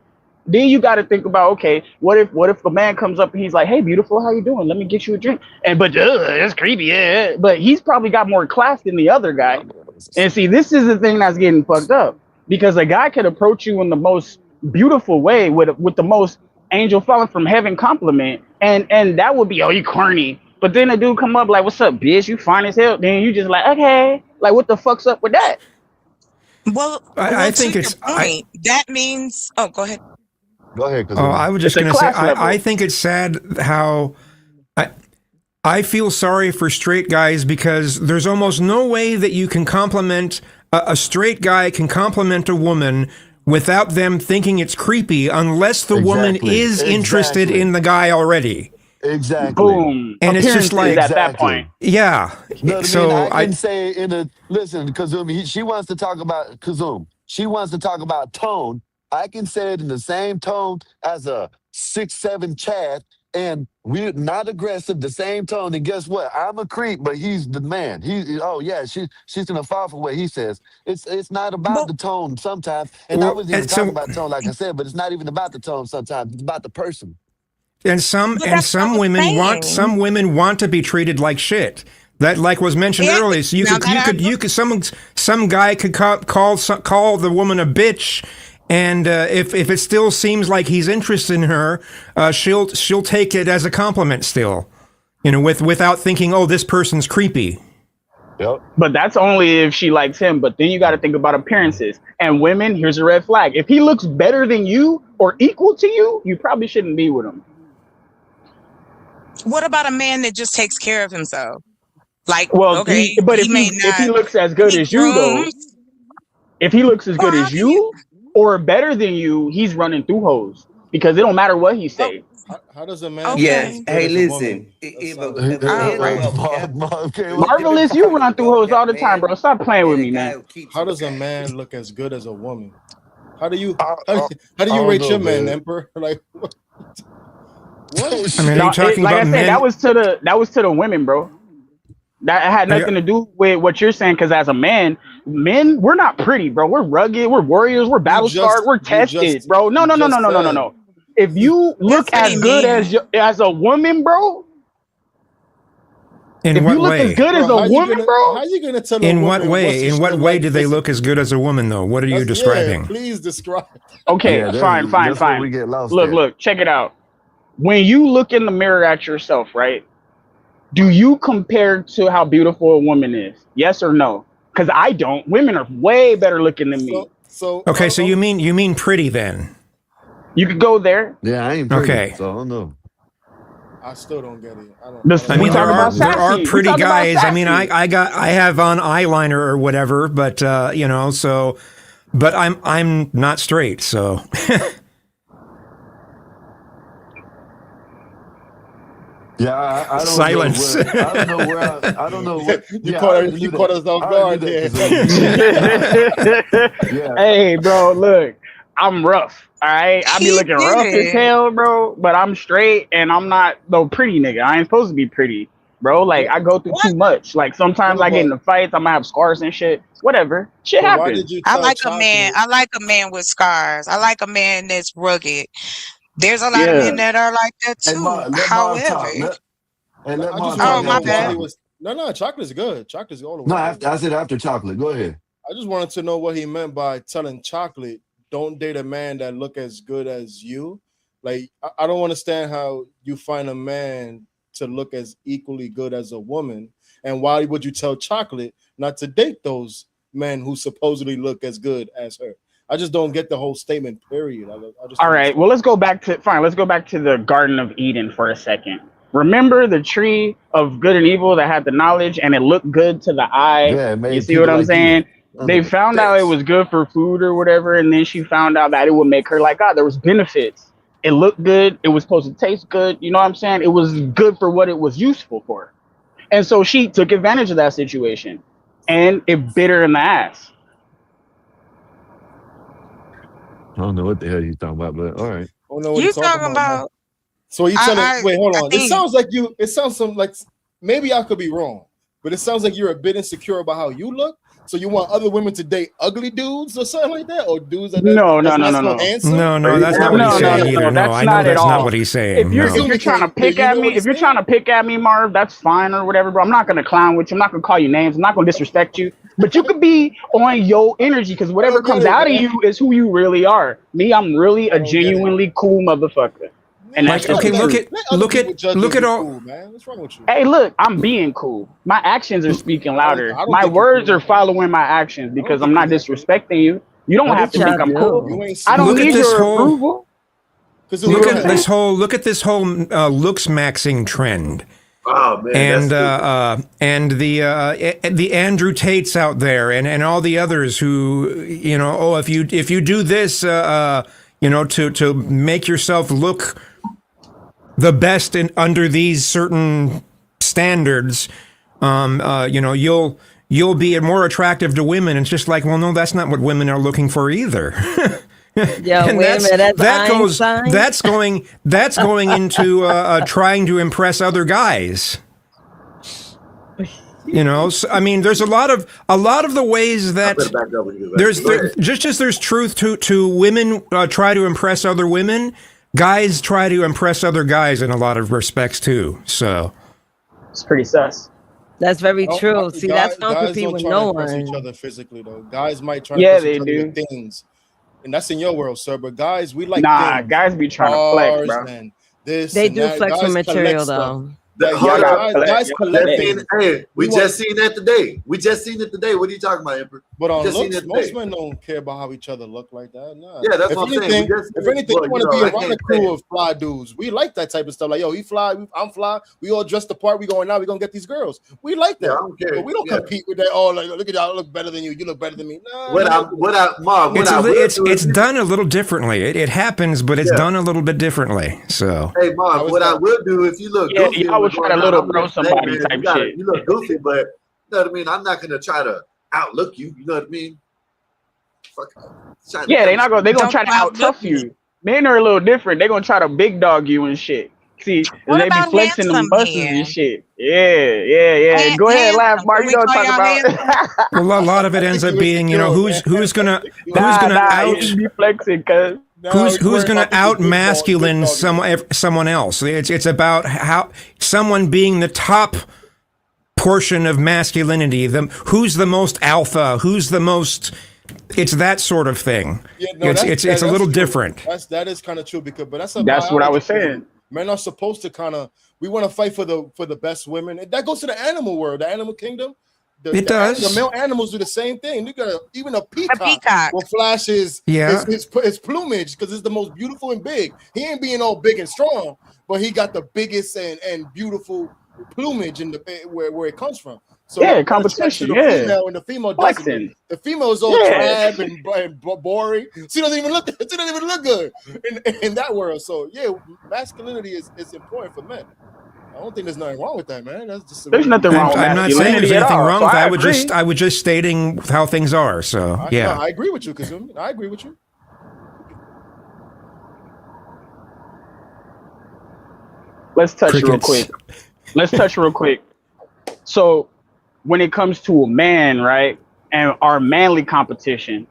Then you got to think about, okay, what if the man comes up and he's like, "Hey, beautiful, how you doing? Let me get you a drink." And but it's creepy, yeah. But he's probably got more class than the other guy. And see, this is the thing that's getting fucked up because a guy could approach you in the most beautiful way with the most angel falling from heaven compliment, and that would be, "Oh, you corny." But then a dude come up like, "What's up, bitch? You fine as hell." Then you just like, "Okay, like what the fuck's up with that?" Well, I to think your it's point, that means. Oh, go ahead. Go ahead, Oh, Kazumi. I was It's just a going to say, class level. I think it's sad how I feel sorry for straight guys because there's almost no way that you can compliment a straight guy can compliment a woman without them thinking it's creepy unless the woman Exactly. is interested Exactly. in the guy already. Exactly. Boom. And it's just Appearances like, at that point. yeah. You know what I mean? So I can say listen, Kazumi, she wants to talk about Kazum. She wants to talk about tone. I can say it in the same tone as a 6'7" Chad, and we're not aggressive, the same tone. And guess what? I'm a creep, but he's the man. She's gonna fall for what he says. It's not about the tone sometimes. And I Well, wasn't even and so- talking about tone, like I said, but it's not even about the tone sometimes. It's about the person. And some But that's what I was saying. women want to be treated like shit. That, like was mentioned Yeah, earlier. So now that I some guy could call the woman a bitch, and if it still seems like he's interested in her, she'll take it as a compliment still, without thinking, oh, this person's creepy. Yep. But that's only if she likes him. But then you got to think about appearances. And women, here's a red flag. If he looks better than you or equal to you, you probably shouldn't be with him. What about a man that just takes care of himself? Like, Well, okay, if he may he not looks as good he as you though, grooms, if he looks as or good how as can you? you or better than you, he's running through hoes because it don't matter what he say. How does a man look Yes. as good Hey, as a listen. woman? If That a sounds man Right. well kept, Okay, if a Marvelous, you guy is run through well hoes all kept the time, man, bro. Stop playing and with a me, guy man. who keeps How some does a cash. man look as good as a woman? How do you I how do you don't rate know, your man, man. Emperor? Like what? I mean, are you talking Like I about said, men? that was to the women, bro. That had Are you- nothing to do with what you're saying. Because as a man, men, we're not pretty, bro. We're rugged. We're warriors. We're battle scarred. We're tested, bro. No, you no, no, no, just no, no, no, said. no. If you look That's what as he good means. as a woman, bro. In If what you look as way? good as Bro, a woman, how bro. you gonna tell a In what woman what way? she In what should way like? do they look as good as a woman, though? What are you describing? Please describe. Okay, Yeah, fine, that's where we fine. get lost Look, at. look, check it out. When you look in the mirror at yourself, right? Do you compare to how beautiful a woman is? Yes or no? Because I don't. Women are way better looking than me. Okay, so you mean pretty then? You could go there. Yeah, I ain't pretty, Okay. so I don't know. I still don't get it. I mean, we talking about there are sassy. We pretty talking about guys. I mean, sassy. I have on eyeliner or whatever, but so, but I'm not straight, so. Yeah, I don't Silence. know where. I don't know where. I don't know what. You Yeah, I caught already you knew caught that. us off I already guard knew there. that. Yeah. Hey, bro, look, I'm rough. All right, I be He looking did rough as it. hell, bro. But I'm straight, and I'm not no pretty nigga. I ain't supposed to be pretty. bro. Like I go through What? too much. Like sometimes No, I get but into fights. I'm gonna have scars and shit. Whatever, shit but why happens. did you I tell like a man. Chocolate? I like a man with scars. I like a man that's rugged. There's a lot of Yeah. men that are like that Hey, too. Let Marv However, talk. Let I just Marv want oh talk to my know after why he bad. chocolate. was. No, chocolate's good. Chocolate's all the No, way good. I said after chocolate. Go ahead. I just wanted to know what he meant by telling Chocolate, "Don't date a man that look as good as you." Like, I don't understand how you find a man to look as equally good as a woman, and why would you tell Chocolate not to date those men who supposedly look as good as her? I just don't get the whole statement. Period. I just All don't right. understand. Well, let's go back to fine. Let's go back to the Garden of Eden for a second. Remember the tree of good and evil that had the knowledge and it looked good to the eye? Yeah, it You made see what people I'm like you. saying? They found out it was good for food or whatever, and then she found out that it would make her like God. There was benefits. It looked good. It was supposed to taste good. You know what I'm saying? It was good for what it was useful for. And so she took advantage of that situation, and it bit her in the ass. I don't know what the hell you're talking about, but all right. I don't know what You he's talking talking about, man. about? So you telling? Wait, hold I on. It think sounds like you. It sounds some like maybe I could be wrong, but it sounds like you're a bit insecure about how you look. So you want other women to date ugly dudes or something like that, or dudes that's No, not no. so handsome. No, that's not what he's saying either. No, That's I know not at that's not all. what he's If saying. you're No. if you're trying to pick at me, if you're trying to pick at me, Marv, that's fine or whatever, bro. I'm not gonna clown with you. I'm not gonna call you names. I'm not gonna disrespect you. But you could be on your energy because whatever comes out of you is who you really are. Me, I'm really a genuinely cool motherfucker. And that's Like, just okay, the truth. look at all. Cool, man. What's wrong with you? Hey, look, I'm being cool. My actions are speaking louder. I don't My think you're words cool, are following my actions because I'm not disrespecting you. You don't What have did to think y'all I'm cool. do? I don't Look at need this your whole. approval. Look at this whole looks maxing trend. Oh man, And the Andrew Tates out there and all the others who, you know, oh, if you do this, you know, to make yourself look the best under these certain standards, you know, you'll be more attractive to women. It's just like, well, no, that's not what women are looking for either. Yo, And wait a minute. That's Einstein? that's going into trying to impress other guys. You know, so, I mean, there's a lot of the ways that just as there's truth to women try to impress other women, guys try to impress other guys in a lot of respects too. So it's pretty sus. That's very true. See, that's guys don't compete don't with try no to impress each one. other physically though. Guys might try Yeah, to impress they each other do. with things, and that's in your world, sir. But guys, we like Nah, things, guys be trying to flex, cars, bro. and this They and do that. flex Guys with material collect stuff. though. Like, Hold guys collect things. Hey, we We want- just seen that today. We just seen it today. What are you talking about, Emperor? But on Just seen looks, it most today. men don't care about how each other look like that. Nah. Yeah, that's if what I'm saying. anything, We just- if anything, well, you want you to know, be I around a can't crew say- of fly dudes. We like that type of stuff. Like, yo, he fly, I'm fly. We all dressed the part. We going now. We gonna get these girls. We like that. Yeah, I don't care. But we don't Yeah. compete with that. Oh, like, look at y'all. I look better than you. You look better than me. Nah, What no. It's done a little differently. It happens, but it's done a little bit differently. So Hey, Mom, what I will do if you look Yeah, goofy, y'all would try to little bro hey, somebody man, type you gotta- shit. You look goofy, but you know what I mean. I'm not gonna try to outlook you. You know what I mean? Fuck. Yeah, they're not gonna. They're gonna Don't try to out outlook tough you. Men are a little different. They're gonna try to big dog you and shit. See, What they be about flexing them handsome buses men? and shit. Yeah. Go ahead, laugh, Handsome. Mark. Can You we know what call I'm y'all talking handsome? about. well, a lot of it ends up being, you know, who's gonna out You be flexing, cuz. who's gonna out masculine someone else. It's about how someone being the top portion of masculinity. Who's the most alpha? Who's the most? It's that sort of thing. Yeah, no, it's a little true. different. That is kind of true because, but that's That's what I biology was thing. saying. Men are supposed to kind of. We want to fight for the best women. And that goes to the animal world, the animal kingdom. It does. The male animals do the same thing. You got even a peacock, peacock. will flash his plumage because it's the most beautiful and big. He ain't being all big and strong, but he got the biggest and beautiful plumage in where it comes from. So Yeah, when it comes competition, to the yeah. female, and the female doesn't. Flexing. The female is all Yeah. drab and boring. She doesn't even look. She doesn't even look good in that world. So yeah, masculinity is important for men. I don't think there's nothing wrong with that, man. That's just There's nothing wrong with I'm not saying masculinity there's at anything all, wrong so with that. I I was just stating how things are. So yeah. No, I agree with you, Kazumi. I agree with you. Let's touch real Crickets. quick. let's touch real quick. So when it comes to a man, right, and our manly competition,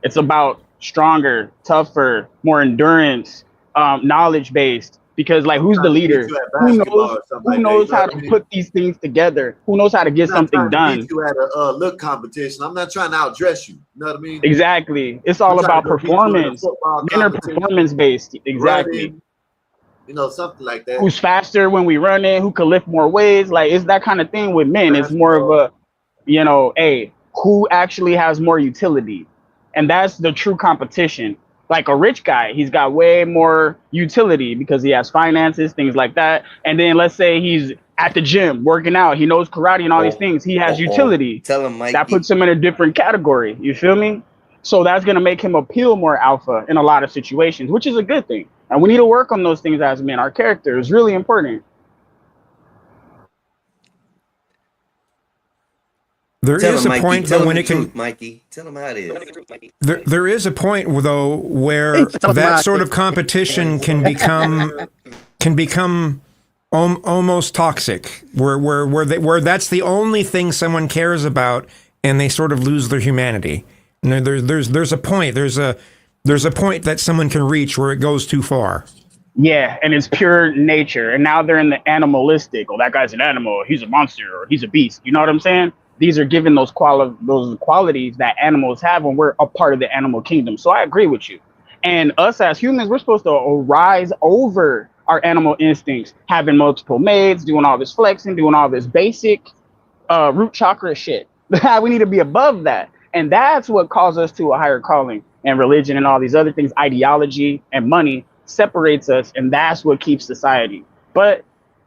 it's about stronger, tougher, more endurance, knowledge based. Because like, who's the trying to beat leader? you at Who basketball knows? or something Who like that. knows You know how what I to mean? put these things together? Who knows how to get I'm not something trying to done? beat you at a look competition. I'm not trying to outdress you. You know what I mean? Exactly. It's I'm all trying to about go beat you in a performance. football Men are competition, performance based. Exactly. running, you know, something like that. Who's faster when we run in? Who can lift more weights? Like, it's that kind of thing with men. It's more of Basketball. a, hey, who actually has more utility? And that's the true competition. Like a rich guy, he's got way more utility because he has finances, things like that. And then let's say he's at the gym working out, he knows karate and all these Oh, things. He has oh. utility. Tell him, That puts Mikey. him in a different category. You feel me? So that's gonna make him appeal more alpha in a lot of situations, which is a good thing. And we need to work on those things as men. Our character is really important. There Tell is him, a Mikey. point Tell though him when the it can. truth, Mikey. Tell him how it is. There is a point though where Hey, tell him that how sort it of competition can become almost toxic, where that's the only thing someone cares about, and they sort of lose their humanity. And there's a point that someone can reach where it goes too far. Yeah, and it's pure nature. And now they're in the animalistic. Oh, that guy's an animal. He's a monster, or he's a beast. You know what I'm saying? These are given those qualities that animals have when we're a part of the animal kingdom. So I agree with you. And us as humans, we're supposed to rise over our animal instincts, having multiple mates, doing all this flexing, doing all this basic root chakra shit. We need to be above that. And that's what calls us to a higher calling. And religion and all these other things, ideology and money separates us, and that's what keeps society. But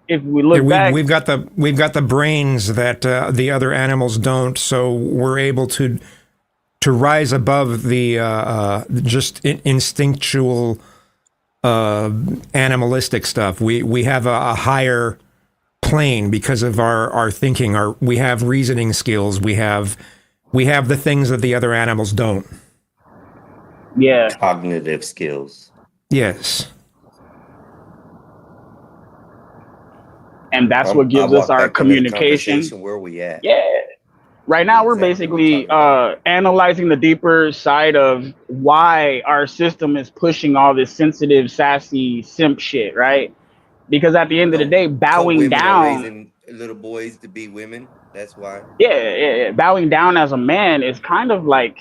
if we look back, we've got the brains that the other animals don't, so we're able to rise above the just instinctual animalistic stuff. We have a higher plane because of our thinking. We have reasoning skills. We have the things that the other animals don't. Yeah. Cognitive skills. Yes. And that's what gives us our communication. Where we at? Yeah. Right now, we're basically analyzing the deeper side of why our system is pushing all this sensitive, sassy, simp shit, right? Because at the end of the day, bowing Women are down. raising little boys to be women. That's why. Yeah. Bowing down as a man is kind of like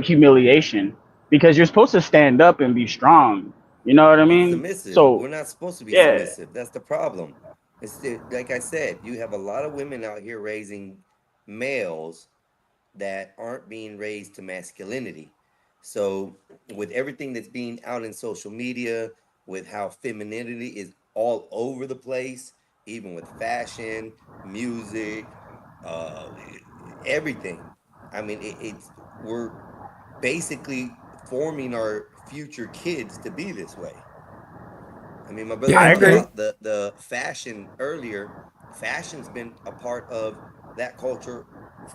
humiliation, because you're supposed to stand up and be strong. You know what I mean? Submissive. So We're not supposed to be submissive. That's the problem. Like I said, you have a lot of women out here raising males that aren't being raised to masculinity. So with everything that's being out in social media, with how femininity is all over the place, even with fashion, music, everything. I mean, we're basically forming our future kids to be this way. I mean, my brother talked about the fashion earlier. Fashion's been a part of that culture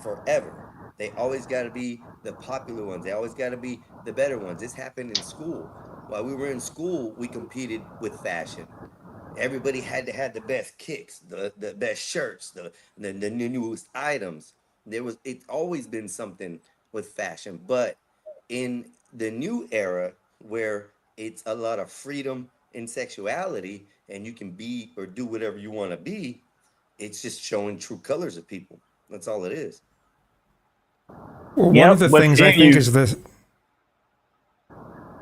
forever. They always got to be the popular ones. They always got to be the better ones. This happened in school. While we were in school, we competed with fashion. Everybody had to have the best kicks, the best shirts, the newest items. It's always been something with fashion. But in the new era, where it's a lot of freedom in sexuality, and you can be or do whatever you want to be, it's just showing true colors of people. That's all it is. Well, one of the things I think is the.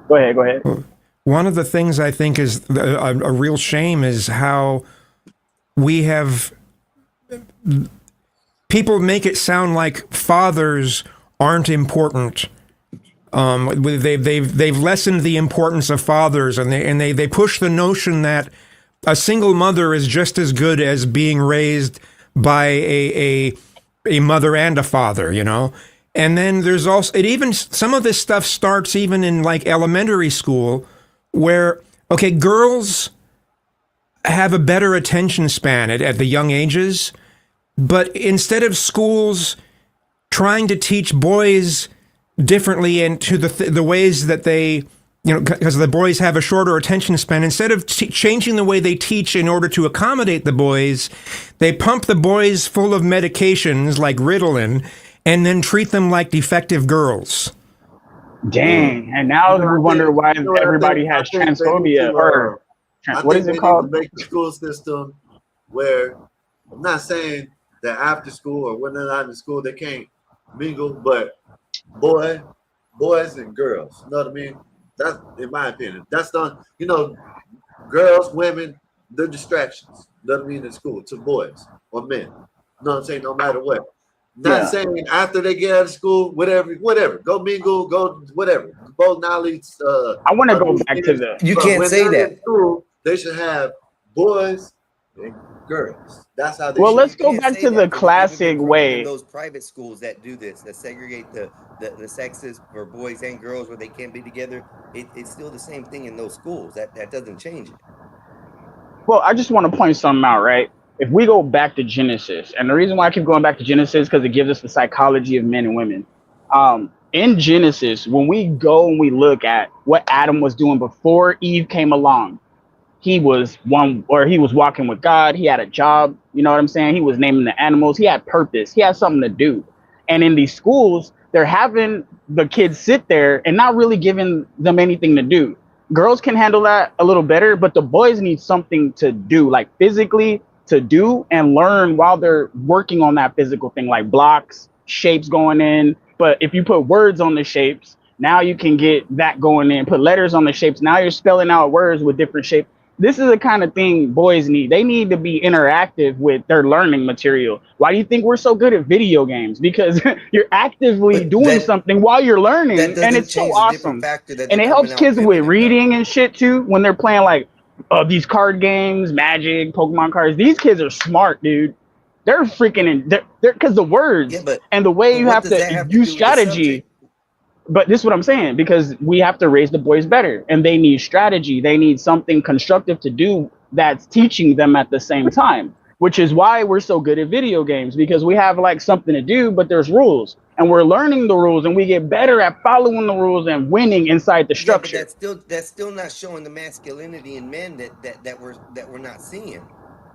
Go ahead. One of the things I think is a real shame is how we have people make it sound like fathers aren't important. They've lessened the importance of fathers, and they push the notion that a single mother is just as good as being raised by a mother and a father, you know. And then there's also some of this stuff starts even in like elementary school, where girls have a better attention span at the young ages, but instead of schools trying to teach boys differently and to the ways that they because the boys have a shorter attention span, instead of changing the way they teach in order to accommodate the boys, they pump the boys full of medications like Ritalin and then treat them like defective girls. Dang. And now we wonder why everybody has transphobia or what is it called? Make the school system where, I'm not saying that after school or when they're not in school they can't mingle, but boys and girls, you know what I mean? That's, in my opinion, that's done. Girls, women, they're distractions. You know what I mean, in school to boys or men. You know what I'm saying? No matter what. Not saying after they get out of school, whatever, go mingle, go whatever. Both knowledge. I want to go back to the. You can't say that. In school, they should have boys and girls. That's how they. Well, should. let's go back to the classic way. Those private schools that do this, that segregate the sexes for boys and girls where they can't be together, it's still the same thing in those schools. That doesn't change it. Well, I just want to point something out, right? If we go back to Genesis, and the reason why I keep going back to Genesis is because it gives us the psychology of men and women. In Genesis, when we go and we look at what Adam was doing before Eve came along, he was walking with God. He had a job. You know what I'm saying? He was naming the animals. He had purpose. He had something to do. And in these schools, they're having the kids sit there and not really giving them anything to do. Girls can handle that a little better, but the boys need something to do, like physically to do and learn while they're working on that physical thing, like blocks, shapes going in. But if you put words on the shapes, now you can get that going in. Put letters on the shapes. Now you're spelling out words with different shapes. This is the kind of thing boys need. They need to be interactive with their learning material. Why do you think we're so good at video games? Because you're actively doing something while you're learning, and it's so awesome. And it helps kids with reading and shit too when they're playing like these card games, Magic, Pokemon cards. These kids are smart, dude. They're freaking they're because the words and the way you have to use strategy. But this is what I'm saying, because we have to raise the boys better, and they need strategy. They need something constructive to do that's teaching them at the same time, which is why we're so good at video games, because we have like something to do, but there's rules, and we're learning the rules, and we get better at following the rules and winning inside the structure. But that's still not showing the masculinity in men that we're not seeing.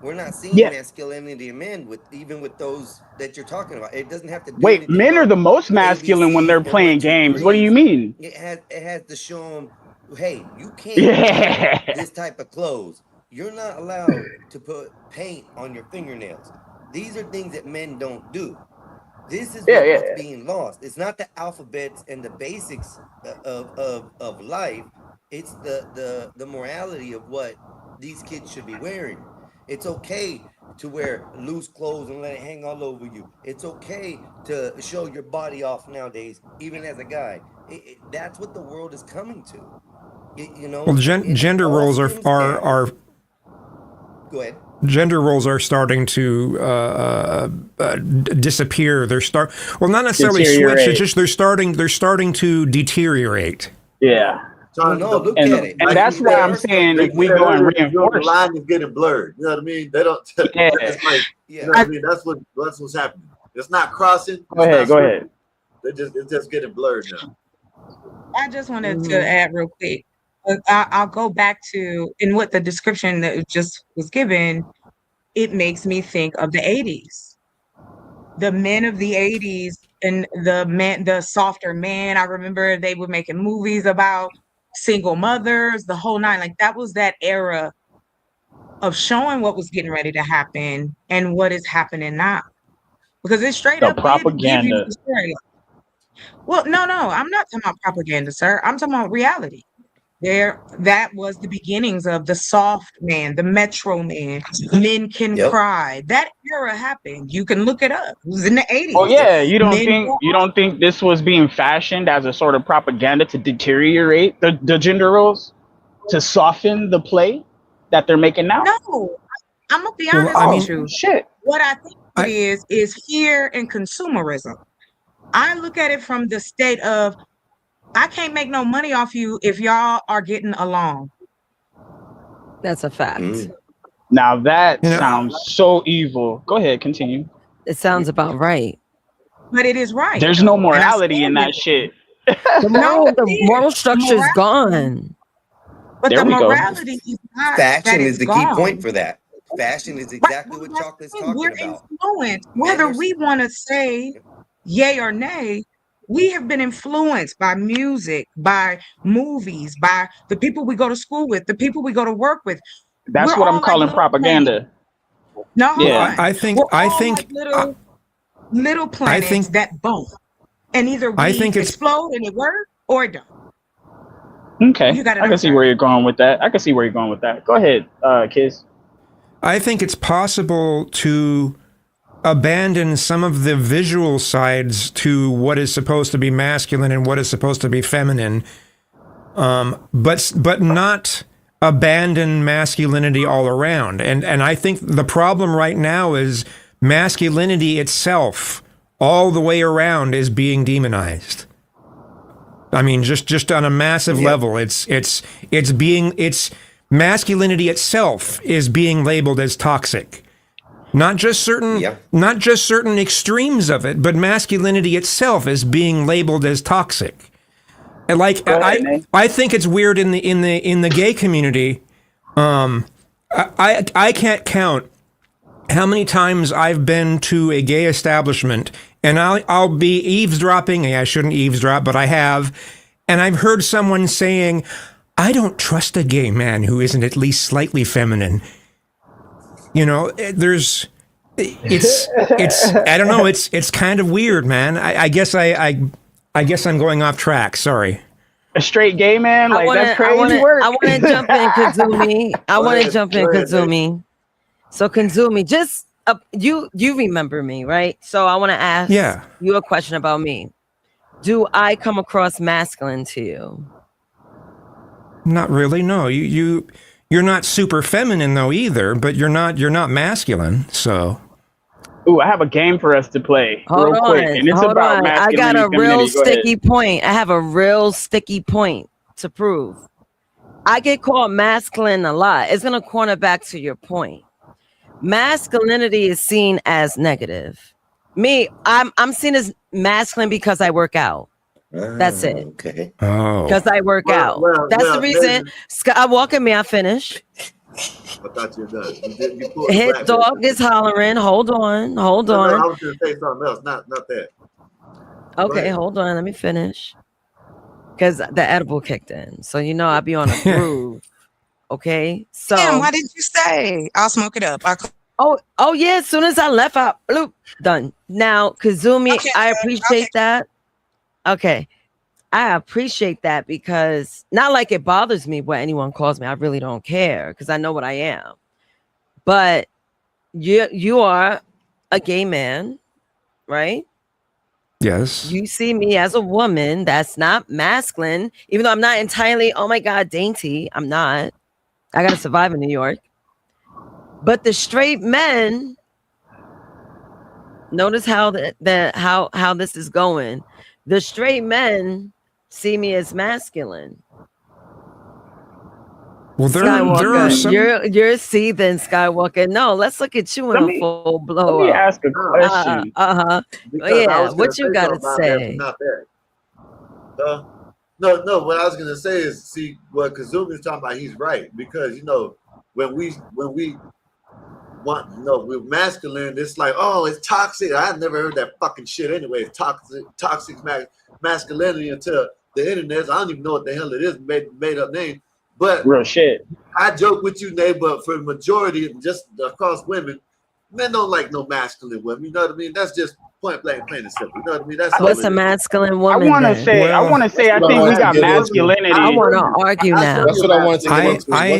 We're not seeing masculinity in men even with those that you're talking about. It doesn't have to do Wait, men are the most masculine when they're playing games. What do you mean? It has to show them, hey, you can't wear this type of clothes. You're not allowed to put paint on your fingernails. These are things that men don't do. This is what's being lost. It's not the alphabets and the basics of life. It's the morality of what these kids should be wearing. It's okay to wear loose clothes and let it hang all over you. It's okay to show your body off nowadays, even as a guy. That's what the world is coming to. Well, gender roles are Go ahead. Gender roles are starting to disappear. Well, not necessarily switch. It's just they're starting to deteriorate. Yeah. Look and, at it. And that's why I'm saying if we go and reinforce, the line is getting blurred. You know what I mean? They don't. It's like, you know what I mean? That's what's happening. It's not crossing. Go ahead. It's just getting blurred now. I just wanted to add real quick. I'll go back to in what the description that just was given. It makes me think of the 80s. The men of the 80s and the softer man. I remember they were making movies about single mothers, the whole nine. Like that was that era of showing what was getting ready to happen and what is happening now. Because it's straight up propaganda. Well, no, I'm not talking about propaganda, sir. I'm talking about reality. That was the beginnings of the soft man, the metro man. Men can cry. That era happened. You can look it up. It was in the 80s. Oh yeah, you don't think this was being fashioned as a sort of propaganda to deteriorate the gender roles, to soften the play that they're making now? No, I'm gonna be honest with you. Shit. What I think it is fear and consumerism. I look at it from the state of I can't make no money off you if y'all are getting along. That's a fact. Now that sounds so evil. Go ahead, continue. It sounds about right. But it is right. There's no morality in that shit. The moral structure is gone. But There the we go. morality is not Fashion that is it's the key gone. point for that. Fashion is exactly what That's Chocolate's the thing. talking We're about. influenced, Men whether are we want to say yay or nay. We have been influenced by music, by movies, by the people we go to school with, the people we go to work with. That's We're what all I'm like calling little planets. propaganda. No, hold Yeah. on. I think We're I all think like little I planets think that bump, and either I we think it's explode and it works or it don't. Okay. You got it. I I'm can see sorry. where you're going with that. I can see where you're going with that. Go ahead, Kiz. I think it's possible to abandon some of the visual sides to what is supposed to be masculine and what is supposed to be feminine, but not abandon masculinity all around. And I think the problem right now is masculinity itself, all the way around, is being demonized. I mean, just on a massive level, it's masculinity itself is being labeled as toxic. Not just certain extremes of it, but masculinity itself is being labeled as toxic. And like I think it's weird in the gay community. I can't count how many times I've been to a gay establishment and I'll be eavesdropping. I shouldn't eavesdrop, but I have, and I've heard someone saying, "I don't trust a gay man who isn't at least slightly feminine." You know, it's I don't know, it's kind of weird, man. I guess I'm going off track. Sorry. A straight gay man, like that's crazy work. I want to jump in, Kazumi. I want to jump in, Kazumi. So Kazumi, just you remember me, right? So I want to ask you a question about me. Do I come across masculine to you? Not really. No, you're not super feminine though either, but you're not masculine. So, ooh, I have a game for us to play real quick, and it's about masculinity. I got a real Go ahead. sticky point. I have a real sticky point to prove. I get called masculine a lot. It's gonna corner back to your point. Masculinity is seen as negative. Me, I'm seen as masculine because I work out. That's it. Okay. Oh. Because I work out. That's the reason. Scott, walking me, I finish. I thought you were done. You pulled His back. dog is hollering. Hold on. No, I was going to say something else, not that. Okay, hold on. Let me finish. Because the edible kicked in. So, you know, I'll be on a groove. Okay. So. Damn, why didn't you say? I'll smoke it up. Oh, yeah. As soon as I left out, bloop, done. Now, Kazumi, I appreciate that. Okay. I appreciate that because not like it bothers me what anyone calls me. I really don't care because I know what I am. But you are a gay man, right? Yes. You see me as a woman that's not masculine, even though I'm not entirely, oh my God, dainty. I'm not. I got to survive in New York. But the straight men, notice how how this is going. The straight men see me as masculine. Well, there are some. You're seething, Skywalker. No, let's look at you in a full blow. Let me ask a question. Yeah, what you got to say? Not that. No. What I was gonna say is, see, what Kazumi is talking about. He's right because you know when we want, we're masculine. It's like, oh, it's toxic. I never heard that fucking shit anyway. It's toxic masculinity until the internet. I don't even know what the hell it is. Made up name. But real shit. I joke with you, Nate, but for the majority, just across women, men don't like no masculine women. You know what I mean? That's just point blank, plain and simple. You know what I mean? That's all What's it a is. masculine woman? I want to say I think we got masculinity. I want to argue now. That's what I wanted to get into. I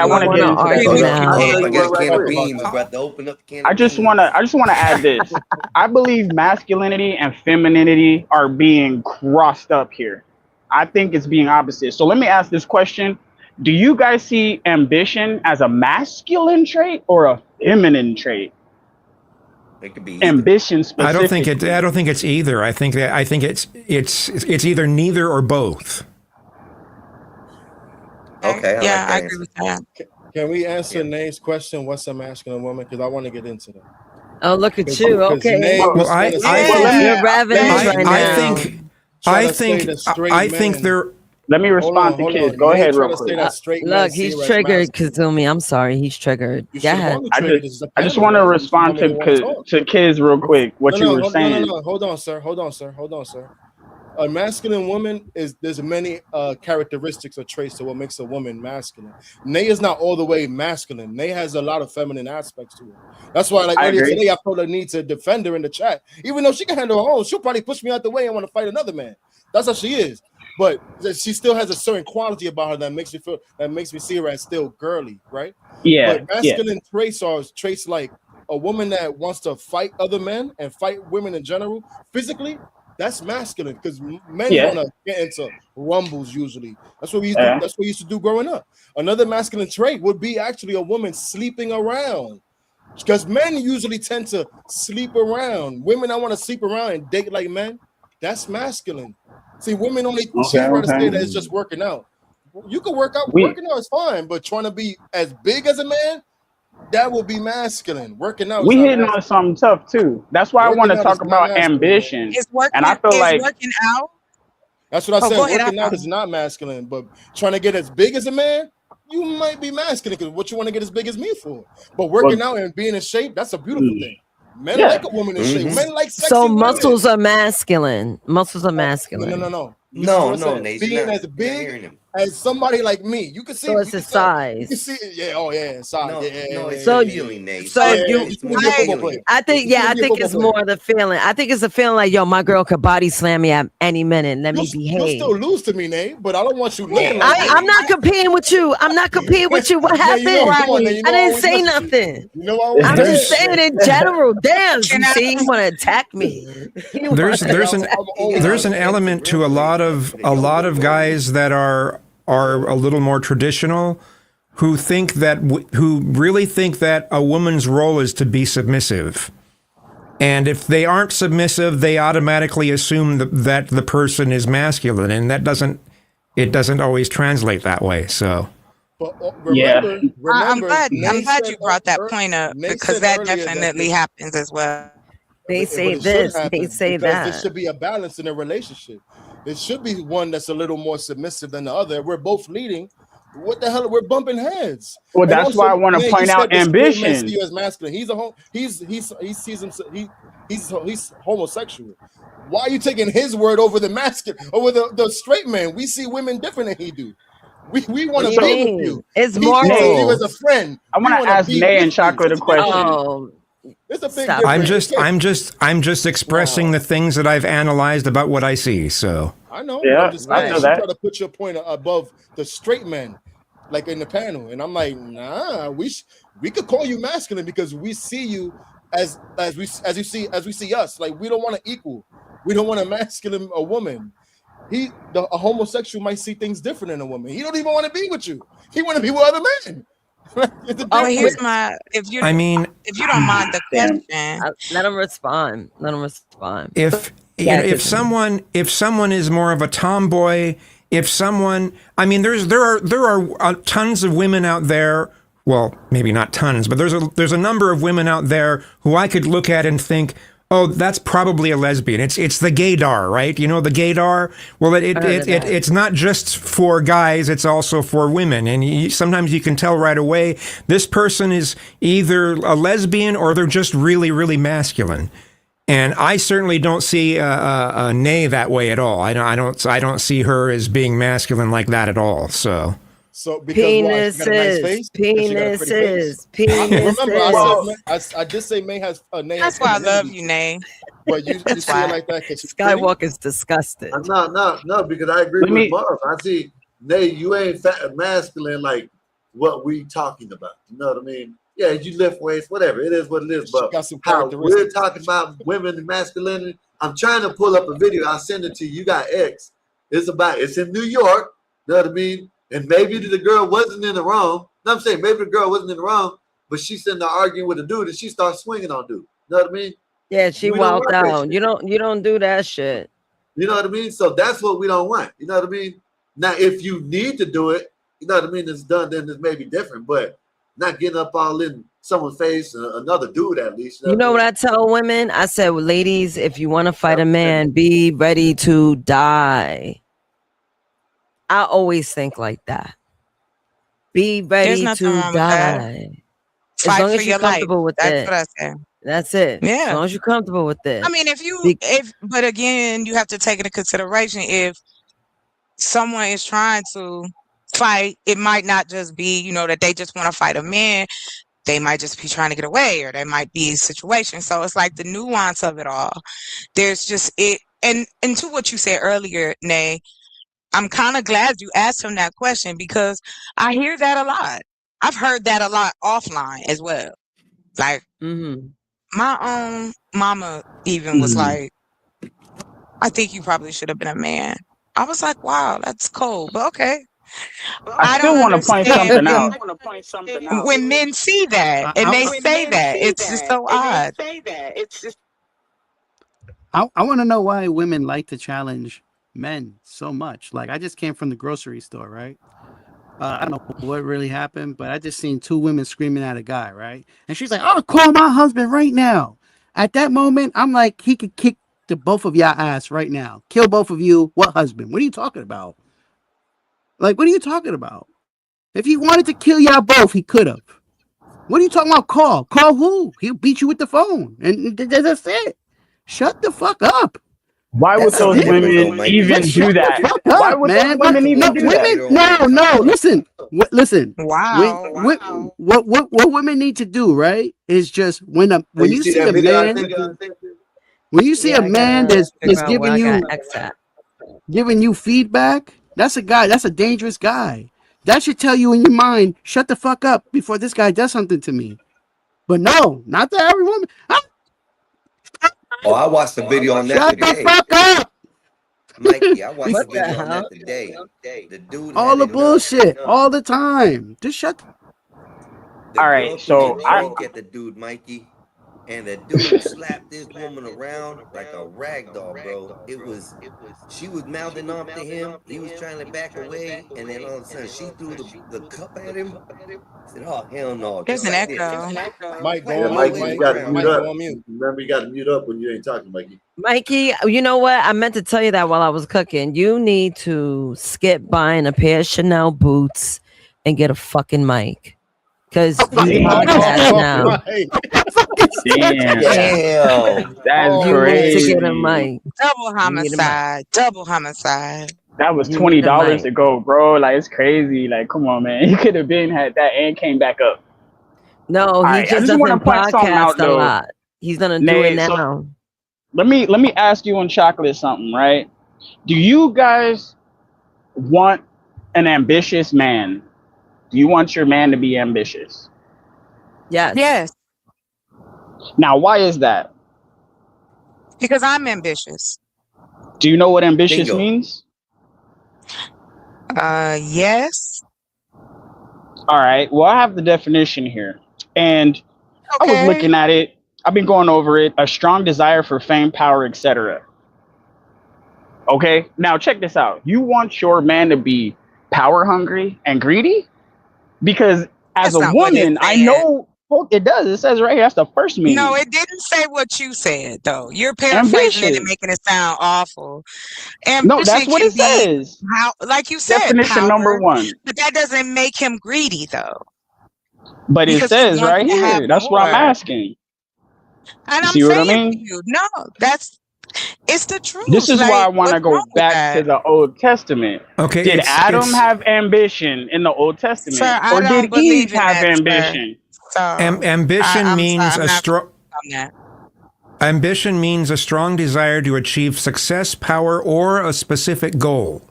want to get into that. I just want to add this. I believe masculinity and femininity are being crossed up here. I think it's being opposite. So let me ask this question. Do you guys see ambition as a masculine trait or a feminine trait? It could be either. Ambition specifically. I don't think it's either. I think it's either neither or both. Okay. Yeah, I agree with that. Can we answer Nate's question? What's a masculine woman? Because I want to get into that. Oh, look at you. Okay. Well, you're ravenous right now. try I to say think that straight I think men. they're. Let me respond to Hold kids. on. Go Nate ahead, try real to say quick. that straight men Look, see he's her as triggered, masculine. Kazumi. I'm sorry, he's triggered. You Go should have ahead. only I triggered. just This is a I just panel, want to right? respond Somebody want to talk. to kids real quick. What you were saying. No. Hold on, sir. Hold on, sir. A masculine woman there's many characteristics or traits to what makes a woman masculine. Nay is not all the way masculine. Nay has a lot of feminine aspects to her. That's why, like I earlier agree. today, I felt the need to defend her in the chat. Even though she can handle her own, she'll probably push me out the way and want to fight another man. That's how she is. But she still has a certain quality about her that makes me see her as still girly, right? Yeah, But masculine traits are traits like a woman that wants to fight other men and fight women in general physically. That's masculine because men Yeah. want to get into rumbles usually. That's what we used to, that's what we used to do growing up. Another masculine trait would be actually a woman sleeping around. Because men usually tend to sleep around. Women that want to sleep around and date like men, that's masculine. See, women only she try to say that it's just working out. You can work out, working out is fine, but trying to be as big as a man, that will be masculine. Working out is We not hitting on something tough too. That's why I want to Working out talk is not about masculine. ambition. It's working. And I feel It's like working out. That's what I Oh, said. go ahead. Working out is not masculine, but trying to get as big as a man, you might be masculine because what you want to get as big as me for. But working out and being in shape, that's a beautiful thing. Men like a woman in shape. Men like sexy So women. muscles are masculine. Muscles are masculine. No. No, Listen to what I said. Nate, Being you're as not big hearing him. as somebody like me, you can see. So it's you a can tell- size. You can see it. Yeah. Oh yeah. Size. No, yeah. it's So a you- feeling, Nate. so you- She could be a football player. I think, She yeah, could I be a think football it's player. more the feeling. I think it's a feeling like, yo, my girl could body slam me at any minute. Let me You'll behave. still lose to me, Nate, but I don't want you looking like I'm not competing with you. I'm not competing with you. What Yeah, happened? you know, come on, Nate, you know I I didn't always say mess with you. nothing. You know, I always I'm mess just with you. saying in general. Damn, Can see, you want to attack me. There's an element to a lot of guys that are a little more traditional, who think that who really think that a woman's role is to be submissive. And if they aren't submissive, they automatically assume that the person is masculine, and that doesn't always translate that way. So But Yeah. I'm glad Nate you said brought that ear- point up Nate because said that earlier definitely this- happens as well. They but say it should this, happen they say because that. there should be a balance in a relationship. There should be one that's a little more submissive than the other. We're both leading. What the hell? We're bumping heads. Well, And that's also, why I want to Nate, point you out said the straight man ambition. see you as masculine. He sees himself. He's homosexual. Why are you taking his word over the masculine, over the straight man? We see women different than he do. We want What to do you be mean? with you. It's He sees you morals. as a friend. I want We to wanna ask be Nay with and you. Chocolate a It's different. question. Oh, It's a big stop. difference. I'm just expressing the things that I've analyzed about what I see. So I know. Yeah, but I'm just I saying, feel she that. try to put your point above the straight men, like in the panel, and I'm like, nah. We could call you masculine because we see you as we see us. Like we don't want to equal. We don't want to masculine a woman. A homosexual might see things different in a woman. He don't even want to be with you. He want to be with other men. It's a Oh, difference. here's my if you I mean, don't mind the Damn. question. Let him respond. Let him respond. if Yeah, if someone is more of a tomboy, I mean, there are tons of women out there. Well, maybe not tons, but there's a number of women out there who I could look at and think, oh, that's probably a lesbian. It's the gaydar, right? You know the gaydar. Well, it's not just for guys; it's also for women. And sometimes you can tell right away this person is either a lesbian or they're just really, really masculine. And I certainly don't see a Nay that way at all. I don't see her as being masculine like that at all. So Because why? She got a nice face? Because she got a pretty face? Remember, I did say May has Nay. That's why I love you, Nay. But you see it like that because Skywalker's disgusted. No, because I agree with Marv. I see, Nay, you ain't masculine like what we talking about. You know what I mean? Yeah, you lift weights, whatever. It is what it is. But how we're talking about women and masculinity, I'm trying to pull up a video. I'll send it to you. You got X. It's in New York. You know what I mean? And maybe the girl wasn't in the wrong. No, I'm saying maybe the girl wasn't in the wrong, but she's sitting there arguing with a dude and she starts swinging on dude. You know what I mean? Yeah, she We don't wilded want that out. shit. You don't do that shit. You know what I mean? So that's what we don't want. You know what I mean? Now, if you need to do it, you know what I mean, it's done, then it may be different. But not getting up all in someone's face, another dude at least. You know what I tell women? I said, well, ladies, if you want to fight a man, be ready to die. I always think like that. Be ready There's to nothing wrong with that. die. As Fight long for as you're your life. comfortable with That's it. what I say. That's it. As Yeah. long as you're comfortable with it. I mean, but again, you have to take into consideration if someone is trying to fight, it might not just be, you know, that they just want to fight a man. They might just be trying to get away, or there might be a situation. So it's like the nuance of it all. There's just it, and to what you said earlier, Nay, I'm kind of glad you asked him that question because I hear that a lot. I've heard that a lot offline as well. Like my own mama even was like, I think you probably should have been a man. I was like, wow, that's cold, but okay. I still don't want to point understand something out. when men see that and they say that. It's just so odd. I want to know why women like to challenge men so much. Like, I just came from the grocery store, right? I don't know what really happened, but I just seen two women screaming at a guy, right? And she's like, "I'll call my husband right now." At that moment, I'm like, he could kick the both of y'all ass right now. Kill both of you. What husband? What are you talking about? Like, what are you talking about? If he wanted to kill y'all both, he could have. What are you talking about? Call who? He'll beat you with the phone. And that's it. Shut the fuck up. Why would those women even do that? Why would those women even do that? No. Listen. Wow. What women need to do, right? Is just when you see a man, when you see a man that's giving you feedback, that's a guy. That's a dangerous guy. That should tell you in your mind, shut the fuck up before this guy does something to me. But no, not to every woman. Oh, I watched the video on that Shut today. the fuck up, Mikey, I watched the video on that today. The dude all the bullshit, all the time. Just shut. All right, so I at the dude, Mikey, and the dude slapped this woman around like a rag doll, bro. She was mouthing off to him. He was trying to back away, and then all of a sudden she threw the cup at him. I said, "Oh hell no!" There's an echo. Mike, go on Mikey, mute. you got to mute up. Go on mute. Remember, you got to mute up when you ain't talking, Mikey. Mikey, you know what? I meant to tell you that while I was cooking. You need to skip buying a pair of Chanel boots and get a fucking mic. Because you podcast now. Damn. That's You crazy. need to get a mic. Double homicide. Double homicide. That was You need a $20 mic. to go, bro. Like, it's crazy. Like, come on, man. He could have been had that and came back up. No, All he right, I just just doesn't want to point something out, podcast a though. lot. He's gonna do Nay, it so now. let me ask you on Chocolate something, right? Do you guys want an ambitious man? Do you want your man to be ambitious? Yes. Yes, Now, why is that? because I'm ambitious. Do you know what ambitious Bingo. means? Yes. All right. Well, I have the definition here. And I was Okay. looking at it. I've been going over it. A strong desire for fame, power, etc. Okay. Now check this out. You want your man to be power hungry and greedy? Because as That's a not what it woman, I said. know it does. It says right here. That's the first meaning. No, it didn't say what you said though. You're paraphrasing it Ambitious. and making it sound awful. No, that's Ambition what can it be says. how, like you said, Definition number power, one. but that doesn't make him greedy though, But it because he says wants right to have here. That's what I'm more. asking. And You I'm see what I saying to mean? you, no, it's the truth. This is why I Like, want to what's go wrong with back to that? the Old Testament. Okay, Did it's Adam have ambition in the Old Testament? Sir, I Or don't did believe Eve in have that, sir. ambition? So ambition I'm means sorry, I'm a not strong. on that. Ambition means a strong desire to achieve success, power, or a specific goal.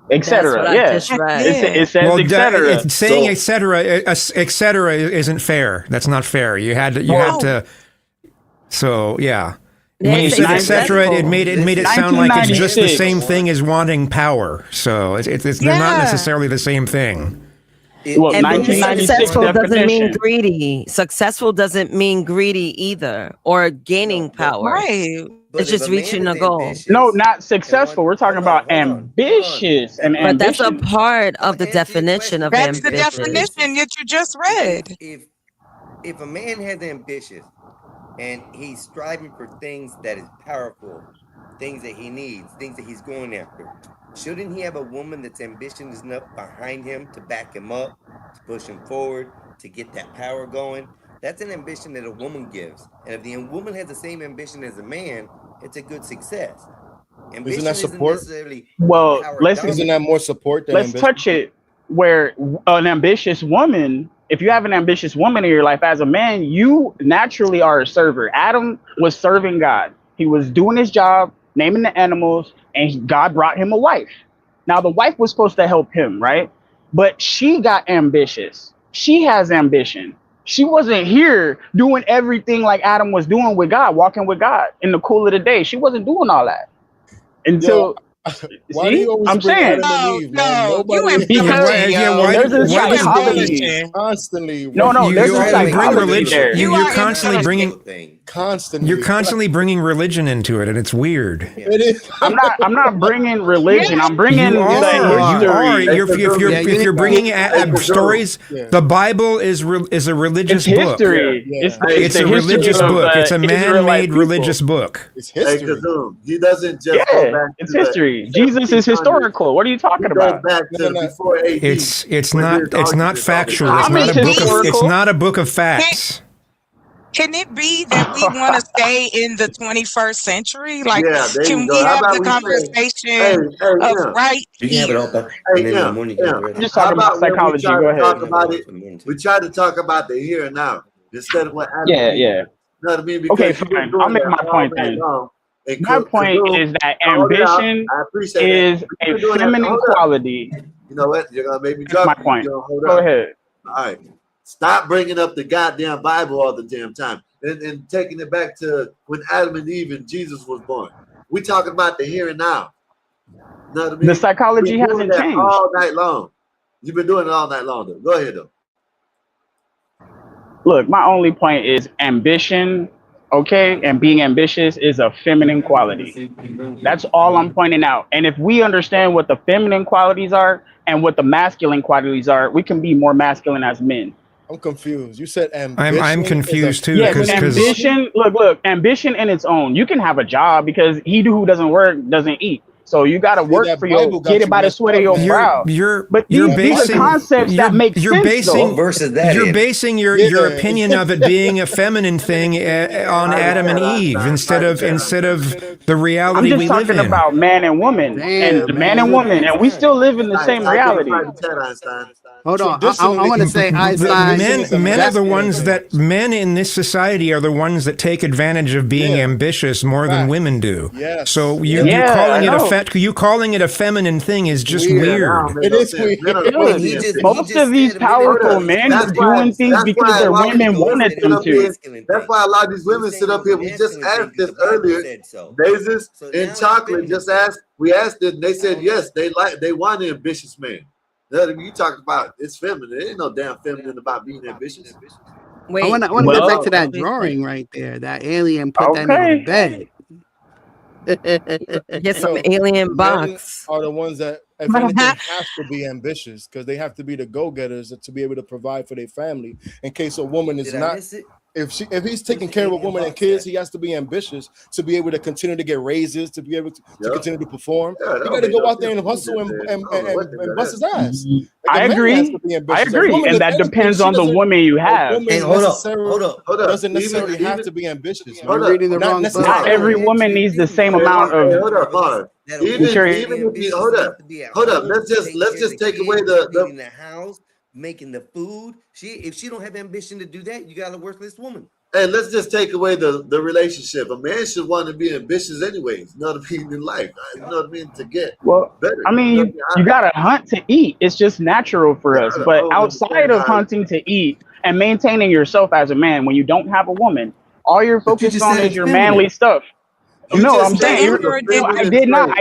That's what Etc. I Yeah. just read. It says Well, etc. it's saying So- etc. isn't fair. That's not fair. You had to. So yeah. Yeah, When you it's said nine- etc., it made it sound like it's just the 1996. same thing as wanting power. So it's they're not Yeah. necessarily the same thing. Well, And being 1996 successful doesn't mean definition. greedy. Successful doesn't mean greedy either, or gaining power. Right. But It's if just a man reaching is a goal. ambitious, No, not and successful. We're talking about ambitious and But that's a ambition. part of the definition of That's the ambitious. definition that you just read. if a man has ambitious and he's striving for things that is powerful, things that he needs, things that he's going after, shouldn't he have a woman that's ambitious enough behind him to back him up, to push him forward, to get that power going? That's an ambition that a woman gives. And if the woman has the same ambition as a man, it's a good success. Ambition Isn't that support? necessarily Well, power let's Isn't that more support than let's ambition? touch it where an ambitious woman, if you have an ambitious woman in your life as a man, you naturally are a server. Adam was serving God. He was doing his job, naming the animals, and God brought him a wife. Now the wife was supposed to help him, right? But she got ambitious. She has ambition. She wasn't here doing everything like Adam was doing with God, walking with God in the cool of the day. She wasn't doing all that until. Why do you always I'm bring saying Adam and Eve, man? Nobody there's a psychology. constantly. No, there's a psychology there. You're constantly bringing constantly. You're constantly bringing religion into it, and it's weird. It is. I'm not bringing religion. I'm bringing You the are. history. If you're bringing stories, the Bible is a religious It's book. history. It's the a history religious of book. the It's a Israelite man-made people. religious book. It's Hey, history. Kazoom, he doesn't just go Yeah, back it's to history. the Jesus is 1700s. historical. What are you He talking goes about? back to before AD. It's when not there's it's not arguments all the factual. time. It's not a book of facts. Can it be that we want to stay in the 21st century? Like, Yeah, there can you go. we How have about the we say, conversation of yeah. right You can have it all here? back. Hey, And then in yeah, the morning, yeah. I'm just How talking about about when we psychology. try Go to ahead. talk about it? We try to talk about the here and now instead of what Adam Yeah, did. yeah. You know what I mean? Okay, Because you've been fine. doing I'll make that my all point night then. long. And My point Kazoom, is that hold it out. ambition I appreciate is that. But a you've been doing that. feminine Hold up. quality. You know what? You're gonna make me That's drop my you. point. You're gonna hold Go up. ahead. All right. Stop bringing up the goddamn Bible all the damn time and taking it back to when Adam and Eve and Jesus was born. We talking about the here and now. You know what I mean? The psychology You've been doing hasn't that changed. all night long. You've been doing it all night long, though. Go ahead, though. Look, my only point is ambition, okay, and being ambitious is a feminine quality. That's all I'm pointing out. And if we understand what the feminine qualities are and what the masculine qualities are, we can be more masculine as men. I'm confused. You said ambition. I'm confused too Yeah, because ambition. Look, ambition in its own. You can have a job because he who doesn't work doesn't eat. So you got to work that for Bible your got get it you by the messed sweat of up, your man. brow. But you're these are basing concepts that make sense. Though. You're basing your opinion of it being a feminine thing on Adam and Eve instead of the I'm reality just we live talking in. about man and woman, and the man and woman, and we still live in the same reality. Hold on, I want to say Einstein. Men in this society are the ones that take advantage of being ambitious more than women do. Yes. So Yeah, you calling it a feminine thing is just weird. It is weird. Most of these powerful men are doing things because their women wanted them to. That's why a lot of these women sit up here. We just asked this earlier. Daisies and Chocolate just asked. We asked it, and they said yes. They want an ambitious man. You talked about it's feminine. There ain't no damn feminine about being ambitious. Wait, I want to get back to that drawing right there. That alien put that in the bed. Get some alien box. Are the ones that, if anything, have to be ambitious because they have to be the go-getters to be able to provide for their family. In case a woman is not, if he's taking care of a woman and kids, he has to be ambitious to be able to continue to get raises, to be able to continue to perform. He got to go out there and hustle and bust his ass. I agree. And that depends on the woman you have. Hey, hold up. Doesn't necessarily have to be ambitious. You're reading the wrong book. Not every woman needs the same amount of. Hold up, Marv. Even if you hold up. Let's just take away the house, making the food. If she don't have ambition to do that, you got a worthless woman. And let's just take away the relationship. A man should want to be ambitious anyways. You know what I mean in life. You know what I mean to get better. I mean, you gotta hunt to eat. It's just natural for us. But outside of hunting to eat and maintaining yourself as a man, when you don't have a woman, all you're focused on is your manly stuff. No, I'm saying I did not.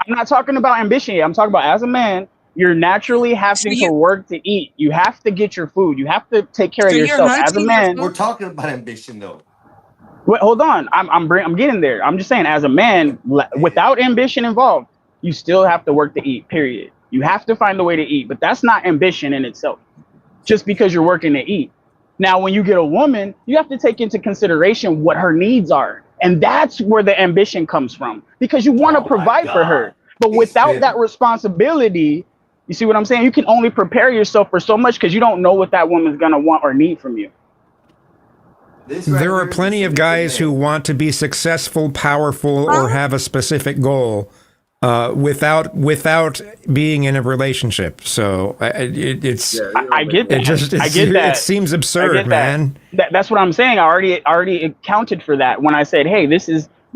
I'm not talking about ambition yet. I'm talking about as a man, you're naturally having to work to eat. You have to get your food. You have to take care of yourself as a man. We're talking about ambition, though. Wait, hold on. I'm getting there. I'm just saying, as a man, without ambition involved, you still have to work to eat. Period. You have to find a way to eat, but that's not ambition in itself. Just because you're working to eat. Now, when you get a woman, you have to take into consideration what her needs are, and that's where the ambition comes from, because you want to provide for her. But without that responsibility, you see what I'm saying? You can only prepare yourself for so much because you don't know what that woman's gonna want or need from you. There are plenty of guys who want to be successful, powerful, or have a specific goal without being in a relationship. So I get that. I get that. It seems absurd, man. That's what I'm saying. I already accounted for that when I said, hey,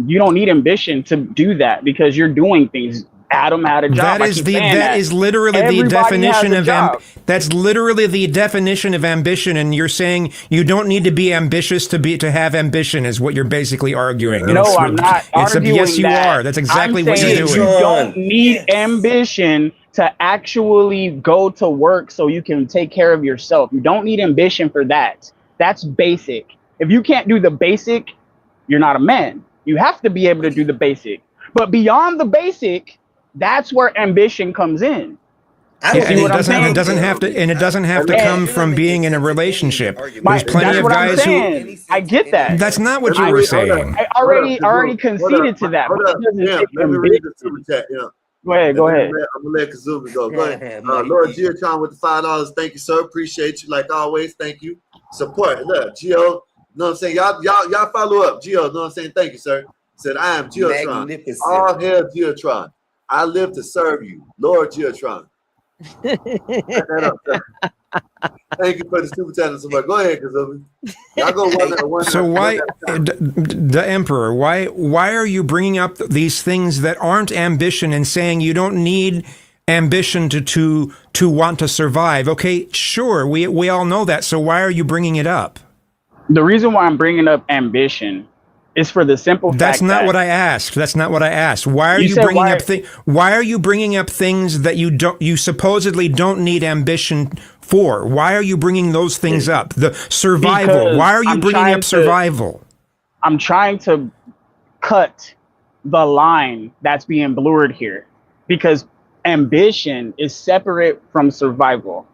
you don't need ambition to do that because you're doing things. Adam had a job. That is literally the definition of that's literally the definition of ambition, and you're saying you don't need to be ambitious to have ambition is what you're basically arguing. No, I'm not arguing yes, you that. are. That's exactly what you're doing. You don't need ambition to actually go to work so you can take care of yourself. You don't need ambition for that. That's basic. If you can't do the basic, you're not a man. You have to be able to do the basic. But beyond the basic, that's where ambition comes in. It doesn't have to come from being in a relationship. There's plenty of guys who. I get that. That's not what you were saying. I already conceded to that. Let me read the super chat. Go ahead. I'm gonna let Kazumi go. Go ahead. Lord Geotron with the $5. Thank you, sir. Appreciate you like always. Thank you. Support. Look, Geo. You know what I'm saying? Y'all follow up. Geo. You know what I'm saying? Thank you, sir. Said I am Geotron. All hail Geotron. I live to serve you, Lord Geotron. Thank you for the super chat. Go ahead, Kazumi. Y'all go one. So why, the Emperor? Why are you bringing up these things that aren't ambition and saying you don't need ambition to want to survive? Okay, sure, we all know that. So why are you bringing it up? The reason why I'm bringing up ambition is for the simple fact That's not what I asked. That's not what I asked. Why are you bringing up why are you bringing up things that you supposedly don't need ambition for? Why are you bringing those things up? The survival. Because Why are you bringing up survival? I'm trying to cut the line that's being blurred here, because ambition is separate from survival.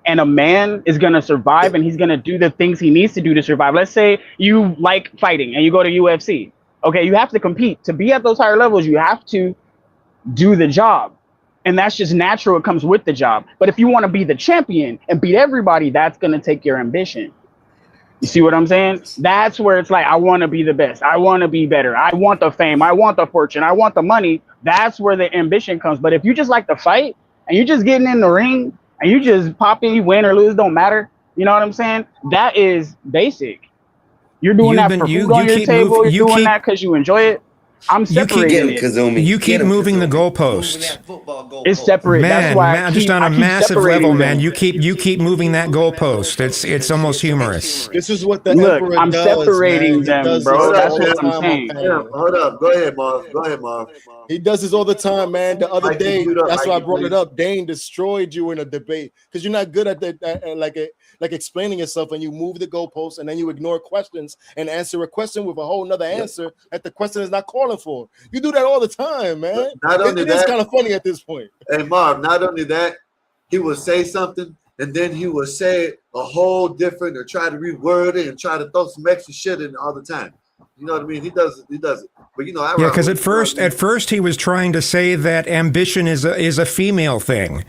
And a man is going to survive, and he's going to do the things he needs to do to survive. Let's say you like fighting and you go to UFC. Okay, you have to compete. To be at those higher levels, you have to do the job. And that's just natural. It comes with the job. But if you want to be the champion and beat everybody, that's going to take your ambition. You see what I'm saying? That's where it's like, I want to be the best. I want to be better. I want the fame. I want the fortune. I want the money. That's where the ambition comes. But if you just like to fight and you're just getting in the ring, and you just pop in, you win or lose, don't matter. You know what I'm saying? That is basic. You're doing that for food on your table. You're doing that because you enjoy it. I'm separating it. You keep moving the goalpost. It's separate. That's why Man, just on a massive level, man. You keep moving that goalpost. It's almost humorous. This is what the Emperor I'm does, separating them, bro. That's what I'm saying. Hold up. Go ahead, Marv. He does this all the time, man. The other day, that's why I brought it up. Dane destroyed you in a debate because you're not good at like explaining yourself, and you move the goalpost and then you ignore questions and answer a question with a whole nother answer that the question is not calling for. You do that all the time, man. It is kind of funny at this point. Hey, Marv, not only that, he will say something and then he will say it a whole different or try to reword it and try to throw some extra shit in all the time. You know what I mean? He does it. But yeah, because at first he was trying to say that ambition is a female thing.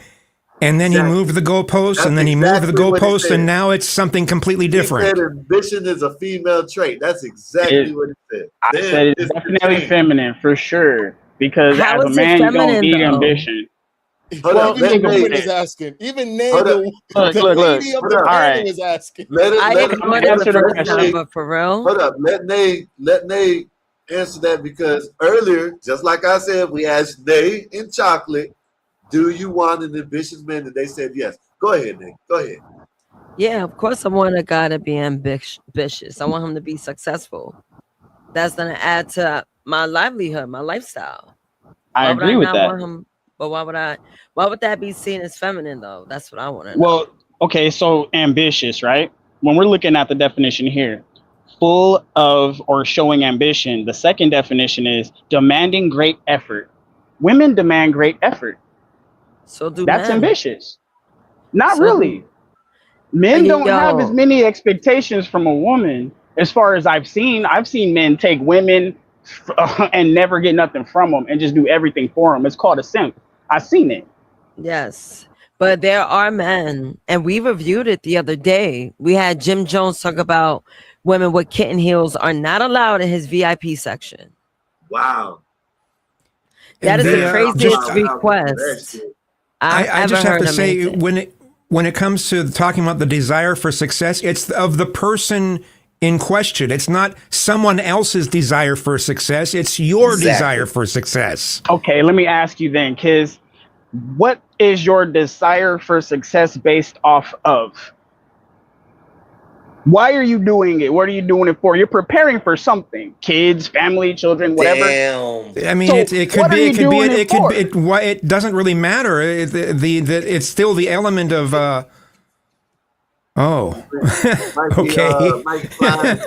And then he moved the goalposts, and then he moved the goalposts, and now it's something completely different. He said ambition is a female trait. That's exactly what he said. I said it's definitely feminine, for sure. Because as a man, you don't need ambition. Well, even the woman is asking. Even Nate, the lady of the panel is asking. Let him answer the question, for real. Hold up. Let Nate answer that, because earlier, just like I said, we asked Nate and Chocolate, do you want an ambitious man? And they said yes. Go ahead, Nick. Go ahead. Yeah, of course I want a guy to be ambitious. I want him to be successful. That's going to add to my livelihood, my lifestyle. I agree with that. But why would that be seen as feminine, though? That's what I want to know. Well, okay, so ambitious, right? When we're looking at the definition here, full of or showing ambition. The second definition is demanding great effort. Women demand great effort. So do That's men. ambitious. Not So really. do Men don't have as yo. many expectations from a woman as far as I've seen. I've seen men take women and never get nothing from them and just do everything for them. It's called a simp. I've seen it. Yes. But there are men, and we reviewed it the other day. We had Jim Jones talk about women with kitten heels are not allowed in his VIP section. Wow. That is The, the craziest just request I've I ever just have heard to him say make. when it comes to talking about the desire for success, it's of the person in question. It's not someone else's desire for success. It's your desire for success. Okay, let me ask you then, Kiz, what is your desire for success based off of? Why are you doing it? What are you doing it for? You're preparing for something. Kids, family, children, whatever. I mean, So it could what be. are you It could be. doing it for? It doesn't really matter. It's still the element of. Okay. Mike Klein,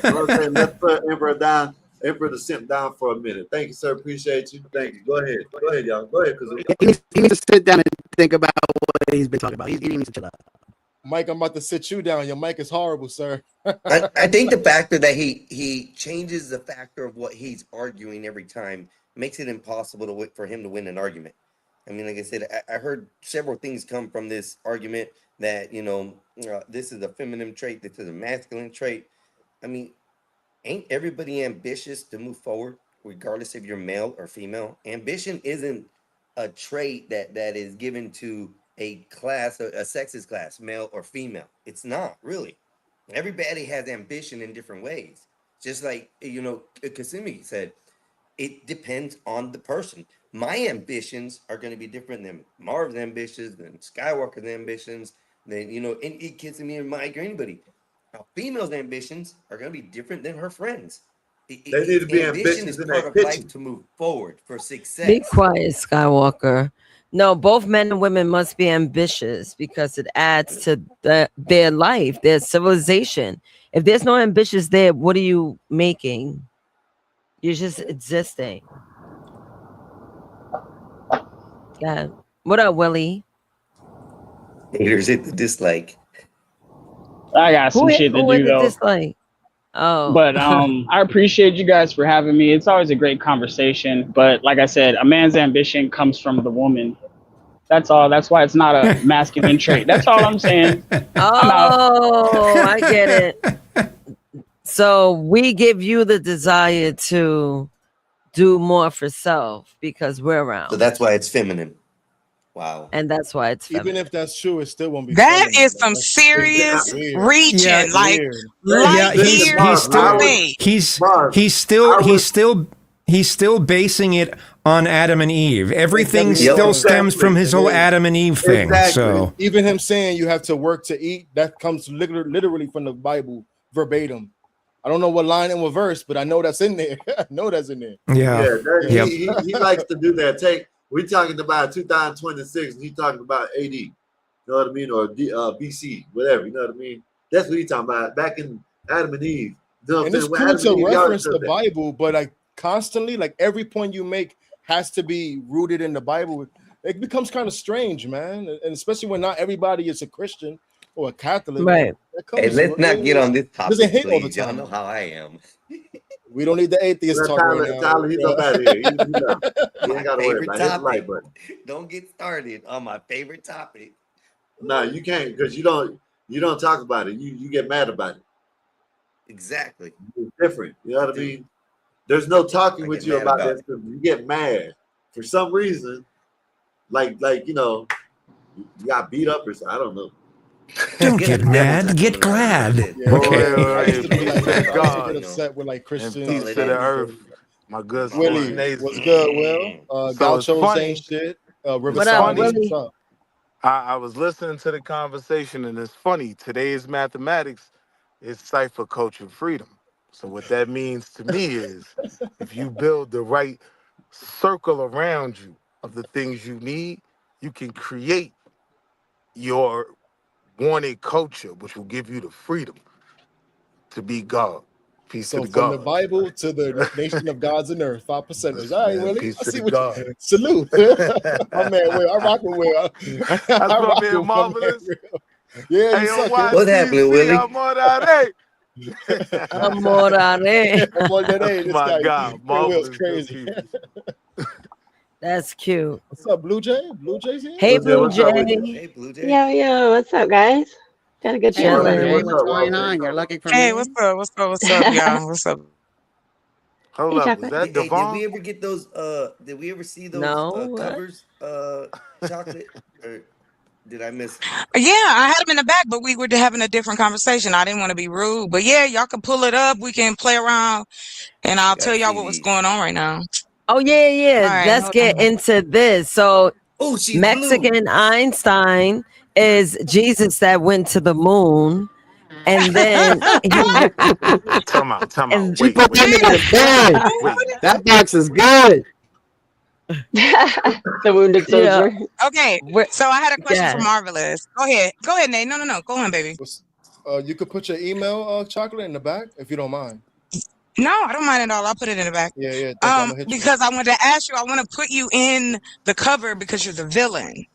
let's put Emperor down. Emperor the simp down for a minute. Thank you, sir. Appreciate you. Thank you. Go ahead. Go ahead, y'all. Go ahead. He needs to sit down and think about what he's been talking about. He needs to chill out. Mike, I'm about to sit you down. Your mic is horrible, sir. I think the factor that he changes the factor of what he's arguing every time makes it impossible for him to win an argument. I mean, like I said, I heard several things come from this argument that, this is a feminine trait, this is a masculine trait. I mean, ain't everybody ambitious to move forward, regardless if you're male or female? Ambition isn't a trait that is given to a class, a sexist class, male or female. It's not really. Everybody has ambition in different ways. Just like, Kasumi said, it depends on the person. My ambitions are going to be different than Marv's ambitions, than Skywalker's ambitions, than, any Kasumi or Mike or anybody. A female's ambitions are going to be different than her friends. They need to be Ambition ambitious is in part that of kitchen. life to move forward for success. Be quiet, Skywalker. No, both men and women must be ambitious because it adds to their life, their civilization. If there's no ambitions there, what are you making? You're just existing. Yeah. What up, Willie? Haters hit the dislike. I got some shit to who hit do the though. dislike? Oh. But I appreciate you guys for having me. It's always a great conversation. But like I said, a man's ambition comes from the woman. That's all. That's why it's not a masculine trait. That's all I'm saying. Oh, I get it. So we give you the desire to do more for self because we're around. So that's why it's feminine. Wow. And that's why it's feminine. Even if that's true, it still won't be. That feminine. is some serious weird. reaching, Yeah, like weird. light years away. He's still basing it on Adam and Eve. Everything Exactly. still Yep. stems from his whole Adam and Eve thing. Exactly. So Even him saying you have to work to eat, that comes literally from the Bible verbatim. I don't know what line and what verse, but I know that's in there. I know that's in there. He likes to do that. We're talking about 2026, and he's talking about AD. You know what I mean? Or BC, whatever. You know what I mean? That's what he's talking about. Back in Adam and Eve. You know what And I'm it's saying? cool to Adam and Eve, y'all reference said the that. Bible, but like constantly, like every point you make has to be rooted in the Bible. It becomes kind of strange, man. And especially when not everybody is a Christian or a Catholic. Right. Hey, let's not get on this topic, doesn't hit all the please. Y'all time. know how I am. We don't need the atheist talk right now. Tyler, he's up out of here. He ain't got to worry Favorite about it. Hit the topic. like button. Don't get started on my favorite topic. No, you can't because you don't talk about it. You get mad about it. Exactly. It's different. You know what I mean? There's no talking with get you mad about about that stuff. You get mad for some reason, like you got beat up or something. I don't know. don't get mad, get glad. Yeah. Okay. I used to be like that. I used to God, get upset with like Christians. Peace to the earth, my good Willie, Nathan. what's good, Will? So it's Gaucho funny. same shit. What Riverside, up, Willie? what's up? I was listening to the conversation, and it's funny. Today's mathematics is cipher culture freedom. So what that means to me is, if you build the right circle around you of the things you need, you can create your wanted culture, which will give you the freedom to be God. Peace So to the from the God. Bible to the nation of gods and earth, 5%ers. All right, Man, Willie. peace I to see the what God. you salute. My man Will. I rock with Will. That's I my rock man with my man Marvelous. Will. Yeah, Hey, you yo, suck it. What's happening, YTC, Willie? amore. Amorare. More than That's this my guy. guy. Man, Will's Marvelous, good crazy. people. That's cute. What's up, Blue Jay? Blue Jay's here? Hey, Blue Jay, Blue what's up with you? Jay. Hey, Blue Jay. Yo, what's up, guys? Got a good Hey, show What up, Blue man? Jay, today. What's what's up, going Walter? on? You're looking for Hey, me? what's up, y'all? What's up? Hold Hey, up, was Chocolate. that Hey, did Devon? we ever get those? Did we ever see those No, what? covers? Chocolate, or did I miss? Yeah, I had them in the back, but we were having a different conversation. I didn't want to be rude, but yeah, y'all can pull it up. We can play around, and I'll I gotta tell y'all see what's these. going on right now. Oh, yeah. All right, Let's hold get on. into this. So, Oh, she's blue. Mexican Einstein is Jesus that went to the moon. And then Time out. and She put that nigga to bed. Wait. That box is good. The wounded yeah, soldier. Okay, we're- so I had a question for yeah. Marvelous. Go ahead, Nate. No, go on, baby. You could put your email, Chocolate, in the back if you don't mind. No, I don't mind at all. I'll put it in the back. Yeah, thank you. I'm gonna hit you. Because I wanted to ask you, I want to put you in the cover because you're the villain.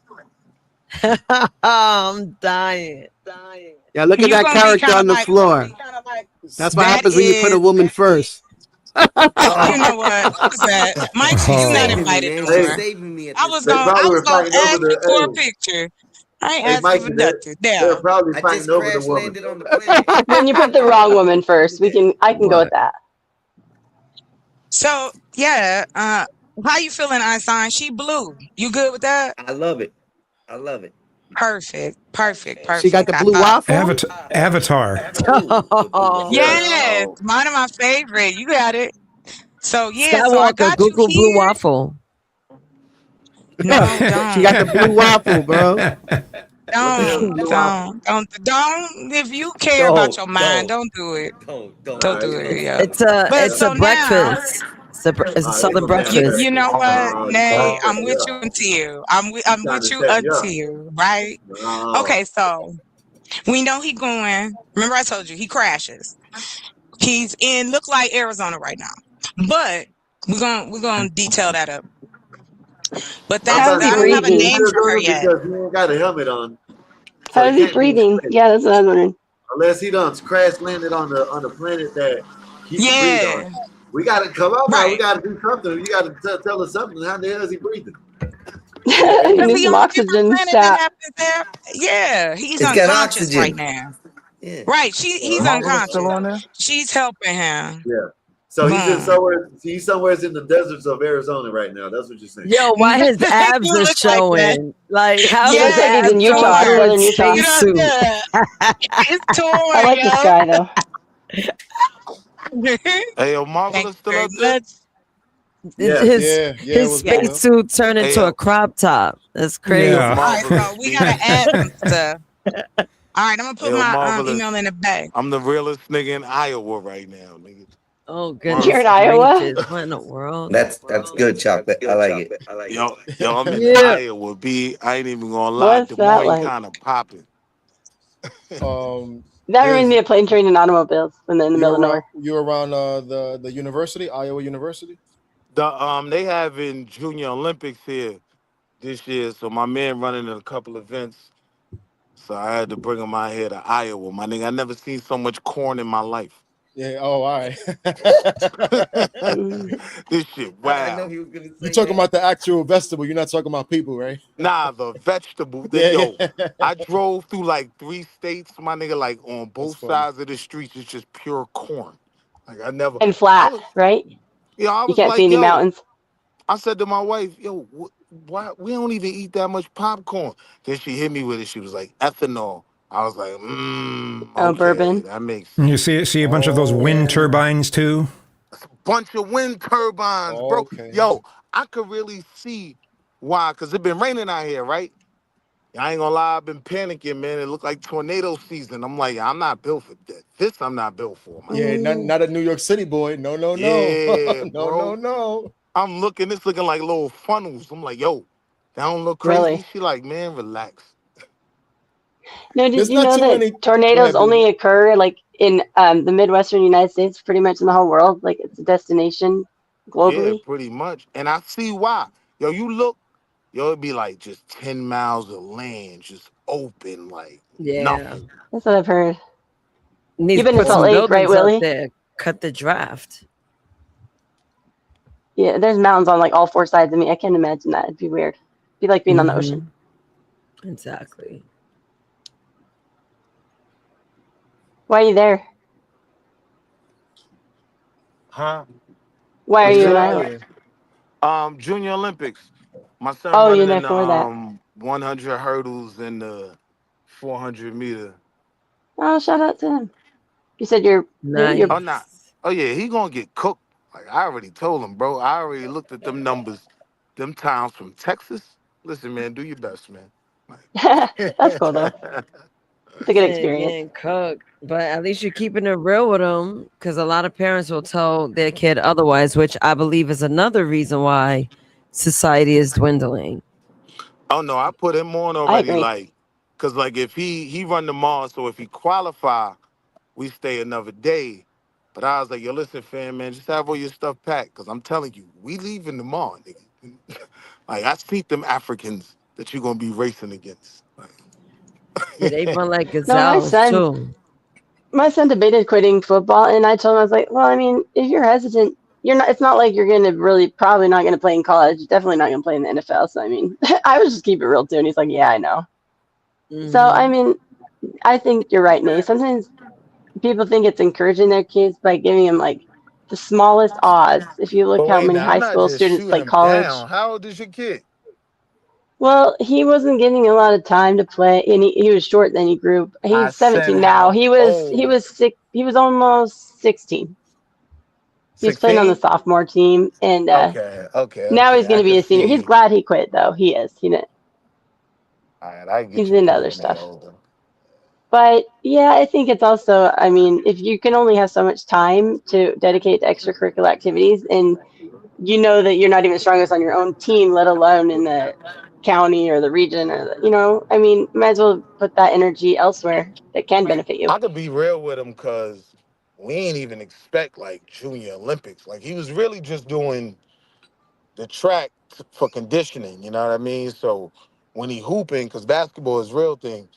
I'm dying. Yeah, look at You're that gonna be character kind on of the like, floor. That's what that happens when you put a is, woman first. you know what? What was that? Mike, She's you're not saving me, invited man. nowhere. She's saving me at I this was They point. probably were gonna fighting over ask you for a the. picture. I ain't Hey, asking for Mikey, nothing. they're Now, probably I fighting just over the crash woman. landed on the planet. When you put the wrong woman first, I can go with What? that. so yeah, how you feeling, Einstein? She blue. You good with that? I love it. I love it. Perfect. She got the I blue thought. waffle? Avatar. Oh, the blue. Yes, Oh, mine are my favorite. You got it. So yeah, so I Skywalker, got you Google Blue here. Waffle. No, She got the blue waffle, bro. what the hell is blue waffle? don't. If you care about your mind, don't do it. Don't. Don't Alright, do it. it's, Yeah. It's a But it's a so now, breakfast. It's a alright, it's southern a damn you breakfast. know breakfast. what, Oh, you Nay, trying to set I'm me with up. you until I'm You with trying to you set me up. until right. No. Okay, so we know he going. Remember, I told you he crashes. He's in look like Arizona right now, but we're gonna detail that up. But I'm that's about How's to he I don't say have a he's in breathing? name for her Arizona yet. because he ain't got a helmet on, so How's he he can't be in breathing? space. Yeah, that's what I was wondering. Unless he done crash landed on the planet that he can breathe on. Yeah, We gotta come on now. We right. gotta do something. You gotta tell us something. How the hell is he breathing? Yeah. He Because needs he some on a different oxygen planet than stat. happens there. Yeah, he's It's got unconscious right oxygen. now. Yeah. Right, he's Marvelous still unconscious. on there? She's helping him. Yeah. So he's in Boom. somewhere. He's somewhere in the deserts of Arizona right now. That's what you're saying. Yo, why his abs You are look like that. showing? Like, how It his looks like he's Yes, in abs showing Utah, through torn. southern his Utah. You know, spacesuit? yeah, it's I torn, like this guy though. Hey, yo, Thank Marvelous you still very up there? much. Yeah. Yeah, His what's good, Will? spacesuit turned Hey, into a yo, crop top. That's hey, yo, crazy. All right, Marvelous. so we gotta add some stuff. All right, I'm gonna Hey, put yo, my Marvelous. email in the back. I'm the realest nigga in Iowa right now, nigga. Oh Word. You're goodness in Iowa? gracious! What in the world? That's good, chocolate. I like it. Yo, I'm in Yeah. Iowa, B. I ain't even gonna lie. What's Des that Moines like? kind of popping. That reminds There's me of plane, train, and automobiles when they're in the middle of nowhere. you're around the university, Iowa University. They having Junior Olympics here this year, so my man running a couple events. So I had to bring him out here to Iowa, my nigga. I never seen so much corn in my life. Yeah. Oh, all right. This shit, I know wow. he was gonna You say talking that. about the actual vegetable? You're not talking about people, right? Nah, the vegetable. Yeah. I drove through like 3 states, my nigga. Like on That's both funny. sides of the streets, it's just pure corn. Like I never. And I flat, was, right? I You was can't see like, any yo. mountains. I said to my wife, yo, why we don't even eat that much popcorn? Then she hit me with it. She was like, ethanol. I was like, Oh, okay, bourbon. that makes You see a bunch of those wind turbines too. bunch of wind turbines, bro. Okay. Yo, I could really see why, because it been raining out here, right? I ain't gonna lie, I've been panicking, man. It looked like tornado season. I'm like, I'm not built for that. This I'm not built for, man. Yeah, not a New York City boy. No. Yeah, No, bro. no. I'm looking, it's looking like little funnels. I'm like, yo, that don't look crazy. Really? She like, man, relax. No, did There's you not know too that many. Go tornadoes ahead, only baby. occur like in the Midwestern United States, pretty much in the whole world. Like it's a destination Yeah, globally. pretty much. And I see why. Yo, you look, yo, it'd be like just 10 miles of land, just open, like Yeah. nothing. That's what I've heard. Needs You've to been to put Salt some Lake, right, buildings up Willie? there. Cut the draft. Yeah, there's mountains on like all four sides of me. I can't imagine that. It'd be weird. It'd be like being on the ocean. Exactly. Why are you there? Huh? Why are What's you in that? Iowa? Junior Olympics. My son Oh, you're running there in the for that. 100 hurdles and the 400 meter. Oh, shout out to him. You said you're Oh, nah. Oh, yeah, he gonna get cooked. Like, I already told him, bro. I already looked at them numbers, them times from Texas. Listen, man, do your best, man. That's cool though. It's a good experience. Getting cooked, but at least you're keeping it real with them, because a lot of parents will tell their kid otherwise, which I believe is another reason why society is dwindling. Oh, no, I put him on I already, agree. like, because, like, if he run the mall, so if he qualify, we stay another day. But I was like, yo, listen, fam, man, just have all your stuff packed, because I'm telling you, we leaving the mall, nigga. Like, I see them Africans that you're going to be racing against. Yeah, they run like No, gazelles too. my son debated quitting football, and I told him, I was like, well, I mean, if you're hesitant, you're not. It's not like you're gonna probably not gonna play in college. Definitely not gonna play in the NFL. So I mean, I was just keep it real too. And he's like, yeah, I know. So I mean, I think you're right, Nate. Sometimes people think it's encouraging their kids by giving them like the smallest odds. If you look But how wait, many now, I'm high not school just students play shooting him college. down. How old is your kid? Well, he wasn't getting a lot of time to play, and he was short. Then he grew. I He's said 17 now. how He was sick. He was almost 16. He was playing on the 16? sophomore team, and Okay. now he's going I to be can a senior. He's see. glad he quit, though. He is. He didn't. All right, I get He's your into point other when they stuff. older. But yeah, I think it's also. I mean, if you can only have so much time to dedicate to extracurricular activities, and you know that you're not even strongest on your own team, let alone in the county or the region, or I mean, might as well put that energy elsewhere that can benefit you. I could be real with him because we ain't even expect like Junior Olympics. Like he was really just doing the track for conditioning, you know what I mean? So when he hooping, because basketball is real thing.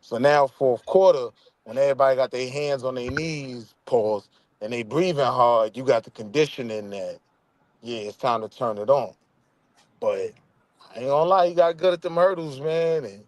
So now fourth quarter, when everybody got their hands on their knees, pause, and they breathing hard, you got the conditioning that, yeah, it's time to turn it on. But I ain't gonna lie, he got good at them hurdles, man, and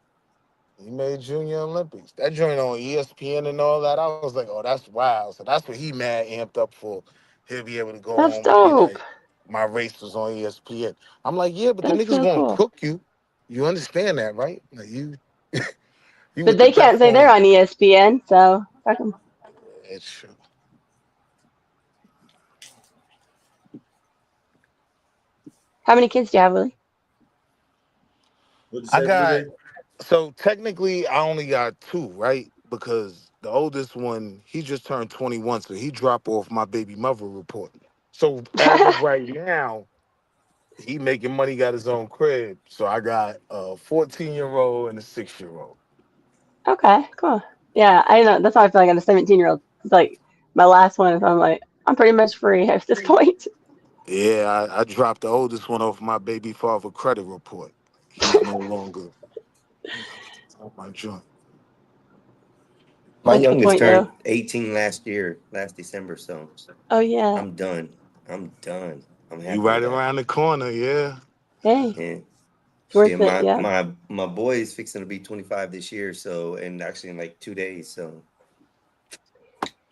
he made Junior Olympics. That joint on ESPN and all that, I was like, oh, that's wild. So that's what he mad amped up for. He'll be able to go That's home and be dope. like, my race was on ESPN. I'm like, yeah, but the That's niggas so gonna cool. cook you. You understand that, right? Like you But was they the can't best say they're on. on ESPN, so fuck 'em. It's true. How many kids do you have, Willie? I got, so technically I only got two, right? Because the oldest one, he just turned 21, so he dropped off my baby mother report. So as of right now, he making money, got his own crib. So I got a 14-year-old and a 6-year-old. Okay, cool. Yeah, I know. That's how I feel like I'm a 17-year-old. It's like my last one, so I'm like, I'm pretty much free at this point. Yeah, I dropped the oldest one off my baby father credit report. He's no longer on my joint. My What's the youngest point, turned though? 18 last December, so Oh yeah. I'm done. I'm You happy right with that. around the corner, yeah. Hey, Yeah. it's worth Shit, it. Yeah. my boy is fixing to be 25 this year, so and actually in like 2 days, so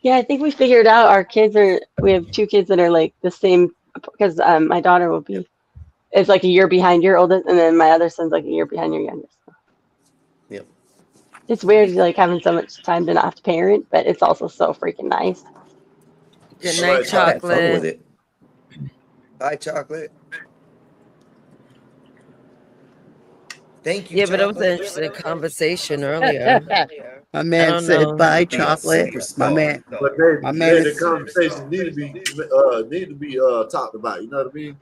Yeah, I think we figured out our kids are. We have two kids that are like the same because my daughter will be. It's like a year behind your oldest, and then my other son's like a year behind your youngest. yep. It's weird, like having so much time to not have to parent, but it's also so freaking nice. Good Well, night, I had fun with chocolate. it. Bye, chocolate. Thank you, Yeah, but it was an chocolate. interesting conversation earlier. My I man don't said, know. "Bye, Be a chocolate." My superstar. man, But my man the is. conversation need to be talked about. You know what I mean?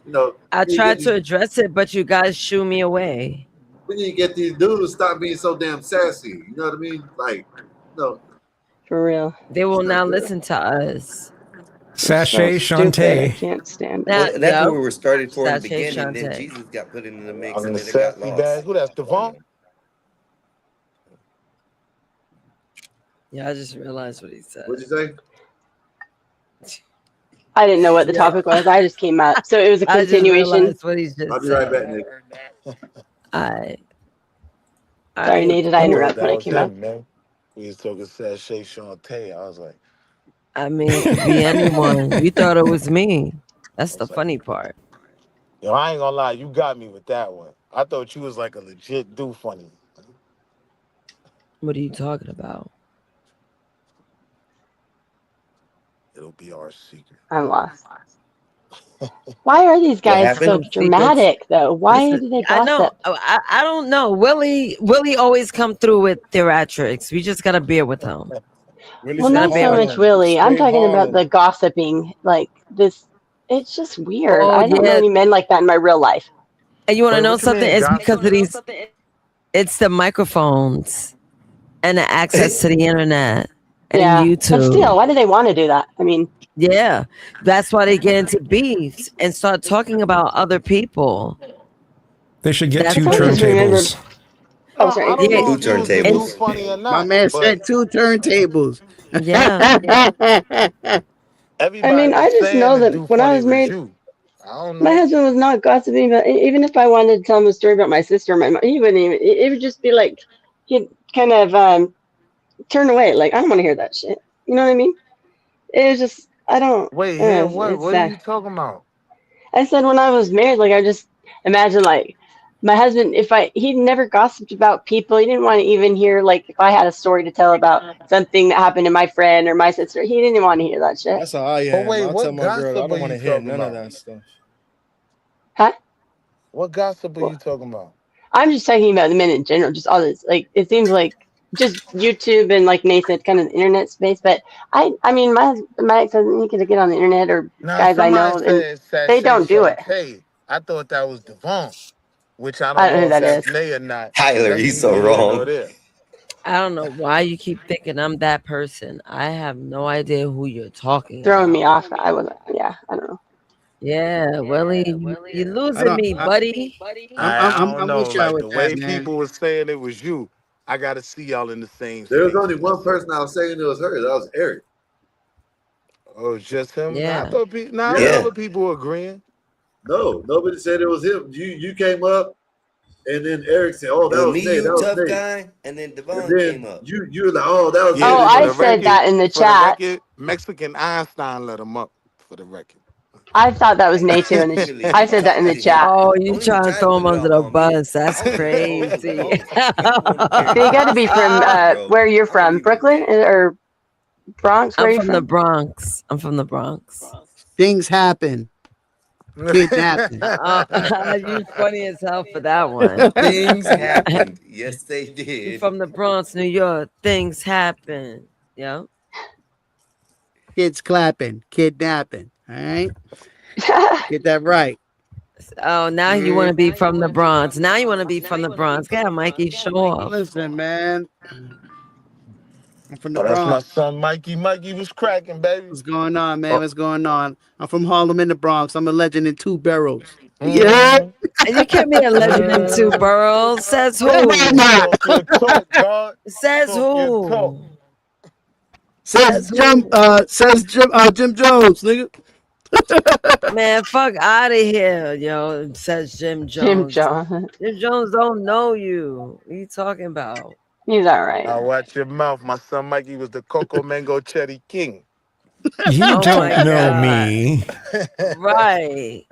You know, I we need to tried get to these, address it, but you guys shoo me away. we need to get these dudes to stop being so damn sassy. You know what I mean? Like, you know, For real. They will not listen to us. Sachet So stupid. I Shantae. can't stand it. Well, that's what we were started for in the Sachet beginning. Then Shantae. Jesus got put into the mix, I'm and the then it got sassy lost. dad. Who that's Devon? Yeah, I just realized what he said. What'd you say? I didn't know what the topic was. I just came up. So it was a I just continuation. realized what he just I'll be said. right back, Nick. Sorry, Nate, did I I thought interrupt that when I was came up? him, man. We was talking Sachet Shantae. I was like, I mean, it could be anyone. You thought it was me. That's the funny part. yo, I ain't gonna lie, you got me with that one. I thought you was like a legit do funny. What are you talking about? It'll be our secret. I'm lost. Why are these guys so happened? dramatic, though? Why do they I know. gossip? I don't know. Willie always come through with theatrics. We just gotta bear with him. Well, not so much Willie. I'm talking about the gossiping. Like this, it's just weird. Oh, I don't know yeah. any men like that in my real life. And you want to Wait, know what you something? mean, It's gossip? because of these. It's the microphones and the access to the internet and Yeah, YouTube. but still, why do they want to do that? I mean, Yeah, that's why they get into beefs and start talking about other people. They should get That's two what I just turntables. Oh, I sorry. don't know Two if you was the do turntables. funny or My not, man but said 2 turntables. Yeah. everybody I mean, I was just saying know the that do when I funny was was married, you. I don't my know. husband was not gossiping. But even if I wanted to tell him a story about my sister or my mom, he wouldn't even. It would just be like he'd kind of turn away. Like I don't want to hear that shit. You know what I mean? It was just I don't. Wait, here, what? It's What are sad. you talking about? I said when I was married, like I just imagine like my husband, he never gossiped about people. He didn't want to even hear like if I had a story to tell about something that happened to my friend or my sister. He didn't want to hear that shit. That's how I But am. wait, I'll tell what my girl I gossip are don't want you to hear talking none of about? that stuff. Huh? What gossip are you talking about? I'm just talking about the men in general, just all this. Like it seems like just YouTube and like Nathan, kind of the internet space. But I mean, my ex-husband, he could get on the internet or Now, guys I somebody know, and said they Sachet don't do it. Shantae. I thought that was Devon, which I I don't don't know know who if that that's is. Nay or not. Tyler, That's he's neither so here nor wrong. there. I don't know why you keep thinking I'm that person. I have no idea who you're talking Throwing me about. off. I wasn't. Yeah, I don't know. Yeah, Willie, you're I losing don't. me, buddy. I don't I'm know. with y'all Like with the that, way man. people were saying it was you, I got to see y'all in the same There was space. only one person I was saying it was her. That was Eric. Oh, it's just him? Nah, I Yeah. thought I Yeah. thought other people were agreeing. No, nobody said it was him. You came up, and then Eric said, "Oh, It that was was me, Nate. you That was tough Nate." guy, and then And Devon came then up. you were like, "Oh, that was Yeah, Oh, Nate." for I the said record, that in the chat. Mexican Einstein let him up. For the record. I thought that was Nate too in the. Really, I you said that in the tried it. chat. Oh, you Don't even trying to try to throw put him it under off the on me. bus? That's I was exposed for the crazy. longest. Ain't one cared. So you got to be from Bro, where you're I'm gonna from, leave it at Brooklyn that. or Bronx? Where I'm are you from the from? Bronx. I'm from the Bronx. Things happen. Kidnapping. You funny as hell for that one. Things happened. Yes, they You did. from the Bronx, New York. Things happen. Yeah. Kids clapping. Kidnapping. All right. Get that right. Oh, now you want to be from the Bronx. Now you want to be from the Bronx. Yeah, Mikey, show off. Listen, man. I'm from the Oh, that's my Bronx. son Mikey. Mikey was cracking, baby. What's going on, man? Oh. What's going on? I'm from Harlem in the Bronx. I'm a legend in 2 barrels. Yeah. And you can't be a legend in 2 boroughs. Says who? Talk your talk, God. Says Talk your talk. who? Says who? Jim Jones, nigga. Man, fuck out of here, yo. Says Jim Jones. Jim Jones. Jim Jones don't know you. What are you talking about? He's all right. Now watch your mouth. My son Mikey was the Cocoa Mango Cherry King. You Oh don't my know God. me. Right.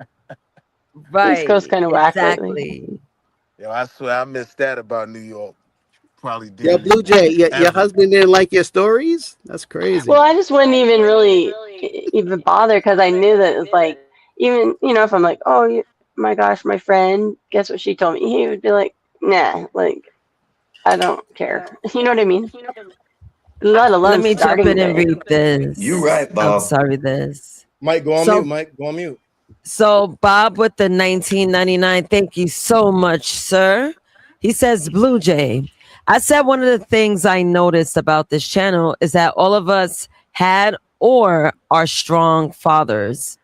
Right. East Coast kind of whack exactly. lately. Yo, I swear I missed that about New York. Probably did. Yo, Blue Jay, your husband didn't like your stories? That's crazy. Well, I just wouldn't even really even bother because I knew that it was like, even, if I'm like, oh my gosh, my friend, guess what she told me? He would be like, nah, like, I don't care. You know what I mean? Let alone Let me jump starting in and day. read this. You right, I'm Bob. sorry, this. Mike, go on So- mute. Mike, go on mute. So Bob with the 1999, thank you so much, sir. He says, Blue Jay, I said one of the things I noticed about this channel is that all of us had or are strong fathers.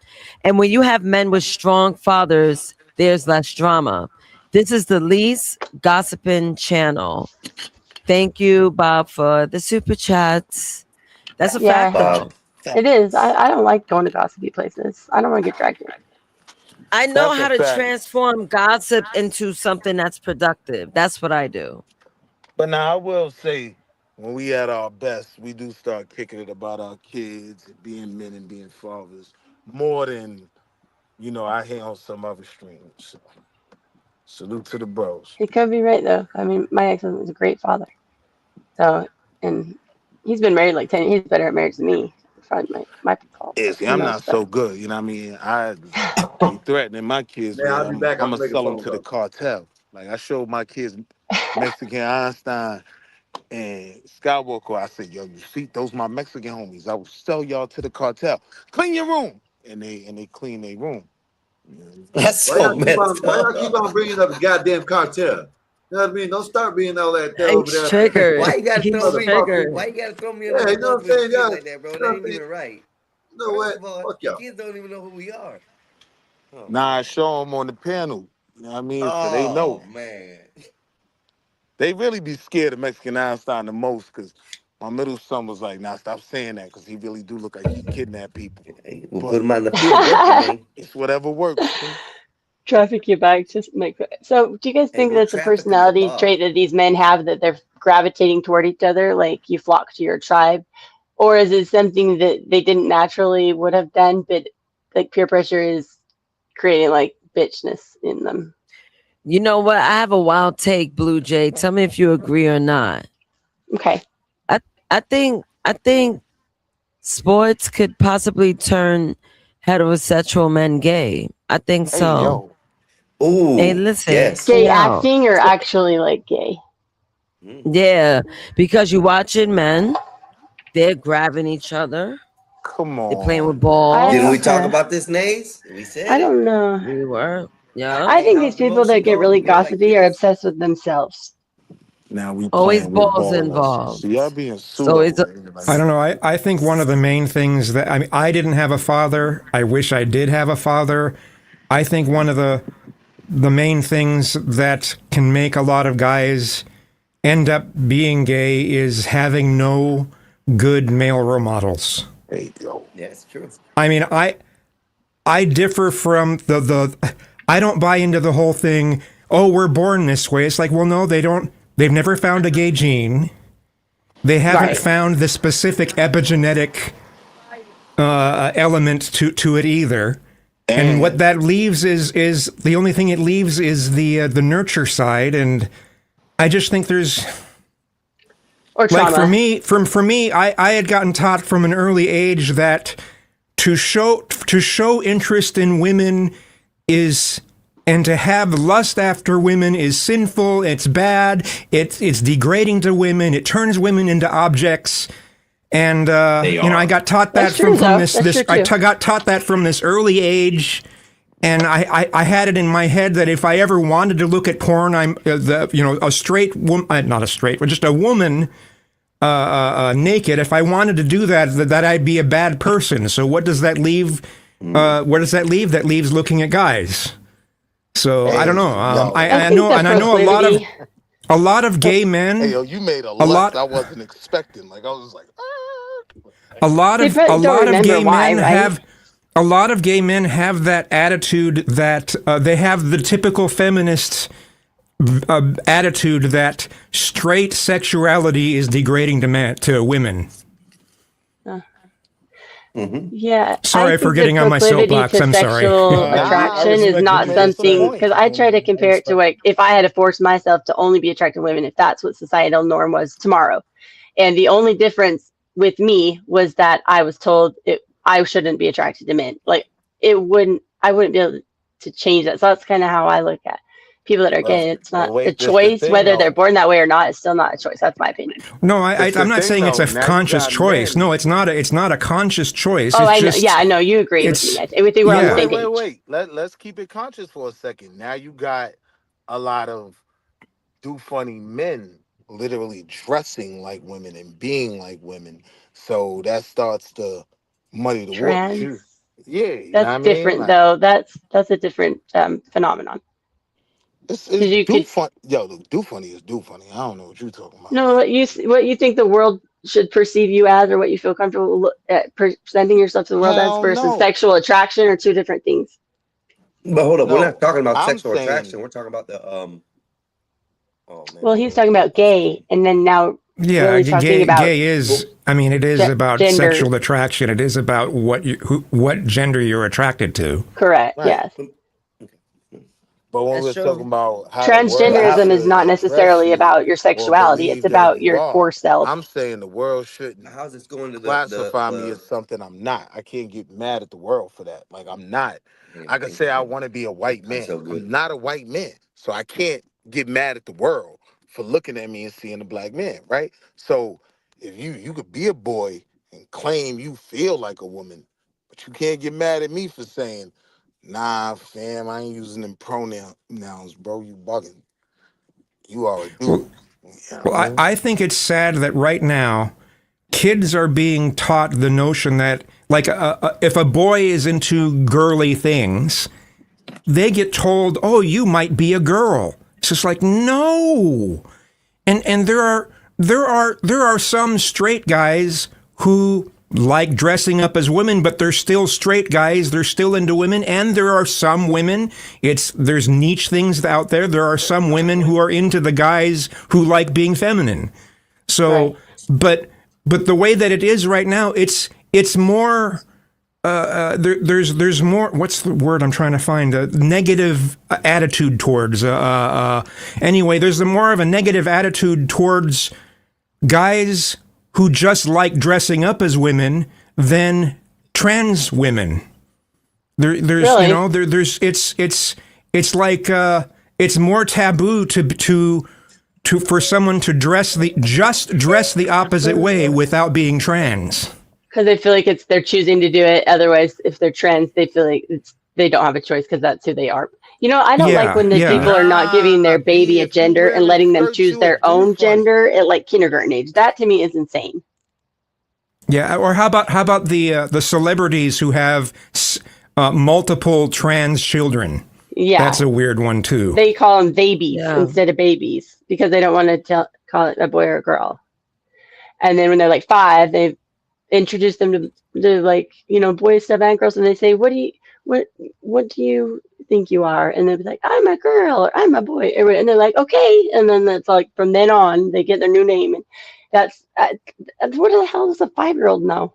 And when you have men with strong fathers, there's less drama. This is the least gossiping channel. Thank you, Bob, for the super chats. That's a Yeah. fact, though. It is. I don't like going to gossipy places. I don't want to get dragged in. I know That's a how to fact. transform gossip into something that's productive. That's what I do. But now I will say, when we at our best, we do start kicking it about our kids and being men and being fathers more than, you know, I hear on some other streams. So, salute to the bros. He could be right though. I mean, my ex-husband was a great father. So, and he's been married like 10. He's better at marriage than me. Probably my fault. Yeah, see, I'm not so good. You know what I mean? I be threatening my kids. Man, with, I'll be back. I'm I'm going to making sell phone them to the calls. cartel. Like, I showed my kids Mexican Einstein and Skywalker. I said, yo, you see, those my Mexican homies. I will sell y'all to the cartel. Clean your room. And they clean their room. That's Why so y'all keep messed on, why y'all up. keep on bringing up the goddamn cartel? You know what I mean? Don't start being all that there over He's there. triggered. Why you gotta He's throw me? triggered. Why you gotta throw me Yeah, under you the know bus what I'm with saying? shit Y'all, like that, bro? you That know ain't what I even right. You know First what? of all, Fuck the y'all. kids don't even know who we are. Oh, Nah, I show them on the panel. You know what I mean? So they know. Man. They really be scared of Mexican Einstein the most because my middle son was like, nah, stop saying that because he really do look like he kidnapped people. We'll But put them on the field working, man. it's whatever works. Traffic you back to make. So, do you guys Hey, think we'll that's a traffic them to personality Bob. trait that these men have, that they're gravitating toward each other, like you flock to your tribe, or is it something that they didn't naturally would have done, but like peer pressure is creating like bitchness in them? You know what? I have a wild take, Blue Jay. Tell me if you agree or not. Okay. I think sports could possibly turn heterosexual men gay. I think Hey, so. yo. Ooh, Hey, listen. yes. Gay Yo. acting or actually like gay? Yeah, because you're watching men, they're grabbing each other, Come they're playing with on. balls. Didn't we talk about this, Nays? We said I it. don't know. We were, yeah. I think How's these the people motion that get going? really You go like gossipy are this? obsessed with themselves. Now we Always playing with balls balls. involved. So y'all being So pseudo. it's a, I don't know. I think one of the main things that I mean, I didn't have a father. I wish I did have a father. I think one of the main things that can make a lot of guys end up being gay is having no good male role models. There you go. Yeah, it's true. I mean, I differ from the I don't buy into the whole thing, oh, we're born this way. It's like, well, no, they've never found a gay gene. They haven't Right. found the specific epigenetic element to it either. And what that leaves is the only thing it leaves is the nurture side. And I just think there's Or like trauma. for me, I had gotten taught from an early age that to show interest in women is, and to have lust after women is sinful. It's bad. It's degrading to women. It turns women into objects. And I got taught that That's true, from though. this. That's This true, too. got taught that from this early age. And I had it in my head that if I ever wanted to look at porn, I'm a straight woman, not a straight, but just a woman naked. If I wanted to do that I'd be a bad person. So what does that leave? Where does that leave? That leaves looking at guys. So I don't know. I know, and I know a lot of gay men. Hey, yo, you made a lot. left I wasn't expecting. Like, I was like, A lot of don't remember gay why, men right? have. A lot of gay men have that attitude that they have the typical feminist attitude that straight sexuality is degrading to women. Yeah. Sorry for getting on my soapbox. To I'm sorry. sexual Nah, attraction I is respect not you made some something, point. because I try to compare it to like if I had to force myself to only be attracted to women, if that's what societal norm was tomorrow. And the only difference with me was that I was told I shouldn't be attracted to men. Like I wouldn't be able to change that. So that's kind of how I look at people that are gay. It's not a choice, whether they're born that way or not. It's still not a choice. That's my opinion. No, That's the I'm not thing, saying it's though. a Now you conscious got choice. men. No, it's not a conscious choice. Oh, It's I know. just, Yeah, I know. You agree with me. I think we're on the same page. Wait. Let's keep it conscious for a second. Now you got a lot of do funny men literally dressing like women and being like women. So that starts to muddy the water. Trans. Yeah, you know what That's I mean? different Like though. That's a different phenomenon. it's Because you do could fun. Yo, look, do funny is do funny. I don't know what you talking about. no what you think the world should perceive you as, or what you feel comfortable presenting yourself to the world as, Hell versus no. sexual attraction, are two different things. But hold up, we're No, not talking about I'm sexual attraction. saying We're talking about the Oh man, Well, what he was was I talking talking about about? gay, and then now Yeah, Willie's talking about gay is. I mean, it is about gender. sexual attraction. It is about what gender you're attracted to. Correct. right. Yes. But when That's we're talking true. about how the But world how? Transgenderism is should not address necessarily you about your or sexuality. It's believe that about you your are, core self. I'm saying the world shouldn't How's this going to classify me as something I'm not. I can't get mad at the world for that. Like I'm not. I can say I want to be a white I'm so man. good. I'm not a white man. So I can't get mad at the world for looking at me and seeing a black man, right? So if you could be a boy and claim you feel like a woman, but you can't get mad at me for saying, nah, fam, I ain't using them pronouns, bro. You bugging. You are a dude. Well, You know well, what I mean? I think it's sad that right now kids are being taught the notion that, like, if a boy is into girly things, they get told, "Oh, you might be a girl." It's just like, no. And there are some straight guys who like dressing up as women, but they're still straight guys. They're still into women. And there are some women, there's niche things out there. There are some women who are into the guys who like being feminine. So, but the way that it is right now, it's more. There's more. What's the word I'm trying to find? A negative attitude towards. Anyway, there's more of a negative attitude towards guys who just like dressing up as women than trans women. There's Really? there's it's like it's more taboo to for someone to dress the opposite way without being trans. Because they feel like they're choosing to do it. Otherwise, if they're trans, they feel like they don't have a choice because that's who they are. You know, I don't like when the people are not giving their baby a gender and letting them choose their own gender at like kindergarten age. That to me is insane. Yeah, or how about the celebrities who have multiple trans children? Yeah, that's a weird one too. They call them babies instead of babies because they don't want to call it a boy or a girl. And then when they're like 5, they've introduced them to like, you know, boys stuff and girls, and they say, what do you think you are? And they'll be like, I'm a girl or I'm a boy, and they're like, okay. And then that's like from then on they get their new name, and that's what the hell does a 5-year-old know?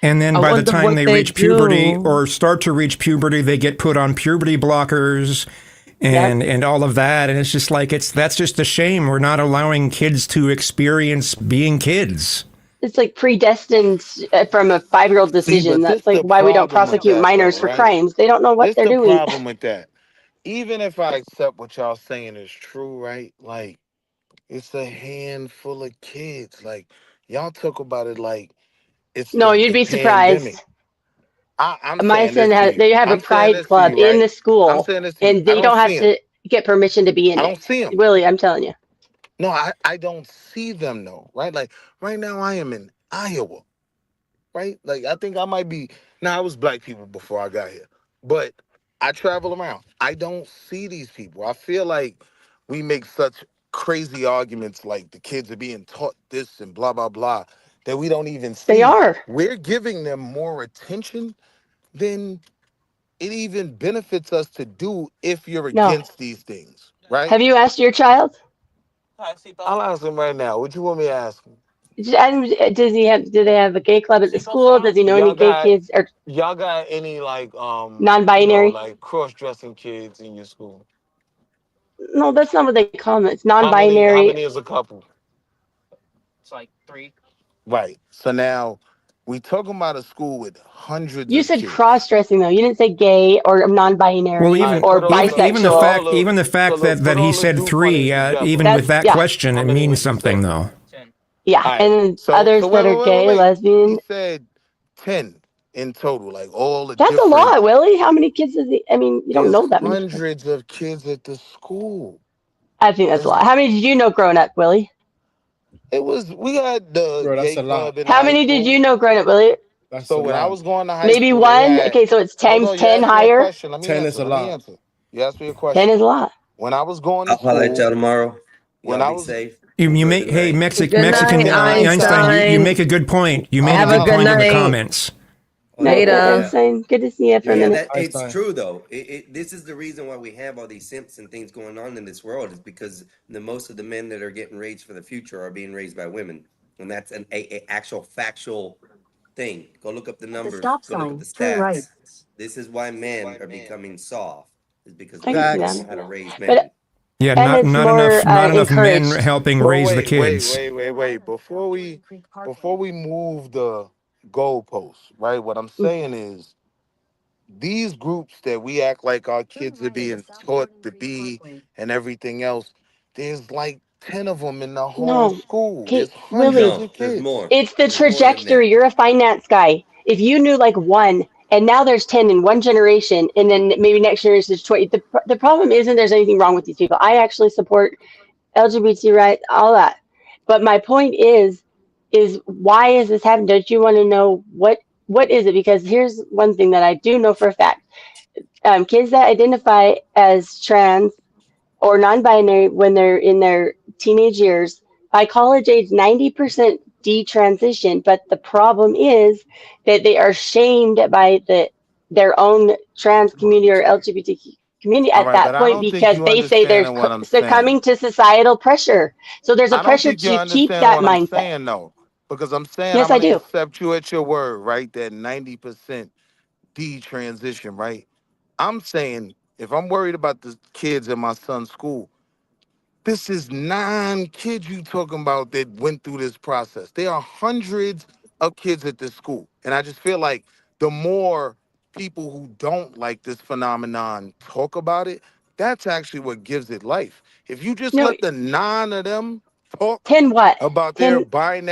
And then I by the wonder time what they they reach puberty do. or start to reach puberty, they get put on puberty blockers and all of that. And it's just like, that's just a shame. We're not allowing kids to experience being kids. It's like predestined from a 5-year-old decision. That's like why we don't prosecute minors for crimes. They don't know what This they're the doing. problem with that. Even if I accept what y'all saying is true, right? Like, it's a handful of kids. Like, y'all talk about it like it's No, you'd the be pandemic. surprised. I'm My saying this son to you. they have a I'm saying pride this to club you, in the right? I'm school, saying this to you. and I they don't don't have see 'em. to get permission to be in I it. don't see 'em. Willie, I'm telling you. No, I don't see them though, right? Like right now I am in Iowa, right? Like I think I might be now I was black people before I got here. But I travel around. I don't see these people. I feel like we make such crazy arguments like the kids are being taught this and blah blah blah that we don't even see. They are. We're giving them more attention than it even benefits us to do if you're No. against these things, right? Have you asked your child? I'll ask him right now. What you want me to ask him? Do they have a gay club at the school? Does he know any gay kids or Y'all got any like non-binary? like cross-dressing kids in your school? No, that's not what they call them. It's How non-binary. many is a couple? It's like 3. Right. So now we talking about a school with hundreds You of said kids. cross-dressing though. You didn't say gay or non-binary Well, even or bisexual. even the fact that he said 3, even with that question, it means something though. Yeah, All right. and So- others so that are gay, lesbian. He said 10 in total, like all the That's a different. lot, Willie. How many kids is he? I mean, you don't know that many. Hundreds of kids at the school. I think that's a lot. How many did you know growing up, Willie? We had the Bro, that's gay a lot. club in How high many did school. you know growing up, Willie? That's So a when I lot. was going to high Maybe school, they one. had. Okay, so it's Hold times on, you 10 asked me a higher. question. Let me 10 is answer. a Let me lot. answer. You asked me a 10 question. is a lot. When I was going to I'll holler at school, y'all tomorrow. when Y'all I be was safe. You Enjoy make the hey night. Good Mexican night, Einstein. You Einstein. make a good point. You made a Have good a good point in the night. comments. Oh, Night, Later. Einstein. Good to see you for a Yeah, minute. that it's Einstein. true though. This is the reason why we have all these simps and things going on in this world is because most of the men that are getting raised for the future are being raised by women, and that's a actual factual thing. Go look up the numbers. Go look up the stats. This is why men are becoming soft, is because I women can see don't that. know how to raise But men. Yeah, and it's more not enough men encouraged. helping Well, raise the wait. kids. Before we move the goalposts, right? What I'm saying is these groups that we act like our kids are being taught to be and everything else, there's like 10 of them in the whole No. school. Okay, There's hundreds Willie, of kids. it's the There's more than trajectory. that. You're a finance guy. If you knew like one, and now there's 10 in one generation, and then maybe next generation is 20. The problem isn't there's anything wrong with these people. I actually support LGBT rights, all that. But my point is why is this happening? Don't you want to know what is it? Because here's one thing that I do know for a fact. Kids that identify as trans or non-binary when they're in their teenage years, by college age, 90% detransition. But the problem is that they are shamed by their own trans community or LGBTQ community All at right, that but I point don't think because you they say they're understanding what I'm succumbing saying. to societal pressure. So there's a I don't pressure think you to keep understand that what I'm mindset. saying, though. Because I'm saying Yes, I'm I going to do. accept you at your word, right? That 90% detransition, right? I'm saying if I'm worried about the kids in my son's school, this is 9 kids you talking about that went through this process. There are hundreds of kids at this school. And I just feel like the more people who don't like this phenomenon talk about it, that's actually what gives it life. If you just No, let the 9 of them talk 10 what? about their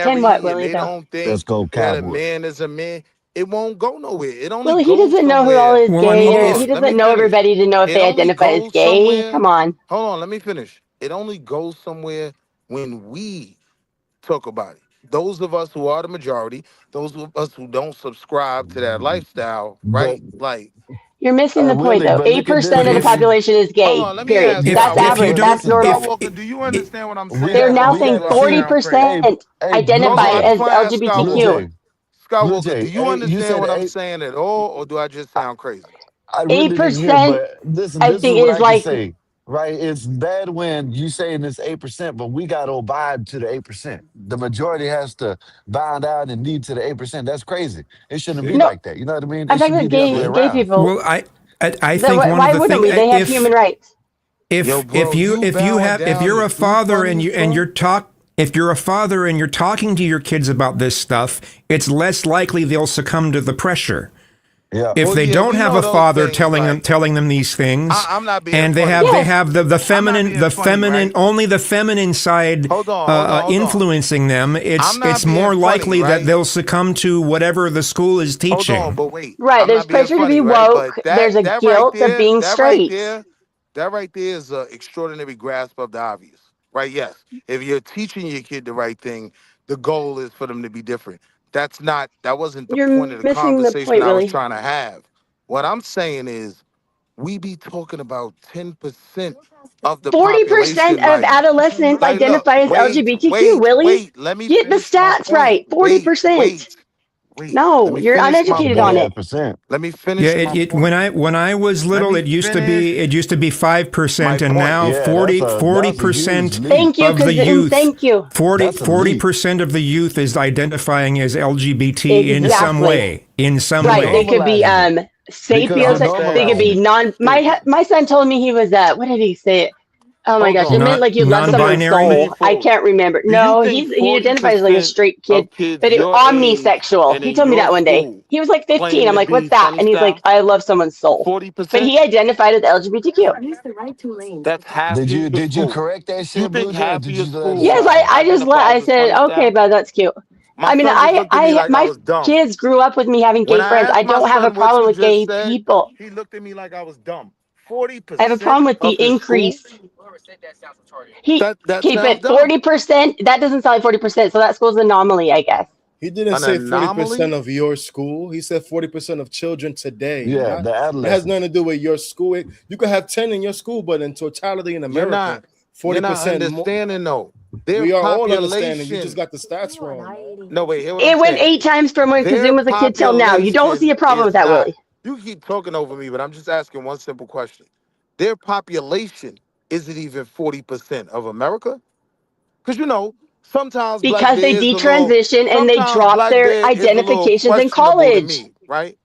10 what, binary and Willie, they though? don't Let's think go that a Cowboys. man is a man, it won't go nowhere. It only Willie, he goes doesn't know who all somewhere. is Well, I gay, mean, Hold or if he on, let me doesn't know finish. everybody to know if It they only identify as goes gay. somewhere. Come on. Hold on, let me finish. It only goes somewhere when we talk about it. Those of us who are the majority, those of us who don't subscribe to that lifestyle, But right? Like, You're missing the point, Willie, though. but look at this, but 8% of the if Willie. population is hold gay, on, let me period. ask That's if you average. Skywalker. don't That's Listen, normal. Skywalker, do you understand what I'm we saying, They're got now or we saying got do to I see. sound crazy? 40% Blue Hold identify on, I'm Jay, as playing Blue LGBTQ. Skywalker. Jay, Blue Skywalker, do Jay. you You understand said what I'm eight. saying at all, or do I just sound crazy? I really didn't hear, 8%, but listen, I this is think, what is I can like, say. Right? It's bad when you saying it's 8%, but we got to abide to the 8%. The majority has to bind out and lead to the 8%. That's crazy. It shouldn't be See? no, like that. You know what I mean? I'm It talking should be about the other way gay around. people. well, I think one of Why the wouldn't things we? They have human rights. Yo, bro, you if you bowing have if down you're to a do father and funny you're stuff? if you're a father and you're talking to your kids about this stuff, it's less likely they'll succumb to the pressure. Yeah. If Well, they yeah, don't we have know a those father things. Like, telling them these things, I'm not being and they funny, have right? Yes. the I'm not feminine being funny, right? only the feminine side Hold on. influencing them, I'm not it's being more funny, likely that right? they'll succumb to whatever the school is Hold on, teaching. but wait, Right. I'm There's not being pressure to be funny, right? woke. But There's a that right guilt of there, being straight. that right there is an extraordinary grasp of the obvious, right? Yes, if you're teaching your kid the right thing, the goal is for them to be different. That wasn't the You're point of the missing the conversation point, I was Willie. trying to have. What I'm saying is, we be talking about 10% of the 40% population, of adolescents look, identify as LGBTQ, Willie. let me Get the finish my stats point. right. 40%. Let No, me you're finish my uneducated on point. it. Bad percent. Let me Yeah, finish my when point. I was Let little, me it used to finish be 5%, my and point. now Yeah, that's a huge 40% leap. Thank you, of the because youth, thank you. That's a leap. 40% of the youth is identifying as LGBT in some Exactly. way. In some They're Right. They way. could be normalizing it because they're sapiosexual. They could be normalizing it. my son told me he was what did he say? Oh my Hold gosh, it on. meant Not like you love someone's non-binary. soul. I Threefold. can't remember. Do you No, think he identifies as like a 40% straight kid, of kids but your age omnisexual. and He in told me your that one day. school He was like 15. claim I'm to like, be what's that? funny And he's like, style? I love someone's soul. But 40%? he identified as LGBTQ. That's half Did your you school. correct that You shit, think Blue Jay, or half of did your you let it school Yes, slide? I identifies as said, funny okay, style? but that's cute. My I mean, son just looked at me like I my was dumb. kids grew up with me having When gay I friends. asked I my don't have a son what problem you with just gay said, people. he looked at me like I was dumb. I have a problem with the of his school. increase. He That okay, sounds but dumb. 40%, that doesn't sound like 40%, so that school's an anomaly, I guess. He didn't An say 40% anomaly? of your school. He said 40% of children today. Yeah, Not, the it has adolescents. nothing to do with your school. You could have 10 in your school, but in totality in You're America, not 40% more. understanding though. Their We are all understanding. You just population. got the stats wrong. No, wait, hear what I'm It went saying. 8 times from when Their Kazum was a kid till now. You don't see a population problem with is that, not. Willie. You keep talking over me, but I'm just asking one simple question. Their population isn't even 40% of America, because sometimes black Because there they is a little. detransition and they Sometimes drop black their there is a little identifications in questionable to college. me, right?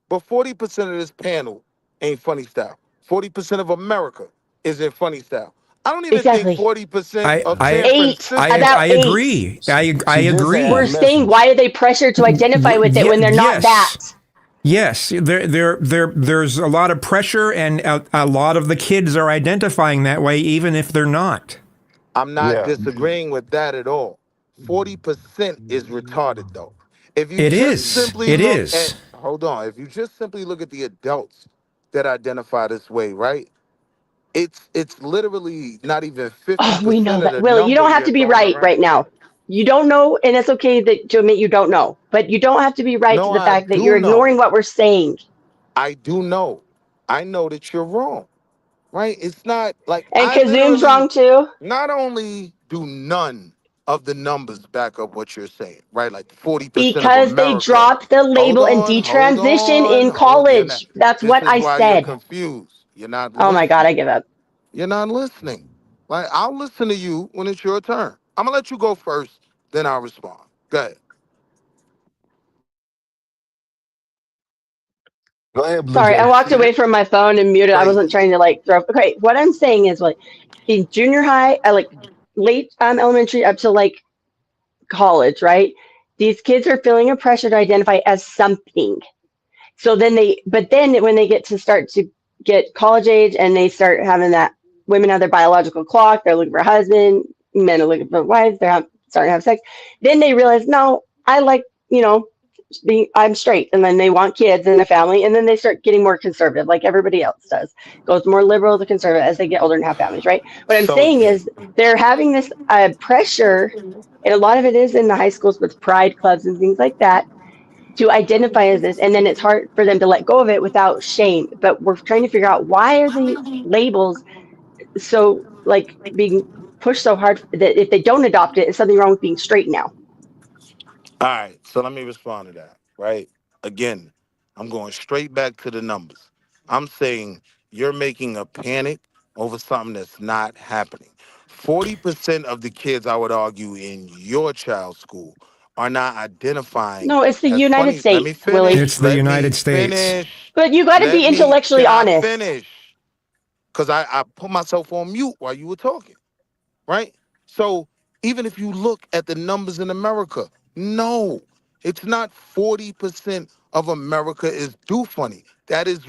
But 40% of this panel ain't funny style. 40% of America isn't funny style. I don't even think Exactly. 40% I of I San 8, Francisco. about I 8. agree. I She did say We're agree. saying, adolescents. why are they pressured to identify with it when they're not that? Yes, there's a lot of pressure, and a lot of the kids are identifying that way, even if they're not. I'm not Yeah. disagreeing with that at all. 40% is retarded though. If you It just is. simply It look is. at hold on, if you just simply look at the adults that identify this way, right? It's literally not even Oh, we 50% know of that. the Willie, you number don't have you're to be throwing right around. now. You don't know, and it's okay to admit you don't know. But you don't have to be right to No, the I fact that do you're know. ignoring what we're saying. I do know. I know that you're wrong, right? It's not like And I Kazum's literally wrong too. not only do none of the numbers back up what you're saying, right? Like 40% of Because they America. dropped the label and detransition in You're not. college. That's This what is I why you're said. confused. You're not Oh my God, I listening. give up. You're not listening. Like I'll listen to you when it's your turn. I'm gonna let you go first, then I'll respond. Go ahead. Go ahead, Blue Sorry, I Jay. walked away from my phone and muted. I wasn't Crazy. trying to like throw. Okay, what I'm saying is like in junior high, I like late elementary up to like college, right? These kids are feeling a pressure to identify as something. So then but then when they get to start to get college age and they start having that, women have their biological clock, they're looking for a husband, men are looking for wives, starting to have sex. Then they realize, no, I like, I'm straight, and then they want kids and a family, and then they start getting more conservative, like everybody else does. Goes more liberal to conservative as they get older and have families, right? What I'm So saying is they're having this pressure, and a lot of it is in the high schools with pride clubs and things like that, to identify as this, and then it's hard for them to let go of it without shame. But we're trying to figure out, why are the labels so like being pushed so hard that if they don't adopt it, it's something wrong with being straight now. all right, so let me respond to that, right? Again, I'm going straight back to the numbers. I'm saying you're making a panic over something that's not happening. 40% of the kids, I would argue, in your child's school are not identifying No, it's the as United funny. Let me States, Willie. finish. It's the Let me United States. finish. But you got to be intellectually Can I honest. finish? Because I put myself on mute while you were talking, right? So even if you look at the numbers in America, no, it's not 40% of America is do funny. That is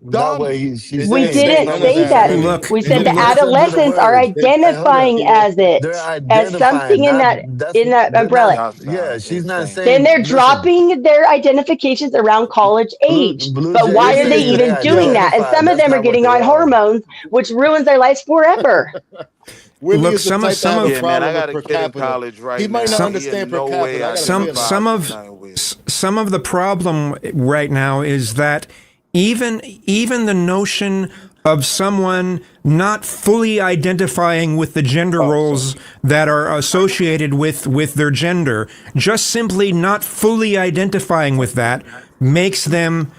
Not what dumb. she's It We didn't saying. say These didn't none of numbers say is that, that. Willie. Look, crazy. We It said the didn't Listen say to the adolescents are words. Hey, hold up. identifying as They're it, as something identifying, in not that that's they're not. umbrella. Y'all Yeah, sound she's not insane. Then saying. they're Listen, dropping their identifications around college age. Blue But Jay why is are they saying they even doing Yo, that? And identify. some of That's them are not what getting they on are. hormones, which ruins their lives forever. Willie look. is the Some of type to some have a Yeah, of man, I problem with got a per kid in capita. college He right might not now. some He in understand per no way capita. I gotta feel him. some identifies as of nothing weird. some of the problem right now is that even the notion of someone not fully identifying with the gender Oh, sorry. roles that are associated with their gender, just simply not fully identifying with that, makes them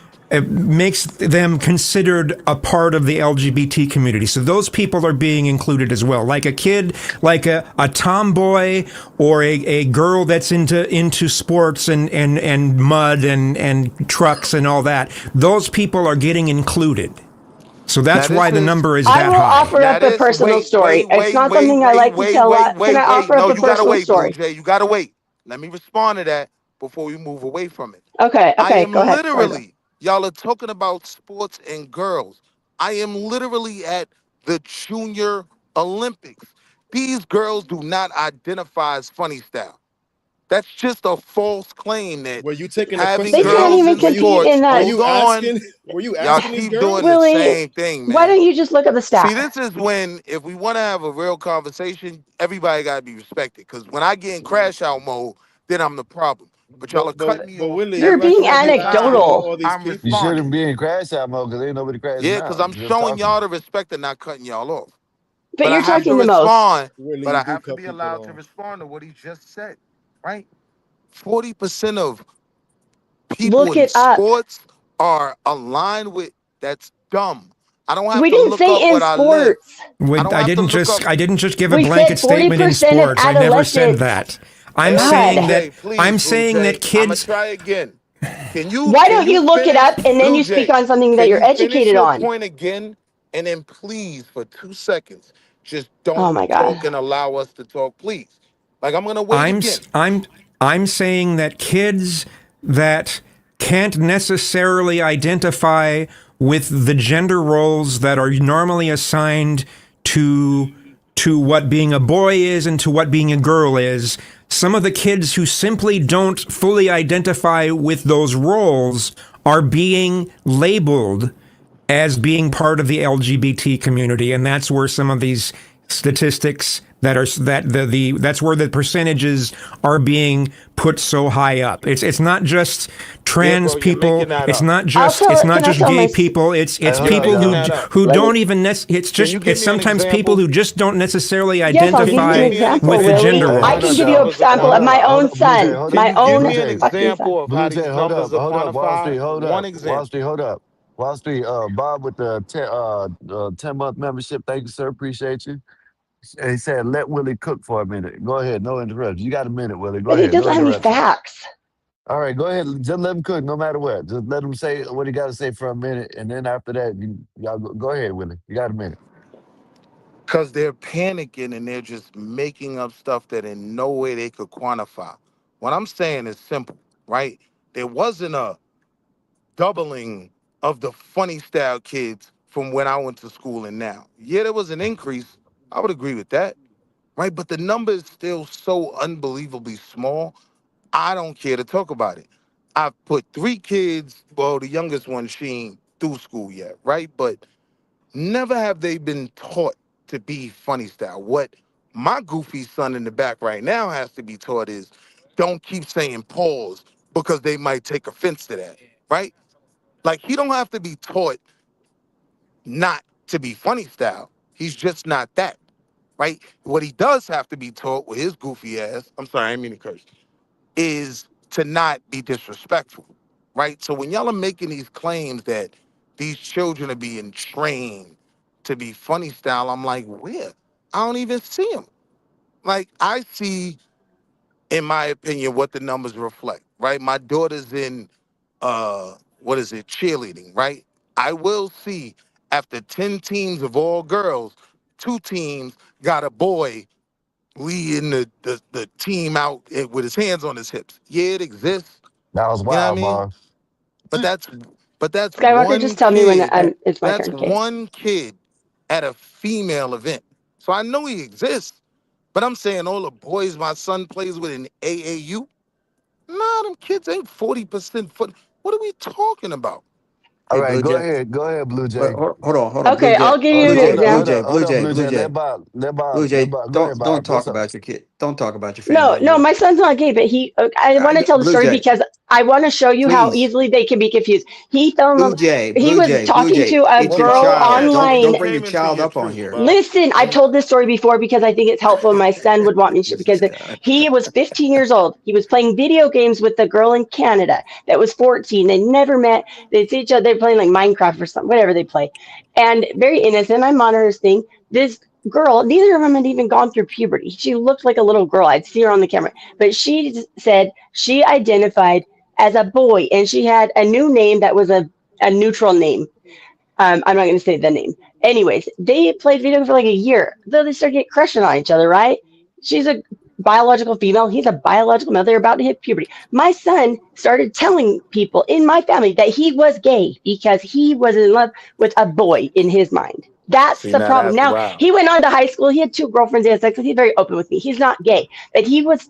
considered a part of the LGBT community. So those people are being included as well. Like a kid, like a tomboy or a girl that's into sports and mud and trucks and all that. Those people are getting included. So Now that's why this the is number is I that will high. offer now up a this personal story. It's not something I like to tell. Can I wait. offer up No, a you gotta personal wait, Blue story? Jay. You gotta wait. Let me respond to that before we move away from it. Okay, I okay, am go ahead. Sorry. literally, y'all are talking about sports and girls. I am literally at the Junior Olympics. These girls do not identify as funny style. That's just a false claim that Were you taking the having They question? can't girls even in compete sports. in that. Hold on. Were you Y'all asking these keep girls? doing the Willie, same thing, why man. don't you just look up the See, stats? this is when, if we want to have a real conversation, everybody got to be respected. Because when I get in crash out mode, then I'm the problem. But y'all are cutting me off Willie, You're you being acting like you asking for anecdotal. all these I'm people. You responding. shouldn't be in crash out mode because ain't nobody crashing Yeah, because out. I'm Just showing talking. y'all the respect and not cutting y'all off. But But I you're have to talking the most. respond. Willie, But you I do have to cut be people allowed to off. respond to what he just said, right? 40% of people Look in it up. sports are aligned with. That's dumb. I don't have We to didn't look up say in where I live. sports. I don't I have to didn't look up. just give a We blanket said statement in 40% of sports. I never said adolescents. that. Hey, I'm God. Blue Jay, please, I'm Blue saying Jay. that I'm gonna kids. try again. Why Can don't you you look it finish, up and then Blue you speak Jay? on something that Can you're you finish educated your on? point again? And then please, for 2 seconds, just don't Oh my God. talk and allow us to talk, please. Like I'm gonna wait again. I'm saying that kids that can't necessarily identify with the gender roles that are normally assigned to what being a boy is and to what being a girl is. Some of the kids who simply don't fully identify with those roles are being labeled as being part of the LGBT community, and that's where some of these statistics that's where the percentages are being put so high up. It's not just trans You're people. making that It's up. not just gay people. It's Hey, hold You're up, people making y'all. that up. who Let me- don't even it's Can you give it's me an sometimes people example? who just don't necessarily Yes, I'll give you an identify example, with the Willie. gender Hey, I hold can up, roles. give you an y'all. example of my Hold own up, Blue Jay. son. Hold Can up, My you give Blue own me an Jay. fucking son. example of Blue how Jay, these hold numbers up, are hold up. Wall Street, quantified? hold One up. Wall example. Street, hold up. Wall Street, Bob with the 10-month membership. Thank you, sir. Appreciate you. He said, let Willie cook for a minute. Go ahead. No interruption. You got a minute, Willie. Go But he ahead. No doesn't have any interruptions. facts. All right, go ahead. Just let him cook no matter what. Just let him say what he got to say for a minute. And then after that, y'all go ahead, Willie. You got a minute. Because they're panicking and they're just making up stuff that in no way they could quantify. What I'm saying is simple, right? There wasn't a doubling of the funny style kids from when I went to school and now. Yeah, there was an increase. I would agree with that, right? But the number is still so unbelievably small. I don't care to talk about it. I've put 3 kids, well, the youngest one, she ain't through school yet, right? But never have they been taught to be funny style. What my goofy son in the back right now has to be taught is don't keep saying pause because they might take offense to that, right? Like he don't have to be taught not to be funny style. He's just not that, right? What he does have to be taught with his goofy ass, I'm sorry, I didn't mean to curse, is to not be disrespectful, right? So when y'all are making these claims that these children are being trained to be funny style, I'm like, where? I don't even see them. Like I see, in my opinion, what the numbers reflect, right? My daughter's in cheerleading, right? I will see after 10 teams of all girls, 2 teams got a boy leading the team out with his hands on his hips. Yeah, it exists. That was You know what I wild, mean? Bob. But that's Skywalker, one just tell me when kid. it's my That's turn, okay? one kid at a female event. So I know he exists. But I'm saying all the boys my son plays with in AAU, nah, them kids ain't 40% foot. What are we talking about? All Hey, right, Blue go Jay. ahead. Go aahead, Blue But Jay. hold on, Blue Okay, Jay. I'll give you Blue an Jay, Blue example. Jay, Blue Jay, Blue Blue Jay. Jay. Blue Let Jay, Bob. Go ahead, don't Bob. talk What's up? about your kid. Don't talk about your No, family. no, my son's not gay, but I want to tell the Blue story Jay, because I want to show you how please. easily they can be confused. He fell in Blue love. Jay, He Blue was Jay, Blue talking Jay. to a It's your girl child. online. Don't You bring your came into child your up on truth, here. Bob. Listen, I've told this story before because I think it's helpful. My son would want me to because he was 15 years old. He was playing video games with a girl in Canada that was 14. They never met. They'd see each other. They're playing like Minecraft or something, whatever they play. And very innocent. I monitor his thing. This girl, neither of them had even gone through puberty. She looked like a little girl. I'd see her on the camera. But she said she identified as a boy and she had a new name that was a neutral name. I'm not going to say the name. Anyways, they played video for like a year. Though they started getting crushing on each other, right? She's a biological female. He's a biological male. They're about to hit puberty. My son started telling people in my family that he was gay because he was in love with a boy in his mind. That's See, the now problem. that's Now, wild. he went on to high school. He had 2 girlfriends. He had sex. He's very open with me. He's not gay. But he was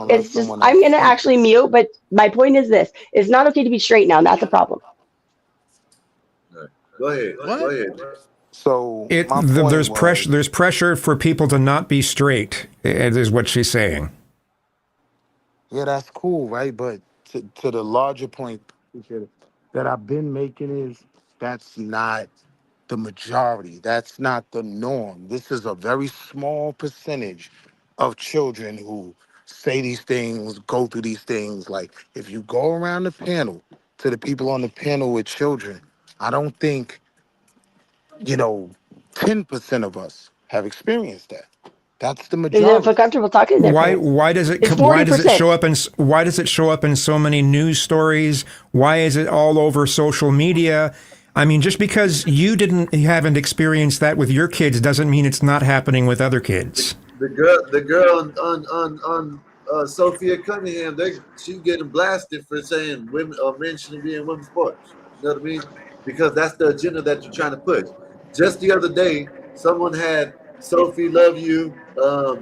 let It's just someone I'm else gonna speak. actually mute, but my point is this: it's not okay to be straight now. That's the problem. Go ahead. Go ahead. So my There's point pressure. was, There's pressure for people to not be straight. Is what she's saying. yeah, that's cool, right? But to the larger point that I've been making is that's not the majority. That's not the norm. This is a very small percentage of children who say these things, go through these things. Like if you go around the panel to the people on the panel with children, I don't think, 10% of us have experienced that. That's the They don't feel majority. comfortable talking to their Why parents. why does it It's why does it 40%. show up in why does it show up in so many news stories? Why is it all over social media? I mean, just because you haven't experienced that with your kids doesn't mean it's not happening with other kids. The girl on Sophia Cunningham, she's getting blasted for saying women or men shouldn't be in women's sports. You know what I mean? Because that's the agenda that you're trying to push. Just the other day, someone had Sophie love you,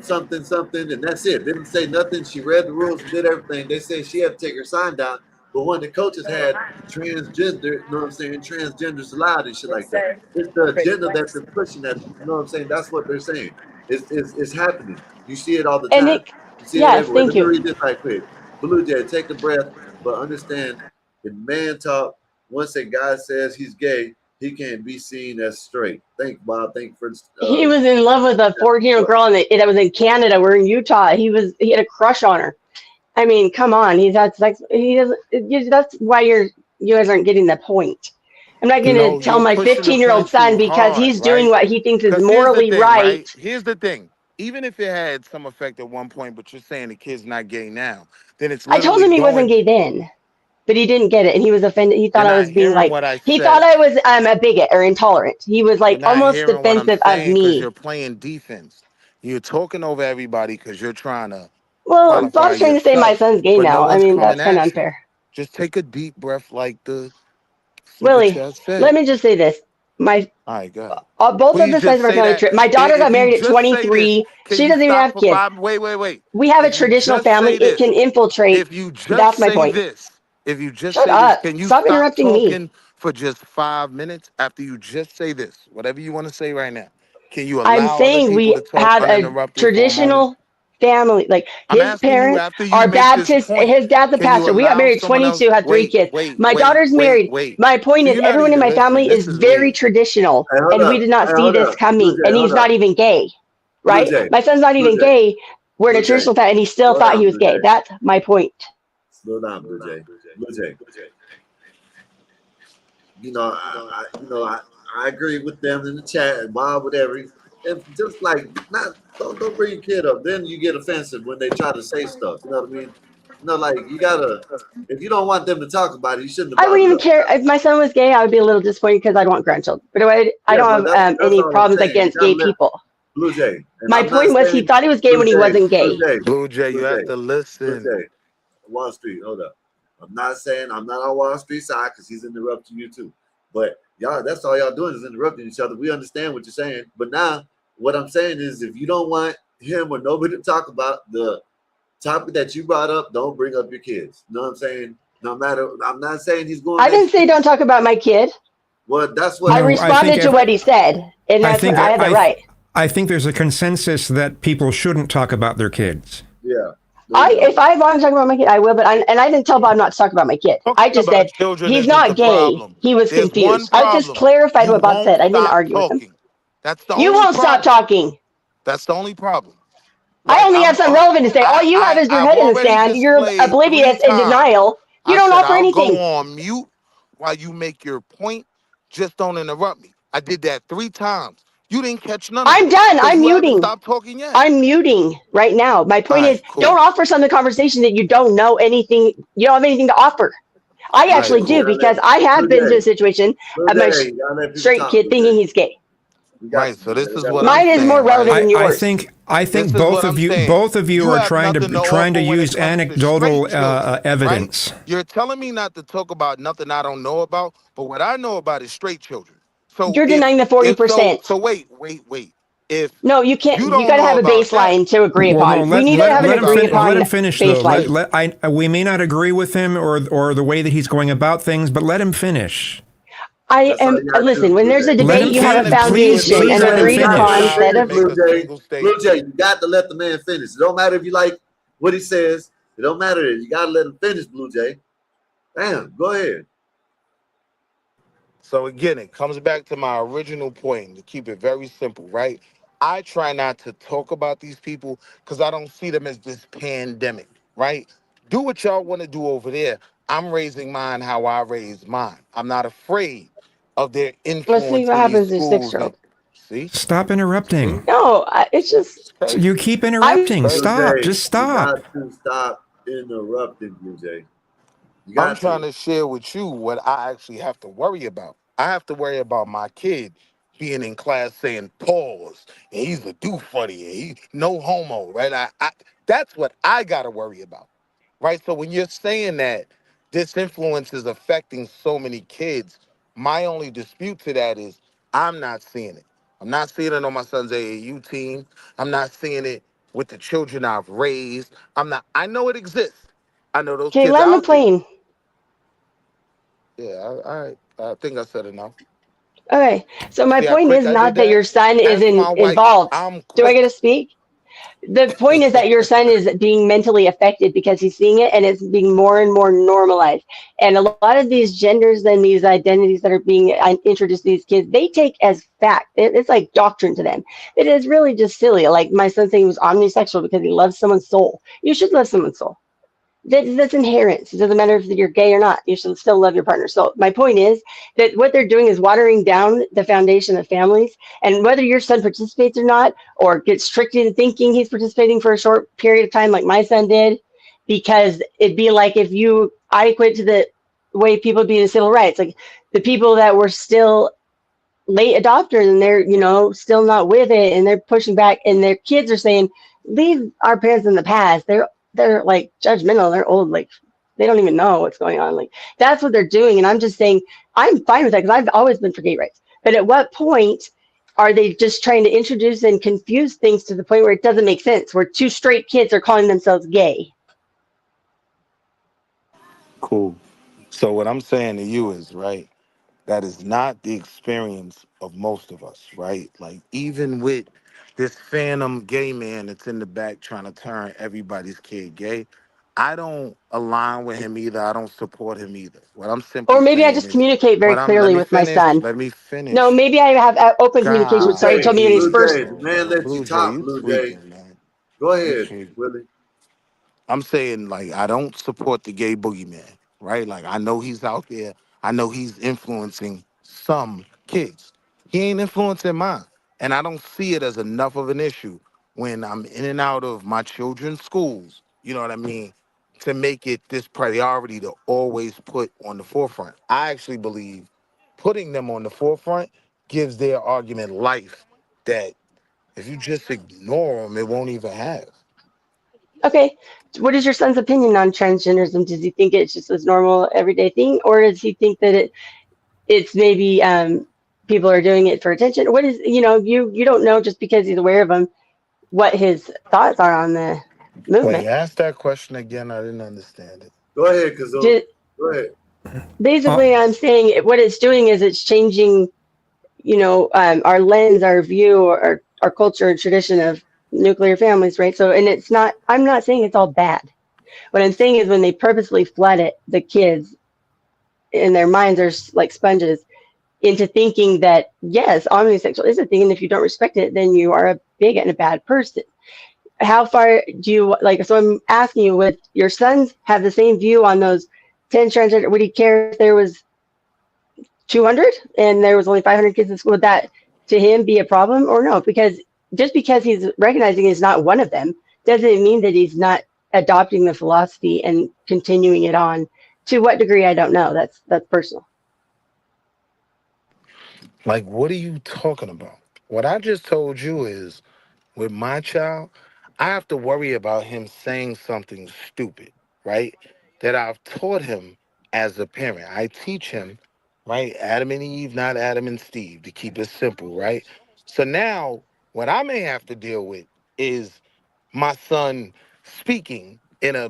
something, and that's it. Didn't say nothing. She read the rules and did everything. They said she had to take her sign down. But when the coaches had transgender, you know what I'm saying, transgenders allowed and shit like that. It's the agenda that they're pushing that, you know what I'm saying? That's what they're saying. It's happening. You see it all the And time. it, You see yes, it everywhere. thank Let me you. read this right quick. Blue Jay, take a breath, but understand in man talk, once a guy says he's gay, he can't be seen as straight. Thank you, Bob. Thank you for He was in love with a 14-year-old girl that was in Canada. We're in Utah. He had a crush on her. I mean, come on. He's had sex. He doesn't. That's why you guys aren't getting the point. I'm not going to No, tell you're my pushing the 15-year-old point son too because hard, he's doing right? what he thinks is Because here's the morally thing, right. right? Here's the thing. Even if it had some effect at one point, but you're saying the kid's not gay now, then it's I told literally him he wasn't going. gay then, but he didn't get it, and he was offended. He You're thought I not was being hearing like, what I he thought said. I was a bigot or intolerant. He was You're like not almost hearing what I'm defensive of saying because me. you're playing defense. You're talking over everybody because you're trying to Well, qualify Bob's trying to say my yourself, son's gay but no now. I one's mean, coming that's kind of at you. unfair. Just take a deep breath like the super Willie, chat let said. me just say this. My All right, go ahead. both of Please the sides just of our say family that. trip. My daughter got If you married at just say this, 23. can She you doesn't even stop have for kids. 5? Wait. We have a If you traditional just family. say It this, can infiltrate. if you just That's my say point. this, if you just Shut say this, up. can you Stop stop interrupting me. talking for just 5 minutes after you just say this? Whatever you want to say right now. Can you I'm allow other saying people we to talk have a uninterrupted for a moment? traditional family. Like I'm his asking you parents after you are make this Baptist. point, His dad's a can you pastor. We got allow married at someone else? 22, had 3 Wait, kids. wait, My wait, daughter's wait, married. wait. My point So is you're not everyone in even my family listening. This is is very weird. traditional, Hey, hold and we up. did not Hey, see hold this up. Blue coming. Jay, And he's hold not up. even gay, Blue right? Jay. My son's not Blue even Jay. gay. We're in Blue a Jay. traditional family, and he still Slow thought down, he was Blue gay. Jay. That's my point. Slow down, Blue Jay. Blue Jay. You know, I agree with them in the chat and Bob, whatever. And just like don't bring your kid up. Then you get offensive when they try to say stuff. You know what I mean? You know, like you gotta if you don't want them to talk about it, you shouldn't have I brought wouldn't it even up. care if my son was gay. I would be a little disappointed because I'd want grandchildren. But I Yeah, but don't have that's any all I'm problems saying. You against gotta gay let people. Blue Jay. And My I'm not point was he saying thought he was gay when he wasn't Blue gay. Jay, Blue Jay, Blue you have Jay, to Blue listen. Jay. Wall Street, hold up. I'm not saying I'm not on Wall Street side because he's interrupting you too. But y'all, that's all y'all doing is interrupting each other. We understand what you're saying. But now what I'm saying is if you don't want him or nobody to talk about the topic that you brought up, don't bring up your kids. You know what I'm saying? No matter, I'm not saying he's going I didn't next. say don't talk about my kid. Well, that's what I No, responded to what he said, and I that's what think I have the right. I think there's a consensus that people shouldn't talk about their kids. Yeah. If I want to talk about my kid, I will. But I didn't tell Bob not to talk about my kid. I just About said children he's isn't the not gay. problem. He was There's one confused. I just problem. clarified You what Bob won't said. I didn't stop argue with him. talking. That's the You only won't stop problem. talking. That's the only problem. I only have something relevant to say. All you have is your I've head in the already sand. You're displayed 3 oblivious and times. denial. You I don't said offer I'll go anything. on mute while you make your point. Just don't interrupt me. I did that 3 times. You didn't catch none of I'm them done. because I'm you haven't muting. stopped talking yet. I'm muting right now. My All point is, right, cool. don't offer some of the conversation that you don't know anything. You don't have anything to offer. I All right, actually do cool. because I have been to a situation of my you gotta let people straight talk, kid Blue thinking Jay. he's gay. Right. So this is what I'm Mine is more saying. relevant Right. than yours. I This think is both what of I'm you saying. are have trying to nothing trying to offer when it use comes to anecdotal straight children, evidence. Right? You're telling me not to talk about nothing I don't know about, but what I know about is straight children. So You're denying the 40%. so wait. If No, you can't. you You don't got to know have a about that, baseline to agree Well, no, upon. We need to have an agreed let upon him finish though. baseline. We may not agree with him or the way that he's going about things, but let him finish. I am. Listen, when there's a Let him debate, you have a fin- please foundation, an let him agreed upon finish. set of. Blue Jay, you got to let the man finish. It don't matter if you like what he says. It don't matter. You got to let him finish, Blue Jay. Damn, go ahead. So again, it comes back to my original point to keep it very simple, right? I try not to talk about these people because I don't see them as this pandemic, right? Do what y'all want to do over there. I'm raising mine how I raised mine. I'm not afraid of their Let's see influence what in these happens to schools. And six-year-old. see, Stop interrupting. No, it's just it's crazy. You keep I. interrupting. Crazy. Stop. Jose, Just you stop. got to stop interrupting, Jose. You I'm got trying to. to share with you what I actually have to worry about. I have to worry about my kid being in class saying pause and he's a do funny and he no homo, right? That's what I gotta worry about. Right. So when you're saying that this influence is affecting so many kids, my only dispute to that is I'm not seeing it. I'm not seeing it on my son's AAU team. I'm not seeing it with the children I've raised. I know it exists. I know those Okay, kids land the out there. plane. Yeah, I think I said enough. Okay, so my See how point quick is I did not that that? your son is Ask my wife. involved. I'm Do I get to quick. speak? The point is that your son is being mentally affected because he's seeing it and it's being more and more normalized. And a lot of these genders and these identities that are being introduced to these kids, they take as fact. It's like doctrine to them. It is really just silly. Like my son saying he was omnisexual because he loves someone's soul. You should love someone's soul. That's inherent. It doesn't matter if you're gay or not. You should still love your partner. So my point is that what they're doing is watering down the foundation of families. And whether your son participates or not, or gets tricked into thinking he's participating for a short period of time, like my son did, because it'd be like if I equate to the way people be in civil rights, like the people that were still late adopters and they're still not with it and they're pushing back and their kids are saying leave our parents in the past. They're like judgmental. They're old, like they don't even know what's going on. Like that's what they're doing. And I'm just saying I'm fine with that because I've always been for gay rights. But at what point are they just trying to introduce and confuse things to the point where it doesn't make sense, where two straight kids are calling themselves gay? Cool. So what I'm saying to you is, right, that is not the experience of most of us, right? Like even with this phantom gay man that's in the back trying to turn everybody's kid gay, I don't align with him either. I don't support him either. What I'm simply Or maybe I saying just is communicate very let clearly me with my finish. son. Let me No, finish. maybe I have open communication. Sorry, he God, told me when he's Blue first. Jay, the man let you Blue Jay, talk, you Blue Jay. tweaking, man. Go You ahead, tweaking. Willie. I'm saying like I don't support the gay boogeyman, right? Like I know he's out there. I know he's influencing some kids. He ain't influencing mine. And I don't see it as enough of an issue when I'm in and out of my children's schools, you know what I mean, to make it this priority to always put on the forefront. I actually believe putting them on the forefront gives their argument life that if you just ignore them, it won't even have. Okay, what is your son's opinion on transgenderism? Does he think it's just a normal everyday thing, or does he think that it's maybe people are doing it for attention? What is you don't know just because he's aware of them what his thoughts are on the Wait, movement. ask that question again. I didn't understand it. Go ahead, Kazoo. Ju- Go ahead. Basically, I'm saying what it's doing is it's changing, our lens, our view, our culture and tradition of nuclear families, right? So, and it's not. I'm not saying it's all bad. What I'm saying is when they purposely flood it, the kids in their minds are like sponges into thinking that yes, omnisexual is a thing, and if you don't respect it, then you are a bigot and a bad person. How far do you like? So I'm asking you, would your sons have the same view on those 10 transgender? Would he care if there was 200 and there was only 500 kids in school? Would that to him be a problem or no? Because just because he's recognizing he's not one of them doesn't mean that he's not adopting the philosophy and continuing it on. To what degree, I don't know. That's personal. Like, what are you talking about? What I just told you is with my child, I have to worry about him saying something stupid, right? That I've taught him as a parent. I teach him, right? Adam and Eve, not Adam and Steve, to keep it simple, right? So now, what I may have to deal with is my son speaking in a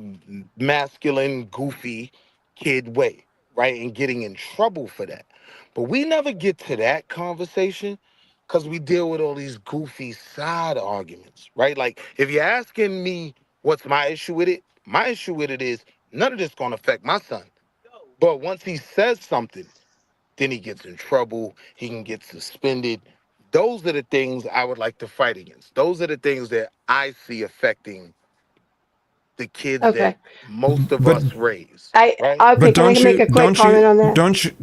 masculine, goofy kid way, right? And getting in trouble for that. But we never get to that conversation because we deal with all these goofy side arguments, right? Like, if you're asking me what's my issue with it, my issue with it is none of this gonna affect my son. But once he says something, then he gets in trouble, he can get suspended. Those are the things I would like to fight against. Those are the things that I see affecting the kids Okay. that most of But us raise. I Right? okay. but Can I make a quick comment on that?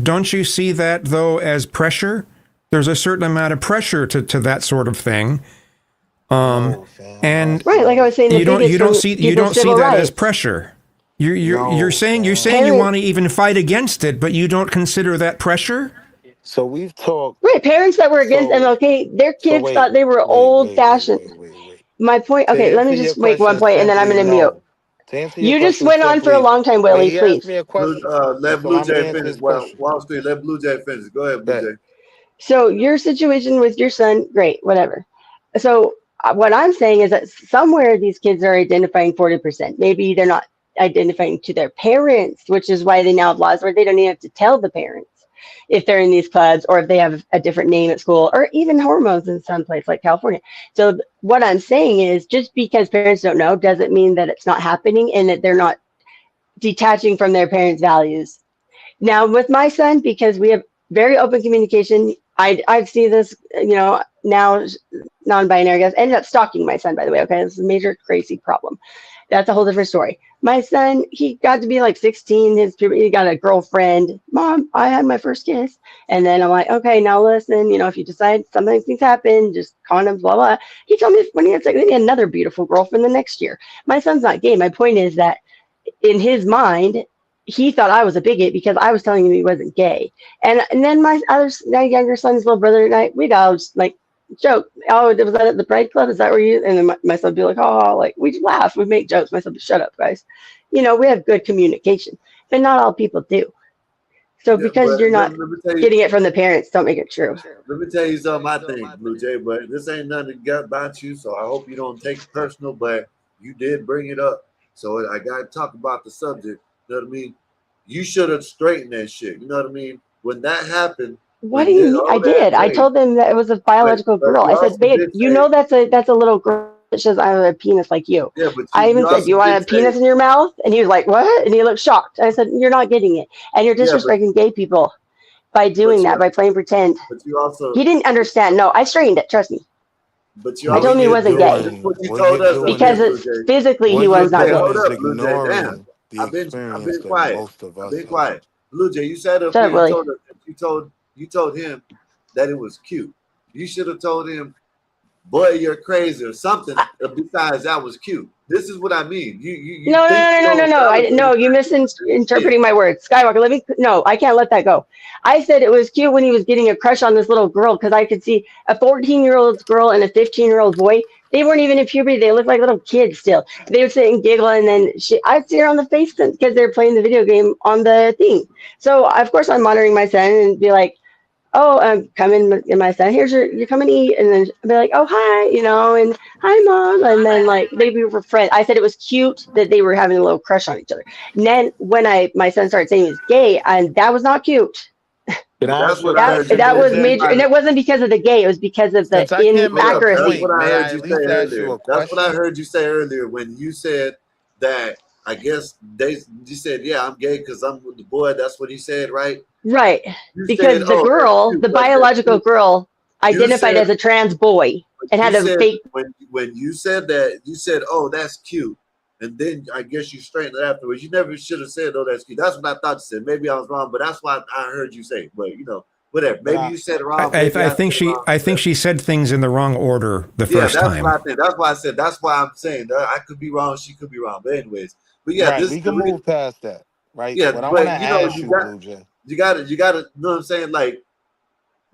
don't you see that though as pressure? There's a certain amount of pressure to that sort of thing. And Right, like I was saying, the you don't biggest see from you don't people's see civil that as rights. pressure. You're saying you Parents- want to even fight against it, but you don't consider that pressure? So we've talked. Right, parents that were against MLK, their kids wait, thought they were old fashioned. My point. Okay, let me answer your just make one question point, and then I'm simply, going to mute. no. To answer your You just question went on for a simply, long time, but Willie. he asked Please. me a question. Let so Blue I'm gonna Jay answer finish. his Well, question. Wall Street, let Blue Jay finish. Go ahead, Blue Jay. So your situation with your son, great, whatever. So what I'm saying is that somewhere these kids are identifying 40%. Maybe they're not identifying to their parents, which is why they now have laws where they don't even have to tell the parents if they're in these clubs or if they have a different name at school or even hormones in some place like California. So what I'm saying is just because parents don't know doesn't mean that it's not happening and that they're not detaching from their parents' values. Now with my son, because we have very open communication, I've seen this, now non-binary guys ended up stalking my son, by the way. Okay, this is a major crazy problem. That's a whole different story. My son, he got to be like 16. He got a girlfriend. Mom, I had my first kiss. And then I'm like, okay, now listen, if you decide something things happen, just condoms, blah, blah. He told me when he had sex, he had another beautiful girlfriend the next year. My son's not gay. My point is that in his mind, he thought I was a bigot because I was telling him he wasn't gay. And then my younger son's little brother and I, we'd all just like joke. Oh, was that at the Pride Club? Is that where you? And then my son would be like, oh, like we laugh, we make jokes. My son would shut up, guys. We have good communication, but not all people do. So because you're not getting it from the parents, don't make it true. Let me tell you something I think, Blue Jay, but this ain't nothing about you, so I hope you don't take it personal, but you did bring it up. So I got to talk about the subject. You know what I mean? You should have straightened that shit. You know what I mean? When that happened. What do you mean? I did. I told them that it was a biological girl. I said, babe, that's a little girl that says I have a penis like you. Yeah, but I even said, you want a penis in your mouth? And he was like, what? And he looked shocked. I said, you're not getting it. And you're disrespecting gay people by doing that, by playing pretend. But you also. He didn't understand. No, I straightened it. Trust me. But you I told him he wasn't gay. You told us because physically he was not gay. Hold up, Blue Jay. Damn. I've been quiet. I've been quiet. Blue Jay, you said up here, you told him that it was cute. You should have told him, boy, you're crazy or something besides that was cute. This is what I mean. No, you misinterpreting my words. Skywalker, I can't let that go. I said it was cute when he was getting a crush on this little girl because I could see a 14-year-old girl and a 15-year-old boy. They weren't even in puberty. They looked like little kids still. They would sit and giggle, and then I'd see her on the face because they're playing the video game on the thing. So, of course, I'm monitoring my son and be like, oh, come in my son. You're coming to eat. And then I'd be like, oh, hi, and hi, mom. And then maybe we were friends. I said it was cute that they were having a little crush on each other. And then when my son started saying he was gay, and that was not cute. That was major, and it wasn't because of the gay. It was because of the inaccuracy. That's what I heard you say earlier when you said that. I guess you said, yeah, I'm gay because I'm with the boy. That's what he said, right? Right. Because the girl, the biological girl, identified as a trans boy and had a fake. When you said that, you said, oh, that's cute. And then I guess you straightened it afterwards. You never should have said, oh, that's cute. That's what I thought you said. Maybe I was wrong, but that's what I heard you say. But, whatever. Maybe you said it wrong. I think she said things in the wrong order the first time. That's why I said. That's why I'm saying that I could be wrong. She could be wrong. But anyways. But yeah, we can move past that, right? Yeah, but I want to ask you, Blue Jay. You got to, you know what I'm saying? Like,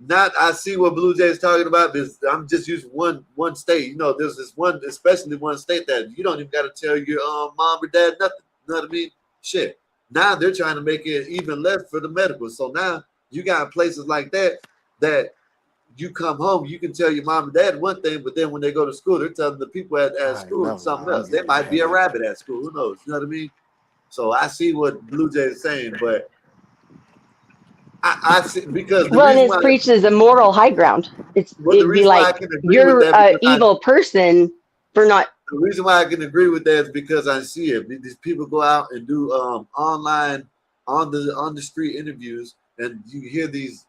I see what Blue Jay is talking about. I'm just using one state. There's this one, especially one state that you don't even got to tell your mom or dad nothing. You know what I mean? Shit. Now they're trying to make it even less for the medical. So now you got places like that you come home, you can tell your mom and dad one thing, but then when they go to school, they're telling the people at school something else. They might be a rabbit at school. Who knows? You know what I mean? So I see what Blue Jay is saying, but I see because and it's preached as a moral high ground. It'd be like you're an evil person for not. The reason why I can agree with that is because I see it. These people go out and do online on the street interviews, and you hear these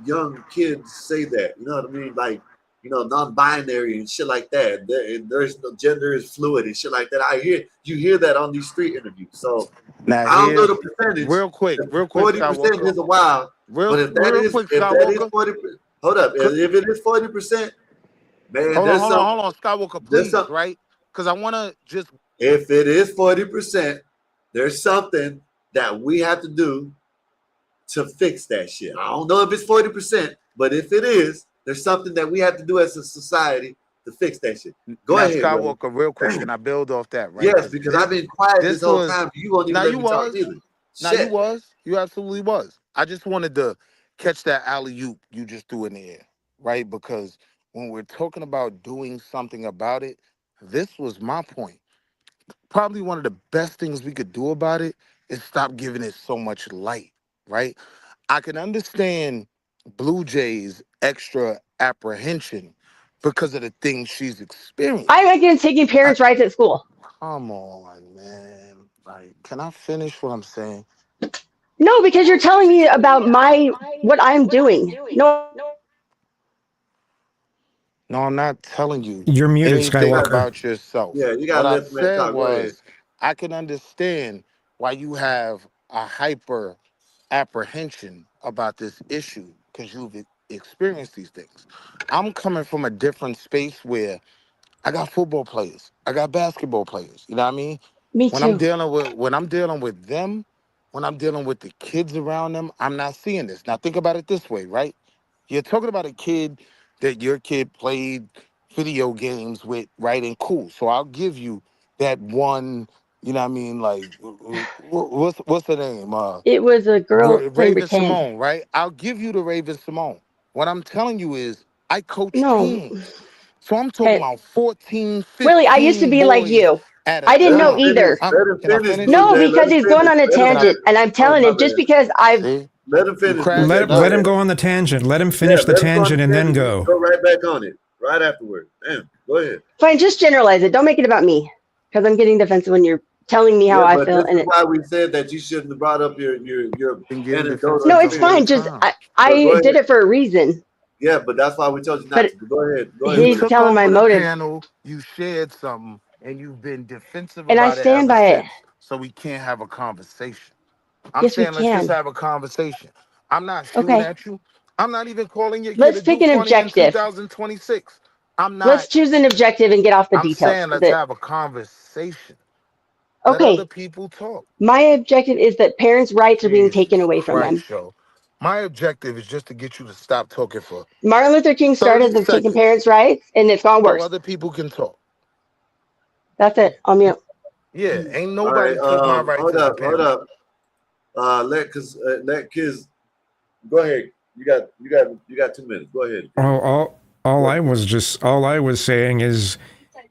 young kids say that. You know what I mean? Like, you know, non-binary and shit like that. There's no gender is fluid and shit like that. You hear that on these street interviews. So Now I don't know here's the percentage. real quick, 40% is a wild. But if that real is quick, if that is Skywalker. 40%, hold up. If it is 40%, man, Hold there's on, some. hold on, Skywalker, There's please, some. right? Because I want to just. If it is 40%, there's something that we have to do to fix that shit. I don't know if it's 40%, but if it is, there's something that we have to do as a society to fix that shit. Go Now, ahead, brother. Skywalker, real quick, and I build off that, right? Yes, because I've been quiet this whole time. You won't even Now let you me talk was. either. Now you Shit. was. You absolutely was. I just wanted to catch that alley-oop you just threw in the air, right? Because when we're talking about doing something about it, this was my point. Probably one of the best things we could do about it is stop giving it so much light, right? I can understand Blue Jay's extra apprehension because of the things she's experienced. I'm against taking parents' rights at school. Come on, man. Like, can I finish what I'm saying? No, because you're telling me about what I'm doing. No. No, I'm not telling you You're muted, anything Skywalker. about yourself. Yeah, you What gotta I let the man said talk. Go ahead. was, I can understand why you have a hyper apprehension about this issue because you've experienced these things. I'm coming from a different space where I got football players, I got basketball players. You know what I mean? Me When I'm too. dealing with them, when I'm dealing with the kids around them, I'm not seeing this. Now think about it this way, right? You're talking about a kid that your kid played video games with, right? And cool. So I'll give you that one, you know what I mean? Like, what's her name? It was a girl playing Raven pretend. Simone, right? I'll give you the Raven Simone. What I'm telling you is I coach No. teams. So I'm talking Okay. about 14, Willie, I used to 15 be like boys you. at I a didn't Let know him time. finish. either. Let him Can I finish, finish? Blue No, Jay. Let because him he's going finish. on a Let him Can I? tangent, finish. and I'm Oh, telling my him just bad. because I've. See? Let him You finish, Blue crashed Jay. Let Go him ahead. go on the tangent. Let him Yeah, finish the let him go on tangent the and then tangent. go. Go right back on it. Right afterward. Damn. Go ahead. Fine, just generalize it. Don't make it about me, because I'm getting defensive when you're telling me how Yeah, I but feel, this and is it. why we said that you shouldn't have brought up your been getting anecdotal defensive No, the it's whole fine. experience. Just time. But go I did ahead. it for a reason, Yeah, but that's why we told you not but to. But go ahead. Go ahead, You he's Willie. took telling my over the motives, panel, you shared something, and you've been defensive and I about it stand ever by it. since. So we can't have a conversation. I'm Yes, we saying let's just can. have a conversation. I'm not shooting Okay, at you. I'm not even calling your kid let's a pick do an 20 in objective. 2026. I'm Let's not. choose an objective and get off the I'm details. saying let's That have a conversation. Let other okay. people talk. My objective is that parents' rights are being taken Jesus away from them. Christ, yo. My objective is just to get you to stop talking for Martin Luther King 30 started the taking seconds parents' rights, and it's gone so worse. other people can talk. That's it. I'm mute. Yeah, ain't All right. nobody took my rights Hold as a up. Hold parent. up. Let kids. Go ahead. You got 2 minutes. Go ahead. All I was saying is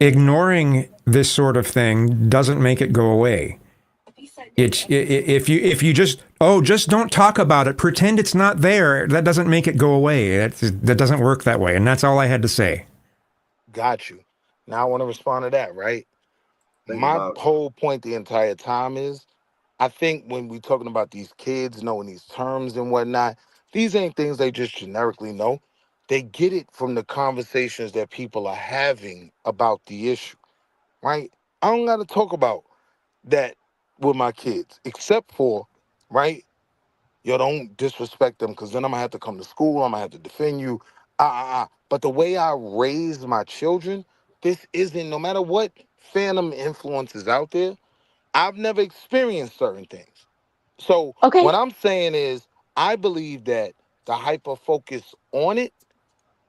ignoring this sort of thing doesn't make it go away. If you just don't talk about it, pretend it's not there. That doesn't make it go away. That doesn't work that way. And that's all I had to say. Got you. Now I want to respond to that, right? Think My about it. whole point the entire time is I think when we talking about these kids knowing these terms and whatnot, these ain't things they just generically know. They get it from the conversations that people are having about the issue, right? I don't got to talk about that with my kids, except for, right? Yo, don't disrespect them because then I'm going to have to come to school. I'm going to have to defend you. But the way I raise my children, this isn't, no matter what phantom influence is out there, I've never experienced certain things. So Okay. what I'm saying is, I believe that the hyper focus on it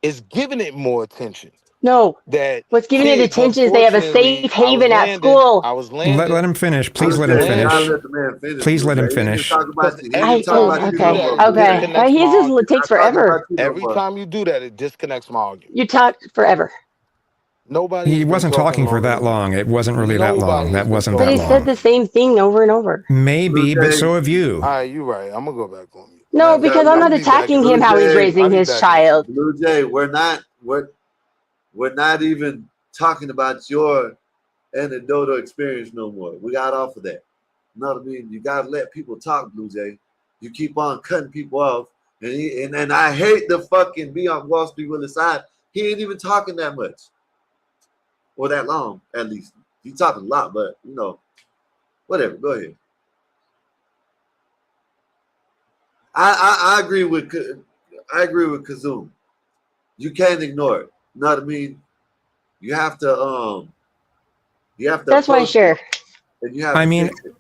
is giving it more attention. No. That What's giving it kids, attention is they have a unfortunately, safe haven at school. Let him finish. Please let him You gotta finish. let the man finish, Please Blue let Jay. him He ain't even finish. talking about you. He ain't I even talking Anytime about you you do no that, more, it Blue Jay. okay. disconnects my He just argument. takes Not talking about forever. you no Every more. time you do that, it disconnects my argument. You talked forever. Nobody He has been wasn't talking for longer that than me. long. It wasn't really that long. Nobody That has been wasn't But that he talking said long. the same thing over and over. Blue Maybe, but Jay, so have you. All right, you're right. I'm gonna go back on mute. No, because I'm I'll not be back in attacking a him few. how he's Blue Jay, I'll raising be his back in a few. child. Blue Jay, we're not even talking about your anecdotal experience no more. We got off of that. You know what I mean? You gotta let people talk, Blue Jay. You keep on cutting people off And I hate the fucking be on Wall Street Willie side. He ain't even talking that much. Or that long, at least. He's talking a lot, but you know, whatever. Go ahead. I agree with Kazum. You can't ignore it. You know what I mean? You have to That's my share. And you have I to mean, fix it.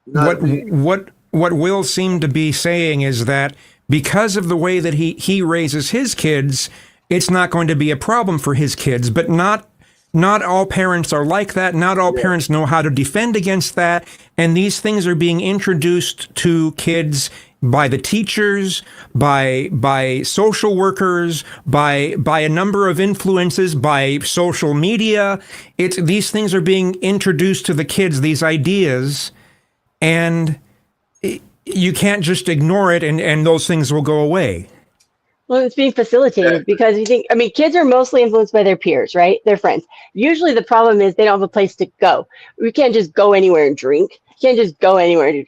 You know what I mean? what Will seemed to be saying is that because of the way that he raises his kids, it's not going to be a problem for his kids, but not all parents are like that. Not all parents know how to defend against that. And these things are being introduced to kids by the teachers, by social workers, by a number of influences, by social media. These things are being introduced to the kids, these ideas, and you can't just ignore it and those things will go away. Well, it's being facilitated because kids are mostly influenced by their peers, right? Their friends. Usually the problem is they don't have a place to go. We can't just go anywhere and drink. You can't just go anywhere.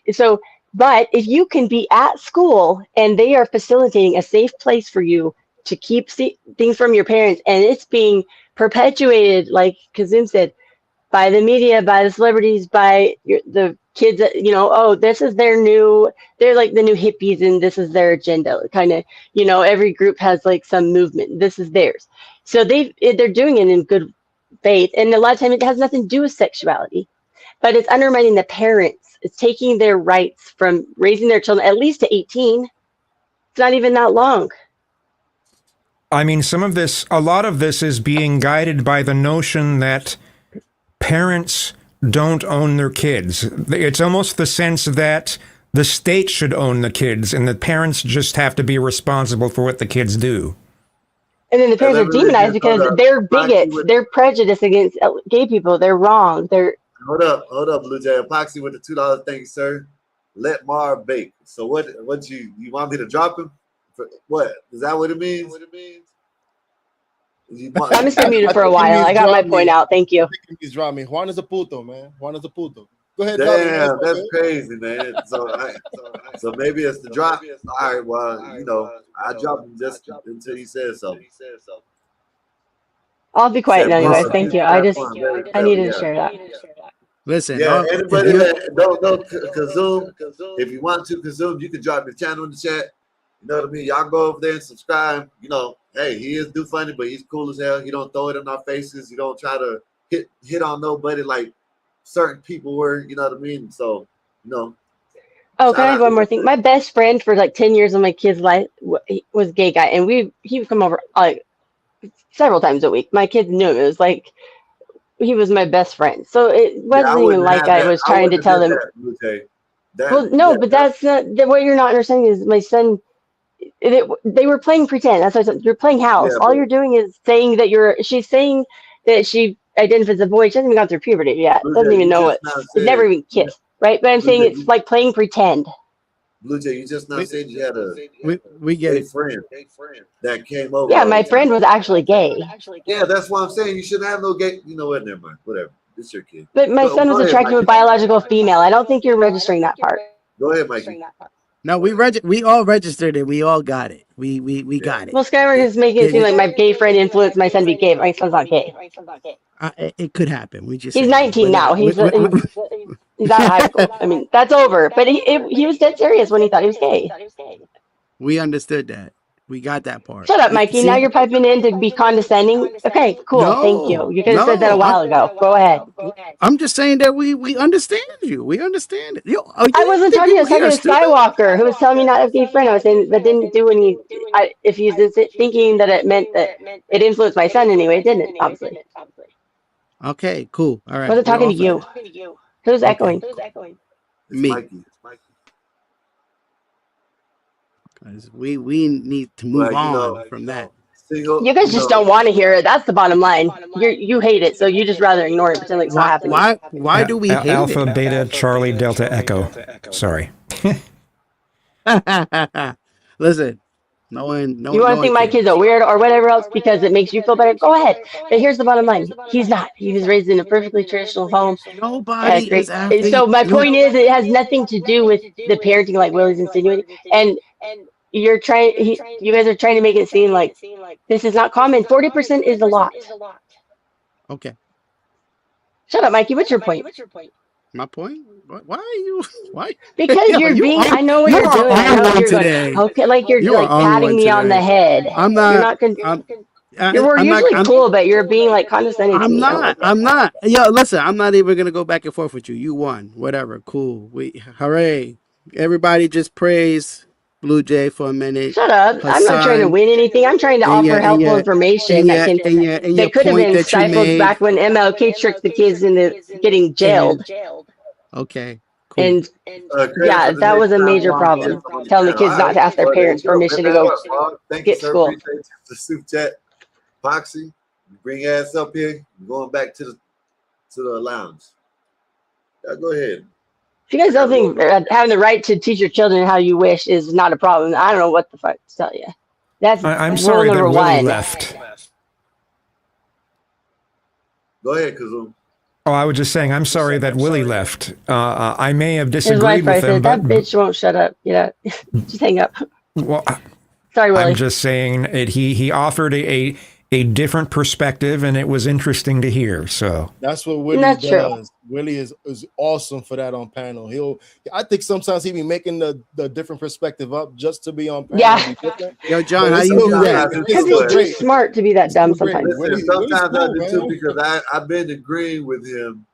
But if you can be at school and they are facilitating a safe place for you to keep things from your parents, and it's being perpetuated, like Kazum said, by the media, by the celebrities, by the kids that, this is they're like the new hippies and this is their agenda. Kind of, every group has like some movement. This is theirs. So they're doing it in good faith. And a lot of times it has nothing to do with sexuality, but it's undermining the parents. It's taking their rights from raising their children at least to 18. It's not even that long. I mean, a lot of this is being guided by the notion that parents don't own their kids. It's almost the sense that the state should own the kids and the parents just have to be responsible for what the kids do. And then the parents are demonized because they're bigots. They're prejudiced against gay people. They're wrong. Hold up, Blue Jay. Epoxy with the $2. Thank you, sir. Let Mar bake. So what you want me to drop him? What? Is that what it means? I'm just muted for a while. I got my point out. Thank you. He's dropping me. Juan is a puto, man. Juan is a puto. Go ahead. Damn, that's crazy, man. So maybe it's the drop. All right, well, I dropped him just until he says something. I'll be quiet now, you guys. Thank you. I needed to share that. Listen, anybody that don't know Kazum, if you want to Kazum, you can drop your channel in the chat. You know what I mean? Y'all go over there and subscribe. Hey, he is do funny, but he's cool as hell. He don't throw it in our faces. He don't try to hit on nobody like certain people were. You know what I mean? So, Oh, can I have one more thing? My best friend for like 10 years of my kid's life was a gay guy, and he would come over like several times a week. My kids knew him. It was like he was my best friend. So it wasn't even like I was trying to tell them. But that's not what you're not understanding is my son. They were playing pretend. That's what I said. You're playing house. All you're doing is saying that she's saying that she identifies as a boy. She hasn't even gone through puberty yet. Doesn't even know it. She's never even kissed, right? But I'm saying it's like playing pretend. Blue Jay, you just not said you had we get a friend that came over. Yeah, my friend was actually gay. Yeah, that's why I'm saying you shouldn't have no gay. You know what? Never mind. Whatever. It's your kid. But my son was attracted to a biological female. I don't think you're registering that part. Go ahead, Mikey. No, we all registered it. We all got it. We got it. Well, Skyler is making it seem like my gay friend influenced my son to be gay. My son's not gay. It could happen. He's 19 now. He's out of high school. I mean, that's over. But he was dead serious when he thought he was gay. We understood that. We got that part. Shut up, Mikey. Now you're piping in to be condescending. Okay, cool. Thank you. You could have said that a while ago. Go ahead. I'm just saying that we understand you. We understand it. I wasn't talking to you. I was talking to Skywalker, who was telling me not to have a gay friend. I was saying that didn't do any. If he's thinking that it meant that it influenced my son anyway, it didn't, obviously. Okay, cool. All right. I wasn't talking to you. Who's echoing? Me. We need to move on from that. You guys just don't want to hear it. That's the bottom line. You hate it, so you just rather ignore it, pretend like it's not happening. Why do we hate Alpha, it? Beta, Charlie, Delta, Echo. Sorry. Listen, no one. You want to think my kid's a weird or whatever else because it makes you feel better? Go ahead. But here's the bottom line: he's not. He was raised in a perfectly traditional home. Nobody is acting. So my point is, it has nothing to do with the parenting, like Willie's insinuating. And you guys are trying to make it seem like this is not common. 40% is a lot. Okay. Shut up, Mikey. What's your point? My point? Why are you? Why? Because Yo, you're you being. are- I know what you you're are doing. I on know one you're today. going. Okay, like you're You are like on patting one me on the today. head. I'm You're not. not. We're usually cool, but you're being like condescending to I'm me. I don't not. like it. I'm not. Yo, listen. I'm not even gonna go back and forth with you. You won. Whatever. Cool. Hooray! Everybody, just praise Blue Jay for a minute. Shut up. I'm not trying to Hassan, win anything. I'm trying to offer helpful information that could have point been that you stifled made. back when MLK tricked the kids into getting jailed. Okay. Cool. And Credit yeah, for the that was next a time major Mom problem. gets on the Telling the channel. kids not to ask their Well, there parents you go. permission to Man, go thank you, get sir. school. Appreciate the soup chat. Poxy, you bring your ass up here. You're going back to the lounge. Yeah, go ahead. If you guys don't think having the right to teach your children how you wish is not a problem, I don't know what the fuck to tell you. That's I'm rule sorry that number Willie one. left. Go ahead, Kazoo. Oh, I was just saying, I'm sorry that Willie left. I may have His disagreed wife with probably him, said, that but bitch won't shut up. You know, just hang up. well, Sorry, Willie. I'm just saying he offered a different perspective, and it was interesting to hear. So That's what Willie Not does. true. Willie is awesome for that on panel. I think sometimes he be making the different perspective up just to be on panel. Yeah. Be different. Yo, John, But how it's you still do great. that? It's Because still he's too great. smart to be that dumb sometimes. Listen, sometimes I do too because I've been agreeing with him.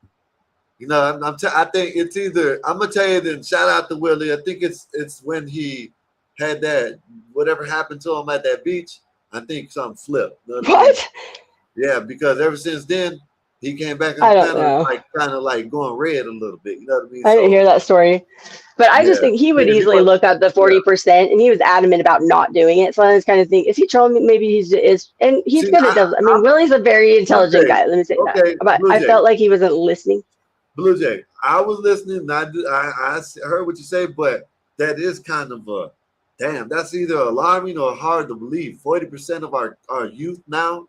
You know, I think it's either I'm gonna tell you. Then shout out to Willie. I think it's when he had that whatever happened to him at that beach. I think something flipped. You know what I mean? What? Yeah, because ever since then he came back I and don't know. kind of like going red a little bit. You know what I mean? I didn't hear that story. But I just Yeah. think he would Yeah, he easily was- look up the 40%, and he was adamant about not doing it. So I just kind of think, is he trolling me? Maybe he's and he's See, good at those. I mean, Willie's a very intelligent okay, guy. Let me say okay, that. But Blue I Jay. felt like he wasn't listening. Blue Jay, I was listening. And I heard what you say, but that is kind of a damn. That's either alarming or hard to believe. 40% of our youth now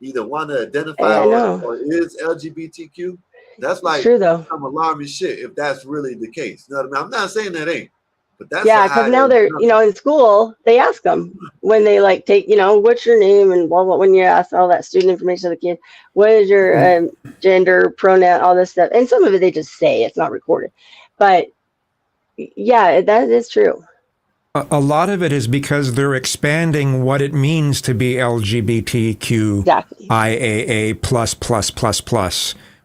either want to identify Yeah, I know. or is LGBTQ. That's like true, though. some alarming shit if that's really the case. You know what I mean? I'm not saying that ain't, but that's Yeah, a because high now they're, in school, they ask them when they like take, what's your name and blah, blah, when you ask all that student information of the kid, what is your gender, pronoun, all this stuff. And some of it they just say, it's not recorded. But yeah, that is true. a lot of it is because they're expanding what it means to be LGBTQ IAA plus,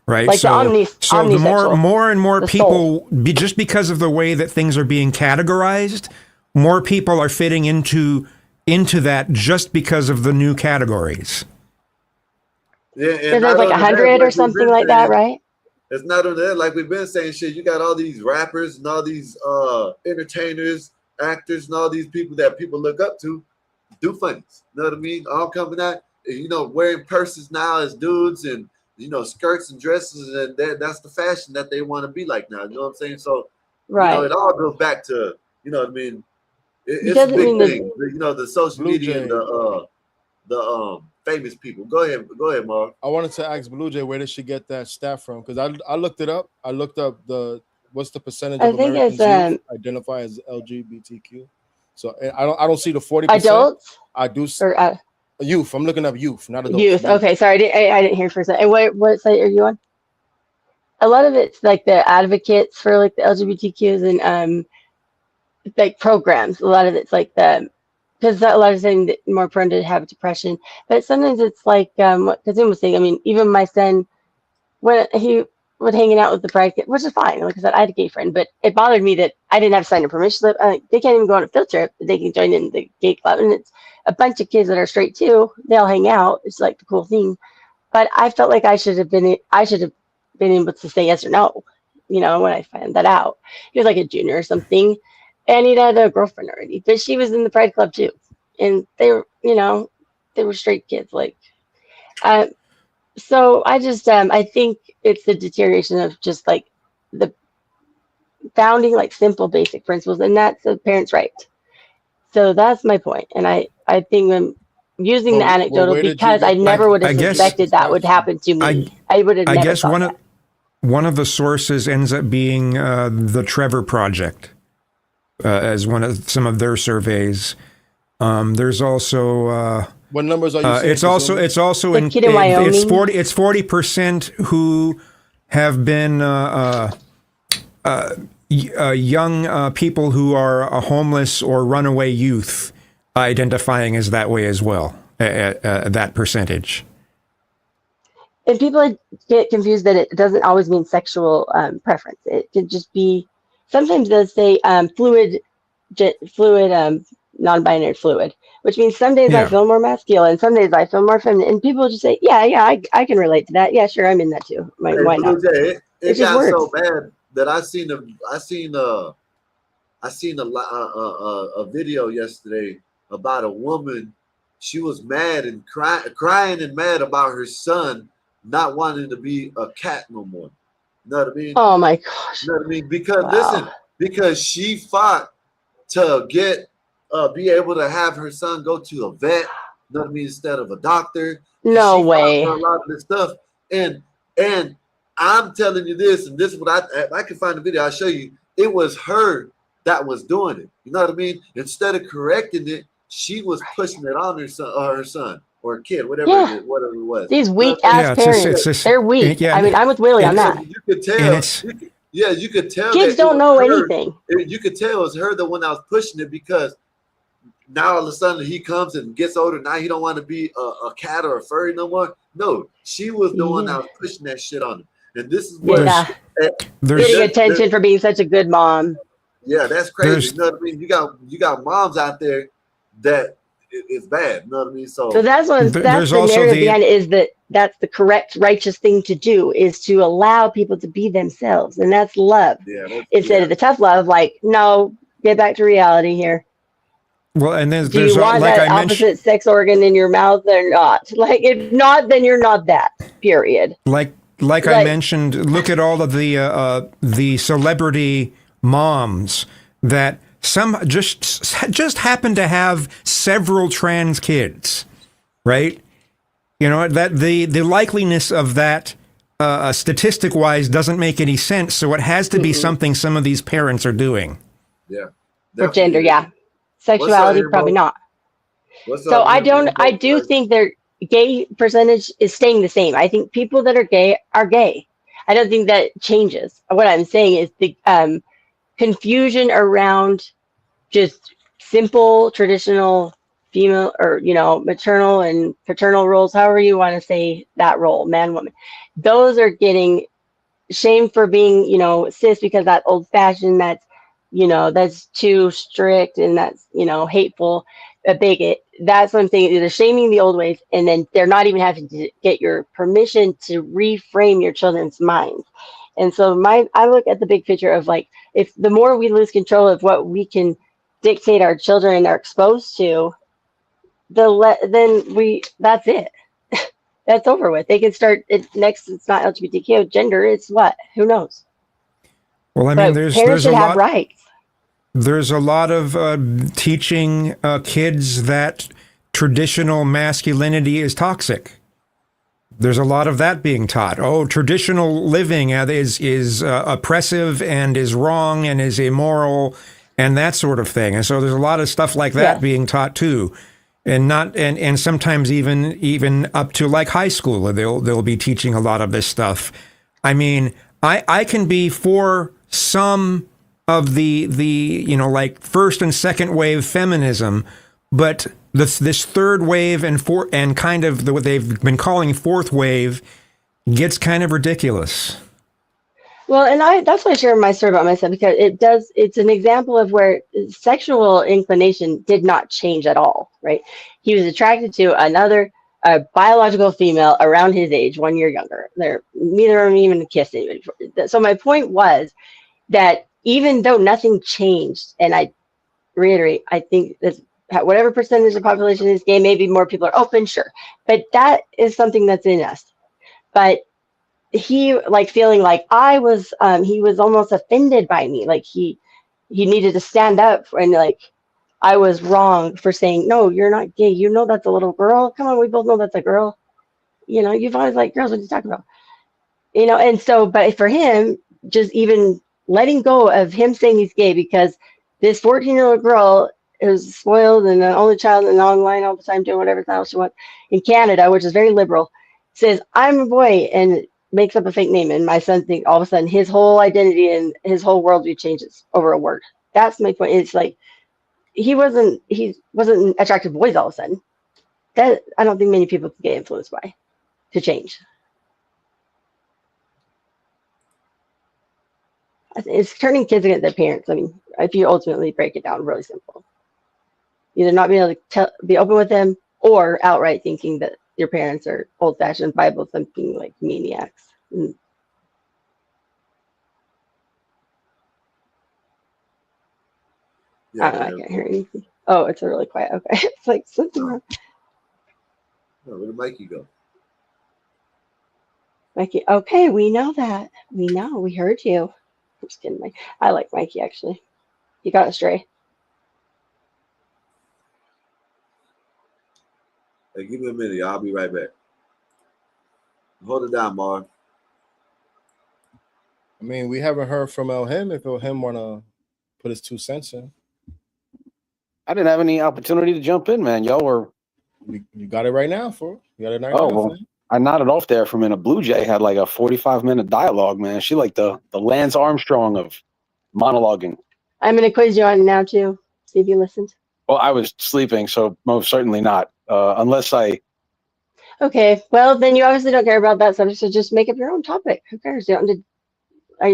right? Like the so the omnisexual, more and more the people, just because of the way that things are being categorized, more people are fitting into that just because of the new categories. Yeah, Because there's like 100 or something like that, right? It's not only that, like we've been saying shit. You got all these rappers and all these entertainers, actors, and all these people that people look up to do funnies. You know what I mean? All coming out, wearing purses now as dudes and skirts and dresses, and that's the fashion that they want to be like now. You know what I'm saying? So Right. it all goes back to what I mean. It's a doesn't big mean that- thing. The social Blue media Jay. and the famous people. Go ahead, Marv. I wanted to ask Blue Jay, where did she get that stat from? Because I looked it up. I looked up what's the percentage I of think Americans it's, youth identify as LGBTQ. So and I don't see the 40%. Adults? I do. Or Youth. I'm looking up youth, not adults. youth. Okay, sorry, I didn't hear for a second. And what site are you on? A lot of it's like the advocates for like the LGBTQs and like programs. A lot of it's like because a lot of things that more prone to have depression. But sometimes it's like what Kazim was saying. I mean, even my son, when he was hanging out with the pride kid, which is fine. Like I said, I had a gay friend, but it bothered me that I didn't have to sign a permission slip. They can't even go on a field trip. They can join in the gay club, and it's a bunch of kids that are straight too. They all hang out. It's like the cool thing. But I felt like I should have been able to say yes or no. When I found that out, he was like a junior or something, and he'd had a girlfriend already. But she was in the pride club too, and they were, they were straight kids. Like, so I just I think it's the deterioration of just like the founding like simple basic principles, and that's the parents' right. So that's my point, and I think I'm using the anecdotal where did you because get I never would have I guess- suspected that would happen to me. I would have I never guess thought one of the sources ends up being the Trevor Project, as one of some of their surveys. There's also What numbers are you seeing? it's also The kid in Wyoming. it's 40% who have been young people who are homeless or runaway youth, identifying as that way as well. That percentage. And people get confused that it doesn't always mean sexual preference. It could just be, sometimes they'll say fluid, non-binary fluid, which means some days I Yeah. feel more masculine, some days I feel more feminine. And people just say, I can relate to that. Yeah, sure, I'm in that too. Why not? Blue Jay, it It's just got words. so bad that I seen a video yesterday about a woman. She was mad and crying and mad about her son not wanting to be a cat no more. You know what I mean? Oh my gosh. You know what I mean? Because Wow. listen, because she fought to get be able to have her son go to a vet, you know what I mean, instead of a doctor. No She fought way. for a lot of this stuff. And I'm telling you this, and this is what I can find the video, I'll show you. It was her that was doing it. You know what I mean? Instead of correcting it, she was pushing it on her son or kid, whatever Yeah. it was. These weak Yeah, ass parents, they're weak. yeah, I mean, I'm with Willie on it's- that. You could tell. it's- You could tell. Kids that it don't was know her. anything. You could tell it was her the one that was pushing it, because now all of a sudden he comes and gets older. Now he don't want to be a cat or a furry no more. No, she was the one that was pushing that shit on him. And this is what Yeah. There's- Getting attention for being such a good mom. Yeah, that's crazy. There's- You know what I mean? You got moms out there that it's bad. You know what I mean? So That's what that's There's the also narrative the- behind it, is that that's the correct, righteous thing to do, is to allow people to be themselves, and that's love. Instead of the tough love, like, no, get back to reality here. Well, and Do there's you want like that I mentioned, opposite sex organ in your mouth or not? Like, if not, then you're not that. Period. like I Like- mentioned, look at all of the celebrity moms that some just happen to have several trans kids, right? You know that the likeliness of that statistic wise doesn't make any sense. So it has to be something some of these parents are doing. yeah. For gender, yeah. Sexuality, probably not. What's So up, I Jimmy? do think their gay percentage is staying the same. I think people that are gay are gay. I don't think that changes. What I'm saying is the confusion around just simple traditional female, or maternal and paternal roles, however you want to say that role, man, woman, those are getting shamed for being cis, because that's old fashioned, that's too strict, and that's hateful, a bigot. That's what I'm saying. They're shaming the old ways, and then they're not even having to get your permission to reframe your children's minds. And so I look at the big picture of, like, if the more we lose control of what we can dictate our children are exposed to, then that's it. That's over with. They can start it next. It's not LGBTQ gender. It's what? Who knows? Well, I But mean, there's parents a should have lot. rights. There's a lot of teaching kids that traditional masculinity is toxic. There's a lot of that being taught. Oh, traditional living is oppressive and is wrong and is immoral and that sort of thing. And so there's a lot of stuff like that being taught too, and sometimes even up to like high school, they'll be teaching a lot of this stuff. I mean, I can be for some of the like first and second wave feminism, but this third wave and kind of what they've been calling fourth wave gets kind of ridiculous. Well, and that's why I share my story about myself, because it's an example of where sexual inclination did not change at all, right? He was attracted to another biological female around his age, 1 year younger. Neither of them even kissed anybody. So my point was that even though nothing changed, and I reiterate, I think that whatever percentage of the population is gay, maybe more people are open, sure. But that is something that's in us. But he, like, feeling like he was almost offended by me. Like he needed to stand up, and like I was wrong for saying, no, you're not gay. That's a little girl. Come on, we both know that's a girl. You've always liked girls. What are you talking about? And so, but for him, just even letting go of him saying he's gay, because this 14-year-old girl is spoiled and the only child and online all the time doing whatever the hell she wants in Canada, which is very liberal, says, I'm a boy, and makes up a fake name. And my son thinks all of a sudden his whole identity and his whole worldview changes over a word. That's my point. It's like he wasn't attracted to boys all of a sudden. That I don't think many people can get influenced by to change. It's turning kids against their parents. I mean, if you ultimately break it down, really simple. Either not being able to be open with them, or outright thinking that your parents are old-fashioned Bible thumping like maniacs. Yeah, I don't know, I can't hear anything. Oh, it's really quiet. Okay, it's like something wrong. Where did Mikey go? Mikey, okay, we know that. We know. We heard you. I'm just kidding. I like Mikey actually. He got astray. Hey, give me a minute. I'll be right back. Hold it down, Marv. I mean, we haven't heard from Elhim. If Elhim want to put his 2 cents in. I didn't have any opportunity to jump in, man. Y'all were. You got it right now, fool. You got it right Oh, now. well, I nodded off there for a minute. Blue Jay had like a 45-minute dialogue, man. She like the Lance Armstrong of monologuing. I'm gonna quiz you on it now too. See if you listened. Well, I was sleeping, so most certainly not. Unless I. Okay, well then you obviously don't care about that subject, so just make up your own topic. Who cares? You don't need.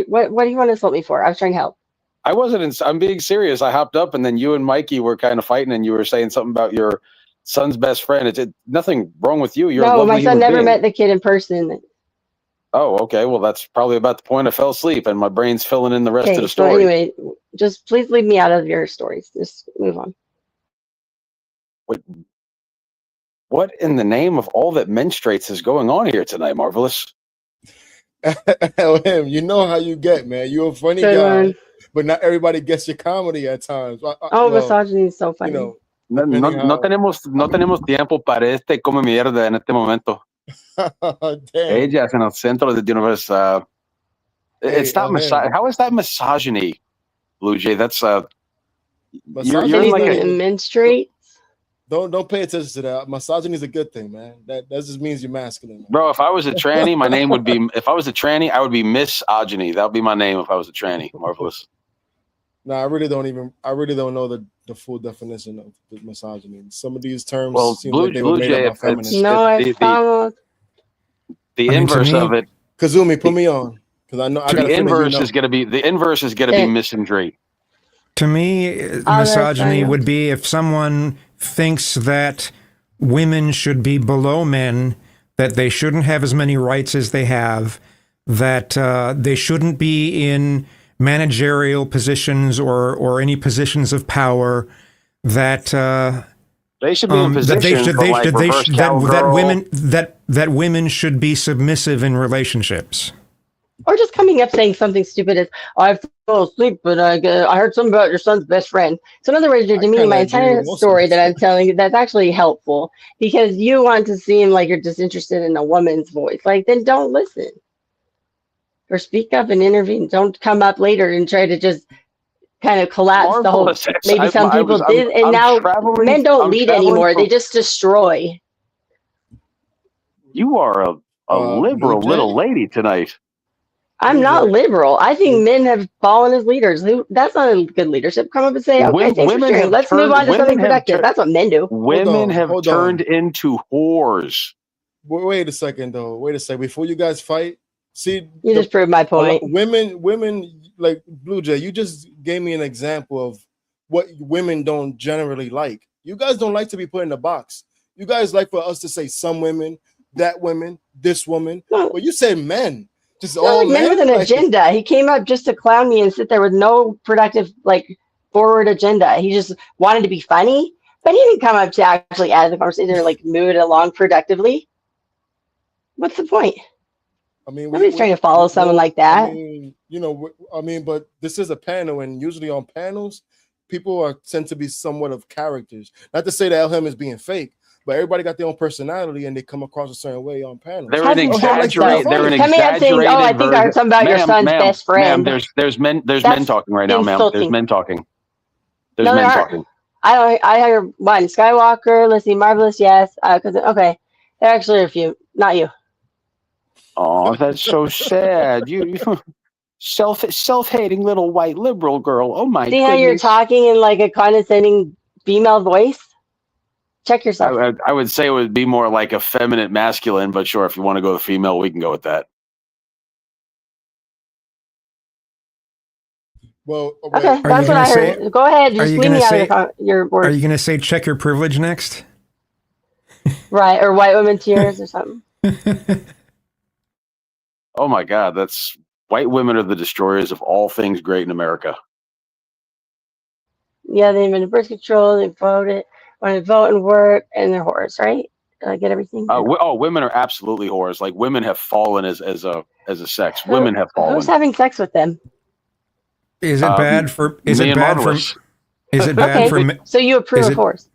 What do you want to insult me for? I was trying to help. I wasn't. I'm being serious. I hopped up, and then you and Mikey were kind of fighting, and you were saying something about your son's best friend. It's nothing wrong with you. You're a No, lovely my son human never being. met the kid in person. Oh, okay. Well, that's probably about the point I fell asleep, and my brain's filling in the rest of Okay, the so story. anyway, just please leave me out of your stories. Just move on. What in the name of all that menstruates is going on here tonight, Marvelous? Elhim, you know how you get, man. You're a funny Good guy, one. but not everybody gets your comedy at times. Oh, misogyny is so funny. No, depending no tenemos tiempo para este come mierda en este momento. Ella es en el centro del universo. It's not Elhim. How is that misogyny, Blue Jay? That's you're Misogyny in like is a menstruate. Don't pay attention to that. Misogyny is a good thing, man. That just means you're masculine. bro. If I was a tranny, my name would be. If I was a tranny, I would be misogyny. That would be my name if I was a tranny. Marvelous. No, I really don't know the full definition of the misogyny. Some of these terms Well, seem Blue like they were made Jay, up by feminists. No, I found. The I mean, to inverse me- of it. Kazumi, put me on because I know I got The inverse is going to be misandry. To me, misogyny would be if someone thinks that women should be below men, that they shouldn't have as many rights as they have, that they shouldn't be in managerial positions or any positions of power, that They should be in positions that women should be submissive in relationships. Or just coming up saying something stupid as, oh, I fell asleep, but I heard something about your son's best friend. So in other words, you're demeaning my entire story that I'm telling you. That's actually helpful because you want to seem like you're disinterested in a woman's voice. Like, then don't listen. Or speak up and intervene. Don't come up later and try to just kind of collapse the whole. Marvelous. Maybe some people did, and I'm now traveling- men don't I'm lead traveling anymore. from- They just destroy. You are a liberal Blue Jay? little lady tonight. I'm not liberal. I think men have fallen as leaders. That's not a good leadership. Come up and say, okay, thanks for sharing. Let's move on to something productive. That's what men do. Women have hold turned into whores. Wait a second, though. Wait a second. Before you guys fight, see, You just proved my point. Women like Blue Jay. You just gave me an example of what women don't generally like. You guys don't like to be put in a box. You guys like for us to say some women, that woman, this woman. But you said men. Just Not all like men with an like- agenda. He came up just to clown me and sit there with no productive, forward agenda. He just wanted to be funny, but he didn't come up to actually add to the conversation or move it along productively. What's the point? I mean, Nobody's trying to follow someone like that. But this is a panel, and usually on panels, people tend to be somewhat of characters. Not to say that Elhim is being fake, but everybody got their own personality, and they come across a certain way on panels. They're an exaggerated. They're an Coming up saying, exaggerated. "Oh, I think I heard something about your son's best friend." There's men That's talking right now, ma'am. There's insulting. men talking. There's No, there men aren't. talking. I hear one Skywalker. Let's see, Marvelous. Yes. Cause okay, there actually are a few. Not you. Oh, that's so sad. You self-hating little white liberal girl. Oh my See how you're goodness. talking in like a condescending female voice? Check yourself. I would say it would be more like a feminine masculine, but sure, if you want to go with female, we can go with that. Well, Okay, that's what I heard. Go ahead, just leave me out of your words. Are you going to say check your privilege next? Right, or white women tears or something. Oh my God, that's white women are the destroyers of all things great in America. Yeah, they invented birth control. They voted, want to vote and work, and they're whores, right? Get everything. Women are absolutely whores. Like women have fallen as a sex. Women have fallen. Who's having sex with them? Is it bad for? Is me it and bad for? Marvelous. Is it bad Okay, for? so you approve of whores?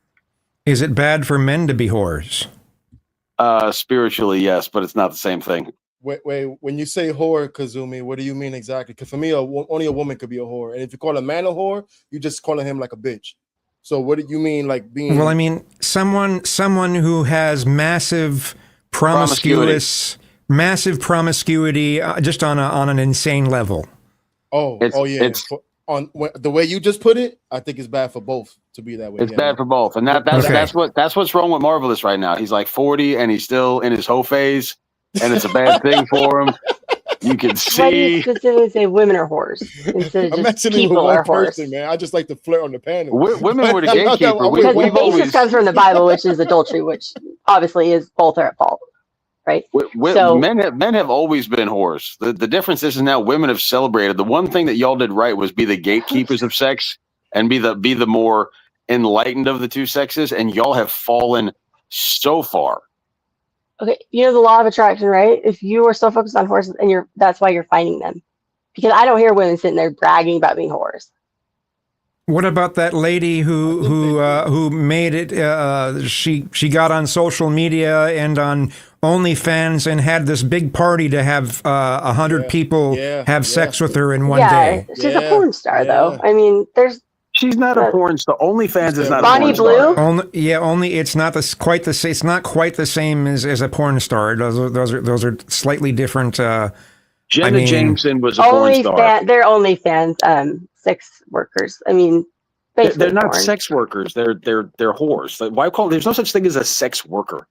Is it bad for men to be whores? Spiritually, yes, but it's not the same thing. Wait, when you say whore, Kazumi, what do you mean exactly? Because for me, only a woman could be a whore. And if you call a man a whore, you're just calling him like a bitch. So what do you mean, like being? Well, I mean, someone who has massive promiscuity, just on an insane level. On the way you just put it, I think it's bad for both to be that way. It's bad for both, and that's what's wrong with Marvelous right now. He's like 40 and he's still in his hoe phase, and it's a bad thing for him. You can see. Why do you specifically say women are whores instead of I'm just actually people with are one whores? person, man. I just like to flirt on the panel. Women were the gatekeeper. Because the basis comes from the Bible, which is adultery, which obviously is both are at fault, right? So men have always been whores. The difference is now women have celebrated. The one thing that y'all did right was be the gatekeepers of sex and be the more enlightened of the two sexes, and y'all have fallen so far. okay, you know the law of attraction, right? If you are so focused on horses, and that's why you're finding them, because I don't hear women sitting there bragging about being whores. What about that lady who made it? She got on social media and on OnlyFans and had this big party to have 100 people have sex with her in one day. She's a porn star, though. I mean, she's not a porn star. OnlyFans is not Bonnie a porn star. Blue? Only it's not it's not quite the same as a porn star. Those are slightly different. Jenna Jameson was a porn star. They're OnlyFans sex workers. I mean, they're not porn. sex workers. They're whores. Like, why call? There's no such thing as a sex worker.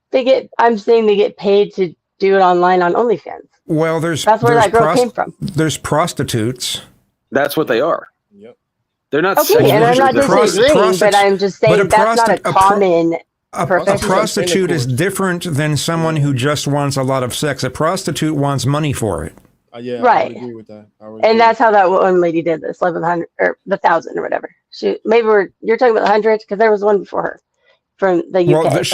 I'm saying they get paid to do it online on OnlyFans. Well, that's where that girl came from. There's prostitutes. That's what they are. Yep. They're not Okay, sex and I'm not workers. disagreeing, but I'm just saying that's not a common A profession. prostitute is different than someone who just wants a lot of sex. A prostitute wants money for it. Yeah, Right. I would agree with that. And that's how that one lady did this, 1,100 or the 1,000 or whatever. You're talking about the 100 because there was one before her from the UK. Well,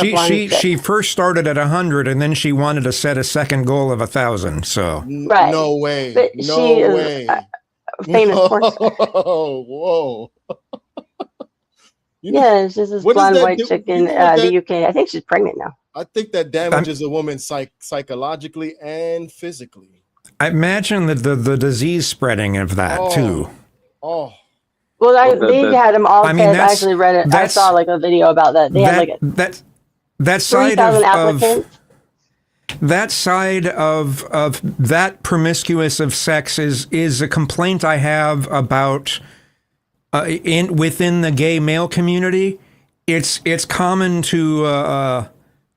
she first started at 100 and then she wanted to set a second goal of 1,000. So Right. No way. But No she is way. a famous porn star. Whoa. Yeah, she's this what does blonde that white do- chick you in know what the UK. I think she's pregnant now. I think that damages a woman psychologically and physically. I imagine that the disease spreading of that too. Oh. Well, they had them all. I mean, I that's- actually read it. I that's- saw like a video about that. They had like that side 3,000 of applicants. that side of that promiscuous of sex is a complaint I have about within the gay male community. It's common to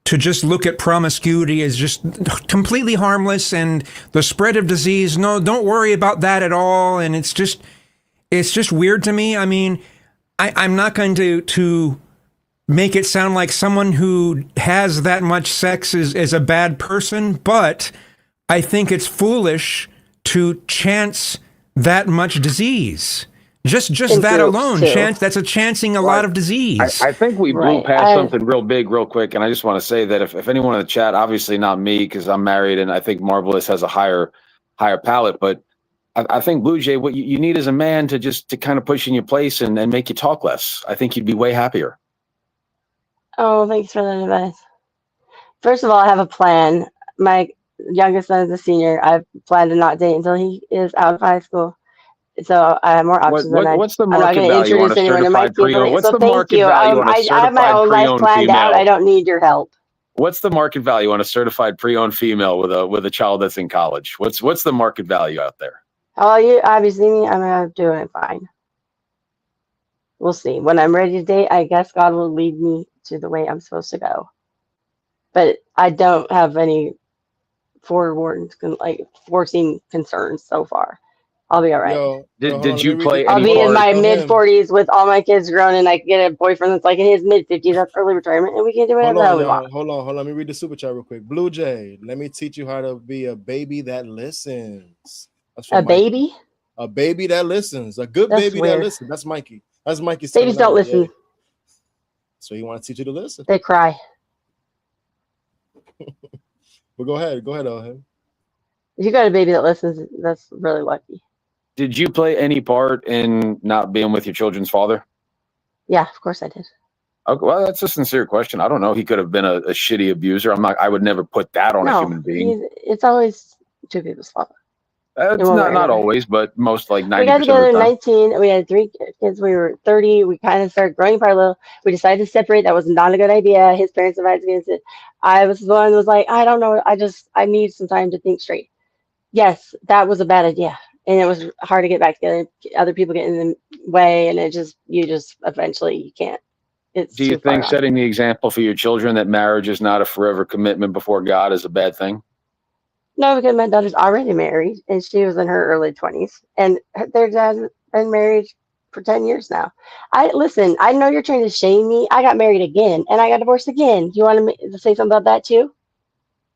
just look at promiscuity as just completely harmless and the spread of disease. No, don't worry about that at all. And it's just weird to me. I mean, I'm not going to make it sound like someone who has that much sex is a bad person, but I think it's foolish to chance that much disease. Just that alone, that's a chancing a lot of disease. I think we blew past something real big real quick, and I just want to say that if anyone in the chat, obviously not me because I'm married and I think Marvelous has a higher palate, but I think Blue Jay, what you need is a man to kind of push in your place and make you talk less. I think you'd be way happier. Oh, thanks for that advice. First of all, I have a plan. My youngest son is a senior. I've planned to not date until he is out of high school. So I have more options than What's the I'm not market going to value on introduce a anyone to my certified pre-owned? team. What's So the thank market you. value on a I have my certified own life pre-owned planned out. I female? don't need your help. What's the market value on a certified pre-owned female with a child that's in college? What's the market value out there? Oh, you obviously I'm doing it fine. We'll see. When I'm ready to date, I guess God will lead me to the way I'm supposed to go. But I don't have any forcing concerns so far. I'll be all right. Did you play I'll any be in part? my mid 40s with all my kids grown, and I can get a boyfriend that's like in his mid 50s. That's early retirement, and we can do whatever the hell we want. Hold on. Let me read the super chat real quick. Blue Jay, let me teach you how to be a baby that listens. That's A baby? A baby that listens. A good That's baby weird. that listens. That's Mikey. That's Mikey. Babies don't listen. So you want to teach you to listen? They cry. But go ahead, Elham. If you got a baby that listens, that's really lucky. Did you play any part in not being with your children's father? Yeah, of course I did. Okay, well, that's a sincere question. I don't know. He could have been a shitty abuser. I would never put that on a human being. It's always two people's fault. It's not always, but most like 90% We got of together the in time. 19. We had 3 kids. We were 30. We kind of started growing apart a little. We decided to separate. That was not a good idea. His parents advised against it. I was the one who was like, I don't know. I need some time to think straight. Yes, that was a bad idea. And it was hard to get back together. Other people get in the way, and you just eventually you can't. It's Do you too far think gone. setting the example for your children that marriage is not a forever commitment before God is a bad thing? No, because my daughter's already married, and she was in her early 20s, and their dad's been married for 10 years now. I know you're trying to shame me. I got married again, and I got divorced again. You want to say something about that too?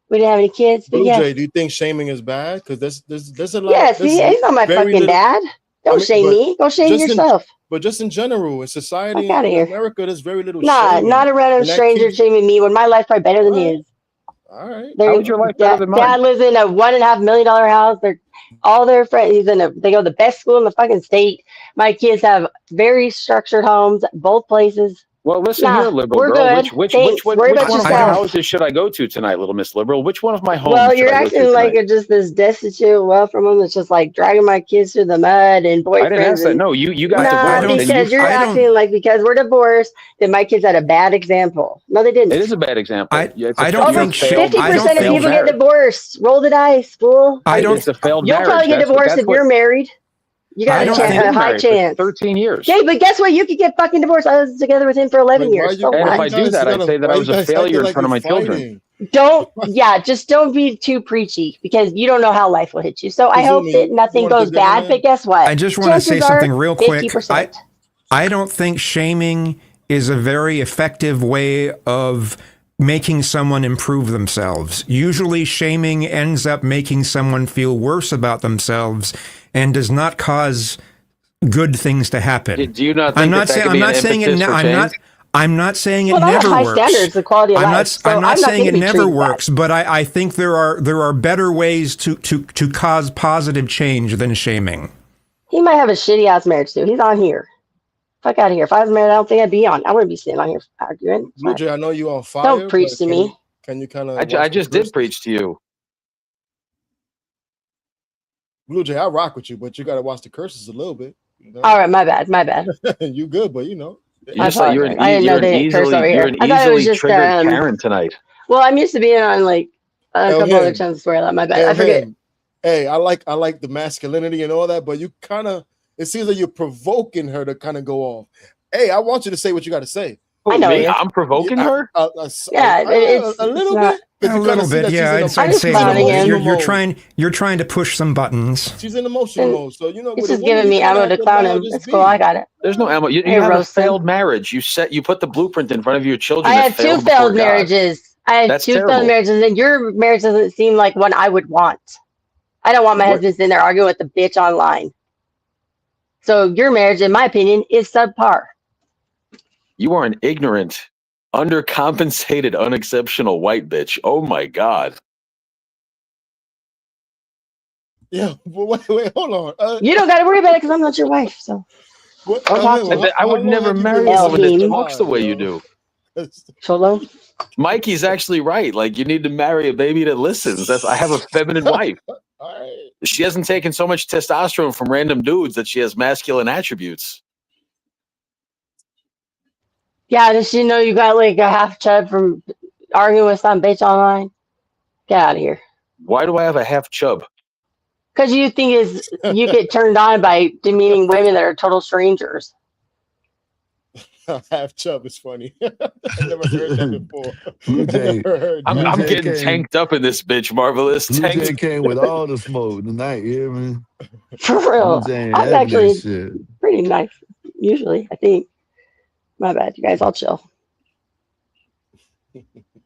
We didn't have any kids, but Blue yes. Jay, do you think shaming is bad? Because there's a lot. Yes, he's not my fucking dad. Don't shame me. Go shame yourself. But just in general, in society, Fuck outta in here. America, there's very little Nah, shaming. not a random And that stranger keeps- shaming me when my life's probably better than his. All right. How is your life better than mine? Dad lives in a $1.5 million house. All their friends. They go to the best school in the fucking state. My kids have very structured homes, both places. Well, listen Nah, here, liberal we're girl. good. Which Thanks. one Worry of about my yourself. houses should I go to tonight, little Miss Liberal? Which one of my homes Well, should you're I go to acting like tonight? you're just this destitute, welfare woman that's just like dragging my kids through the mud and boyfriends. I didn't ask that. and- No, you got No, divorced. and because you're I don't- acting like because we're divorced, that my kids had a bad example. No, they didn't. It is a bad example. It's a I don't failed- think failed- 50% of failed people marriage. get divorced. Roll the dice, fool. It's a failed You'll marriage. probably get That's- divorced that's if you're what- married. You got I a, don't chance, think a I'm high married for chance. 13 years. Okay, but guess what? You could get fucking divorced. I was together with him for 11 years. So And if what? I do that, I'd say that I was a failure in front of my children. Just don't be too preachy because you don't know how life will hit you. So I hope that nothing goes bad. But guess what? I just want to say Chances something are real quick. 50%. I don't think shaming is a very effective way of making someone improve themselves. Usually shaming ends up making someone feel worse about themselves and does not cause good things to happen. Do you not think I'm not that saying could I'm be not an saying it impetus for I'm not saying it Well, I have never high works. standards of quality of I'm life, not, so I'm not I'm not saying gonna it be never treated bad. works, but I think there are better ways to cause positive change than shaming. He might have a shitty ass marriage too. He's on here. Fuck out of here. If I was married, I don't think I'd be on. I wouldn't be sitting on here arguing. Blue Jay, I know you on fire. Don't preach but to me. Can you kind of? I just did preach to you. Blue Jay, I rock with you, but you got to watch the curses a little bit. You know? All right, my bad. My bad. You good, but you know. I apologize. I didn't know they curse over You're here. an I thought it was easily just triggered Karen tonight. Well, I'm used to being on like a Hell, couple him. other channels where I let my bad. Hell, I forget. him. Hey, I like the masculinity and all that, but you kind of it seems like you're provoking her to kind of go off. Hey, I want you to say what you got to say. I know Me? it. I'm provoking her? Yeah, it's a little not- bit. A little bit, yeah. I'd say you're trying to push some buttons. She's in emotional mode, so you know. He's with a just woman, giving me you kinda ammo to have clown allow him. this It's be. cool. I got it. There's no ammo. You Hey, have a roast him. failed marriage. You put the blueprint in front of your children. I that had two failed before failed God. marriages. I had That's two terrible. failed marriages, and your marriage doesn't seem like one I would want. I don't want my husband sitting there arguing with the bitch online. So your marriage, in my opinion, is subpar. You are an ignorant, undercompensated, unexceptional white bitch. Oh my God. Yeah, but wait, hold on. You don't got to worry about it because I'm not your wife. So What, Don't talk to me. I would never marry a woman that talks the way you do. Shalom. Mikey's actually right. Like, you need to marry a baby that listens. I have a feminine wife. All right. She hasn't taken so much testosterone from random dudes that she has masculine attributes. Yeah, does she know you got like a half chub from arguing with some bitch online? Get out of here. Why do I have a half chub? Because you think is you get turned on by demeaning women that are total strangers. Half chub is funny. I never heard that before. Blue Jay, Never heard I'm that. getting tanked up in this bitch, Marvelous. Blue Jay Tanked. came with all the smoke tonight. You hear me? For real. Blue Jay ain't I'm having that actually shit. pretty nice, usually, I think. My bad, you guys, I'll chill.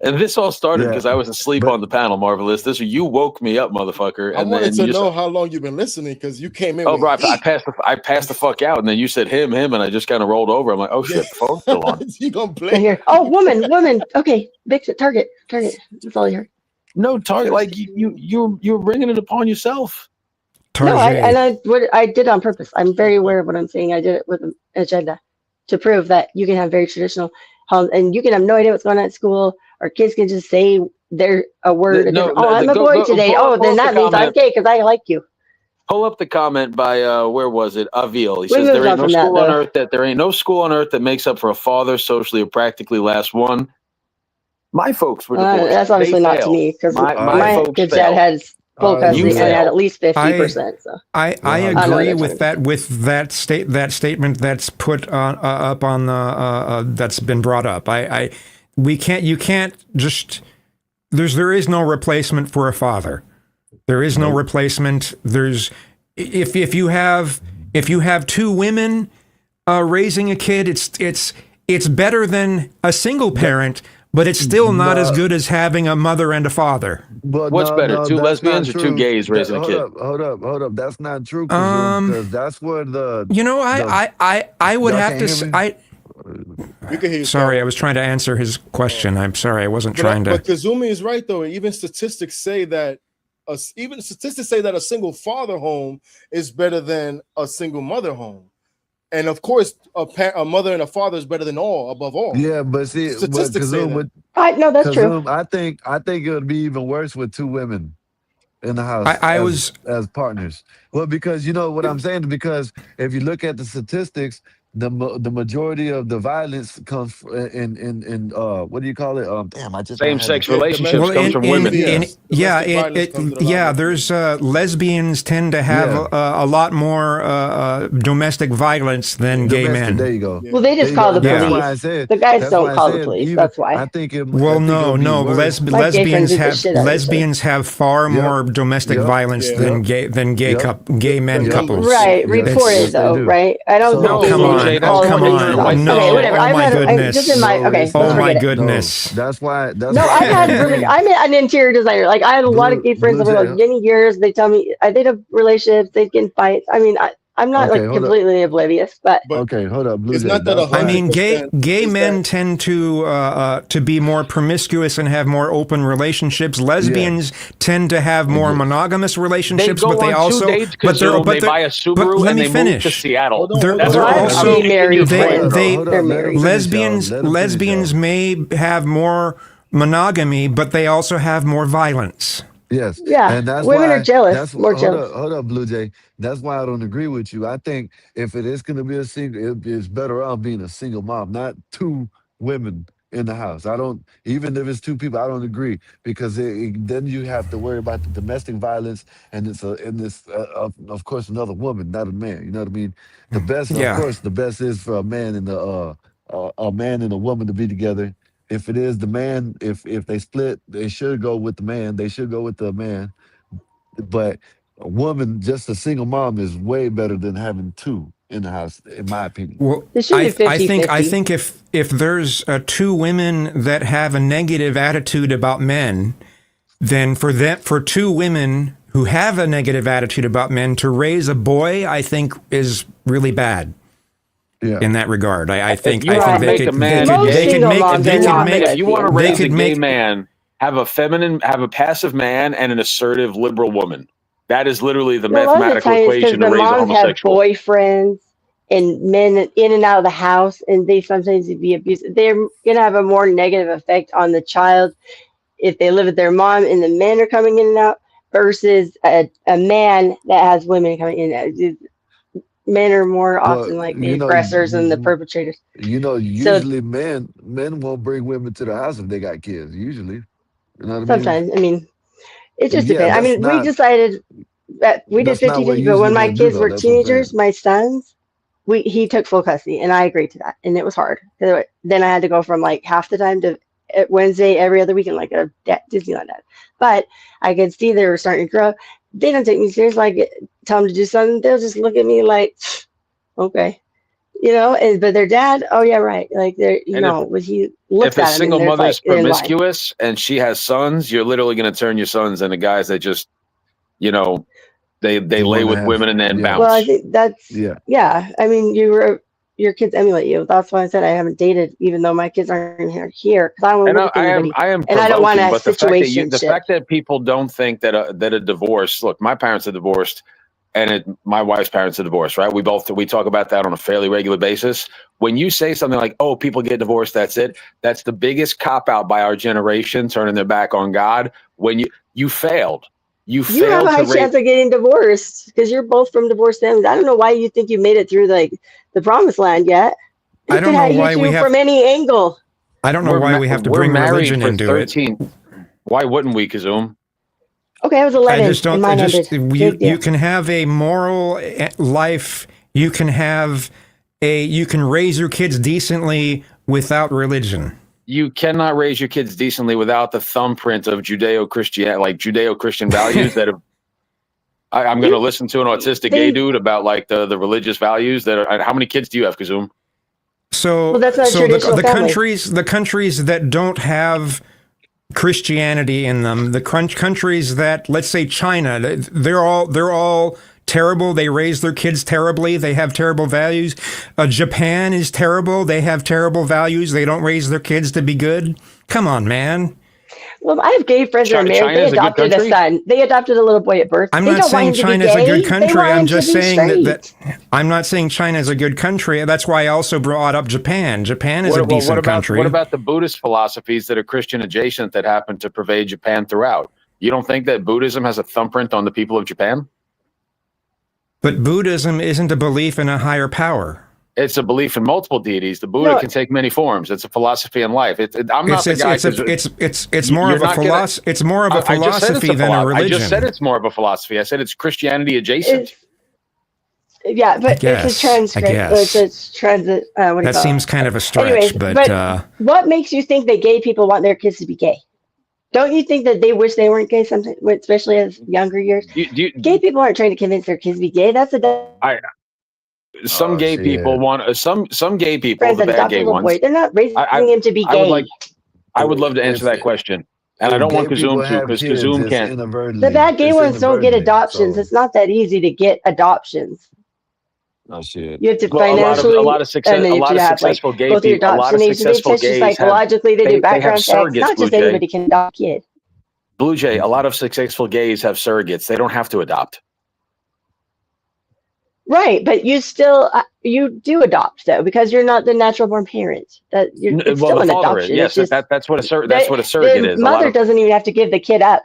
And this all started Yeah, because I was asleep but on the panel, Marvelous. You woke me up, motherfucker. I And wanted then to you just, know how long you've been listening because you came in oh, with bro, I heat. passed the fuck out. And then you said him, and I just kind of rolled over. I'm like, oh shit, the phone's still on. You gonna I play? hear, oh, woman. Okay, Vixen, target. That's all I heard. No, target, like you're bringing it upon yourself. No, Tarjay. I did it on purpose. I'm very aware of what I'm saying. I did it with an agenda to prove that you can have very traditional homes and you can have no idea what's going on at school, or kids can just say a word. I'm a boy today. Then that means I'm gay because I like you. Pull up the comment by where was it? Avil. He We says moved there on ain't no from that, school on though. earth there ain't no school on earth that makes up for a father socially or practically last one. My folks were divorced. That's They obviously not to failed. me because My my folks good failed. dad had full All right, custody You and had failed. at least 50%. So I I know agree what with you're that statement that's put on up on the that's been brought up. You can't just there is no replacement for a father. There is no replacement. If you have two women raising a kid, it's better than a single parent, but it's still not as good as having a mother and a father. But What's better, two that's not lesbians or two true. gays raising a kid? Hold up. That's not true, because that's where I would Y'all have can't to. hear me? We can hear you. Sorry, I was trying to answer his question. I'm sorry, I wasn't trying to. But Kazumi is right though. Even statistics say that a single father home is better than a single mother home, and of course, a mother and a father is better than above all. Yeah, but see, Statistics say that. no, that's true. I think it would be even worse with two women in the house as partners. Well, because you know what I'm saying, because if you look at the statistics, the majority of the violence comes in what do you call it? Damn, I just Same-sex relationships comes from women. There's lesbians tend to have a lot more domestic violence than gay men. There you go. Well, they just call the police. That's why I said, The guys don't call the police. That's why. I think it. Lesbians have far more domestic violence than gay men couples. Right, reported though, right? I don't Oh, come on. Come on. No. Okay, whatever. Oh, my goodness. Oh, my forget it. goodness. That's why. No, I'm an interior designer. Like I had a lot of gay friends over like many years. They tell me they'd have relationships, they'd get in fights. I mean, I'm not like completely oblivious, but okay, hold up. It's not that I mean, gay men tend to be more promiscuous and have more open relationships. Lesbians tend to have more monogamous relationships, but they also they buy a Subaru let and me they finish. move to Seattle. Lesbians may have more monogamy, but they also have more violence. Yes. Yeah. And that's Women why, are jealous. More jealous. Hold up, Blue Jay. That's why I don't agree with you. I think if it is going to be a single, it's better off being a single mom, not two women in the house. I don't, even if it's two people, I don't agree, because then you have to worry about the domestic violence, and of course, another woman, not a man. You know what I mean? The best, of course, the best is for a man and a woman to be together. If it is the man, if they split, they should go with the man. They should go with the man. But a woman, just a single mom, is way better than having two in the house, in my opinion. Well, I think if there's two women that have a negative attitude about men, then for two women who have a negative attitude about men to raise a boy, I think is really bad. Yeah. In that regard, I think you want to raise a gay man, have a passive man and an assertive liberal woman. That is literally the mathematical equation to raise a homosexual. Have boyfriends and men in and out of the house, and they sometimes be abusive. They're gonna have a more negative effect on the child if they live with their mom and the men are coming in and out. versus a man that has women coming in. Men are more often like the aggressors and the perpetrators. So Usually men won't bring women to the house if they got kids. Usually, you know what I mean? sometimes, I mean, it just Yeah, depends. I that's mean, we not decided that we did that's not what 50-50, but when usually my men do kids though. were That's what I'm saying. teenagers, my sons, he took full custody, and I agreed to that, and it was hard. Then I had to go from like half the time to Wednesday every other weekend, like a Disneyland dad. But I could see they were starting to grow. They don't take me serious. Like tell them to do something, they'll just look at me like, okay, you know. But their dad, oh yeah, right. Like they're, you And know, when he looks if a at him, and single there's mother's like they're in line. promiscuous and she has sons, you're literally going to turn your sons into guys that just, you know, they You lay want to with have, women and then yeah, Well, I bounce. think that's yeah. yeah. I mean, your kids emulate you. That's why I said I haven't dated, even though my kids aren't here, because I don't want to And live with anybody, I am and I don't want provoking, a but the situationship. fact that people don't think that a divorce. Look, my parents are divorced, and my wife's parents are divorced. Right? We talk about that on a fairly regular basis. When you say something like, "Oh, people get divorced," that's it. That's the biggest cop out by our generation, turning their back on God. When you failed, you You have failed a high to raise. chance of getting divorced because you're both from divorced families. I don't know why you think you made it through like the promised land yet. I It don't could know have why hit we you have. from any angle. I don't know why we have to We're bring married religion for into it. 13. Why wouldn't we, Kazoom? Okay, I was I 11 just and don't. mine ended. You Big deal. you can have a moral life. You can raise your kids decently without religion. You cannot raise your kids decently without the thumbprint of Judeo-Christian values that have. I'm going to listen to an autistic gay dude about like the religious values that are. How many kids do you have, Kazoom? So, Well, that's not a so traditional the family. countries that don't have Christianity in them, the countries that, let's say China, they're all terrible. They raise their kids terribly. They have terrible values. Japan is terrible. They have terrible values. They don't raise their kids to be good. Come on, man. Well, I have gay friends that are married. China They is a good adopted a country? son. They adopted a little boy at birth. I'm They not don't want saying him to be China's a gay. good They country. want I'm him just to be saying that straight. I'm not saying China's a good country. That's why I also brought up Japan. Japan is a decent country. What about the Buddhist philosophies that are Christian adjacent that happen to pervade Japan throughout? You don't think that Buddhism has a thumbprint on the people of Japan? But Buddhism isn't a belief in a higher power. It's a belief in multiple deities. The Buddha can take many forms. It's a philosophy in life. I'm not the guy. It's more of a philosophy. It's more of a philosophy than a religion. I just said it's more of a philosophy. I said it's Christianity adjacent. Yeah, but it's a transcript. It's a transit. What do you That call seems it? kind of a stretch, Anyways, but what makes you think that gay people want their kids to be gay? Don't you think that they wish they weren't gay sometimes, especially as younger years? Gay people aren't trying to convince their kids to be gay. That's Some gay people want some gay people, friends the that bad adopt a gay little ones. boy. They're not raising him to be gay. I would love to answer that question, and I don't want Kazoom to because Kazoom can't. The bad gay ones don't get adoptions. It's not that easy to get adoptions. Oh shit! You have to Well, financially, a lot of and then you have to have like successful gay go through your people. A lot adoption of agency. They successful test you gays have. psychologically. They do They have background checks. surrogates. Not just Blue Jay. anybody can adopt a kid. Blue Jay. A lot of successful gays have surrogates. They don't have to adopt. Right, but you still you do adopt though because you're not the natural born parent. That you're it's Well, still the an father is. adoption. Yes, It's just that's what a surrogate the is. A lot mother of doesn't even have to give the kid up.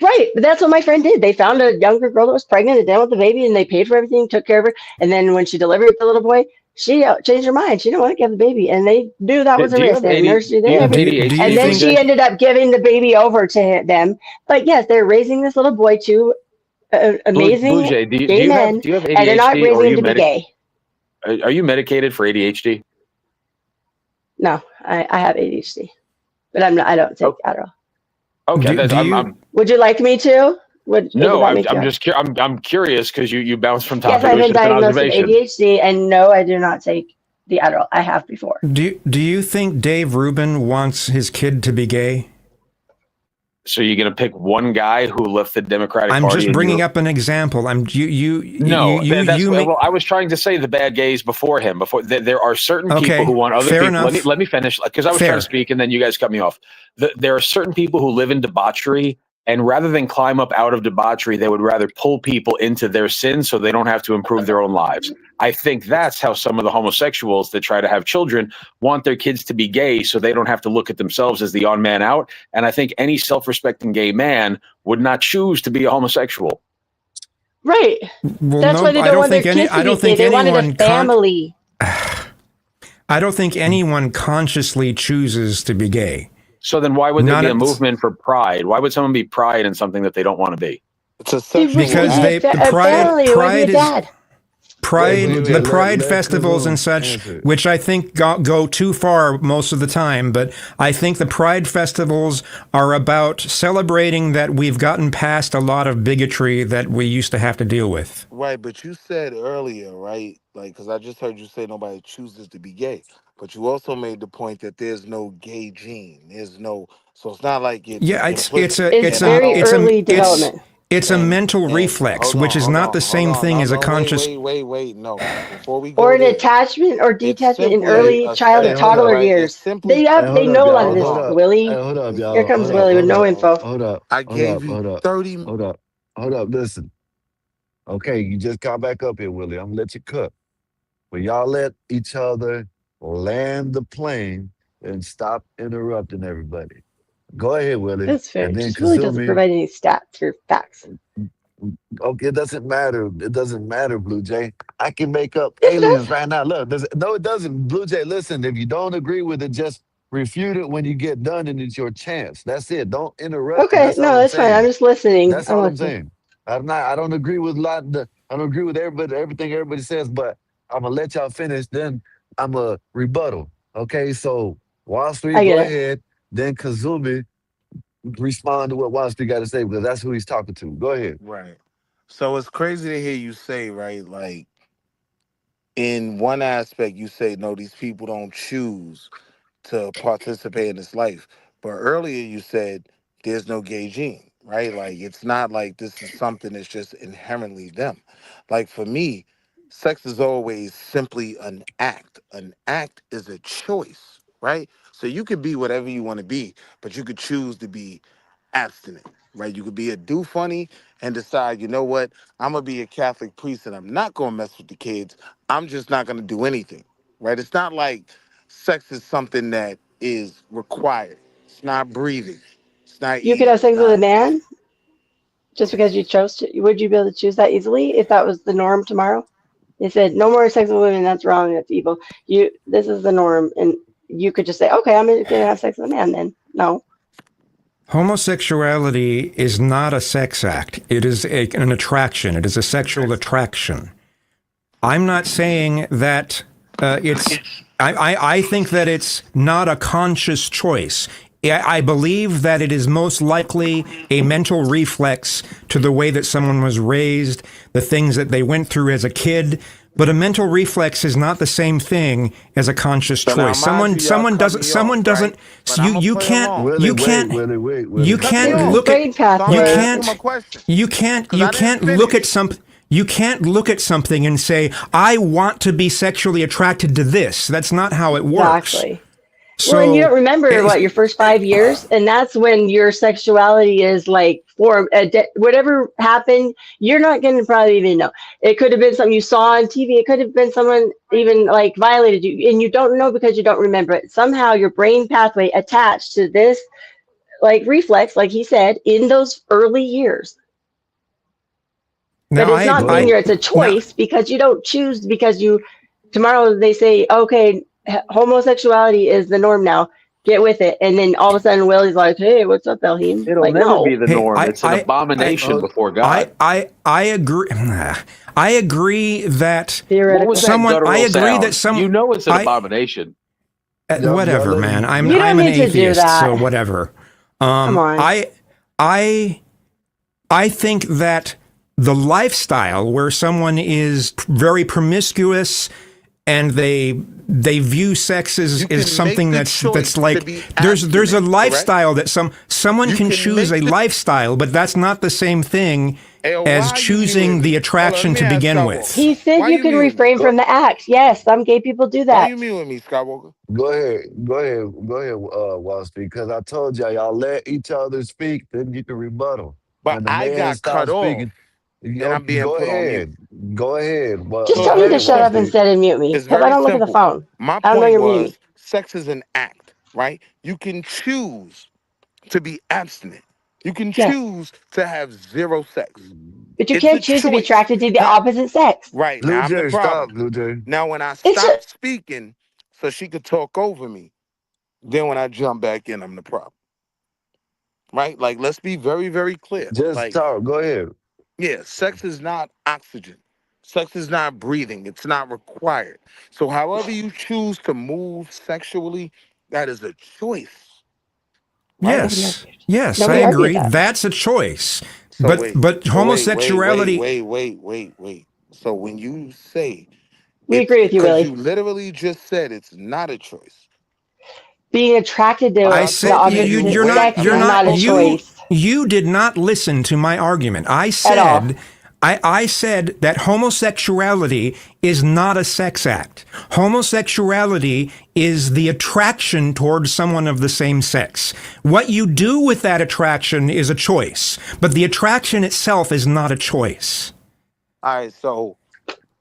Right, but that's what my friend did. They found a younger girl that was pregnant and down with the baby, and they paid for everything, took care of her. And then when she delivered the little boy, she changed her mind. She didn't want to give the baby, and they knew that was a Do you risk. have They had nursery do you there, have everything. ADHD? And then she ended up giving the baby over to them. But yes, they're raising this little boy to amazing Blue Jay, do gay you men, have and they're not ADHD or raising him to be gay. Are you medicated for ADHD? No, I have ADHD, but I'm not. I don't take Adderall. Okay, Would you like me to? No, I'm just I'm curious because you bounce from Yes, topic I've been to diagnosed with observation. ADHD, and no, I do not take the Adderall. I have before. do you think Dave Rubin wants his kid to be gay? So you're going to pick one guy who left the Democratic I'm Party? just bringing up an example. Well, I was trying to say the bad gays before him. There are certain Okay, people who want other fair people. enough. Let me finish because I was Fair. trying to speak and then you guys cut me off. There are certain people who live in debauchery And rather than climb up out of debauchery, they would rather pull people into their sin so they don't have to improve their own lives. I think that's how some of the homosexuals that try to have children want their kids to be gay so they don't have to look at themselves as the odd man out. And I think any self-respecting gay man would not choose to be a homosexual. Right. Well, That's why they don't want their kids to be gay. They wanted a family. I don't think anyone consciously chooses to be gay. So then why would there Not be a a- movement for pride? Why would someone be pride in something that they don't want to be? It's a Because the pride is pride, the pride festivals and such, which I think go too far most of the time. But I think the pride festivals are about celebrating that we've gotten past a lot of bigotry that we used to have to deal with. Right, but you said earlier, right? Like, because I just heard you say nobody chooses to be gay, but you also made the point that there's no gay gene. There's no, so it's not like it's Yeah, it's a mental reflex, which is not the same thing as a conscious. Wait. No, before we go Or an there, attachment or detachment in simply early a child and sex, toddler right? years. It's simply- They know a lot of this, Willie. Hold up, y'all. Here comes Hold up, Willie with hold no up, info. Hold up. I hold gave up, you hold up, 30 Hold up. Hold up. Listen. Okay, you just got back up here, Willie. I'm gonna let you cook. But y'all let each other land the plane and stop interrupting everybody. Go ahead, Willie. That's fair. And then Just really doesn't Kazumi. provide any stats or facts. Okay, it doesn't matter. It doesn't matter, Blue Jay. I can make up It aliens does. right now. Look, no, it doesn't. Blue Jay, listen, if you don't agree with it, just refute it when you get done and it's your chance. That's it. Don't interrupt. Okay, That's all no, I'm that's fine. saying. I'm just listening. That's all I'm listening. saying. I don't agree with I don't agree with everything everybody says, but I'm gonna let y'all finish. Then I'm a rebuttal. Okay, so Wall Street, I go get it. ahead. Then Kazumi respond to what Wall Street got to say because that's who he's talking to. Go ahead. right. So it's crazy to hear you say, right? Like, in one aspect, you say, no, these people don't choose to participate in this life. But earlier you said there's no gay gene, right? Like, it's not like this is something that's just inherently them. Like, for me, sex is always simply an act. An act is a choice, right? So you could be whatever you want to be, but you could choose to be abstinent, right? You could be a do funny and decide, you know what, I'm gonna be a Catholic priest and I'm not gonna mess with the kids. I'm just not gonna do anything, right? It's not like sex is something that is required. It's not breathing. It's not You could eating. have sex It's with a not. man just because you chose to. Would you be able to choose that easily if that was the norm tomorrow? They said no more sex with women. That's wrong. That's evil. This is the norm, and you could just say, okay, I'm gonna have sex with a man. Then no. Homosexuality is not a sex act. It is an attraction. It is a sexual attraction. I'm not saying that it's. I think that it's not a conscious choice. I believe that it is most likely a mental reflex to the way that someone was raised, the things that they went through as a kid. But a mental reflex is not the same thing as a conscious So now, choice. mind Someone you, y'all cut me off, right? But I'ma you play can't along. Willie, you wait, can't Willie, wait, Willie. you Cut me can't off. look brain at So I'm pathway. you gonna ask you can't my question. you can't 'Cause you I didn't can't look at finish. something. You can't look at something and say, I want to be sexually attracted to this. That's not how it works. Exactly. So, Well, and you don't remember it's- your first 5 years, and that's when your sexuality is like formed. Whatever happened, you're not going to probably even know. It could have been something you saw on TV. It could have been someone even like violated you, and you don't know because you don't remember it. Somehow your brain pathway attached to this like reflex, like he said, in those early years. But now it's not linear. It's a choice because you don't choose because tomorrow they say, okay, homosexuality is the norm now. Get with it. And then all of a sudden Willie's like, hey, what's up, Elhim? It'll Like, never no. be the norm. It's an abomination before God. I agree. I agree that What was that someone. guttural I agree sound? that some. You know it's an abomination. Whatever, man. I'm You don't an need to do atheist, that. so whatever. Come on. I think that the lifestyle where someone is very promiscuous and they view sex as something that's like there's a lifestyle that someone can choose a lifestyle, but that's not the same thing as choosing the attraction to begin with. He said you can refrain from the act. Yes, some gay people do Why that. you muting me, Skywalker? Go ahead, Wall Street. Because I told y'all let each other speak, then you can rebuttal. But When the I man got cut stops off, speaking, and I'm being go put on mute. ahead. Go ahead. Well, Just tell me to shut up instead and mute me, It's because I very don't look at the simple. phone. My I don't know point you're muting was me. sex is an act, right? You can choose to be abstinent. You can Yes. choose to have zero sex. But you It's a can't choose to be choice. attracted to the Now, opposite sex. right Blue now, I'm the Jay, stop, problem. Blue Jay. Now, when I It's stop a, speaking so she could talk over me, then when I jump back in, I'm the problem. Right? Like, let's be very, very clear. Just Like, talk. Go ahead. yeah, sex is not oxygen. Sex is not breathing. It's not required. So, however you choose to move sexually, that is a choice. Right? Yes, I Nobody argued agree. that. That's a choice. So But wait. but So homosexuality. wait. So when you say We it's agree with you, because Willie. you literally just said it's not a choice. Being attracted to But I I the said told you opposite you're not sex I'm is you're not not not a spoken. choice you did not listen to my argument. I at all. said I said that homosexuality is not a sex act. Homosexuality is the attraction towards someone of the same sex. What you do with that attraction is a choice, but the attraction itself is not a choice. All right, so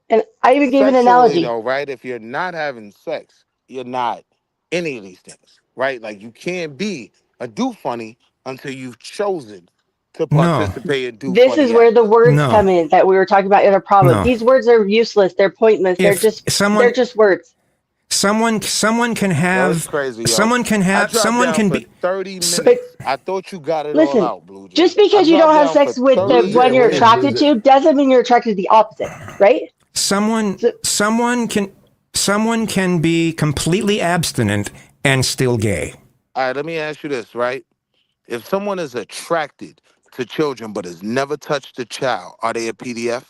And I even gave an sexually analogy. though, right? If you're not having sex, you're not any of these things, right? Like you can't be a do funny until you've chosen to No. participate in do This is funny where the acts. words No. come in that we were talking about in a problem. No. These words are useless. They're pointless. They're If just words. someone can Yo, it's have crazy, yo. someone can I have dropped someone down can for be 30 s- minutes. I thought you got it all Listen, out, Blue Jay. just I because you dropped don't have down for sex with the 30 one you're minutes. attracted to doesn't mean you're attracted to the opposite, right? someone can be completely abstinent and still gay. All right, let me ask you this, right? If someone is attracted to children but has never touched a child, are they a PDF?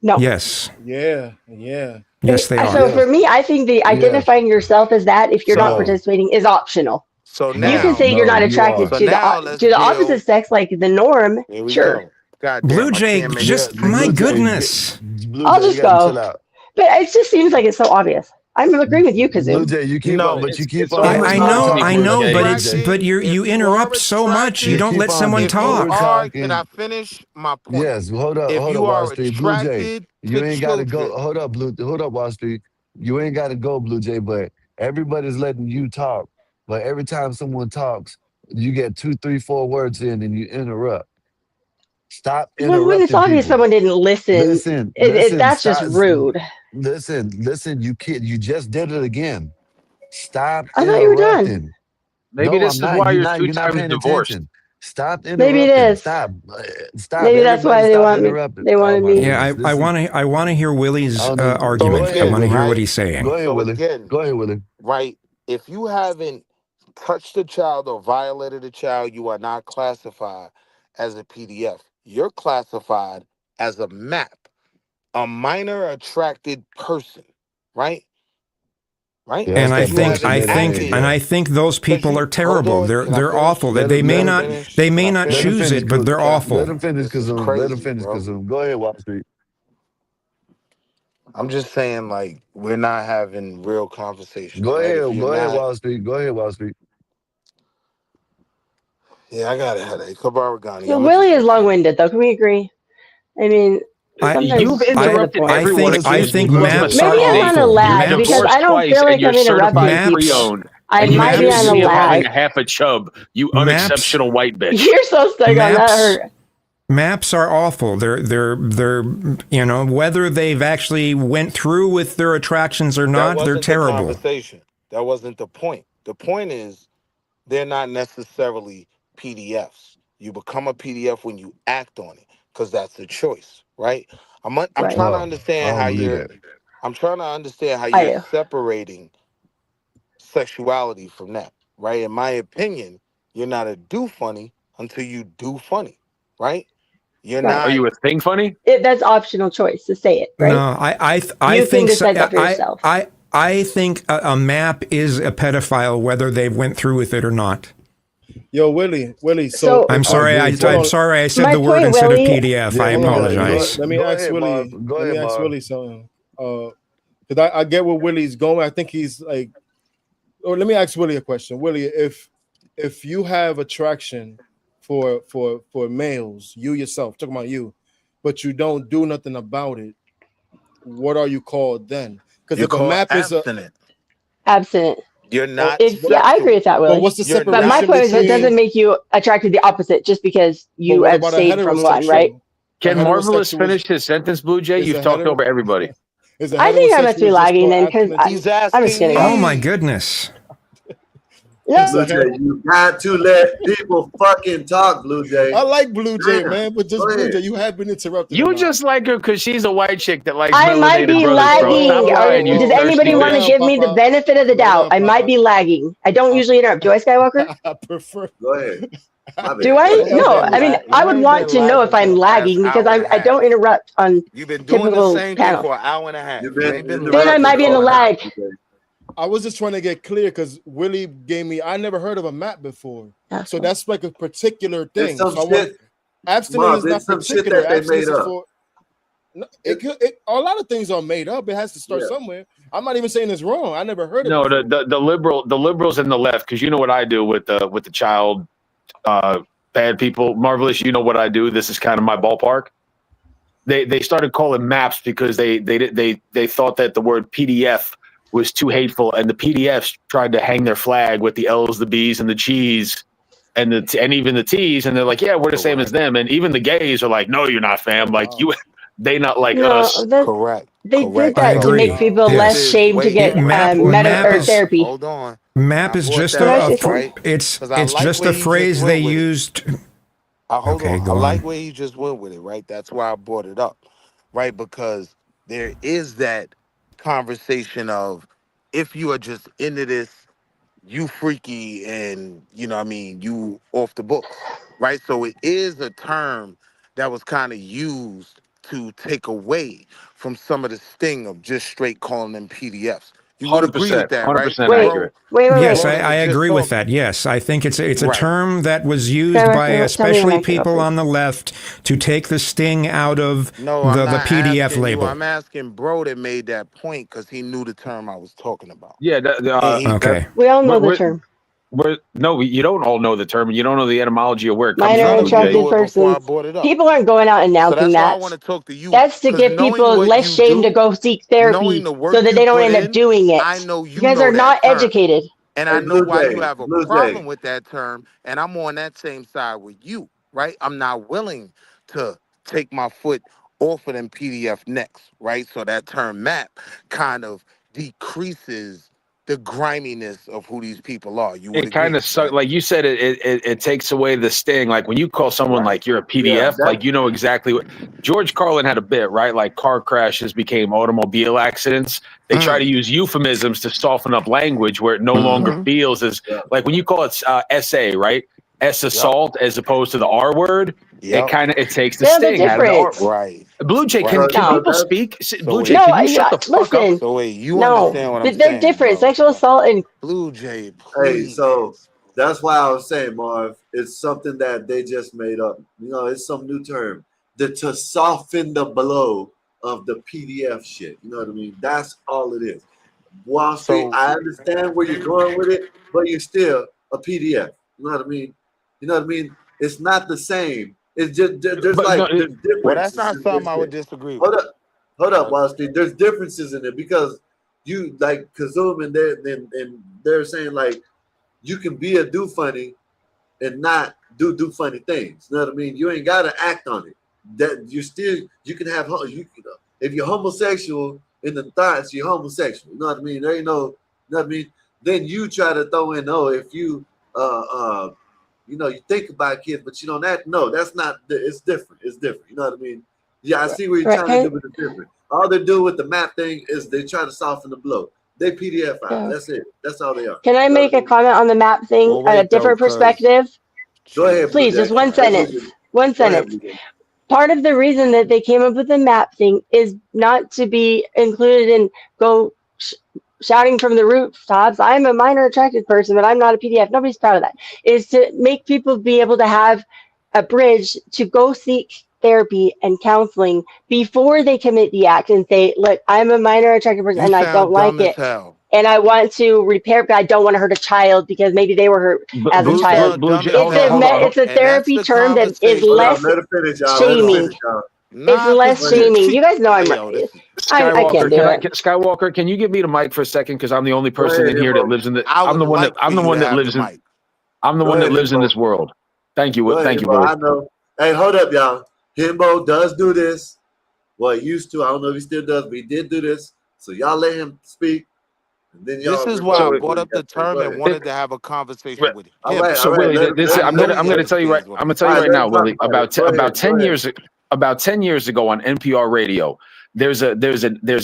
No. Yes. Yeah. Yes, they So are. for me, I think the identifying yourself as that, if you're not So, participating, is optional. so You can now, say you're not you attracted are. so now to let's the opposite deal. sex, like the norm. Here we Sure, go. God Blue damn, I Jay, can't make Yeah, just my Blue Jay, goodness. Blue I'll Jay, you just gotta go. chill out. But it just seems like it's so obvious. I'm agreeing with you, Blue Kazoo. Jay, you keep on, No, but you keep It's on almost I when we're know, not to me, I talking. know, Blue Jay. but attracted, you if you are interrupt so much. You attracted, don't let someone if you when we're talk. are, can I talking. finish my point? Yes, hold If up, you Wall are Street, Blue Jay. attracted You to ain't gotta go. children, Hold up, Wall Street. You ain't gotta go, Blue Jay. But everybody's letting you talk. But every time someone talks, you get 2, 3, 4 words in, and you interrupt. Stop When it's interrupting obvious people. someone didn't listen, Listen. that's just Stop. rude. Listen. You kid. You just did it again. Stop I thought you were done. interrupting. Maybe No, this I'm is not. why you're You're not 2 times paying divorced. attention. Stop Maybe it interrupting. is. Stop. Maybe that's Everybody why they stop want me. interrupting. They Oh wanted my me. Yeah, goodness. This is I want to hear Willie's I don't know. so argument. I again, want to hear what right? he's saying. Go ahead, So Willie. again, Go ahead, Willie. right? If you haven't touched a child or violated a child, you are not classified as a PDF. You're classified as a MAP, a minor attracted person, right? Right? Yeah, And that's I Because that you think haven't bullshit I they think saying. acted. and Yeah. I think those Because people you are hold terrible. on, can I They're finish? awful. That they Can may I not finish? they may Can I not Let him choose finish? it, finish. but they're Can I Let awful. him finish, This is Kazoom. Let him crazy, finish, bro. Kazoom. Go ahead, Wall Street. I'm just saying, like, we're not having real conversations, Go right? If ahead. you're Go ahead, not, Wall Street. Go ahead, Wall Street. yeah, I got a headache. Kabaragani, So I'm gonna Willie just is listen. long-winded, though. Can we agree? I mean, sometimes You've just get to the interrupted point. everyone I accused think you of maps Maybe are I'm misogyny. on a awful. You're lag because Maps I divorced don't twice feel and like you're I'm interrupting certified people. maps pre-owned. I And you might be on accuse a me of having lag. a half a chub, you maps unexceptional white bitch. You're so stuck on that. maps Hurt. maps are awful. They're whether they've actually went through with their attractions or That not, they're wasn't the terrible. conversation. That wasn't the point. The point is they're not necessarily PDFs. You become a PDF when you act on it, because that's the choice, right? I'm Right. trying to Oh, I understand how don't believe you're. that. I'm trying to understand how I you're do. separating sexuality from that, right? In my opinion, you're not a do funny until you do funny, right? You're Right. Are not. you a thing funny? That's optional choice to say it, right? No, I You can think so, decide that for yourself. I think a map is a pedophile whether they went through with it or not. Yo, Willie. So- I'm sorry. I'm sorry. I said My the word point, instead Willie- of PDF. I Hold on. apologize. Let me Go ask ahead, Willie. Marv. Go Let me ahead, ask Marv. Willie something. Because I get where Willie's going. I think he's like. Or let me ask Willie a question. Willie, if you have attraction for males, you yourself, talking about you, but you don't do nothing about it, what are you called then? Because You're if a called map is abstinent. Abstinent. You're not. Yeah, I agree with that, Willie. But what's the But my separation point is, it doesn't between? make you attracted to the opposite just because you what about a abstained from one, right? heterosexual? Can A Marvelous heterosexual finish his sentence, Blue Jay? is You've a talked hetero- over everybody. Is a I think I must heterosexual be just lagging called then because abstinent? I'm just kidding. Oh my goodness. Blue Jay, you got to let people fucking talk, Blue Jay. I like Blue Jay, Damn. man, but just Go Blue ahead. Jay, you have been interrupted. a You lot. just like her because she's a white chick that likes I might melanated be brothers, bro. lagging. Stop lying, you Does anybody thirsty want to bitch. give me the benefit of the doubt? I might be lagging. I don't usually interrupt. Do I, Skywalker? I prefer. Go ahead. My Do bad. I? No. I mean, I would want to know if I'm lagging because I don't interrupt on You've been doing the typical same thing panel. for an hour and a half. You've You been ain't been Then I might be in the lag. I was just trying to get clear because Willie gave me. I never heard of a map before, so that's like a particular thing. It's some So I want, shit. abstinent Mom, is not it's some shit particular. that they Abstinence made is up. for. No, a lot of things are made up. It has to start Yeah. somewhere. I'm not even saying it's wrong. I never heard it. No, before. the liberals and the left, because you know what I do with the child bad people. Marvelous, you know what I do. This is kind of my ballpark. They started calling maps because they thought that the word PDF was too hateful, and the PDFs tried to hang their flag with the L's, the B's, and the G's, and even the T's, and they're like, yeah, we're the same as them, and even the gays are like, no, you're not, fam. Like they not like No, us. Correct. They did I that to agree. make people Yes. less shamed to get Map or is- therapy. Hold on. Map I is brought just that a, up, right? it's 'Cause I like just where a he just phrase went they with it. used. Hold Okay, on. go I like on. where he just went with it, right? That's why I brought it up, right? Because there is that conversation of if you are just into this, you freaky and you know what I mean, you off the books, right? So it is a term that was kind of used to take away from some of the sting of just straight calling them PDFs. You would agree with 100%, that, right? 100% Wait, accurate. Yes, Bro, I that was just agree with talking. that. Yes, I think it's a Right. term that was used Skywalker, by tell me when especially I can go, people please. on the left to take the sting out of No, I'm the not PDF asking label. you. I'm asking bro that made that point because he knew the term I was talking about. Yeah, Okay. We all know the we're- term. no, you don't all know the term. You don't know the etymology of where it comes Minor from. None of you Blue Jay. knew attracted it before I persons. brought it up. People aren't going out So announcing that's why I that. want to talk to you. That's to 'cause get knowing people what less you shamed to do, go seek knowing therapy the work so that you they don't put end up in, doing it. I know You you guys know are not that term. educated. And Hey, I know Blue why Jay, you have a Blue problem Jay. with that term. And I'm on that same side with you, right? I'm not willing to take my foot off of them PDF next, right? So that term map kind of decreases the griminess of who these people are. You would It kind agree, of sucks. right? Like you said, it takes away the sting. Like when you call someone like you're a PDF, Yeah, like you know exactly what. George Carlin had a bit, right? Like car crashes became automobile accidents. They try to use euphemisms to soften up language where it no longer feels as like when you call it SA, right? S assault as opposed to the R word. It kind of it takes the They're the sting out of the R. difference. Right. Blue Jay, can Right. people that's speak? So Blue Jay, wait. No, can you shut the fuck listen. up? So wait, you No, understand what I'm they're saying, different. bro? Sexual assault and Blue Jay, Hey, please. so that's why I was saying, Marv, it's something that they just made up. You know, it's some new term. To soften the blow of the PDF shit. You know what I mean? That's all it is. Wall Street, So I understand where you're going with it, but you're still a PDF. You know what I mean? You know what I mean? It's not the same. It's just there's But like no, there's differences. well, that's not in something this I would shit. disagree with. Hold up, Wall Street. There's differences in it because you like Kazum and they're saying like you can be a do funny and not do funny things. You know what I mean? You ain't gotta act on it. That you can have if you're homosexual in the thoughts, you're homosexual. You know what I mean? There ain't no, you know what I mean? Then you try to throw in, if you you think about kids, but you don't act. No, that's not. It's different. It's different. You know what I mean? Yeah, I see what you're trying to do, but it's different. All they do with the map thing is they try to soften the blow. They PDF out. Yeah. That's it. That's all they are. Can I make a comment on the map thing Well, at a wait though, different 'cause perspective? Go ahead, Blue Please, Jay. just one Go ahead, sentence. One Go ahead, sentence. Blue Jay. Part of the reason that they came up with the map thing is not to be included in shouting from the rooftops, I'm a minor attracted person, but I'm not a PDF. Nobody's proud of that. Is to make people be able to have a bridge to go seek therapy and counseling before they commit the act and say, look, I'm a minor attracted person You and I don't sound like dumb as it. hell. And I want to repair, but I don't want to hurt a child because maybe they were hurt as a You child. sound dumb as hold on, hell. hold on. It's a And that's therapy the term that is conversation. Hold on, less let her finish, y'all. Let her shaming. finish, y'all. It's Nah, less cause shaming. You guys know I'm yo, right. this I can't do it. Skywalker, can you give me the mic for a second? Because I'm the only Go person ahead, in here that Hippo. lives in the. I I'm the would one like that. I'm for the you one to that have lives the in. mic. I'm the Go one that ahead, lives in Hippo. this world. Thank you. Go ahead, Thank you, Hippo. Willie. I know. Hey, hold up, y'all. Himbo does do this. Well, he used to. I don't know if he still does, but he did do this. So y'all let him speak, and then This y'all is why I rebuttal brought before you up the guys say. Go term and ahead. wanted to have a conversation with All him. right, So Let Willie, him, this let him, I'm let gonna him, I'm let gonna him. tell you right. Understands what I'm I'm gonna tell All you right, right let now, him talk Willie. about it. Go ahead. About 10 years ago on NPR radio, there's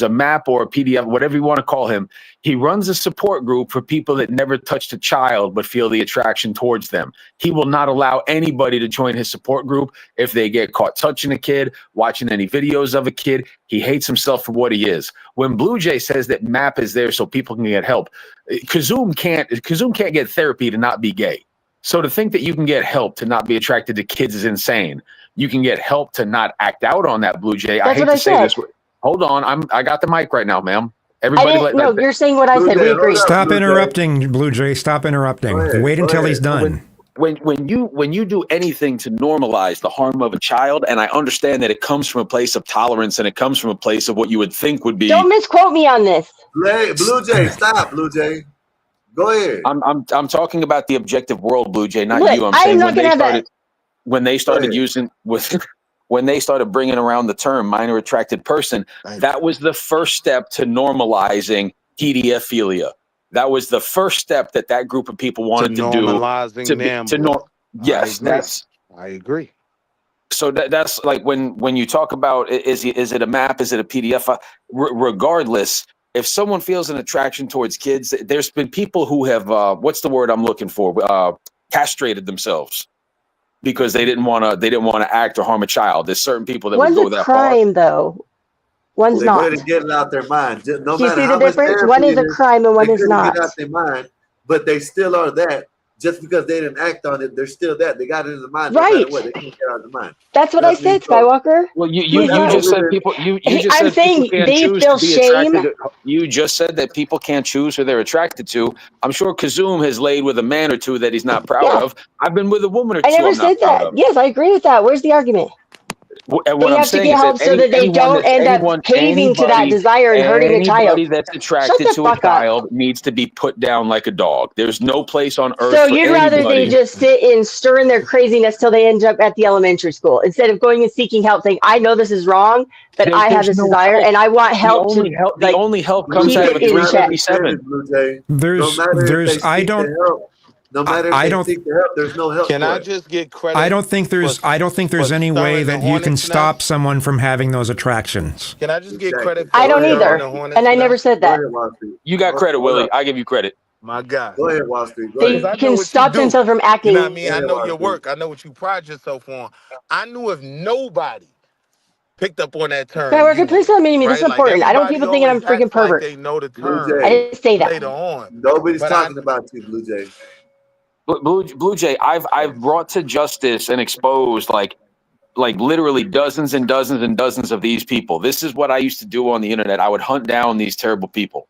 a map or a PDF, whatever you want to call him. He runs a support group for people that never touched a child but feel the attraction towards them. He will not allow anybody to join his support group if they get caught touching a kid, watching any videos of a kid. He hates himself for what he is. When Blue Jay says that MAP is there so people can get help, Kazum can't get therapy to not be gay. So to think that you can get help to not be attracted to kids is insane. You can get help to not act out on that, Blue Jay. I That's hate what to I say said. this. Hold on, I got the mic right now, ma'am. I Everybody, didn't. No, you're saying what I Blue said. Jay, We hold agree. up, Stop Blue Jay. interrupting, Blue Jay. Stop interrupting. Go ahead. Wait Go until ahead. he's done. when you do anything to normalize the harm of a child, and I understand that it comes from a place of tolerance and it comes from a place of what you would think would be. Don't misquote me on this. Blue Jay, stop, Blue Jay. Go ahead. I'm talking about the objective world, Blue Jay, not Look, you. I'm I'm saying not gonna have that. when they Go started ahead. using when they started bringing around the term minor attracted person, that was the first step to normalizing pedophilia. That was the first step that group of people To wanted to do normalizing NAMBLA. yes, I agree. so that's like when you talk about is it a map, is it a PDF? Regardless, if someone feels an attraction towards kids, there's been people who have what's the word I'm looking for? Castrated themselves because they didn't want to act or harm a child. There's certain people that would One's go a that far. crime, though. One's They go ahead not. and get it out their mind. No Do you matter see the how much difference? One therapy is it a is, crime and one they is couldn't not. get out their mind, but they still are that. Just because they didn't act on it, they're still that. They got it in the mind no matter Right. what. They can't get out of the mind. That's what I said, Skywalker. Well, you He's right. just said people you just I'm said people saying can't they choose feel to be shame. attracted to. You just said that people can't choose who they're attracted to. I'm sure Kazum has laid with a man or two that he's not proud Yeah. of. I've been with a woman or I two never I'm not said proud that. of. Yes, I agree with that. Where's the argument? And They what I'm have to saying get is help that so that they don't end up caving to that desire and hurting a child. anybody that's Shut attracted the to a fuck up. child needs to be put down like a dog. There's no place on earth So for you'd rather they anybody. just sit and stir in their craziness till they end up at the elementary school instead of going and seeking help, saying, "I know this is wrong, but I have There's this no desire help. and I want help to The only help comes keep out of it a in check." 357. Blue Jay. No There's matter if they I seek don't the help, no matter if I they don't seek the help, there's no help Can for I it. just get credit? I don't think there's for any way stirring the that you can hornet's stop nest? someone from having those attractions. Can I just get credit for I don't stirring either, the hornet's and I never nest? said Go that. ahead, Wall Street. You got credit, Hold Willie. up. I give you credit. My God. Go ahead, Wall Street. Go They ahead. Because I know can what you stop do. themselves from You know acting. what I mean? Go I ahead, know Wall your Street. work. I know what you pride yourself on. I knew if nobody picked up on that term, Skywalker, you please would. stop meeting me. This is Right? Like important. I don't want everybody people thinking I'm a always freaking acts like pervert. they know the Blue term I Jay. didn't say that. later on. Nobody's But talking about you, Blue Jay. Blue Jay, I've brought to justice and exposed like literally dozens and dozens and dozens of these people. This is what I used to do on the internet. I would hunt down these terrible people,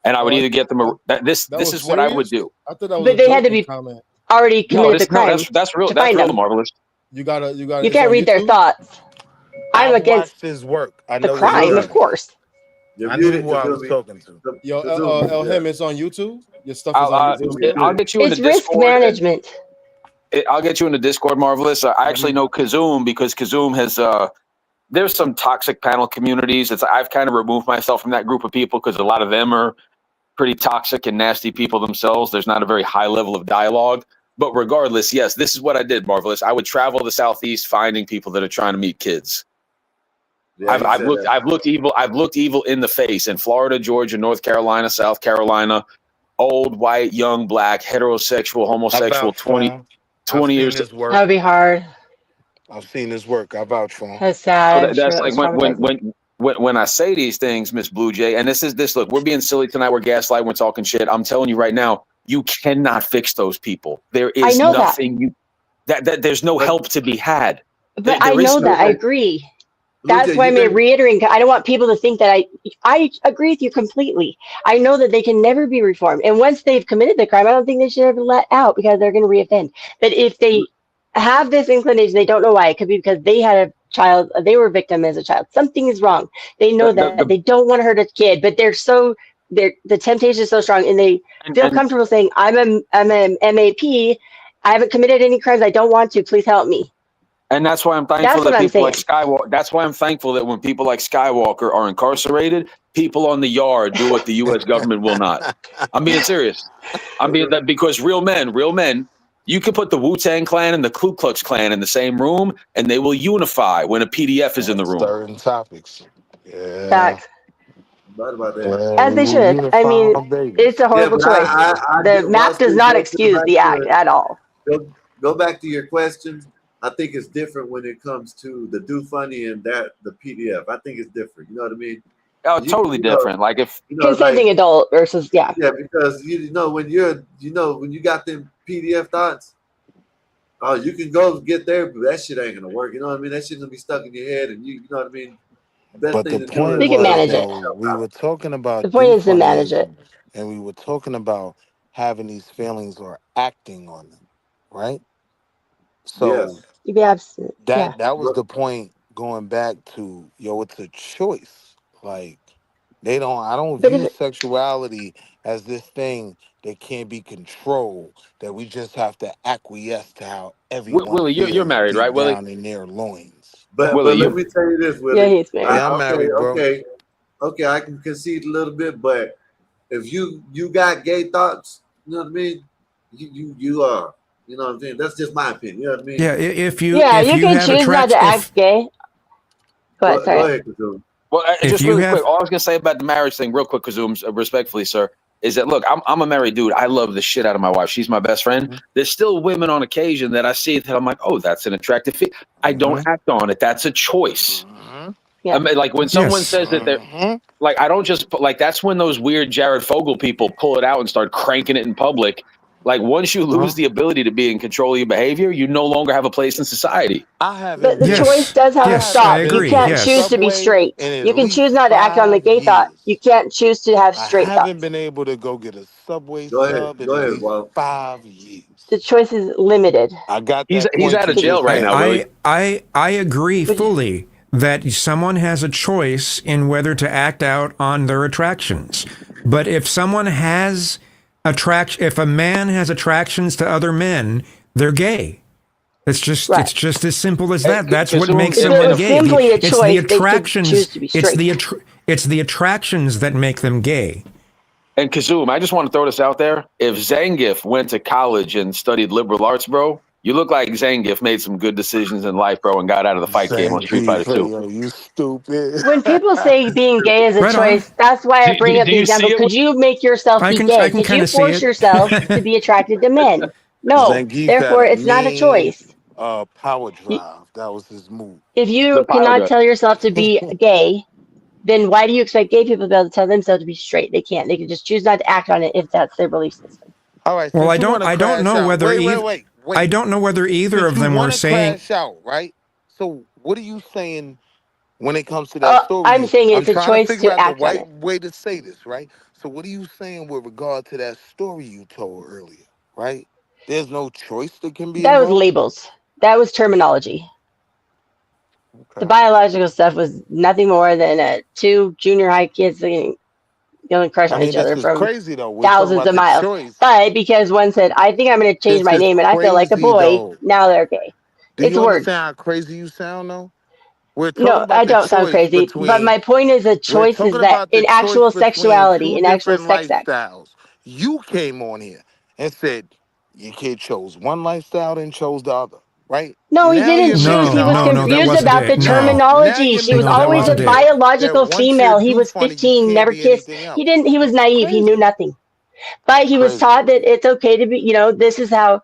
and I would either get them. This That was is what I would serious? do. I thought that was But a they had to joking be comment. already committed the crime That's real. to That's find real, them. Marvelous. You gotta You it's can't on read their YouTube? thoughts. I'm I've against watched his work. I the know what he crime, of does. course. You're I knew muted, who I was Kazumi. talking to. Yo, Kazumi, El yeah. Him, it's on YouTube. Your stuff is on YouTube. Kazumi, I'll muted. get you in the It's risk Discord. management. I'll get you in the Discord, Marvelous. I actually know Kazum because Kazum has. There's some toxic panel communities. I've kind of removed myself from that group of people because a lot of them are pretty toxic and nasty people themselves. There's not a very high level of dialogue. But regardless, yes, this is what I did, Marvelous. I would travel the Southeast finding people that are trying to meet kids. Yeah, he I've said looked that. I've looked evil in the face in Florida, Georgia, North Carolina, South Carolina, old, white, young, black, heterosexual, I homosexual, vouch for 20 him. I've seen years. his That work. would be hard. I've seen his work. I vouch for him. That's So sad. I'm sure that's that like was traumatizing. when I say these things, Miss Blue Jay, and this. Look, we're being silly tonight. We're gaslighting. We're talking shit. I'm telling you right now, you cannot fix those people. There is know nothing that there's no help to be had. But I know that. I agree. That's why I'm reiterating. I don't want people to think that I agree with you completely. I know that they can never be reformed. And once they've committed the crime, I don't think they should ever let out because they're going to reoffend. But if they have this inclination, they don't know why. It could be because they had a child, they were a victim as a child. Something is wrong. They know that they don't want to hurt a kid, but the temptation is so strong, and they feel comfortable saying, I'm an MAP. I haven't committed any crimes. I don't want to. Please help me. And that's why I'm thankful that people like Skywalker. That's why I'm thankful that when people like Skywalker are incarcerated, people on the yard do what the U.S. government will not. I'm being serious. I'm being that because real men. You could put the Wu-Tang Clan and the Ku Klux Klan in the same room, and they will unify when a PDF is in the room. Certain topics. Yeah. Facts. About that. As they should. I mean, it's a horrible choice. The map does not excuse the act at all. Go back to your questions. I think it's different when it comes to the Do Funny and the PDF. I think it's different. You know what I mean? Oh, totally different. Like if consenting adult versus yeah, because when you got them PDF thoughts, oh, you can go get there, but that shit ain't gonna work. You know what I mean? That shit's gonna be stuck in your head, and you know what I mean. But the point we can manage it. We were talking about the point is to manage it, and we were talking about having these feelings or acting on them, right? So that was the point. Going back to it's a choice. Like I don't view sexuality as this thing that can't be controlled, that we just have to acquiesce to how everyone Willie, you're married, right, Willie? Down in their loins. But let me tell you this, Willie. Yeah, he's married. I'm married, bro. Okay, I can concede a little bit, but if you got gay thoughts, you know what I mean? You are. You know what I'm saying? That's just my opinion. You know what I mean? Yeah, if you can choose not to act gay. Go ahead. Well, just really quick, all I was gonna say about the marriage thing, real quick, Kazoom, respectfully, sir, is that look, I'm a married dude. I love the shit out of my wife. She's my best friend. Mm-hmm. There's still women on occasion that I see that I'm like, oh, that's an attractive fit. I don't act on it. That's a choice. Mm-hmm. Yeah. I mean, like when someone says that they're like, I don't just like that's when those weird Jared Fogle people pull it out and start cranking it in public. Like once you lose the ability to be in control of your behavior, you no longer have a place in society. But the choice does have to stop. You can't choose to be straight. You can choose not to act on the gay thought. You can't choose to have straight thoughts. I haven't been able to go get a Subway sub in at least 5 years. The choice is limited. I got he's out of jail right now. Really. I agree fully that someone has a choice in whether to act out on their attractions. But if someone has if a man has attractions to other men, they're gay. It's just it's just as simple as that. That's what makes someone gay. It's the attractions. It's the attractions that make them gay. And Kazoom, I just want to throw this out there. If Zangief went to college and studied liberal arts, bro, you look like Zangief made some good decisions in life, bro, and got out of the fight game on Street Fighter 2. You stupid. When people say being gay is a choice, that's why I bring up the example. Could you make yourself be gay? Could you force yourself to be attracted to men? No. Zangief therefore, it's not a choice. Power drive. That was his move. If you cannot tell yourself to be gay, then why do you expect gay people to be able to tell themselves to be straight? They can't. They can just choose not to act on it if that's their belief system. All right. Well, I don't know whether I don't know whether either of them were saying. Crash out, right? So, what are you saying when it comes to that story? I'm saying it's a choice to act on it. The right way to say this, right? So, what are you saying with regard to that story you told earlier, right? There's no choice that can be. That was labels. That was terminology. Okay. The biological stuff was nothing more than two junior high kids going crush on each other from crazy, thousands of miles. Choice. But because one said, I think I'm going to change my name and I feel like a boy, now they're gay. It's words. Understand how crazy you sound, though? No, I don't sound crazy. But my point is a choice is that in actual sexuality, in actual sex act. You came on here and said your kid chose one lifestyle and chose the other. Right? No, he didn't choose. He was confused about the terminology. She was always a biological female. He was 15, never kissed. He was naive. He knew nothing. But he was taught that it's okay to be, this is how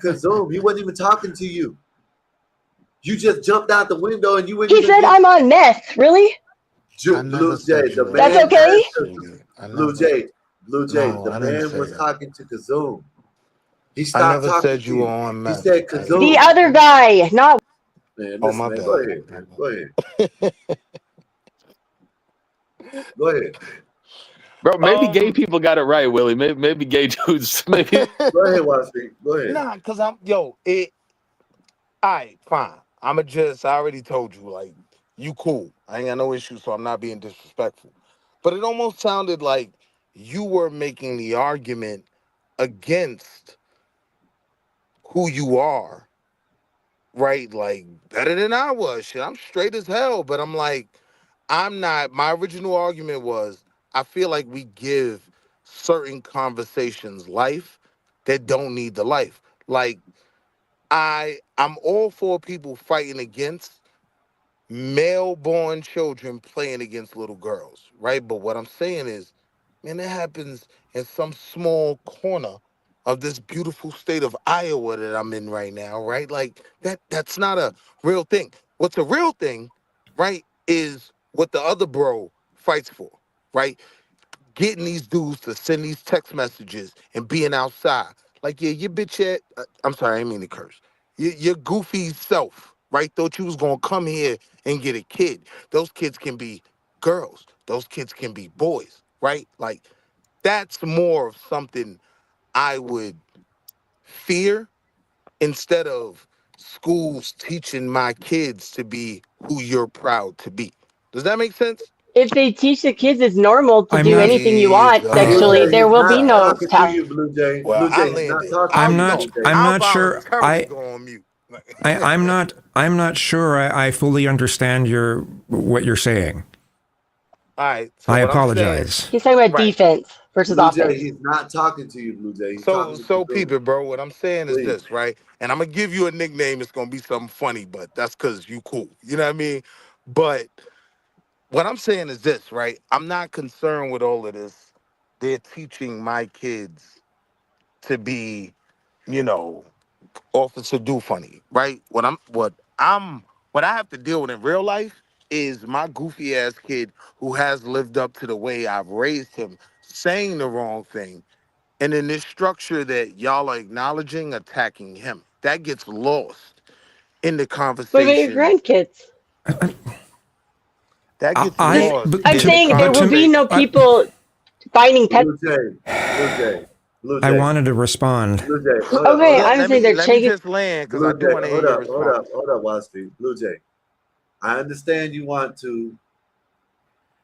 Kazum. He wasn't even talking to you. You just jumped out the window and you went. He said I'm on meth. Really? Blue Jay, the man. That's okay? Blue Jay, No, the I didn't man say was that. talking to Kazum. He I stopped never talking said to you were on meth. He said Kazum. The other guy, not. Man, Oh, listen, my man, bad. go ahead, man. Go ahead. Go ahead. Bro, maybe gay people got it right, Willie. Maybe gay dudes. Maybe. Go ahead, Washington. Go ahead. Nah, cause all right, fine. I already told you, like, you cool. I ain't got no issue, so I'm not being disrespectful. But it almost sounded like you were making the argument against who you are, right? Like, better than I was. Shit, I'm straight as hell, but I'm like, I'm not. My original argument was, I feel like we give certain conversations life that don't need the life. Like, I'm all for people fighting against male-born children playing against little girls, right? But what I'm saying is, man, that happens in some small corner of this beautiful state of Iowa that I'm in right now, right? Like that's not a real thing. What's a real thing, right, is what the other bro fights for, right? Getting these dudes to send these text messages and being outside. Like, yeah, your bitch at, I'm sorry, I didn't mean to curse. Your goofy self, right? Thought you was gonna come here and get a kid. Those kids can be girls. Those kids can be boys, right? Like, that's more of something I would fear instead of schools teaching my kids to be who you're proud to be. Does that make sense? If they teach the kids it's normal to I'm do not. anything you There you want go. Blue sexually, Jay, there he's will be not no talking to talent. you, Blue Jay. Well, Blue I Jay, he's not landed. talking I'm to you, not. Blue Jay. I'm I'll not sure. voluntarily go on mute. I'm not. I'm not sure. I fully understand what you're saying. All right. So I what I'm saying, apologize. He's talking about right. defense versus Blue Jay, offense. he's not talking to you, Blue Jay. He's So talking to so Kazoo. peep it, bro. What I'm saying is Please. this, right? And I'm gonna give you a nickname. It's gonna be something funny, but that's cause you cool. You know what I mean? But what I'm saying is this, right? I'm not concerned with all of this. They're teaching my kids to be, you know, Officer Do Funny, right? What I have to deal with in real life is my goofy ass kid who has lived up to the way I've raised him, saying the wrong thing. And in this structure that y'all are acknowledging, attacking him, that gets lost in the What about your conversation. grandkids? That gets Just, lost I'm in the saying there but will to be no conversation. people finding pets. Blue Jay, Blue Jay, Blue I Jay, wanted to respond. Blue Jay. Hold up, Okay, hold up. I'm saying they're Let me taking. just land because I Blue do Jay, want to hear your response. hold up, Wall Street. Blue Jay. I understand you want to,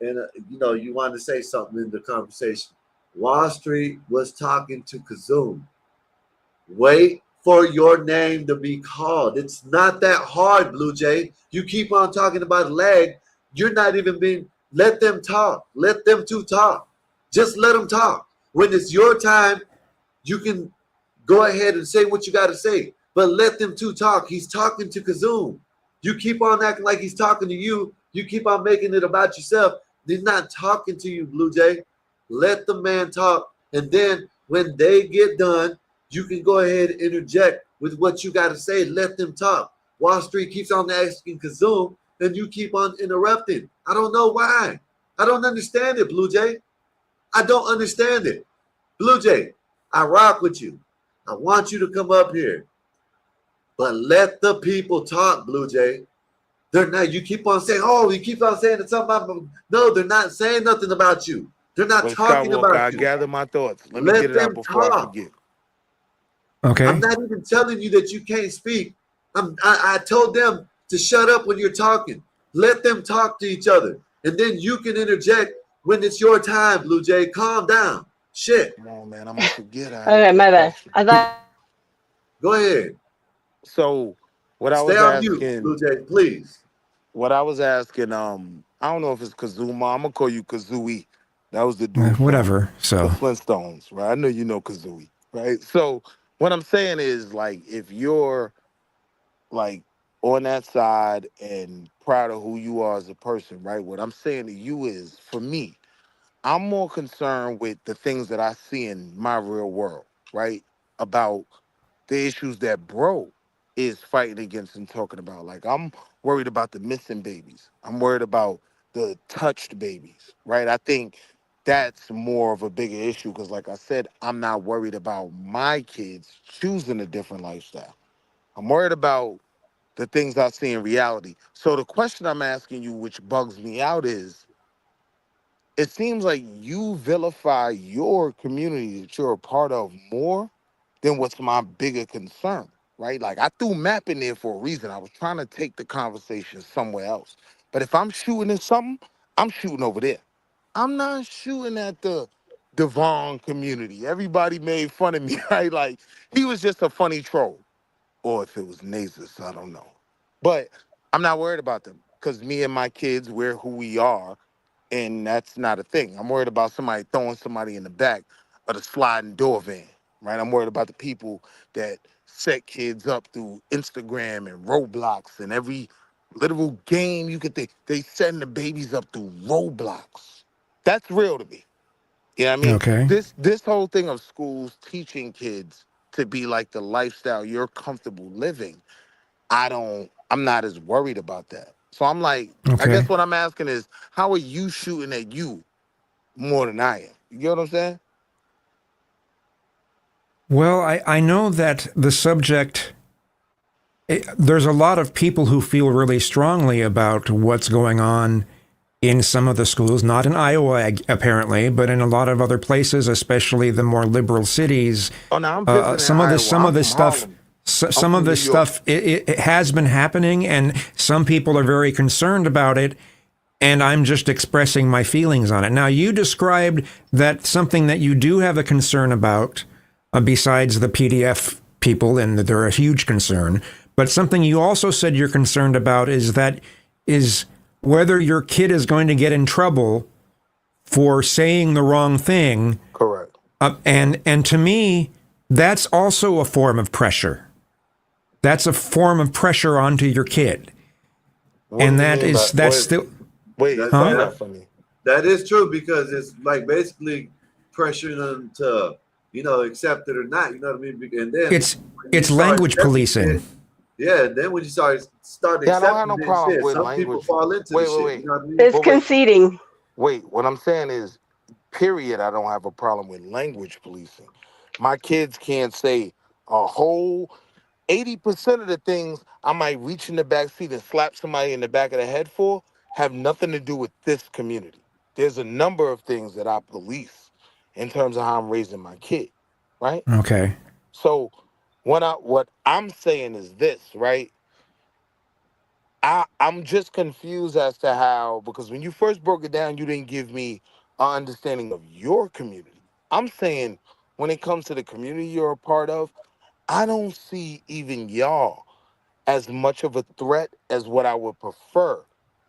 and you want to say something in the conversation. Wall Street was talking to Kazoom. Wait for your name to be called. It's not that hard, Blue Jay. You keep on talking about leg. You're not even being. Let them talk. Let them two talk. Just let them talk. When it's your time, you can go ahead and say what you got to say. But let them two talk. He's talking to Kazoom. You keep on acting like he's talking to you. You keep on making it about yourself. He's not talking to you, Blue Jay. Let the man talk. And then when they get done, you can go ahead and interject with what you got to say. Let them talk. Wall Street keeps on asking Kazoom, and you keep on interrupting. I don't know why. I don't understand it, Blue Jay. I don't understand it. Blue Jay, I rock with you. I want you to come up here. But let the people talk, Blue Jay. They're not, you keep on saying, oh, you keep on saying that something about, no, they're not saying nothing about you. They're not Wait, talking Skywalker, I about you. gather my thoughts. Let me Let get it out them before I talk. forget. Okay. I'm not even telling you that you can't speak. I told them to shut up when you're talking. Let them talk to each other. And then you can interject when it's your time, Blue Jay. Calm down. Shit. Come on, man. I'm gonna forget. Okay, my bad. I thought. Go ahead. So what I Stay was on mute, asking, Blue Jay, please. what I was asking, I don't know if it's Kazuma. I'm gonna call you Kazooie. That was the dude from Whatever. the So Flintstones, right? I know you know Kazooie, right? So what I'm saying is, like, if you're like on that side and proud of who you are as a person, right? What I'm saying to you is, for me, I'm more concerned with the things that I see in my real world, right? About the issues that bro is fighting against and talking about. Like, I'm worried about the missing babies. I'm worried about the touched babies, right? I think that's more of a bigger issue because, like I said, I'm not worried about my kids choosing a different lifestyle. I'm worried about the things I see in reality. So the question I'm asking you, which bugs me out, is it seems like you vilify your community that you're a part of more than what's my bigger concern, right? Like I threw map in there for a reason. I was trying to take the conversation somewhere else. But if I'm shooting at something, I'm shooting over there. I'm not shooting at the Devon community. Everybody made fun of me, right? Like he was just a funny troll. Or if it was Nasus, I don't know. But I'm not worried about them because me and my kids, we're who we are. And that's not a thing. I'm worried about somebody throwing somebody in the back of the sliding door van, right? I'm worried about the people that set kids up through Instagram and Roblox and every literal game you could think. They setting the babies up through Roblox. That's real to me. You know what I mean? Okay. This whole thing of schools teaching kids to be like the lifestyle you're comfortable living, I'm not as worried about that. So I'm like, I Okay. guess what I'm asking is, how are you shooting at you more than I am? You get what I'm saying? Well, I know that the subject, there's a lot of people who feel really strongly about what's going on in some of the schools, not in Iowa apparently, but in a lot of other places, especially the more liberal cities. Oh, no, I'm visiting Some of Iowa. some I'm of this from stuff. Harlem. Some of from this New York. stuff it has been happening, and some people are very concerned about it. And I'm just expressing my feelings on it. Now, you described that something that you do have a concern about, besides the PDF people, and that they're a huge concern. But something you also said you're concerned about is whether your kid is going to get in trouble for saying the wrong thing. Correct. And to me, that's also a form of pressure. That's a form of pressure onto your kid. And that's still. Wait, That's find right. that for me. That is true because it's like basically pressuring them to, accept it or not. You know what I mean? And then It's language policing. Yeah, then when you start accepting Yeah, I don't have no this problem shit, with some language. people fall into Wait, the wait, shit. wait. You know what I mean? It's But wait. conceding. Wait, what I'm saying is, period, I don't have a problem with language policing. My kids can't say a whole 80% of the things I might reach in the back seat and slap somebody in the back of the head for have nothing to do with this community. There's a number of things that I police in terms of how I'm raising my kid, right? Okay. So what I'm saying is this, right? I'm just confused as to how, because when you first broke it down, you didn't give me an understanding of your community. I'm saying when it comes to the community you're a part of, I don't see even y'all as much of a threat as what I would prefer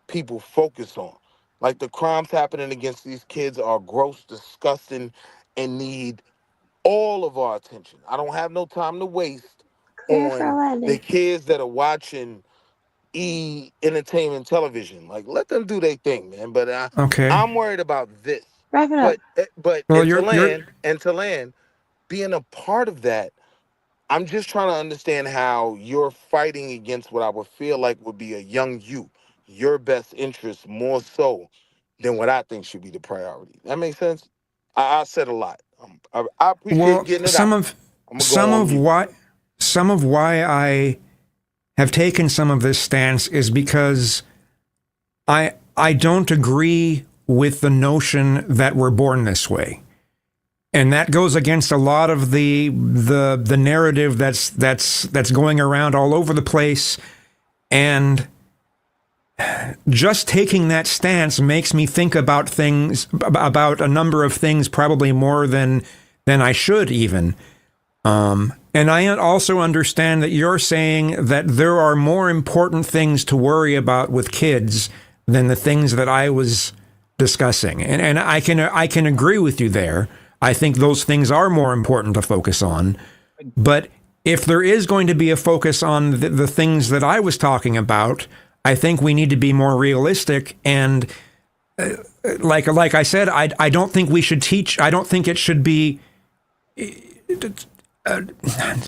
people focus on. Like the crimes happening against these kids are gross, disgusting, and need all of our attention. I don't have no time to waste Clear for on the landing. kids that are watching entertainment television. Like, let them do their thing, man. But Okay. I'm worried about this. Wrap it up. But Well, to land, being a part of that, I'm just trying to understand how you're fighting against what I would feel like would be a young you, your best interest more so than what I think should be the priority. That makes sense? I said a lot. I appreciate Well, getting it some out. of I'm gonna go on mute. some of why I have taken some of this stance is because I don't agree with the notion that we're born this way. And that goes against a lot of the narrative that's going around all over the place. And just taking that stance makes me think about about a number of things, probably more than I should even. And I also understand that you're saying that there are more important things to worry about with kids than the things that I was discussing. And I can agree with you there. I think those things are more important to focus on. But if there is going to be a focus on the things that I was talking about, I think we need to be more realistic. And like I said, I don't think we should teach. I don't think it should be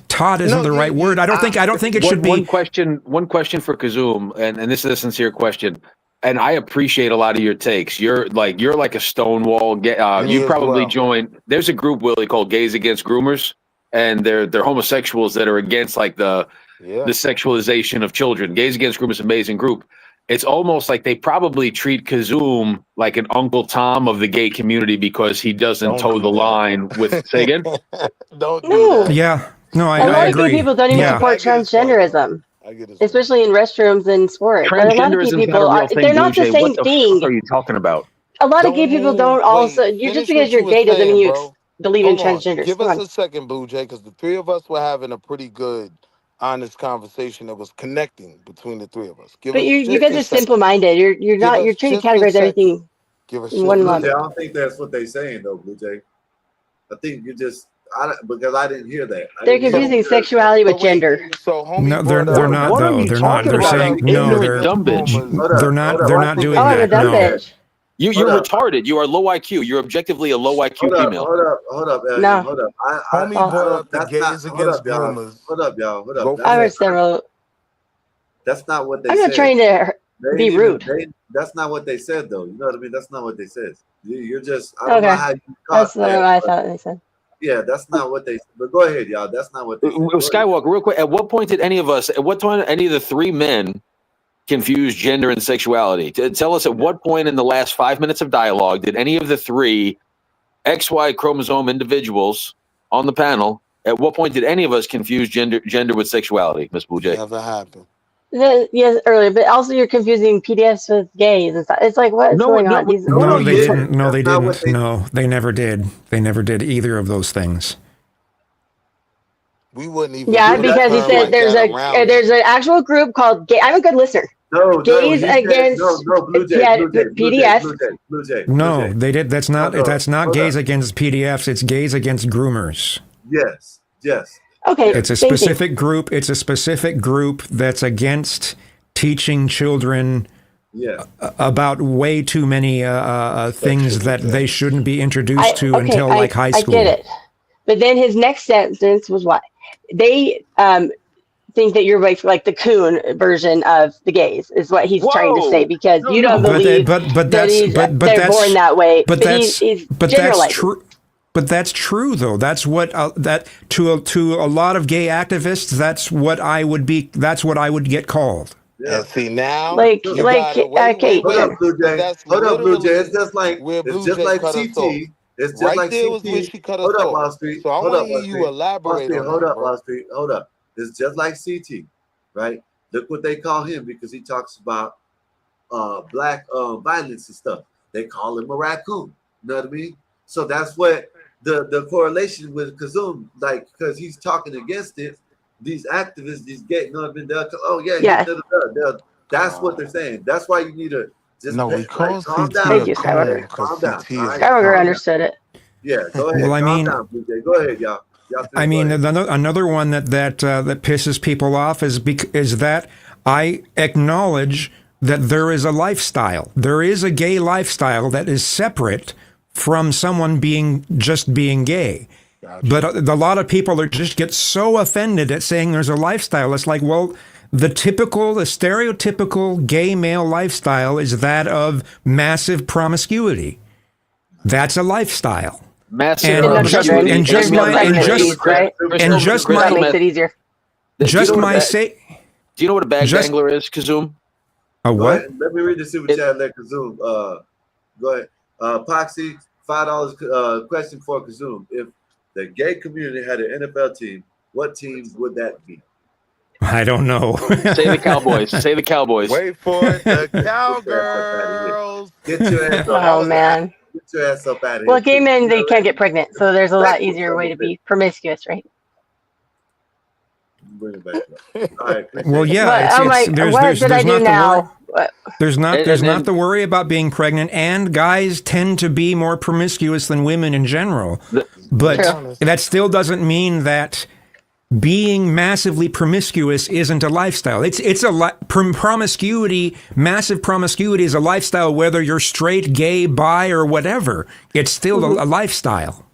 taught isn't the right word. I don't think it should be. One question for Kazoom, and this is a sincere question. And I appreciate a lot of your takes. You're like a Stonewall. You probably joined. There's a group, Willie, called Gays Against Groomers, and they're homosexuals that are against like the sexualization of children. Gays Against Groomers, amazing group. it's almost like they probably treat Kazum like an Uncle Tom of the gay community because he doesn't toe the line with. Say again. Don't do No. that. Yeah. No, A I lot of agree. gay people don't even Yeah. support transgenderism, especially in restrooms and sports. But a lot of gay Transgenderism is not people a are, real thing, they're not the Blue Jay. same What the thing. fuck are you talking about? A lot of gay Don't people move. don't also, Wait, you just finish because what you you're were gay doesn't saying, mean you bro. believe in Hold on. transgenders. Give Come us on. a second, Blue Jay, because the three of us were having a pretty good, honest conversation that was connecting between the three of us. Give But us you just guys a are second. simple-minded. You're Give not, you're us trying to just a categorize second. everything Give us in just one a Blue lump. Jay, I second. don't think that's what they're saying though, Blue Jay. I think you just because I didn't hear that. I They're didn't hear confusing that. sexuality with gender. So homie No, they're brought up. not What are though. you They're not. talking They're about, saying you no. ignorant dumb bitch? They're not. They're not doing Oh, I'm a that. dumb No. bitch. You're Hold up. retarded. You are low IQ. You're objectively a low IQ Hold up, female. hold up, Alien, No. hold up. Homie False. brought up the That's gays not. Hold against up, y'all. groomers. Hold up, y'all. Hold Go up. from I there. heard several. That's not what they I'm not said. trying to They be ain't rude. that's not what they said though. You know what I mean? That's not what they said. You're just. I don't know Okay. how you That's caught what that. I But thought they said. yeah, that's not what they. But go ahead, y'all. That's not what they said. Go ahead. Skywalker, real quick. At what point did any of us? At what point any of the three men confuse gender and sexuality? Tell us at what point in the last 5 minutes of dialogue did any of the three XY chromosome individuals on the panel? At what point did any of us confuse gender with sexuality, Miss Blue Jay? Never happened. Yes, earlier, but also you're confusing PDFs with gays and stuff. It's like, what's going on? These, No, they didn't. No, they That's not what didn't. No, they never did. They never did either of those things. We wouldn't even yeah, put a because he term said like that around there's an actual group called gay. I'm a good listener. No, Gays he said, against no, Blue Jay, PDF. Blue Jay. No, they did. That's not. Hold That's not hold gays up. against PDFs. It's gays against groomers. Yes. Okay, It's a same thing. specific group. It's a specific group that's against teaching children Yeah. about way too many things that they shouldn't be introduced to until like high school. I get it. But then his next sentence was what? They think that you're like the coon version of the gays is what he's trying to say because you don't believe but that that's they're born that way. But that's he's that's generalizing. true. But that's true though. That's what that to a lot of gay activists. That's what I would be. That's what I would get called. And see now, Like you gotta okay. Hold up, Blue Jay. That's Hold up, Blue Jay. It's literally just like where Blue it's just Jay like cut us CT. off. It's just Right like there CT. was where she cut us Hold up, off. Wall Street. So I Hold want up, to Wall hear you Street. elaborate on Hold that, up, bro. Wall Street. Hold up. It's just like CT, right? Look what they call him because he talks about black violence and stuff. They call him a raccoon. You know what I mean? So that's what the correlation with Kazum, like, because he's talking against it. These activists, these gay, you know what I mean? Oh yeah, Yeah. that's what they're saying. That's why you need to just No, we call calm CT down. Thank you, a coon Skywalker. because Calm down. CT all is right? a Skywalker coon. understood it. Yeah, go ahead. Well, I Calm mean- down, BJ. Go ahead, y'all. Y'all three, I go mean, ahead. another one that pisses people off is that I acknowledge that there is a lifestyle. There is a gay lifestyle that is separate from someone being gay. But a lot of people just get so offended at saying there's a lifestyle. It's like, well, the stereotypical gay male lifestyle is that of massive promiscuity. That's a lifestyle. Massive And no just children. and just There's no my and pregnancies, just right? and just That my makes it easier. just my say. Do you know what a bag Just- dangler is, Kazum? A Go what? ahead. Let me read the super chat. Let Kazum. Go ahead. Poxy, $5 question for Kazum. If the gay community had an NFL team, what team would that be? I don't know. Say the Cowboys. Say the Cowboys. Wait for it, the Cowgirls. Get your ass up. Oh man. Get your ass up out of here. Well, gay men they You know can't get pregnant, so there's a lot Right. easier way to be promiscuous, right? Bring it back up. All right. Well, yeah. But, it's, oh my, there's, what there's, did I there's do not the worry. now? What? There's not And- the worry about being pregnant, and guys tend to be more promiscuous than women in general. But True. that still doesn't mean that being massively promiscuous isn't a lifestyle. It's promiscuity. Massive promiscuity is a lifestyle, whether you're straight, gay, bi, or whatever. It's still a lifestyle.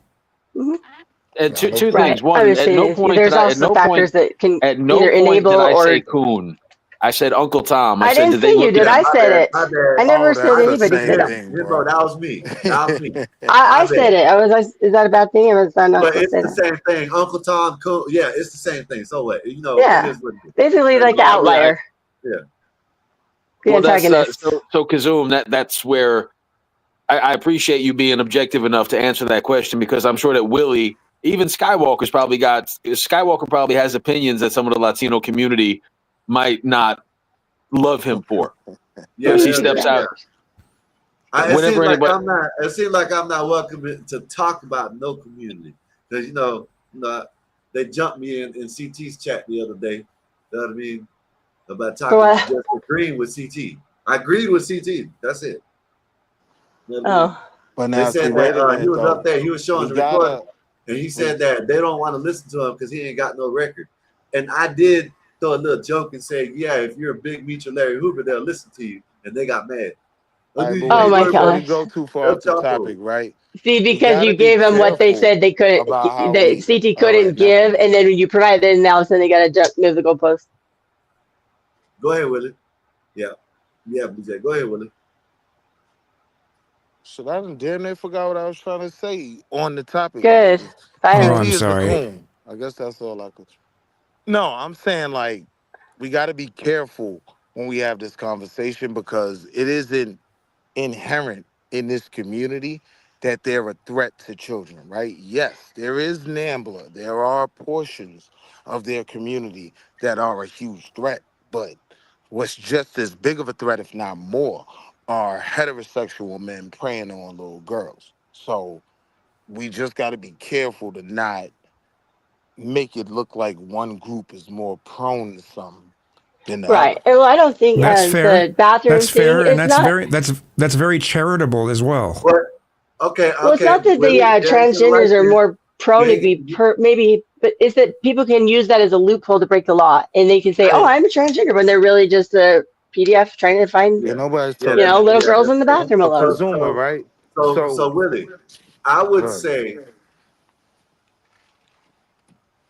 And two Right. things. One, I at understand. no point There's did I, at also no factors point, that can at no either point enable did I or. say coon. I said Uncle Tom. I said, didn't did they say you look did. at I My said bad, it. my bad. I never Oh, said that's the anybody same said it. thing, Yeah, bro. bro, that was me. That was me. I My said bad. it. I was like, is that a bad thing? Or was that not But supposed it's to say the that? same thing. Uncle Tom, cool. Yeah, it's the same thing. So what? You know, Yeah. it is what it is. Basically, like the No, I mean, outlier. Yeah. the Well, that's antagonist. so Kazoom. That's where I appreciate you being objective enough to answer that question, because I'm sure that Willie, even Skywalker probably has opinions that some of the Latino community might not love him for. Yeah, Because he steps out. It Whenever seems like anybody, I'm not. It seems like I'm not welcome to talk about no community, because they jumped me in CT's chat the other day. You know what I mean? About talking just agreeing with CT. I agreed with CT. That's it. You know what I mean? But They now, see, said wait a that minute, he was though. up there. He was showing We the recording, gotta. and he said that they don't want to listen to him because he ain't got no record. And I did throw a little joke and say, yeah, if you're a big Meech or Larry Hoover, they'll listen to you. And they got mad. All right, but Oh wait, my before we gosh. go too far off the topic, right? See, We because gotta you be gave them what they careful said they couldn't, about how that we. CT All couldn't right, never give, mind. and then when you provided the analysis, they got to move the goalpost. Go ahead, Willie. Yeah, BJ. Go ahead, Willie. Shit, I done damn near forgot what I was trying to say on the topic. Good. Like, Finally. CT is the sorry. coon. I guess that's all I could. No, I'm saying like we got to be careful when we have this conversation, because it isn't inherent in this community that they're a threat to children, right? Yes, there is NAMBLA. There are portions of their community that are a huge threat, but what's just as big of a threat, if not more, are heterosexual men preying on little girls. So we just got to be careful to not make it look like one group is more prone to something than the Right. other. Well, I don't think That's fair. the bathroom That's thing fair, and is not. that's very charitable as well. Okay, Well, it's not that the Willie, answer transgenders like are this. more prone to You be maybe, but it's that people can use that as a loophole to break the law, and they can say, "Oh, I'm a transgender," when they're really just a PDF trying to find, Yeah, nobody's Yeah, talking. little that's girls in the bathroom So alone. Kazuma, right? So Willie, I would Good. say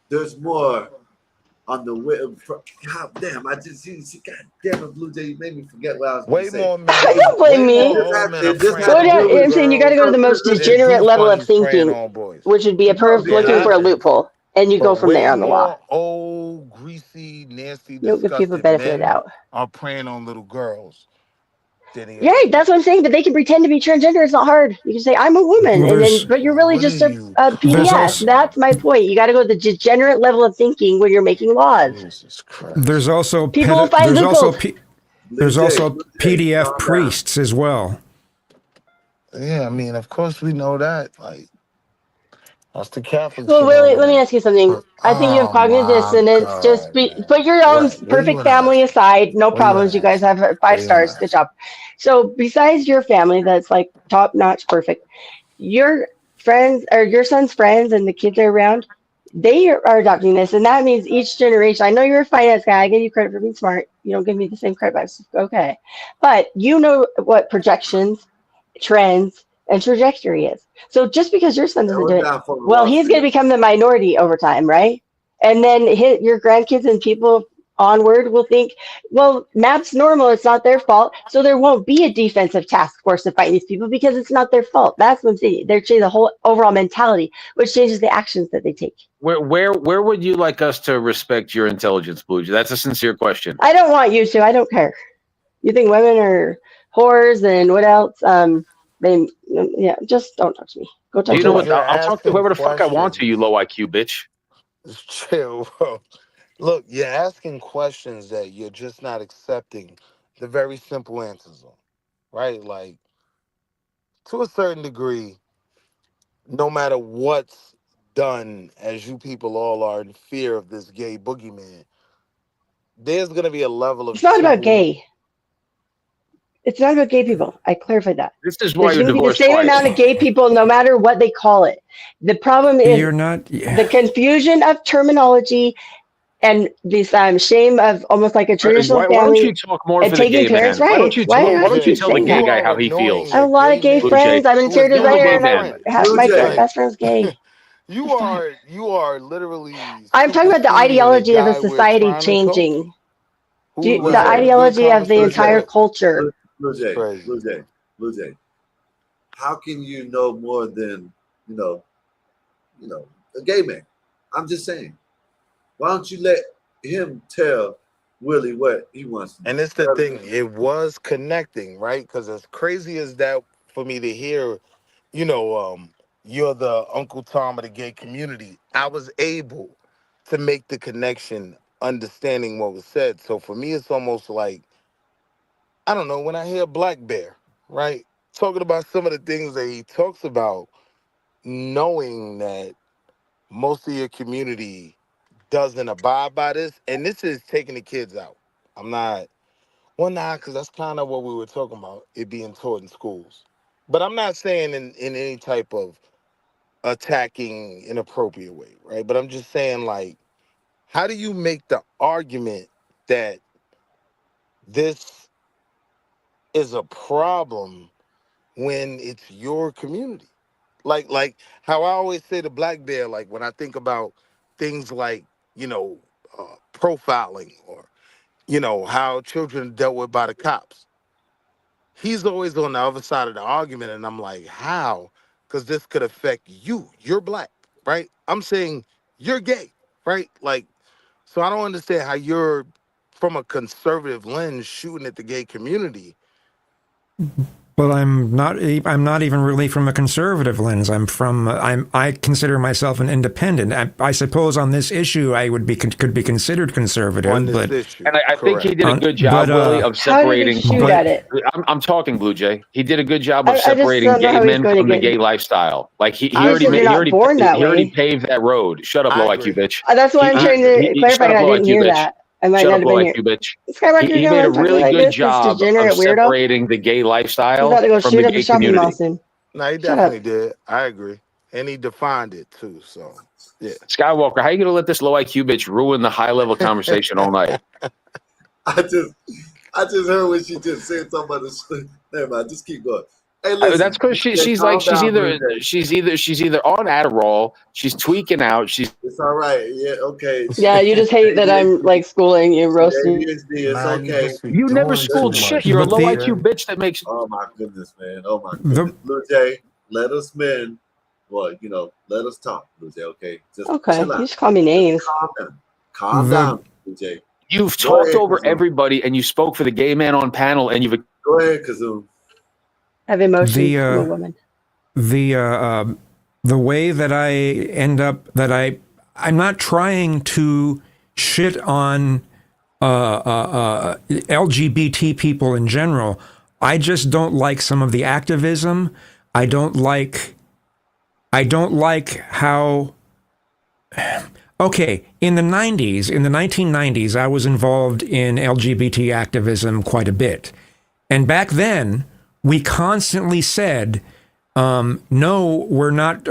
there's more on the way. God damn, I just see. God damn it, Blue Jay, you made me forget what I was going Way to say. more men. Don't blame Way me. more old men are It just preying had Go to down. do on I'm saying you got to go to the most than degenerate do level of funnies preying thinking, on boys. which would be a perv It looking for a happens. loophole, and you go But from there way on the law. more old, greasy, nasty, You don't give people disgusting benefit of the men doubt. are preying on little girls than the Yeah, other. that's what I'm saying. But they can pretend to be transgender. It's not hard. You can say I'm a woman, Well, and then but you're really What are just a you there's PDF. also talking That's my point. You got to go to the degenerate level of thinking when you're making laws. Jesus Christ. there's also People will find loopholes. there's also Jay, PDF calm down. priests as well. Yeah, I mean, of course we know that. Like, that's the Catholic Well, shit Willie, over let me there. ask you something. But, I think you have oh cognitive my dissonance. Just God, put your own what? What do you perfect want to family ask? aside. No What do you want problems. to You guys ask? have What 5 do you want to stars. Good ask? job. So besides your family, that's like top notch, perfect. Your friends or your son's friends and the kids they're around, they are adopting this, and that means each generation. I know you're a finance guy. I give you credit for being smart. You don't give me the same credit, but it's okay. But you know what projections, trends, and trajectory is. So just because your son That doesn't do was it, down for well, Wall he's going Street. to become the minority over time, right? And then your grandkids and people onward will think, well, map's normal. It's not their fault. So there won't be a defensive task force to fight these people because it's not their fault. That's what I'm saying. They're changing the whole overall mentality, which changes the actions that they take. Where would you like us to respect your intelligence, Blue Jay? That's a sincere question. I don't want you to. I don't care. You think women are whores and what else? Just don't talk to me. Go talk You to know your what? wife. You're I'll talk to asking whoever the fuck I want to, you questions. low IQ bitch. Just chill, bro. Look, you're asking questions that you're just not accepting the very simple answers on, right? Like, to a certain degree, no matter what's done, as you people all are in fear of this gay boogeyman, there's going to be a level of It's not about simple. gay. It's not about gay people. I clarified that. This is why There's you're going to be the divorced same twice. amount of gay people no matter what they call it. The problem is You're not. the confusion of terminology and this shame of almost like a traditional Why don't you family talk more and for the taking gay parents' man? Why don't rights. you Why tell, do why I don't you keep tell the saying gay that? guy are how he annoying feels? I have a that lot gay of gay Blue men Jay. friends. I'm who are interior Deal with the designer, gay and man. Blue my Jay. best friend's gay. you are literally I'm talking about the superseding the ideology of the guy we're society trying to talk to, changing. who Blue was The having Jay. a good ideology of the Blue conversation Jay. entire with. culture. Blue It's Jay. crazy. Blue Jay. Blue Jay. How can you know more than a gay man? I'm just saying. Why don't you let him tell, Willie what he wants. And it's the thing, it was connecting, right? Because as crazy as that for me to hear, you're the Uncle Tom of the gay community, I was able to make the connection, understanding what was said. So for me, it's almost like, I don't know, when I hear Black Bear, right? Talking about some of the things that he talks about, knowing that most of your community doesn't abide by this, and this is taking the kids out. I'm not, because that's kind of what we were talking about, it being taught in schools. But I'm not saying in any type of attacking inappropriate way, right? But I'm just saying, like, how do you make the argument that this is a problem when it's your community? Like how I always say to Black Bear, like when I think about things like, profiling or, how children are dealt with by the cops. He's always on the other side of the argument, and I'm like, how? Because this could affect you. You're Black, right? I'm saying you're gay, right? Like, so I don't understand how you're, from a conservative lens, shooting at the gay community. Well, I'm not even really from a conservative lens. I consider myself an independent. I suppose on this issue I could be considered conservative. On this but issue. And I think he did a good job, Willie, of separating. shoot at it? I'm talking Blue Jay. He did a good job of I just separating don't know gay how he's men going to from the get- gay lifestyle. Like he I already said made, you're not born that he already way. paved that road. Shut up, low IQ bitch. That's why I'm trying to clarify. Shut up, I low didn't IQ hear bitch. that. I might Shut not up, have low been IQ here. bitch. Skywalker, He you're made a going really like good this, this job of degenerate weirdo. separating the gay He's lifestyle about to go from shoot the up the gay shopping community. mall soon. No, he Shut definitely up. did. I agree. And he defined it too. So yeah. Skywalker, how you gonna let this low IQ bitch ruin the high level conversation all night? I just heard what she just said. Something about this. Never mind. Just keep going. Hey, listen. That's because she's calm like she's down, either Blue Jay. she's either on Adderall, she's tweaking out, she's It's all right. Yeah. Okay. Yeah, you just hate that I'm like schooling you, roasting. ADHD. It's Nah, you okay. just be you never doing schooled too shit. much. You're a But low the- IQ bitch that makes Oh my goodness, man. Oh my goodness. Blue Jay, let us men. Well, let us talk, Blue Jay. Okay. Just Okay, chill you out. just call me names. Calm down. Calm The- down, Blue Jay. you've Go talked ahead, over Kazoom. everybody and you spoke for the gay man on panel and you've Go ahead, Kazoom. Have emotions. The, I'm a woman. the way that I end up I'm not trying to shit on LGBT people in general. I just don't like some of the activism. I don't like how. Okay, in the 1990s, I was involved in LGBT activism quite a bit. And back then, we constantly said, no, we're not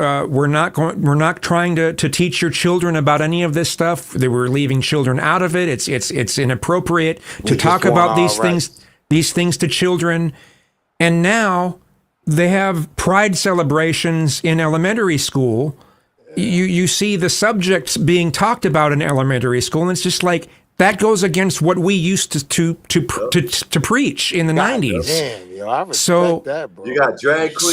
trying to teach your children about any of this stuff. They were leaving children out of it. It's inappropriate to talk about these things to children. And now they have pride celebrations in elementary school. You see the subjects being talked about in elementary school, and it's just like that goes against what we used to preach in the 90s. Damn, yo, I respect So- that, bro. You got drag queen.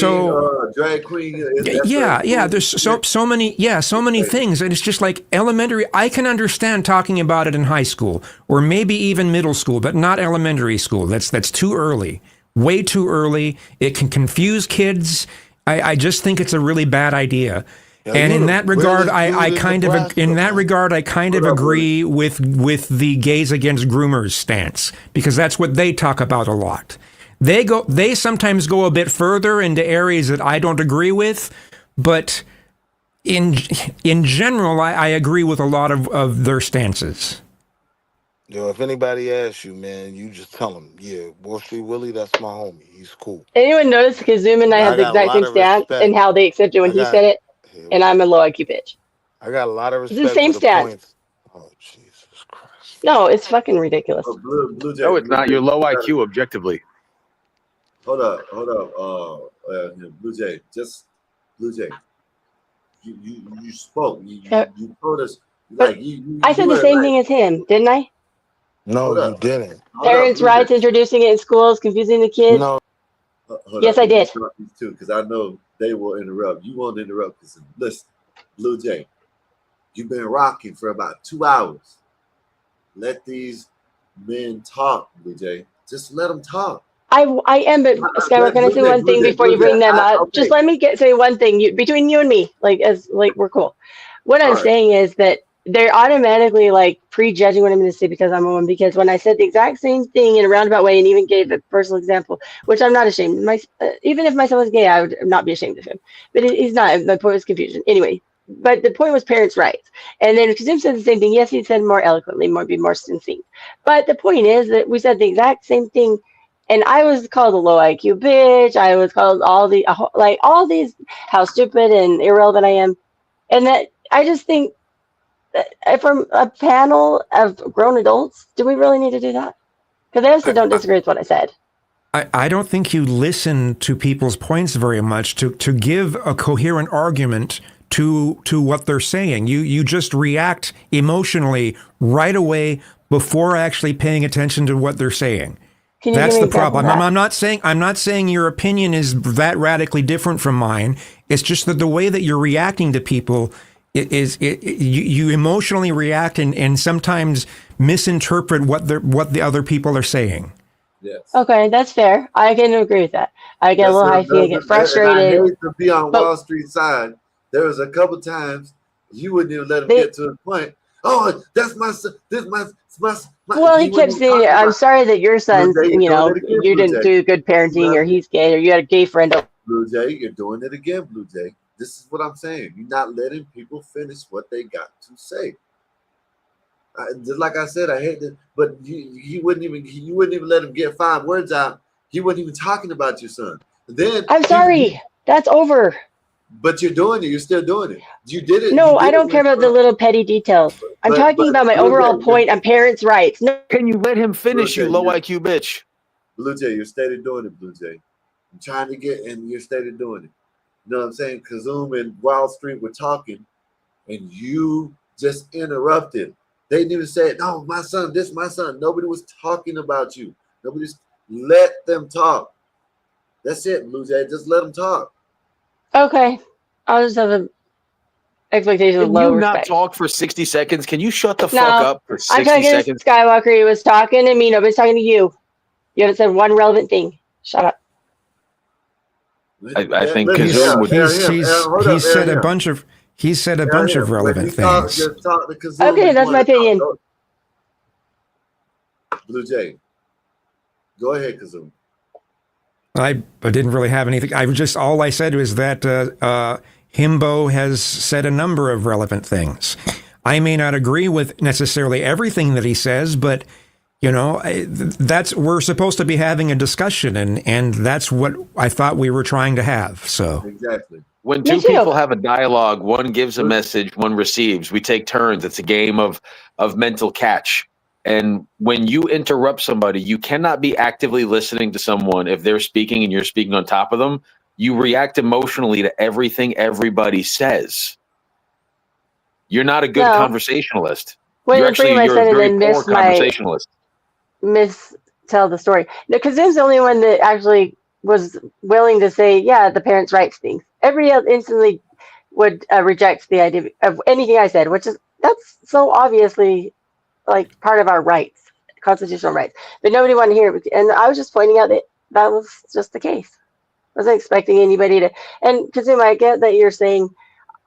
Yeah. There's so many things, and it's just like elementary. I can understand talking about it in high school or maybe even middle school, but not elementary school. That's too early, way too early. It can confuse kids. I just think it's a really bad idea. Yeah, And you in the that regard, realest I dude in kind of Nebraska, in that man. regard I kind of agree with the gays against groomers stance, because that's what they talk about a lot. They sometimes go a bit further into areas that I don't agree with, but in general, I agree with a lot of their stances. Yo, if anybody asks you, man, you just tell them, yeah, Wall Street Willie, that's my homie. He's cool. Anyone notice Kazoom and I have the got a exact lot same of stance respect. and how they accepted when I he got- said it, and I'm a low IQ bitch. I got a lot of It's respect the same for the stance. points. Oh, Jesus Christ. No, it's fucking ridiculous. Blue Jay. no, it's not. Blue You're Jay, low IQ objectively. Hold up. Blue Jay. Just Blue Jay. You spoke. You told us. But I said the same thing as him, didn't I? No, you didn't. Parents' rights, introducing it in schools, confusing the kids. No. Yes, I did. Too, because I know they will interrupt. You won't interrupt. Listen, Blue Jay, you've been rocking for about 2 hours. Let these men talk, Blue Jay. Just let them talk. I am, but Skywalker, can I say one thing before you bring them up? Just let me say one thing. Between you and me, we're cool. What I'm saying is that they're automatically like prejudging what I'm going to say because I'm a woman. Because when I said the exact same thing in a roundabout way and even gave a personal example, which I'm not ashamed of, even if my son was gay, I would not be ashamed of him. But he's not. My point was confusion. Anyway, but the point was parents' rights. And then Kazim said the same thing. Yes, he said more eloquently, more succinct. But the point is that we said the exact same thing. And I was called a low IQ bitch. I was called all these, how stupid and irrelevant I am. And that I just think that from a panel of grown adults, do we really need to do that? Because I also don't disagree with what I said. I don't think you listen to people's points very much to give a coherent argument to what they're saying. You just react emotionally right away before actually paying attention to what they're saying. That's the problem. I'm not saying your opinion is that radically different from mine. It's just that the way that you're reacting to people you emotionally react and sometimes misinterpret what the other people are saying. Yes. Okay, that's fair. I can agree with that. I get a little high fever, get frustrated. I hate to be on Wall Street side. There was a couple times you wouldn't even let him get to the point. Oh, that's my son. This my. Well, he kept saying, "I'm sorry that your son's, you didn't do good parenting, or he's gay, or you had a gay friend." Blue Jay, you're doing it again, Blue Jay. This is what I'm saying. You're not letting people finish what they got to say. Just like I said, I hate it, but you wouldn't even let him get 5 words out. He wasn't even talking about your son. Then I'm sorry, that's over. But you're doing it. You're still doing it. You did it. No, I don't care about the little petty details. I'm talking about my overall point on parents' rights. No. Can you let him finish, you low IQ bitch? Blue Jay, you're steady doing it, Blue Jay. I'm trying to get, and you're steady doing it. You know what I'm saying? Kazum and Wall Street were talking, and you just interrupted. They didn't even say, no, my son, this my son. Nobody was talking about you. Nobody's let them talk. That's it, Blue Jay. Just let them talk. Okay. I'll just have an expectation of low Can you not respect. talk for 60 seconds? Can you shut the fuck up for 60 I'm talking seconds? to Skywalker. He was talking to me. Nobody's talking to you. You haven't said one relevant thing. Shut up. I think Kazum would. He said a bunch of relevant things. Okay, that's my opinion. Blue Jay, go ahead, Kazum. I didn't really have anything. All I said was that Himbo has said a number of relevant things. I may not agree with necessarily everything that he says, but we're supposed to be having a discussion, and that's what I thought we were trying to have. So exactly. When two people have a dialogue, one gives a message, one receives. We take turns. It's a game of mental catch. And when you interrupt somebody, you cannot be actively listening to someone if they're speaking and you're speaking on top of them. You react emotionally to everything everybody says. You're not a good conversationalist. You're actually a very poor conversationalist. Tell the story. No, Kazum's the only one that actually was willing to say, yeah, the parents' rights things. Everybody else instantly would reject the idea of anything I said, that's so obviously like part of our rights, constitutional rights. But nobody wanted to hear it. And I was just pointing out that was just the case. I wasn't expecting anybody to. And Kazum, I get that you're saying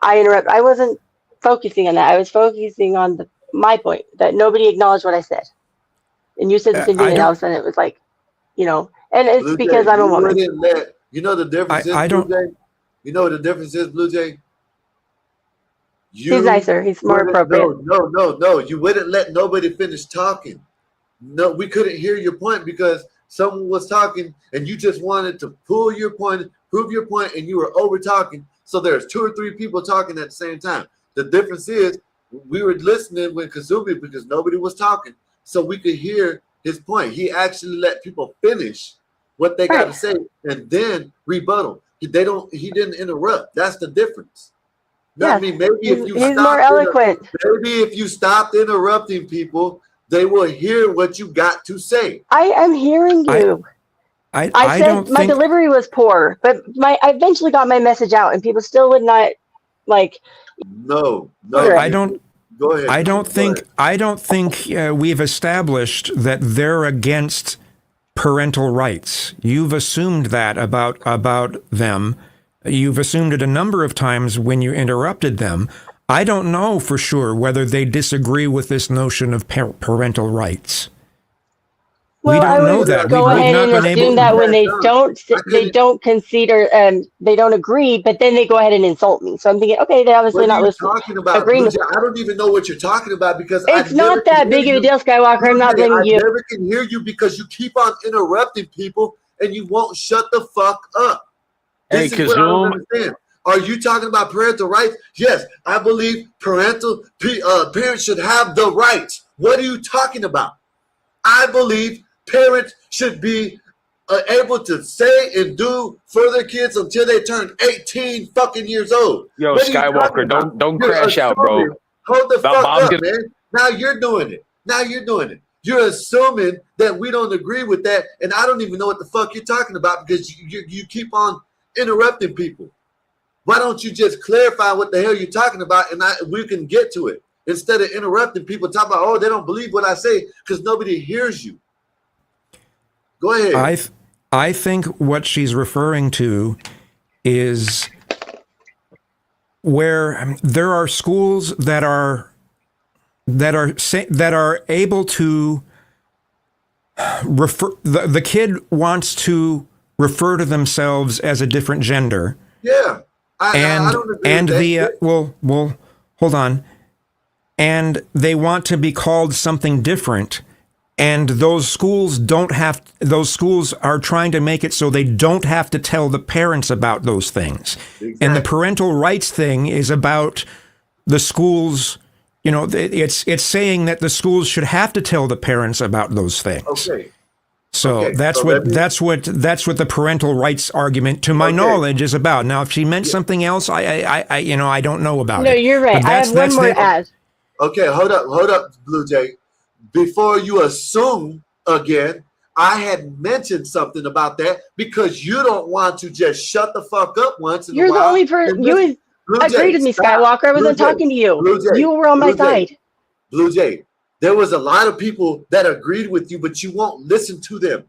I interrupt. I wasn't focusing on that. I was focusing on my point that nobody acknowledged what I said. And you said the same thing, and all of a sudden it was like, and it's Blue because Jay, I'm a woman. You know the difference is, Blue Jay? You know what the difference is, Blue Jay? He's nicer. He's more appropriate. No. You wouldn't let nobody finish talking. No, we couldn't hear your point because someone was talking and you just wanted to prove your point, and you were over talking. So there's 2 or 3 people talking at the same time. The difference is we were listening when Kazumi because nobody was talking, so we could hear his point. He actually let people finish what they got to say and then rebuttal. He didn't interrupt. That's the difference. I mean, maybe if you he's more eloquent. Maybe if you stopped interrupting people, they will hear what you got to say. I am hearing you. I said my delivery was poor, but I eventually got my message out, and people still would not like. No. I don't. Go ahead. I don't think we've established that they're against parental rights. You've assumed that about them. You've assumed it a number of times when you interrupted them. I don't know for sure whether they disagree with this notion of parental rights. Well, We don't I know would that. go We've ahead not and been assume able. that when they don't concede or they don't agree, but then they go ahead and insult me. So I'm thinking, okay, they're obviously What are not you listening. talking about, Agreeing Blue with Jay? I don't even know what you're talking about because it's I never not can that hear big of a you. deal, Skywalker. I'm not Blue Jay, blaming I you. never can hear you because you keep on interrupting people and you won't shut the fuck up. Hey, This is what I don't Kazoom. understand. Are you talking about parental rights? Yes, I believe parents should have the rights. What are you talking about? I believe parents should be able to say and do for their kids until they turn 18 fucking years old. Yo, What are you talking Skywalker, about? don't You're crash out, bro. assuming. Hold the fuck Bob's up, gonna. man. Now you're doing it. You're assuming that we don't agree with that, and I don't even know what the fuck you're talking about because you keep on interrupting people. Why don't you just clarify what the hell you're talking about, and we can get to it instead of interrupting people talking about, oh, they don't believe what I say because nobody hears you. Go ahead. I think what she's referring to is where there are schools that are able to refer. The kid wants to refer to themselves as a different gender. Yeah. I don't agree and with the that. well, hold on. And they want to be called something different. And those schools are trying to make it so they don't have to tell the parents about those things. Exactly. And the parental rights thing is about the schools, it's saying that the schools should have to tell the parents about those things. Okay. So Okay, that's so what let me- that's what the parental rights argument, to my knowledge, is about. Now, if she meant something else, I don't know about No, it. you're right. But I have one more to add. Okay, hold up, Blue Jay. Before you assume again, I had mentioned something about that because you don't want to just shut the fuck up once in You're a while. the only person. You agreed with me, Skywalker. I wasn't talking to you. You were on my side. Blue Jay, there was a lot of people that agreed with you, but you won't listen to them.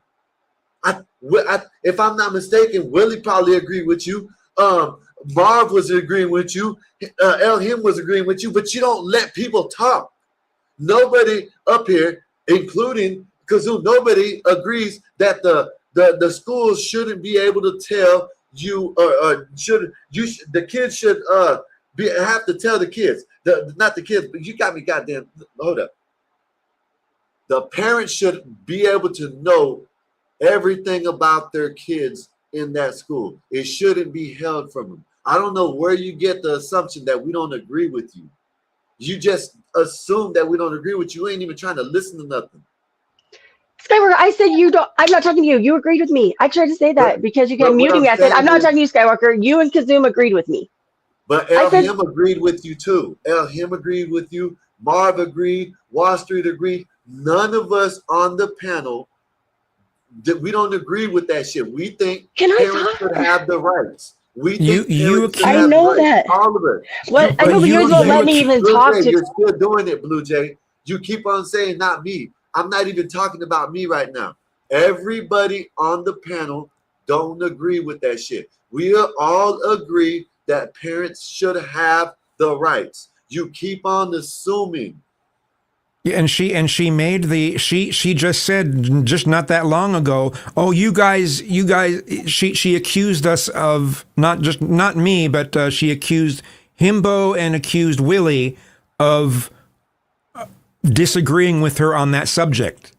If I'm not mistaken, Willie probably agreed with you. Marv was agreeing with you. Him was agreeing with you, but you don't let people talk. Nobody up here, including Kazoo, nobody agrees that the schools shouldn't be able to tell you, the kids should have to tell the kids, not the kids, but you got me goddamn. Hold up. The parents should be able to know everything about their kids in that school. It shouldn't be held from them. I don't know where you get the assumption that we don't agree with you. You just assume that we don't agree with you. You ain't even trying to listen to nothing. Skywalker, I said you don't. I'm not talking to you. You agreed with me. I tried to say that because you kept what muting I'm me. I said, I'm saying not is- talking to you, Skywalker. You and Kazoom agreed with me. But Him agreed with you too. Him agreed with you. Marv agreed. Wall Street agreed. None of us on the panel, we don't agree with that shit. We think parents should have the rights. We think parents should I have the know rights. that. All of it. What? I know, but you guys won't let me even Blue talk Jay, to. You're still doing it, Blue Jay. You keep on saying not me. I'm not even talking about me right now. Everybody on the panel don't agree with that shit. We all agree that parents should have the rights. You keep on assuming. Yeah, and she made she just said just not that long ago, oh, you guys she accused us of not me, but she accused Himbo and accused Willie of disagreeing with her on that subject.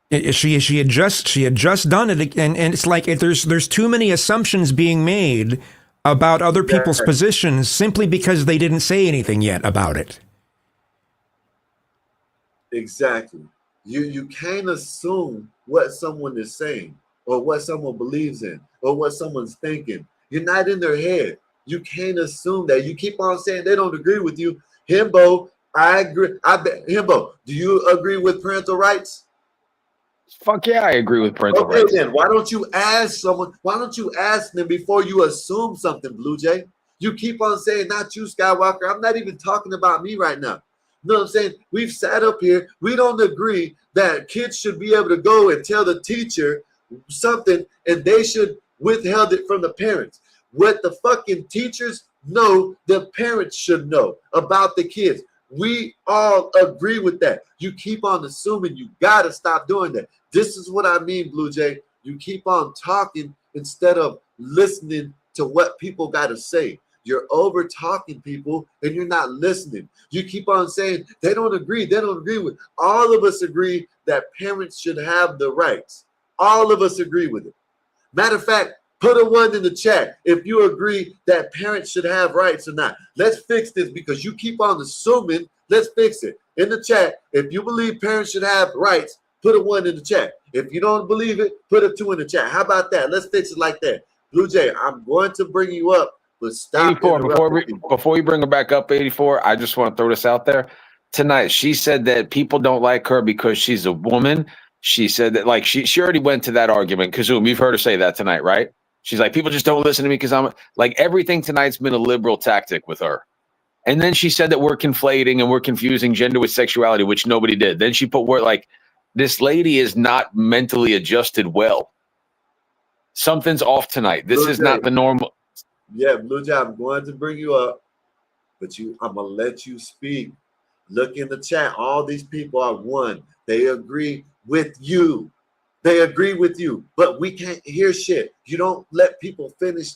She had just done it, and it's like there's too many assumptions being made about other people's positions simply because they didn't say anything yet about it. Exactly. You can't assume what someone is saying or what someone believes in or what someone's thinking. You're not in their head. You can't assume that. You keep on saying they don't agree with you. Himbo, I agree. Himbo, do you agree with parental rights? Fuck yeah, I agree with parental Okay, rights. then why don't you ask someone? Why don't you ask them before you assume something, Blue Jay? You keep on saying not you, Skywalker. I'm not even talking about me right now. You know what I'm saying? We've sat up here. We don't agree that kids should be able to go and tell the teacher something and they should withheld it from the parents. What the fucking teachers know, the parents should know about the kids. We all agree with that. You keep on assuming. You got to stop doing that. This is what I mean, Blue Jay. You keep on talking instead of listening to what people got to say. You're over talking people and you're not listening. You keep on saying they don't agree. They don't agree with. All of us agree that parents should have the rights. All of us agree with it. Matter of fact, put a 1 in the chat if you agree that parents should have rights or not. Let's fix this because you keep on assuming. Let's fix it. In the chat, if you believe parents should have rights, put a 1 in the chat. If you don't believe it, put a 2 in the chat. How about that? Let's fix it like that. Blue Jay, I'm going to bring you up, but stop. 84, before you bring her back up, 84, I just want to throw this out there. Tonight, she said that people don't like her because she's a woman. She said that, like, she already went to that argument. Kazum, you've heard her say that tonight, right? She's like, people just don't listen to me because I'm like, everything tonight's been a liberal tactic with her. And then she said that we're conflating and we're confusing gender with sexuality, which nobody did. Then she put word like, this lady is not mentally adjusted well. Something's off tonight. This is not the normal. Yeah, Blue Jay, I'm going to bring you up, but I'm going to let you speak. Look in the chat. All these people are one. They agree with you. They agree with you, but we can't hear shit. You don't let people finish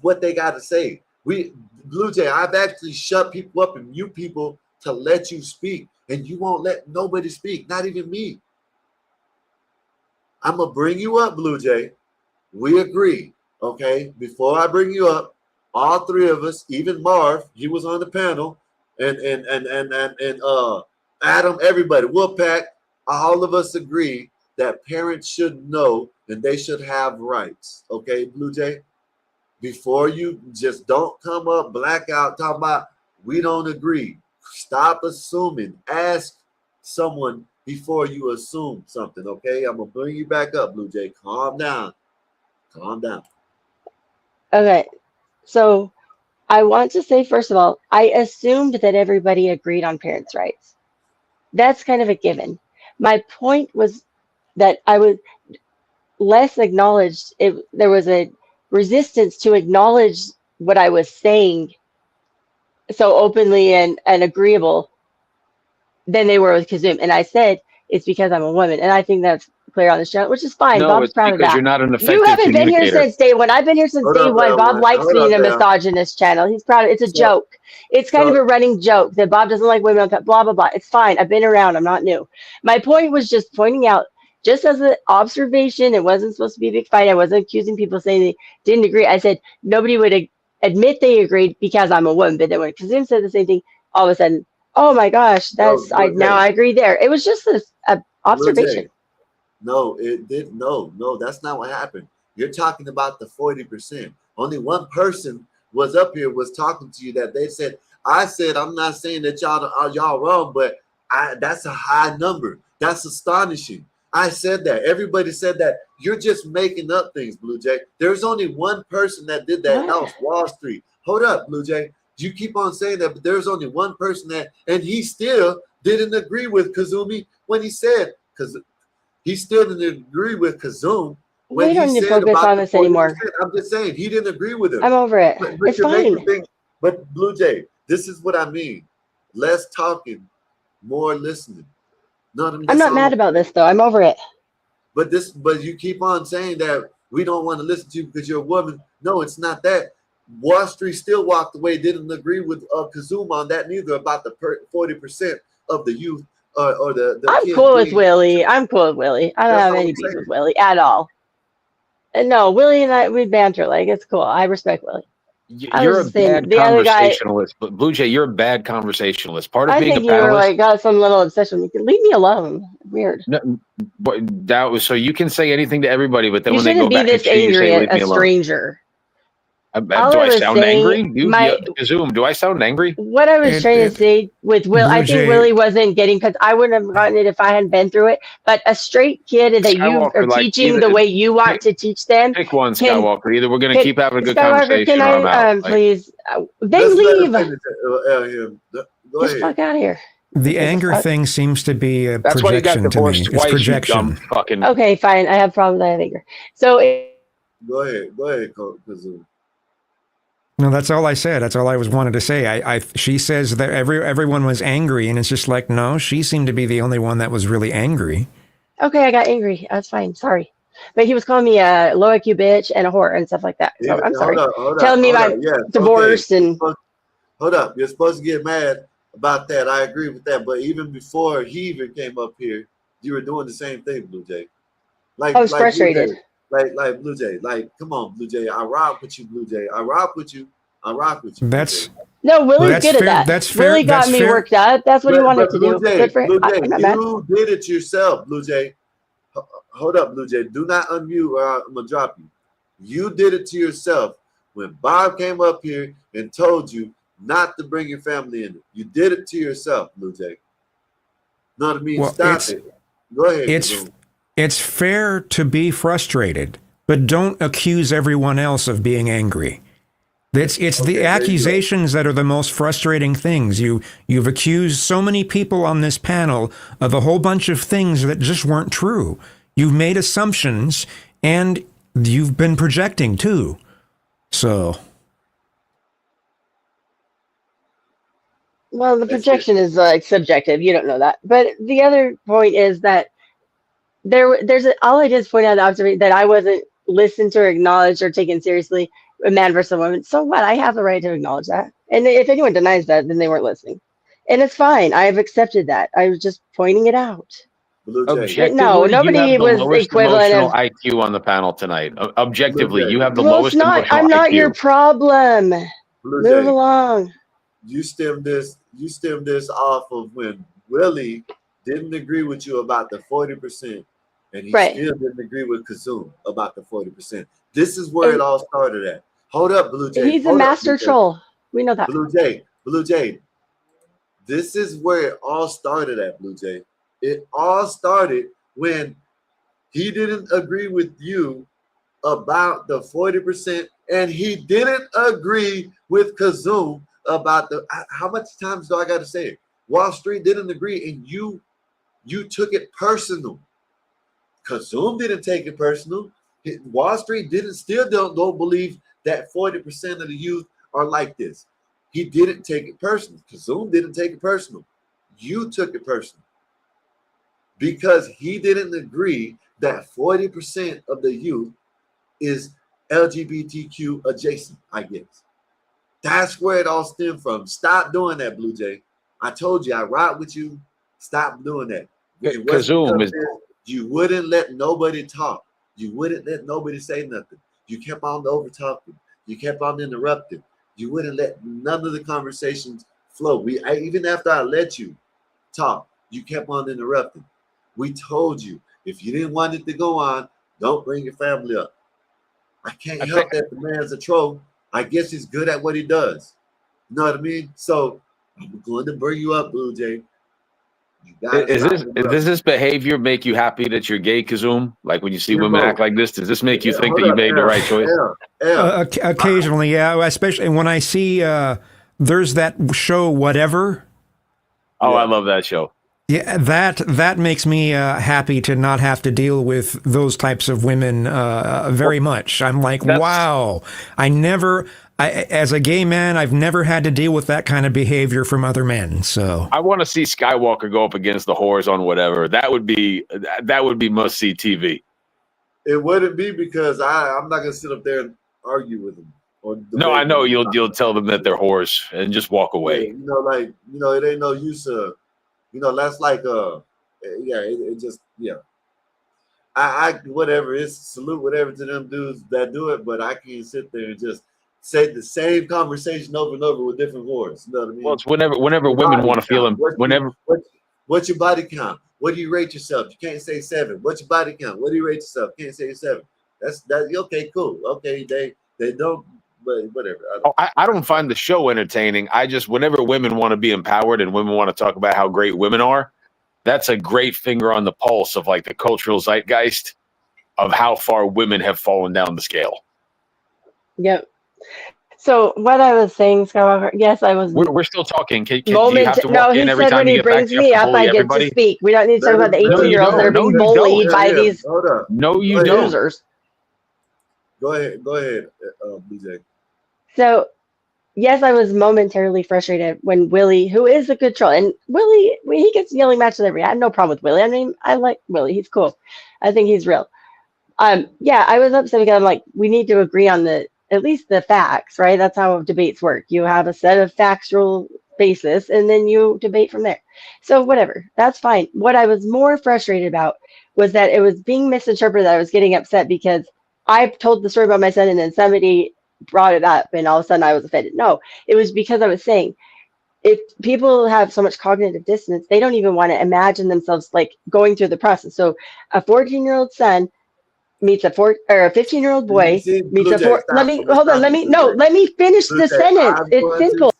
what they got to say. Blue Jay, I've actually shut people up and mute people to let you speak, and you won't let nobody speak, not even me. I'm going to bring you up, Blue Jay. We agree, okay? Before I bring you up, all three of us, even Marv, he was on the panel, and Adam, everybody, Wolfpack, all of us agree that parents should know and they should have rights. Okay, Blue Jay? Before you just don't come up, blackout, talk about we don't agree. Stop assuming. Ask someone before you assume something, okay? I'm going to bring you back up, Blue Jay. Calm down. Calm down. Okay, so I want to say, first of all, I assumed that everybody agreed on parents' rights. That's kind of a given. My point was that I was less acknowledged. There was a resistance to acknowledge what I was saying so openly and agreeable than they were with Kazum. And I said, it's because I'm a woman. And I think that's clear on the show, which is fine. No, Bob's it's proud of because that. you're not an effective You haven't been here communicator. since day one. I've been here since day one. Bob likes being a misogynist channel. He's proud of it. It's a joke. It's kind of a running joke that Bob doesn't like women, blah, blah, blah. It's fine. I've been around. I'm not new. My point was just pointing out, just as an observation, it wasn't supposed to be a big fight. I wasn't accusing people saying they didn't agree. I said nobody would admit they agreed because I'm a woman. But then when Kazim said the same thing, all of a sudden, oh my gosh, now I agree there. It was just this observation. No, it didn't. No, that's not what happened. You're talking about the 40%. Only one person was up here, was talking to you that they said, I said, I'm not saying that y'all wrong, but that's a high number. That's astonishing. I said that. Everybody said that. You're just making up things, Blue Jay. There's only one person that did that else, Wall Street. Hold up, Blue Jay. You keep on saying that, but there's only one person that, and he still didn't agree with Kazumi when he said, because he still didn't agree with Kazum. We don't need to focus on this anymore. I'm just saying, he didn't agree with him. I'm over it. But It's fine. But Blue Jay, this is what I mean. Less talking, more listening. I'm not mad about this though. I'm over it. But you keep on saying that we don't want to listen to you because you're a woman. No, it's not that. Wall Street still walked away, didn't agree with Kazum on that neither, about the 40% of the youth or the I'm kids cool with being- Willie. I'm cool with Willie. I don't That's have all any I'm beef saying. with Willie at all. And no, Willie and I, we banter like it's cool. I respect Willie. I You're was a just saying, bad the other guy, conversationalist. But Blue Jay, you're a bad conversationalist. Part of I being a think you were panelist. like got some little obsession with me. Leave me alone. Weird. No, but that was so you can say anything to everybody, but then You when they go shouldn't be back this and cheat, you angry say, at "Leave me a alone." stranger. Do All I I was sound saying, angry? Kazum, do I sound angry? What I was trying to say with Will, I Blue think Jay- Willie wasn't getting, because I wouldn't have gotten it if I hadn't been through it. But a straight kid that you are Skywalker, like, teaching either- the way you want to teach them. Pick one, can- Skywalker. Either we're going to can- keep having a good Skywalker, conversation, can or I'm I, out. Like, please? Then Let's let him leave. finish it, him. Go Get the ahead. fuck out of here. The anger thing seems to be a That's why you got projection to me. divorced It's twice, you projection. dumb fucking. Okay, fine. I have problems. I have anger. So Go ahead, Kazoo. No, that's all I said. That's all I was wanted to say. She says that everyone was angry, and it's just like, no, she seemed to be the only one that was really angry. okay, I got angry. That's fine. Sorry. But he was calling me a low IQ bitch and a whore and stuff like that. So I'm sorry. Telling me about divorce and Hold up. You're supposed to get mad about that. I agree with that. But even before he even came up here, you were doing the same thing, Blue Jay. I was frustrated. Like Blue Jay. Like, come on, Blue Jay. I rock with you, Blue Jay. I rock with you. I rock with you. That's no, Willie's that's good fair. at that. That's fair. Willie got That's me fair. worked out. That's what he wanted to do. Blue Jay, Good for him. Blue Jay, I'm not mad. you did it yourself, Blue Jay. Hold up, Blue Jay. Do not unmute or I'm going to drop you. You did it to yourself when Bob came up here and told you not to bring your family in. You did it to yourself, Blue Jay. Know what I mean? Well, Stop it. Go ahead. It's fair to be frustrated, but don't accuse everyone else of being angry. It's the accusations that are the most frustrating things. You've accused so many people on this panel of a whole bunch of things that just weren't true. You've made assumptions, and you've been projecting too. So, Well, the projection is like subjective. You don't know that. But the other point is that all I did is point out the observation that I wasn't listened to or acknowledged or taken seriously, a man versus a woman. So what? I have the right to acknowledge that. And if anyone denies that, then they weren't listening. And it's fine. I have accepted that. I was just pointing it out. Objectively, No, nobody you have the was lowest equivalent emotional of. IQ on the panel tonight. Objectively, you have the Well, lowest it's not. emotional I'm not IQ. your problem. Blue Move Jay. along. You stem this off of when Willie didn't agree with you about the 40%, and he Right. still didn't agree with Kazoom about the 40%. This is where it all started at. Hold up, Blue Jay. He's a Hold up, master Blue Jay. troll. We know that. Blue Jay. This is where it all started at, Blue Jay. It all started when he didn't agree with you about the 40%, and he didn't agree with Kazoom about the how much times do I got to say it? Wall Street didn't agree, and you took it personal. Kazoom didn't take it personal. Wall Street don't believe that 40% of the youth are like this. He didn't take it personal. Kazoom didn't take it personal. You took it personal because he didn't agree that 40% of the youth is LGBTQ adjacent, I guess. That's where it all stemmed from. Stop doing that, Blue Jay. I told you, I ride with you. Stop doing that. You wouldn't let nobody talk. You wouldn't let nobody say nothing. You kept on over talking. You kept on interrupting. You wouldn't let none of the conversations flow. Even after I let you talk, you kept on interrupting. We told you, if you didn't want it to go on, don't bring your family up. I can't help that the man's a troll. I guess he's good at what he does. You know what I mean? So I'm going to bring you up, Blue Jay. Does this behavior make you happy that you're gay, Kazoom? Like when you see women act like this, does this make you think that you made the right choice? Occasionally, yeah. Especially when I see there's that show, Whatever. Oh, I love that show. Yeah, that makes me happy to not have to deal with those types of women very much. I'm like, wow, as a gay man, I've never had to deal with that kind of behavior from other men. So I want to see Skywalker go up against the whores on Whatever. That would be must see TV. It wouldn't be because I'm not gonna sit up there and argue with them. No, I know you'll tell them that they're whores and just walk away. Yeah, it ain't no use. That's like it just I whatever, it's salute whatever to them dudes that do it, but I can't sit there and just say the same conversation over and over with different whores. You know what I mean? Well, it's whenever women want to feel them. What's your body count? What do you rate yourself? You can't say 7. What's your body count? What do you rate yourself? Can't say 7. That's okay, cool. Okay, they don't, but whatever. I don't find the show entertaining. Whenever women want to be empowered and women want to talk about how great women are, that's a great finger on the pulse of like the cultural zeitgeist of how far women have fallen down the scale. Yep. So what I was saying, Skywalker, yes, I was We're still talking. Do you have to no, walk he in every said time when you he get back? brings Do you have me to up, bully I get to everybody? speak. We don't need to talk about the No, you 18-year-olds that are don't. No, being you bullied don't. by these Hold up. No, you Go ahead. don't. losers. Go ahead, BJ. So yes, I was momentarily frustrated when Willie, who is a good troll, and Willie, when he gets yelling matches every, I have no problem with Willie. I mean, I like Willie. He's cool. I think he's real. Yeah, I was upset because I'm like, we need to agree on at least the facts, right? That's how debates work. You have a set of factual basis, and then you debate from there. So whatever, that's fine. What I was more frustrated about was that it was being misinterpreted. I was getting upset because I told the story about my son, and then somebody brought it up, and all of a sudden I was offended. No, it was because I was saying, if people have so much cognitive dissonance, they don't even want to imagine themselves like going through the process. So a 14-year-old son meets a 15-year-old boy meets a four. Let me hold on. Let me finish the sentence. It's simple.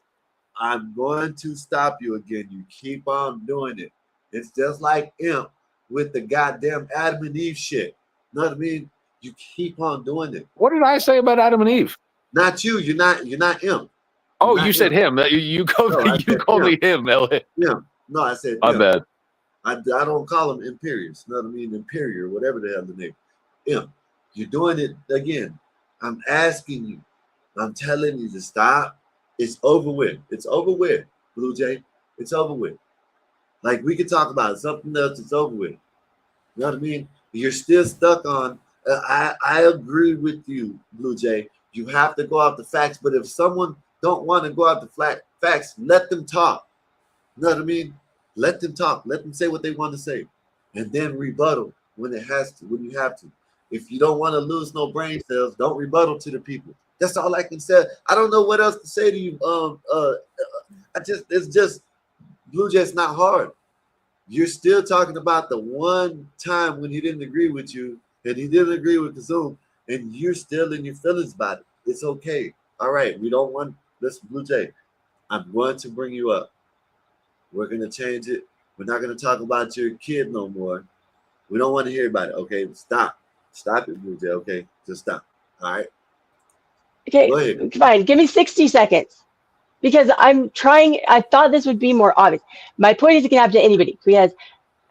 I'm going to stop you again. You keep on doing it. It's just like Imp with the goddamn Adam and Eve shit. Know what I mean? You keep on doing it. What did I say about Adam and Eve? Not you. You're not Imp. Oh, you said him. You called me him, Elliot. Yeah. No, I said My Imp. bad. I don't call him Imperious. You know what I mean? Imperior, whatever the hell the name. Imp. You're doing it again. I'm asking you. I'm telling you to stop. It's over with. It's over with, Blue Jay. It's over with. Like, we could talk about something else. It's over with. You know what I mean? You're still stuck on. I agree with you, Blue Jay. You have to go out the facts. But if someone don't want to go out the facts, let them talk. You know what I mean? Let them talk. Let them say what they want to say, and then rebuttal when it has to. When you have to. If you don't want to lose no brain cells, don't rebuttal to the people. That's all I can say. I don't know what else to say to you. It's just Blue Jay's not hard. You're still talking about the one time when he didn't agree with you and he didn't agree with Kazum, and you're still in your feelings about it. It's okay. All right. We don't want this, Blue Jay. I'm going to bring you up. We're going to change it. We're not going to talk about your kid no more. We don't want to hear about it. Okay. Stop. Stop it, Blue Jay. Okay. Just stop. All right. Okay, fine. Give me 60 seconds because I'm trying. I thought this would be more obvious. My point is, it can happen to anybody because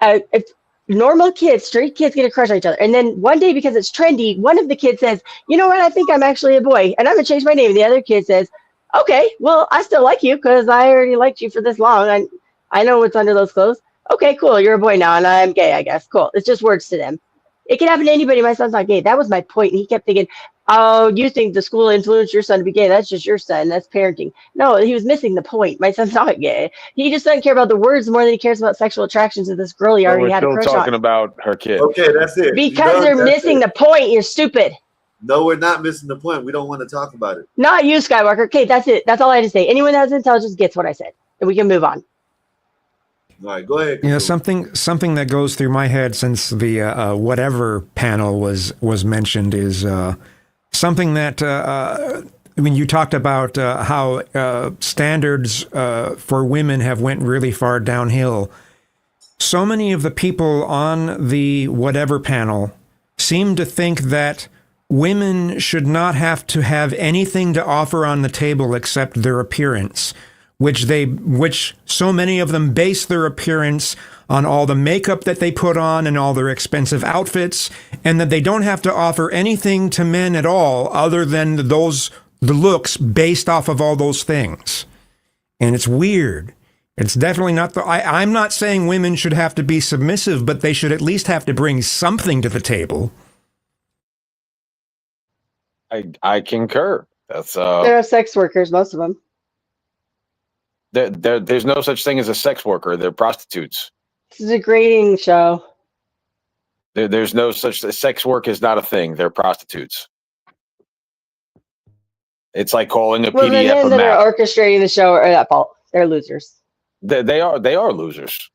if normal kids, straight kids, get a crush on each other, and then one day because it's trendy, one of the kids says, "You know what? I think I'm actually a boy, and I'm gonna change my name." And the other kid says, "Okay, well, I still like you because I already liked you for this long. I know what's under those clothes. Okay, cool. You're a boy now, and I'm gay. I guess. Cool. It's just words to them. It can happen to anybody. My son's not gay. That was my point. And he kept thinking, oh, you think the school influenced your son to be gay. That's just your son. That's parenting. No, he was missing the point. My son's not gay. He just doesn't care about the words more than he cares about sexual attractions to this girl he already had a crush on. We're still talking about her kid. Okay, that's it. Because they're missing the point. You're stupid. No, we're not missing the point. We don't want to talk about it. Not you, Skywalker. Okay, that's it. That's all I had to say. Anyone that has intelligence gets what I said. And we can move on. All right, go ahead. Yeah, something that goes through my head since the whatever panel was mentioned is something that when you talked about how standards for women have went really far downhill. So many of the people on the whatever panel seem to think that women should not have to have anything to offer on the table except their appearance. Which so many of them base their appearance on all the makeup that they put on and all their expensive outfits, and that they don't have to offer anything to men at all other than the looks based off of all those things. And it's weird. It's definitely not I'm not saying women should have to be submissive, but they should at least have to bring something to the table. I concur. That's They're sex workers, most of them. There's no such thing as a sex worker. They're prostitutes. It's a degrading show. There's no such sex work is not a thing. They're prostitutes. It's like calling a Well, the PDF men a that map. are orchestrating the show are at fault. They're losers. They are losers.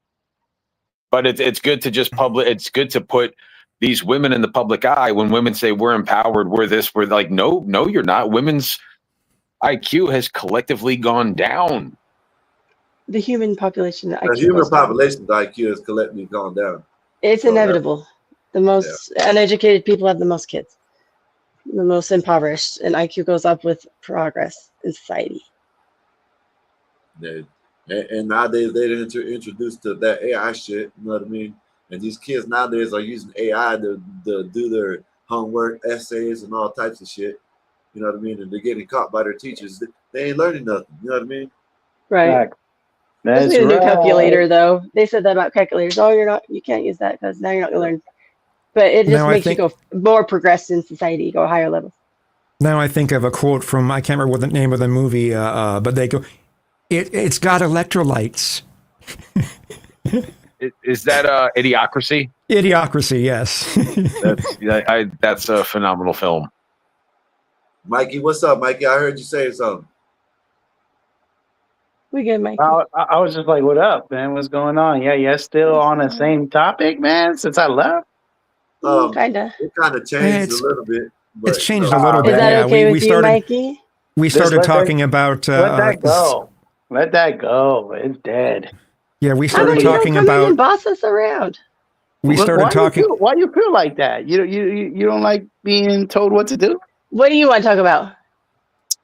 But it's good to just it's good to put these women in the public eye. When women say we're empowered, we're this, we're like, no, you're not. Women's IQ has collectively gone down. The human population. The human population's IQ has collectively gone down. It's inevitable. The most uneducated people have the most kids. the most impoverished, and IQ goes up with progress in society. And nowadays they're introduced to that AI shit. You know what I mean? And these kids nowadays are using AI to do their homework, essays, and all types of shit. You know what I mean? And they're getting caught by their teachers. They ain't learning nothing. You know what I mean? Right. That's Especially the new right. calculator, though. They said that about calculators. Oh, you can't use that because now you're not gonna learn. But it just Now I makes think- you go more progressed in society, go higher levels. Now I think of a quote from, I can't remember what the name of the movie, but they go, it's got electrolytes. Is that Idiocracy? Idiocracy, yes. That's a phenomenal film. Mikey, what's up, Mikey? I heard you say something. We good, Mike. I was just like, what up, man? What's going on? Yeah, still on the same topic, man, since I left? Kinda. It kind of changed It's- a little bit. But, It's changed a little Is bit. that Yeah, okay we with you, started. Mikey? We Just started let that- talking about. Let that go. Let that go. It's dead. Yeah, we How about started you don't talking come in and about. boss us around? We started Why talking. Why do you feel like that? You don't like being told what to do? What do you want to talk about?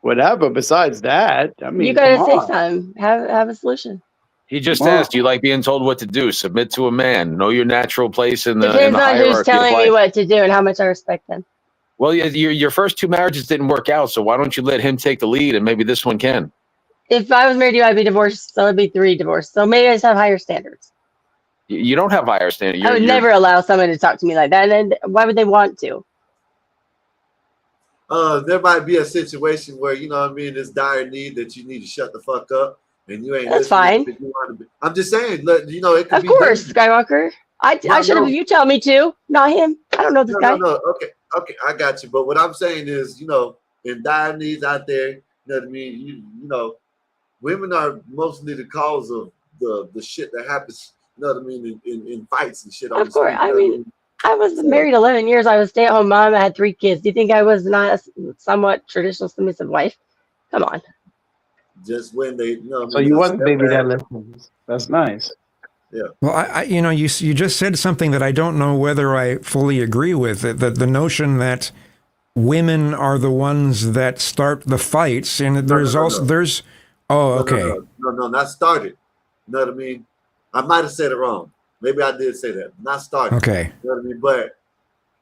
Whatever. Besides that, I mean, You gotta come say on. something. Have a solution. He just Wow. asked, "Do you like being told what to do? Submit to a man. Know your natural place in the Depends on hierarchy who's of telling life." me what to do and how much I respect them. Well, your first two marriages didn't work out, so why don't you let him take the lead, and maybe this one can? If I was married to you, I'd be divorced. So it'd be 3 divorces. So maybe I just have higher standards. You don't have higher standard. I would never allow someone to talk to me like that. And why would they want to? there might be a situation where, you know what I mean, there's dire need that you need to shut the fuck up, and you ain't That's listening fine. if you want to be. I'm just saying, you know, it could Of be course, done. Skywalker. I No, should have. no. You tell me to, not him. I don't know this guy. No. Okay, I got you. But what I'm saying is, you know, in dire needs out there, you know what I mean. You know, women are mostly the cause of the shit that happens. You know what I mean, in fights and shit. On Of the course. street, I you know what mean, I was married 11 years. I was a stay-at-home mom. I had 3 kids. Do you think I was not a somewhat traditional submissive wife? Come on. just when they, you know, what I So mean, you just was a step baby that back. listens. That's nice. Yeah. Well, I you know, you just said something that I don't know whether I fully agree with. The notion that women are the ones that start the fights, and there's also there's. Oh, okay. No, not started. You know what I mean? I might have said it wrong. Maybe I did say that. Not started. Okay. You know what I mean? But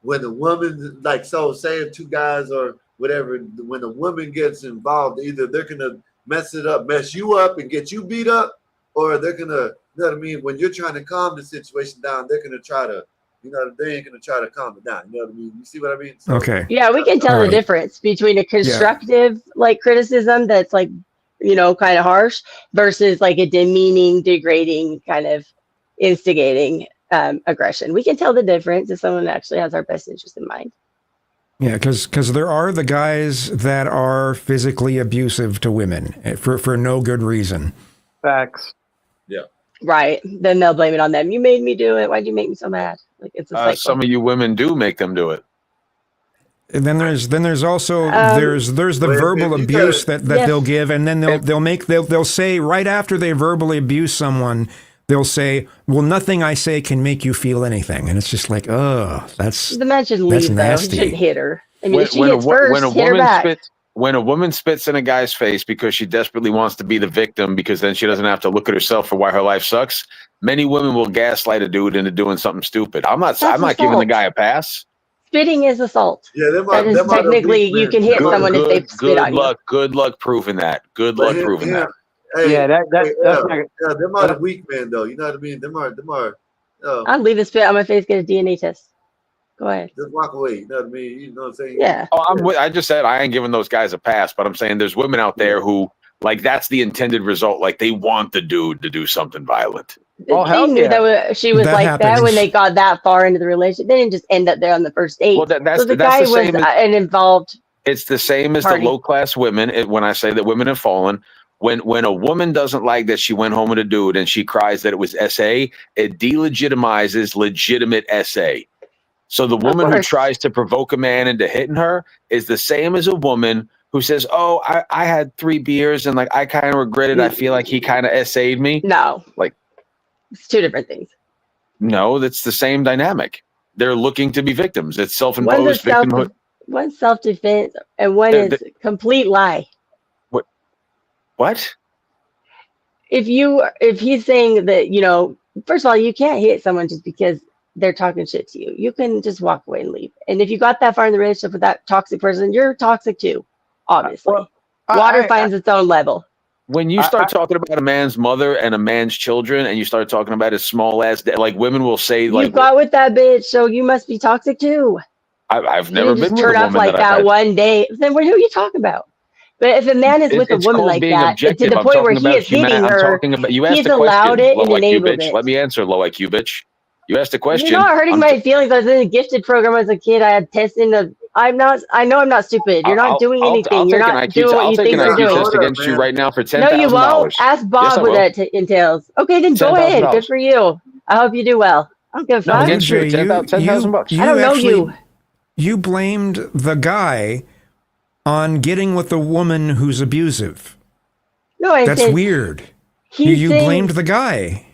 when the woman, like, so saying 2 guys or whatever, when the woman gets involved, either they're gonna mess you up and get you beat up, or they're gonna, you know what I mean? When you're trying to calm the situation down, they're gonna try to, you know, they ain't gonna try to calm it down. You know what I mean? You see what I mean? So, Okay. Yeah, we can tell All the right. difference between a constructive like criticism that's like, you know, kind of harsh versus like a demeaning, degrading, kind of instigating aggression. We can tell the difference if someone actually has our best interest in mind. Yeah, because there are the guys that are physically abusive to women for no good reason. Facts. Yeah. Right. Then they'll blame it on them. You made me do it. Why'd you make me so mad? Like it's a cycle. Some of you women do make them do it. And then there's also there's the Well, verbal if you abuse gotta- that Yes. they'll give, and then they'll say right after they verbally abuse someone, they'll say, "Well, nothing I say can make you feel anything," and it's just like, oh, that's The man should that's leave though. He nasty. shouldn't hit her. I mean, if she hits first, hit her back. When a woman spits in a guy's face because she desperately wants to be the victim, because then she doesn't have to look at herself for why her life sucks, many women will gaslight a dude into doing something stupid. I'm not giving the assault. guy a pass. Spitting is assault. Yeah, That is technically you can hit someone if they spit on you. Good luck proving that. Good luck proving that. Hey, Yeah, that's yeah, them are the weak men though. You know what I mean? Them are. I'll leave the spit on my face, get a DNA test. Go ahead. Just walk away. You know what I mean? You know what I'm saying? Yeah. Oh, I just said I ain't giving those guys a pass, but I'm saying there's women out there who, like, that's the intended result. Like, they want the dude to do something violent. Oh, They hell knew yeah. that she was That like that happens. when they got that far into the relationship. They didn't just end up there on the first date. Well, that's so the that's guy the was same as- an involved. It's the same as Party. the low class women. When I say that women have fallen, when a woman doesn't like that she went home with a dude and she cries that it was SA, it delegitimizes legitimate SA. So the woman who course. tries to provoke a man into hitting her is the same as a woman who says, "Oh, I had 3 beers and like I kind of regret it. I feel like he kind of SA'd me." No, Like, it's 2 different things. no, that's the same dynamic. They're looking to be victims. It's One's a self-imposed victimhood. one's self-defense and one The- is complete lie. What? If he's saying that, first of all, you can't hit someone just because they're talking shit to you. You can just walk away and leave. And if you got that far in the relationship with that toxic person, you're toxic too, obviously. Water finds its own level. When you start talking about a man's mother and a man's children, and you start talking about his small ass, like women will say, You like, got with that bitch, so you must be toxic too. I've You never didn't been just with turn a up woman like that I've that had. one day. Then who are you talking about? But if a man is with a It's woman called like being that, to objective. the I'm point where talking he about is hitting I'm her, talking about. You asked he's the allowed question, it low and IQ enabled bitch. it. Let me answer, low IQ bitch. You asked the You're question. not hurting I'm my feelings. I was in a gifted program as a kid. I had testing of. I know I'm not stupid. You're not doing I'll anything. You're take an not IQ. doing what I'll you take an think you're IQ doing. test against you right now for No, you won't. $10,000. Ask Bob Yes, I what will. that entails. Okay, then go ahead. Good $10,000. for you. I hope you do well. I don't give a No, fuck. against you, $10,000. I don't know you. You blamed the guy on getting with a woman who's abusive. No, I That's said weird. he's You saying- blamed the guy.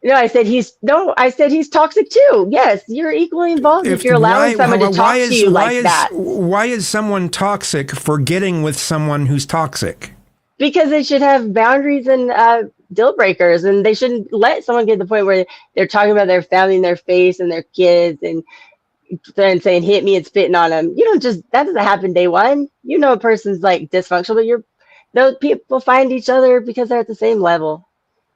No, I said he's toxic too. Yes, you're equally involved if you're allowing someone to talk to you like that. Why is someone toxic for getting with someone who's toxic? Because they should have boundaries and deal breakers, and they shouldn't let someone get to the point where they're talking about their family in their face and their kids and then saying hit me and spitting on them. You don't just that doesn't happen day one. You know a person's like dysfunctional, but those people find each other because they're at the same level.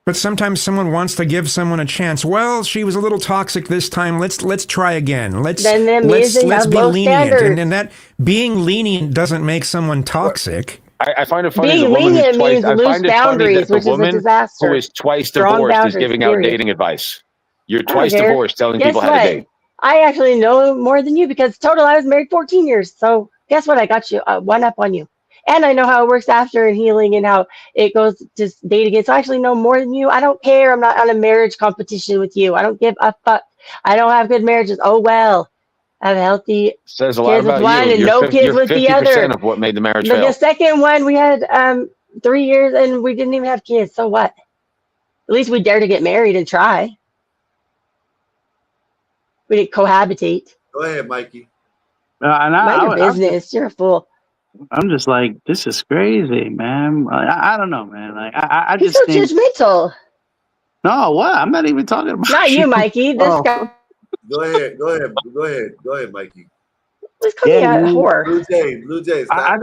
But sometimes someone wants to give someone a chance. Well, she was a little toxic this time. Let's try again. Let's Then that means they have be low lenient. standards. And that being lenient doesn't make someone toxic. I find it funny. Being the woman who's lenient twice, means I loose find it funny boundaries, that the which is a woman disaster. who is twice Strong divorced is boundaries, giving out period. dating advice. You're I don't twice care. divorced, telling Guess people how what? to date. I actually know more than you because total I was married 14 years. So guess what? I got you one up on you. And I know how it works after and healing and how it goes to date again. So I actually know more than you. I don't care. I'm not on a marriage competition with you. I don't give a fuck. I don't have good marriages. Oh well. I have healthy Says a lot kids with about one you. and You're no 50, kids you're with the 50% other. of what made the marriage But fail. the second one, we had 3 years and we didn't even have kids. So what? At least we dared to get married and try. We didn't cohabitate. Go ahead, Mikey. And Mind your business. You're a fool. I'm just like, this is crazy, man. I don't know, man. Like, I He's just so think. judgmental. No, what? I'm not even talking about Not you, Mikey. This Oh. guy Go ahead, Mikey. was calling me a man. whore. Blue Jays. I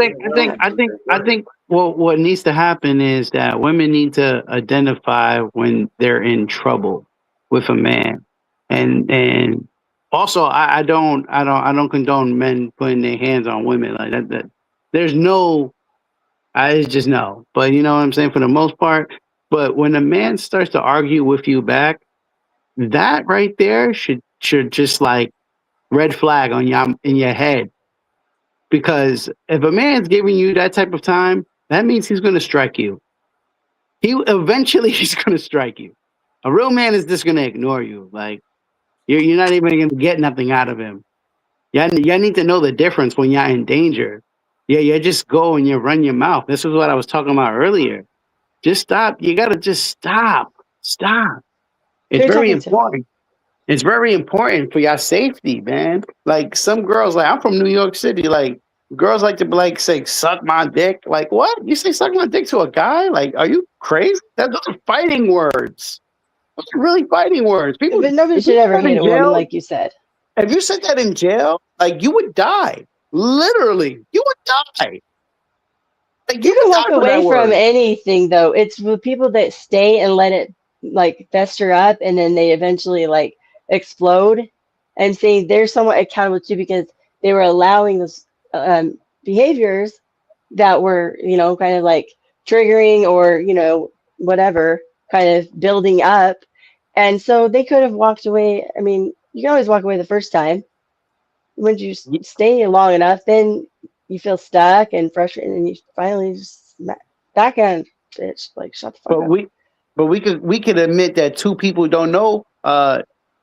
think. Well, what needs to happen is that women need to identify when they're in trouble with a man, and also I don't condone men putting their hands on women like that. There's no, it's just no. But you know what I'm saying for the most part. But when a man starts to argue with you back, that right there should just like red flag on in your head. Because if a man's giving you that type of time, that means he's going to strike you. He's going to strike you. A real man is just going to ignore you. Like you're not even going to get nothing out of him. Y'all need to know the difference when you're in danger. Yeah, you just go and you run your mouth. This is what I was talking about earlier. Just stop. You got to just stop. Stop. It's Who are you very talking to? important. It's very important for your safety, man. Like some girls, like I'm from New York City, like girls like to like say suck my dick. Like what? You say suck my dick to a guy? Like, are you crazy? Those are fighting words. Those are really fighting words. People, But nobody if should you ever said hit in a woman jail- like you said. If you said that in jail, like you would die. Literally, you would die. Like You can would walk die for that away from word. anything though. It's the people that stay and let it like fester up and then they eventually like explode. And saying there's someone accountable to because they were allowing those behaviors that were, kind of like triggering or, whatever, kind of building up. And so they could have walked away. I mean, you can always walk away the first time. When you stay long enough, then you feel stuck and frustrated, and you finally just backhand bitch, like shut the fuck But up. we could admit that two people don't know,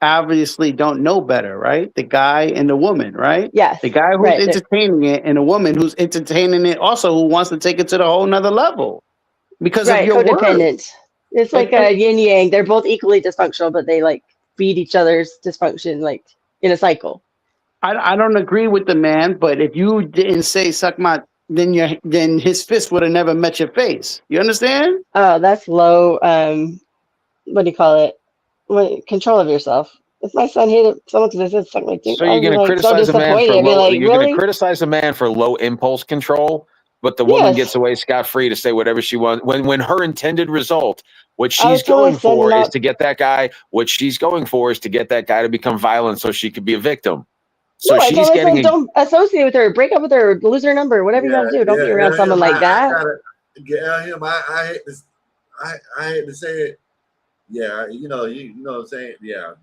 obviously don't know better, right? The guy and the woman, right? Yes. The guy who's right. entertaining it and the woman who's entertaining it also who wants to take it to the whole nother level because of Right, your codependent. words. It's like a yin yang. They're both equally dysfunctional, but they like feed each other's dysfunction like in a cycle. I don't agree with the man, but if you didn't say suck my, then his fist would have never met your face. You understand? Oh, that's low. What do you call it? Control of yourself. If my son hit someone because I said suck my dick, So I'd you're be going to like so criticize a man disappointed. for I'd be low. like, You're going to really? criticize a man for low impulse control, but the woman Yes. gets away scot free to say whatever she wants. When her intended result, what I was she's totally going for standing is up. to get that guy. What she's going for is to get that guy to become violent, so she could be a victim. So No, I told she's my getting son, a don't associate with her, break up with her, lose her number, whatever you gotta do. Don't be around someone like that. I hate this. I hate to say it. Yeah, you know what I'm saying. Yeah,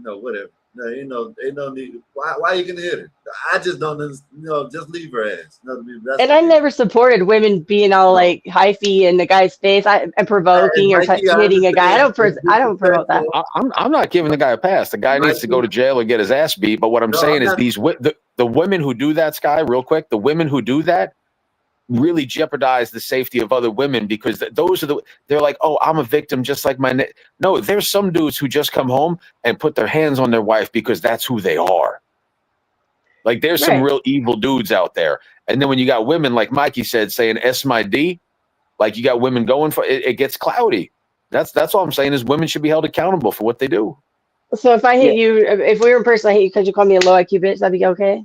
whatever. No, ain't no need. Why you gonna hit her? I just don't understand. Just leave her ass. You know what I mean? That's And I never supported women being all like hyphy in the guy's face and provoking or Mikey, I hitting a guy. understand. I don't promote that. I'm not giving the guy a pass. The guy needs to go to jail or get his ass beat. But what I'm saying is the women who do that, Sky, real quick, the women who do that really jeopardize the safety of other women because those are they're like, oh, I'm a victim just like my no, there's some dudes who just come home and put their hands on their wife because that's who they are. Like there's some real evil dudes out there. And then when you got women, like Mikey said, saying S my D, like you got women going for it gets cloudy. That's all I'm saying is women should be held accountable for what they do. So if I hit you, if we were in person, I hit you, could you call me a low IQ bitch? That'd be okay.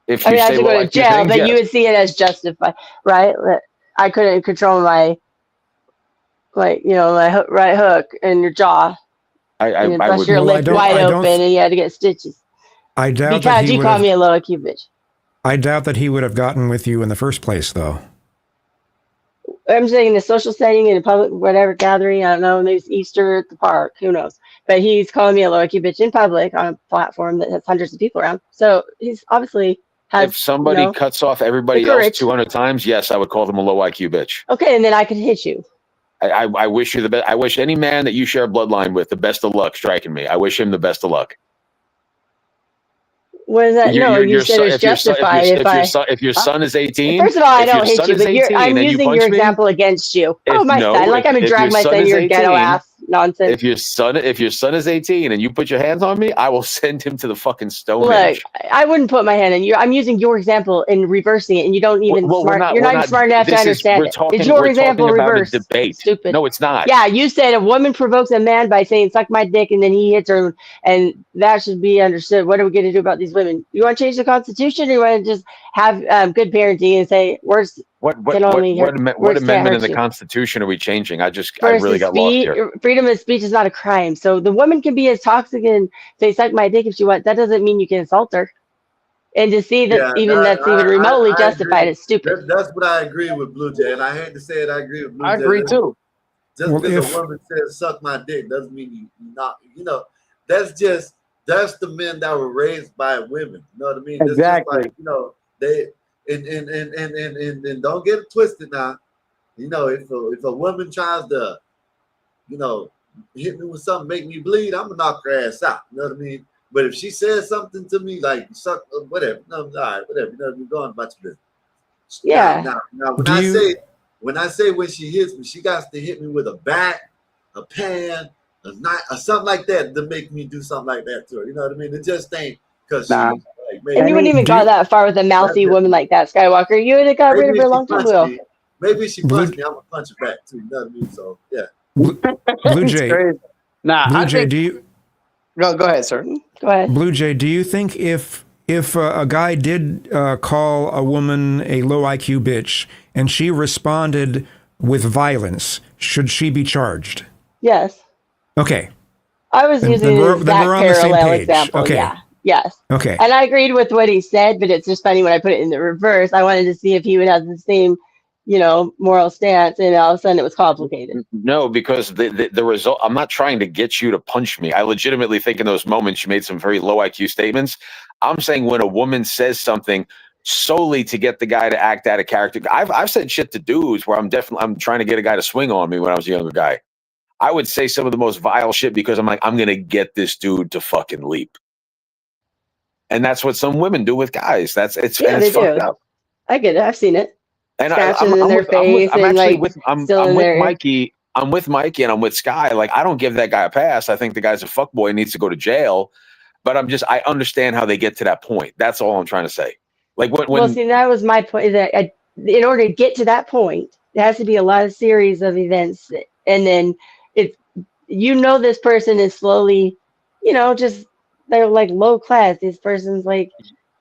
If I you mean, I say should go low to IQ jail, things, but yes. you would see it as justified, right? That I couldn't control my, like, my right hook in your jaw. I bust would. your lip wide I don't open and you had to get stitches. I doubt that Because he you would called have. me a low IQ bitch. I doubt that he would have gotten with you in the first place, though. I'm saying in a social setting, in a public, whatever gathering, I don't know, maybe it's Easter at the park, who knows? But he's calling me a low IQ bitch in public on a platform that has hundreds of people around. So he's obviously has, If somebody cuts off everybody the else courage. 200 times, yes, I would call them a low IQ bitch. Okay, and then I could hit you. I wish you the best. I wish any man that you share a bloodline with the best of luck striking me. I wish him the best of luck. What is that? You said it's justified if your son is 18. First of all, I if your don't hit son you, is but 18 I'm and you using punch your me, example against you. Oh, my no, son. Like I'm going to if drag your my son son, is your ghetto 18, ass nonsense. if your son is 18 and you put your hands on me, I will send him to the fucking Stone Look, Age. I wouldn't put my hand in you. I'm using your example and reversing it, and you don't even Well, you're not even smart enough to understand it. It's your example about a reversed. debate. Stupid. No, it's not. Yeah, you said a woman provokes a man by saying "suck my dick" and then he hits her, and that should be understood. What are we going to do about these women? You want to change the Constitution, or you want to just have good parenting and say words What can only hurt, words can't amendment in hurt the you? Constitution are we changing? I really Versus got lost here. freedom of speech is not a crime. So the woman can be as toxic and say "suck my dick" if she wants. That doesn't mean you can assault her. And to see that that's even remotely justified is stupid. That's what I agree with Blue Jay, and I hate to say it, I agree with Blue Jay. I agree too. Just because a woman says "suck my dick" doesn't mean you not. That's the men that were raised by women. You know what I mean? Exactly. Just like, they and don't get it twisted now. If a woman tries to, hit me with something, make me bleed, I'm gonna knock her ass out. You know what I mean? But if she says something to me like suck, whatever, no, all right, whatever, you're going about your business. Yeah. Now when she hits me, she got to hit me with a bat, a pan, a knife, or something like that to make me do something like that to her. You know what I mean? It just ain't because she's like, And you wouldn't even go that far with a mouthy woman like that, Skywalker. You would have got rid of her a long time ago. Maybe she punched me, I'm gonna punch her back too. You know what I mean? So yeah. Blue Jay. Blue Jay, do you? Go ahead, sir. Go ahead. Blue Jay, do you think if a guy did call a woman a low IQ bitch and she responded with violence, should she be charged? Yes. Okay. I was using the exact we're on the same parallel page. example. Okay. Yeah. Yes. Okay. And I agreed with what he said, but it's just funny when I put it in the reverse. I wanted to see if he would have the same, moral stance, and all of a sudden it was complicated. No, because the result, I'm not trying to get you to punch me. I legitimately think in those moments you made some very low IQ statements. I'm saying when a woman says something solely to get the guy to act out of character. I've said shit to dudes where I'm trying to get a guy to swing on me when I was a younger guy. I would say some of the most vile shit because I'm like, I'm going to get this dude to fucking leap. And that's what some women do with guys. It's fucked up. I get it. I've seen it. And Scratching in their face I'm with Mikey. I'm with Mikey and I'm with Sky. Like, I don't give that guy a pass. I think the guy's a fuckboy and needs to go to jail. but I understand how they get to that point. That's all I'm trying to say. Like when Well, see, that was my point. That in order to get to that point, there has to be a lot of series of events, and then if this person is slowly, just they're like low class. This person's like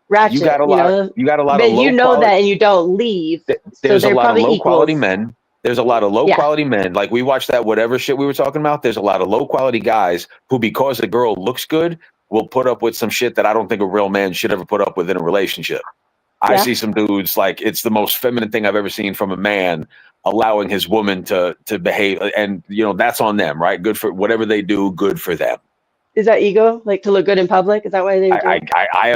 ratchet. you got a lot but of low quality, that, and you don't leave. there's so a they're lot of probably low quality equals. men. There's a lot of low quality men. Like we watched that whatever shit we were talking about. There's a lot of low quality guys who, because the girl looks good, will put up with some shit that I don't think a real man should ever put up with in a relationship. I see some dudes like it's the most feminine thing I've ever seen from a man, allowing his woman to behave, and that's on them, right? Good for whatever they do, good for them. Is that ego, like to look good in public? Is that why they? I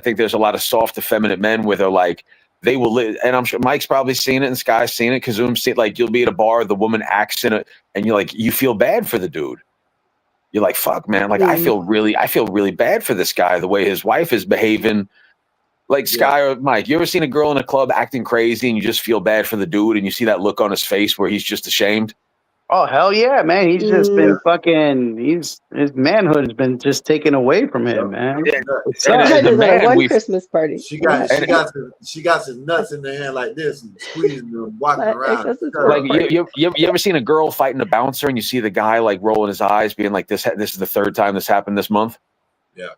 think there's a lot of soft, effeminate men where they're like, they will live, and I'm sure Mike's probably seen it, and Sky's seen it. Kazum's seen it. Like you'll be at a bar, the woman acts in it, and you feel bad for the dude. You're like, fuck, man. Like I feel really bad for this guy, the way his wife is behaving. Like Sky or Mike, you ever seen a girl in a club acting crazy and you just feel bad for the dude and you see that look on his face where he's just ashamed? Oh hell yeah, man! He's just been fucking. His manhood has been just taken away from him, man. Christmas party. She got some nuts in her hand like this and squeezing them, walking around. Like you ever seen a girl fighting a bouncer and you see the guy like rolling his eyes, being like, "This is the third time this happened this month." Yeah.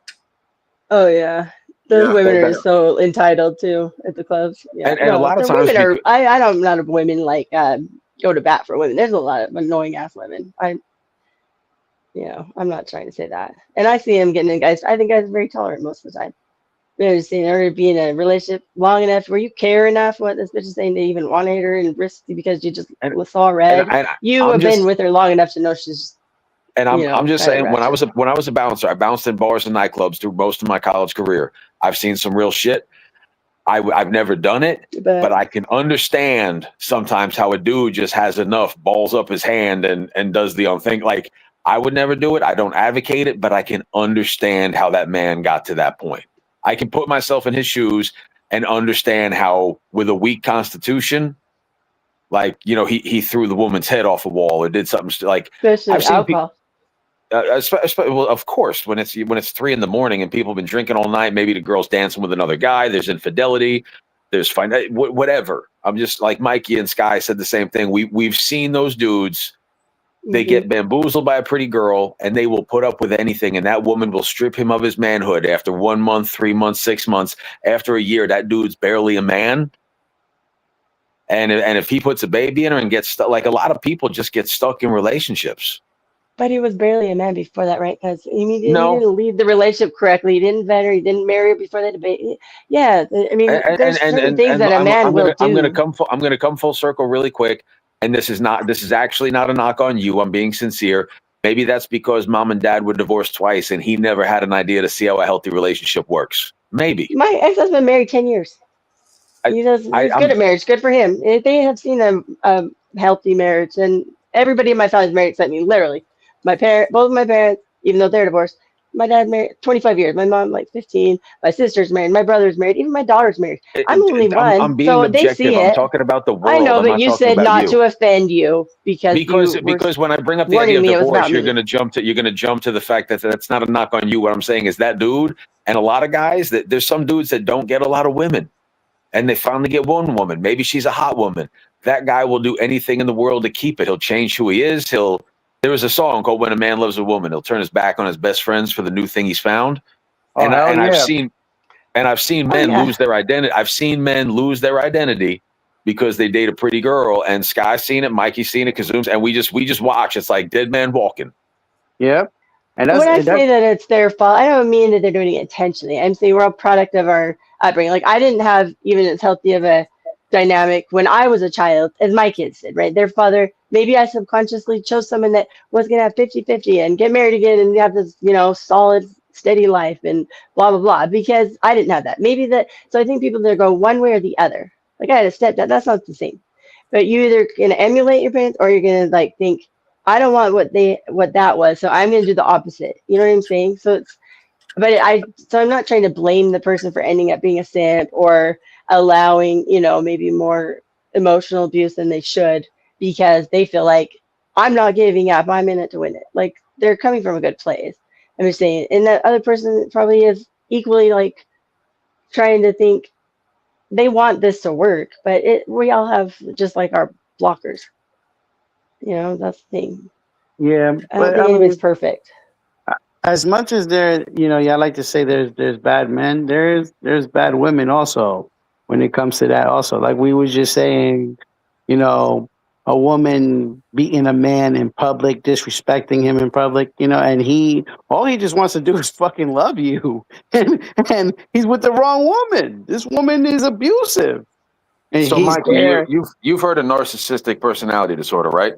Oh yeah. Those women are so entitled too at the clubs. Yeah, and a lot of times women are. I'm not a women like go to bat for women. There's a lot of annoying ass women. I'm not trying to say that. And I see him getting in guys. I think guys are very tolerant most of the time. In order to be in a relationship long enough where you care enough what this bitch is saying to even want to hit her and risk because you just saw red. You have been with her long enough to know she's. And I'm just saying, when I was a bouncer, I bounced in bars and nightclubs through most of my college career. I've seen some real shit. I've never done it, but I can understand sometimes how a dude just has enough balls up his hand and does the thing. Like I would never do it. I don't advocate it, but I can understand how that man got to that point. I can put myself in his shoes and understand how, with a weak constitution, like he threw the woman's head off a wall or did something like. Especially alcohol. Well, of course, when it's 3 a.m. and people have been drinking all night, maybe the girl's dancing with another guy. There's infidelity. There's whatever. I'm just like Mikey and Sky said the same thing. We've seen those dudes. They get bamboozled by a pretty girl, and they will put up with anything. And that woman will strip him of his manhood after 1 month, 3 months, 6 months. After a year, that dude's barely a man. And if he puts a baby in her and gets stuck, like a lot of people just get stuck in relationships. But he was barely a man before that, right? Because he didn't lead the relationship correctly. He didn't vet her. He didn't marry her before they debate. Yeah, I mean, there's certain things that a man will do. I'm going to come full circle really quick. And this is actually not a knock on you. I'm being sincere. Maybe that's because mom and dad were divorced twice, and he never had an idea to see how a healthy relationship works. Maybe. My ex-husband married 10 years. He's good at marriage. Good for him. If they have seen a healthy marriage, and everybody in my family is married except me, literally. Both of my parents, even though they're divorced, my dad married 25 years. My mom like 15. My sister's married. My brother's married. Even my daughter's married. I'm only one. I'm being so objective. they see I'm it. talking about the world. I know, but you said not to offend you because when I bring up the idea of divorce, you're going to jump to the fact that that's not a knock on you. What I'm saying is that dude and a lot of guys there's some dudes that don't get a lot of women, and they finally get one woman. Maybe she's a hot woman. That guy will do anything in the world to keep it. He'll change who he is. There was a song called "When a Man Loves a Woman." He'll turn his back on his best friends for the new thing he's found. I've seen men lose their identity. I've seen men lose their identity because they date a pretty girl. And Sky's seen it, Mikey's seen it, Kazum's, and we just watch. It's like dead man walking. Yep. And when I say that it's their fault, I don't mean that they're doing it intentionally. I'm saying we're a product of our upbringing. Like I didn't have even as healthy of a dynamic when I was a child as my kids did, right? Their father, maybe I subconsciously chose someone that was going to have 50-50 and get married again and have this, solid, steady life and blah, blah, blah, because I didn't have that. So I think people that go one way or the other. Like I had a stepdad, that's not the same. But you either going to emulate your parents or you're going to think, I don't want what that was, so I'm going to do the opposite. You know what I'm saying? So I'm not trying to blame the person for ending up being a simp or allowing, maybe more emotional abuse than they should because they feel like I'm not giving up. I'm in it to win it. Like they're coming from a good place. I'm just saying, and that other person probably is equally like trying to think they want this to work, but we all have just like our blockers. You know, that's the thing. Yeah, I don't but think I anybody's mean, perfect. as much as there, I like to say there's bad men. There's bad women also when it comes to that. Also, like we was just saying, a woman beating a man in public, disrespecting him in public, and all he just wants to do is fucking love you, and he's with the wrong woman. This woman is abusive, and So, he's Michael, there. you've heard of narcissistic personality disorder, right?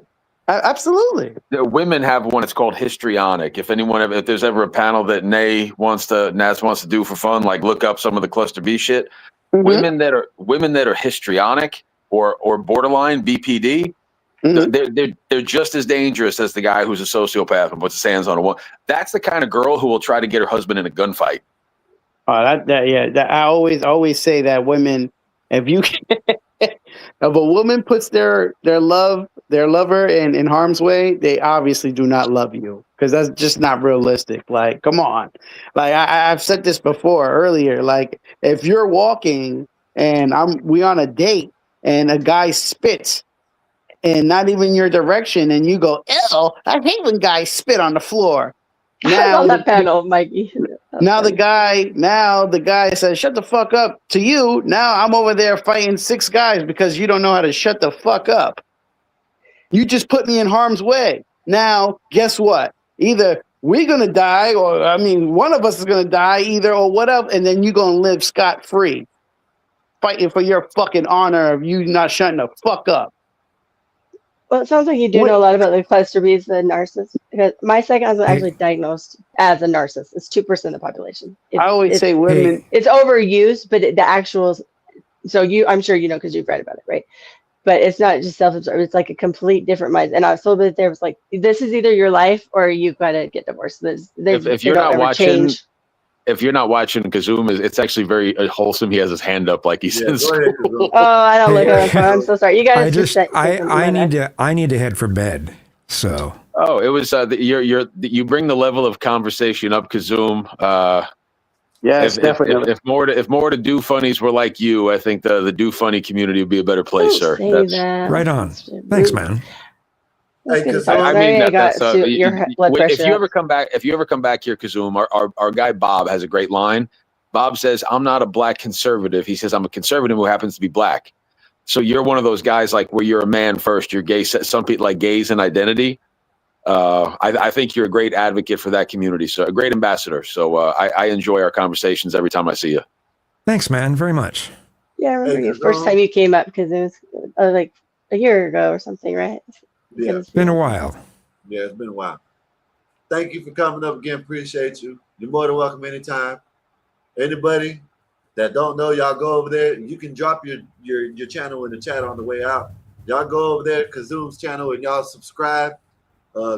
Absolutely. The women have one. It's called histrionic. If there's ever a panel that Naz wants to do for fun, like look up some of the cluster B shit. Mm-hmm. Women that are histrionic or borderline BPD, they're just as dangerous as the guy who's a sociopath and puts his hands on a woman. That's the kind of girl who will try to get her husband in a gunfight. I always say that women, if a woman puts their lover in harm's way, they obviously do not love you, because that's just not realistic. Like, come on. Like I've said this before earlier. Like, if you're walking and we on a date and a guy spits and not even your direction, and you go, "Ew, I hate when guys spit on the floor." I love that panel, Mikey. Now the guy says, "Shut the fuck up" to you. Now I'm over there fighting 6 guys because you don't know how to shut the fuck up. You just put me in harm's way. Now, guess what? Either we're gonna die, or one of us is gonna die, either or whatever, and then you're gonna live scot-free, fighting for your fucking honor of you not shutting the fuck up. Well, it sounds like you do know a lot about the cluster Bs and narcissists, because my second husband actually diagnosed as a narcissist. It's 2% of the population. I always say women. It's overused, but the actual. So I'm sure you know because you've read about it, right? But it's not just self-absorbed. It's like a complete different mind. And I was told that there was like, this is either your life or you've got to get divorced. If you're not watching, Kazum, it's actually very wholesome. He has his hand up like he's in school. Oh, I don't look at it. I'm so sorry. You guys I need to head for bed. So. Oh, it was you bring the level of conversation up, Kazum. Yes, definitely. If more to do funnies were like you, I think the do funny community would be a better place, sir. Right on. Thanks, man. If you ever come back here, Kazum, our guy Bob has a great line. Bob says, "I'm not a black conservative." He says, "I'm a conservative who happens to be black." So you're one of those guys like where you're a man first. You're gay. Some people like gays and identity. I think you're a great advocate for that community, so a great ambassador. So I enjoy our conversations every time I see you. Thanks, man, very much. Yeah, I remember your first time you came up, because it was like a year ago or something, right? Yeah, it's been a while. Yeah, it's been a while. Thank you for coming up again. Appreciate you. You're more than welcome anytime. Anybody that don't know, y'all go over there. You can drop your channel in the chat on the way out. Y'all go over there, Kazum's channel, and y'all subscribe.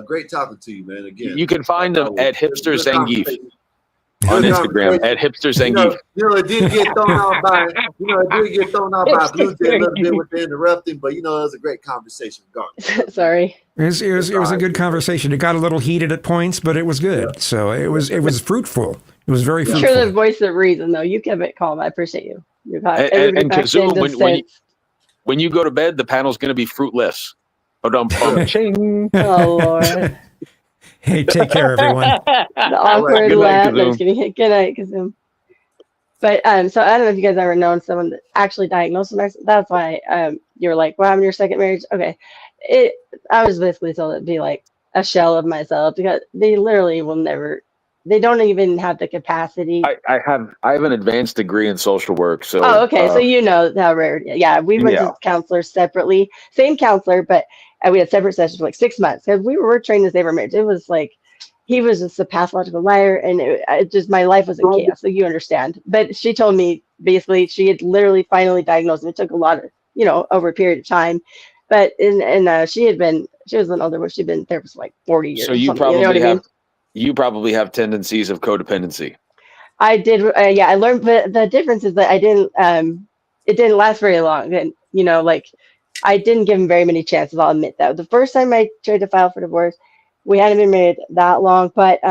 Great talking to you, man. Again, you can find them at Hipster Zangief on Instagram at Hipster Zangief. It did get thrown out by Blue Jay a little bit with the interrupting, but it was a great conversation. Sorry. It was a good conversation. It got a little heated at points, but it was good. Yeah. So it was fruitful. It was very fruitful. You're the voice of reason, though. You kept it calm. I appreciate you. And Kazum, when you go to bed, the panel's going to be fruitless. Oh, Lord. Hey, take care, everyone. The awkward laugh. No, just kidding. Good night, Kazum. But so I don't know if you guys ever known someone that actually diagnosed with narcissism. That's why you were like, "Well, I'm in your second marriage." Okay, I was basically told it'd be like a shell of myself, because they literally will never. They don't even have the capacity. I have an advanced degree in social work. So okay, so you know how rare. Yeah, we went to counselors separately, same counselor, but we had separate sessions for like 6 months because we were trained to save our marriage. It was like he was just a pathological liar, and it just my life was in chaos. So you understand. But she told me basically she had literally finally diagnosed him. It took a lot of over a period of time, but she was an older woman. She'd been there for like 40 years. So you probably have tendencies of codependency. I did. I learned, but the difference is that I didn't. It didn't last very long, and I didn't give him very many chances. I'll admit that. The first time I tried to file for divorce, we hadn't been married that long, but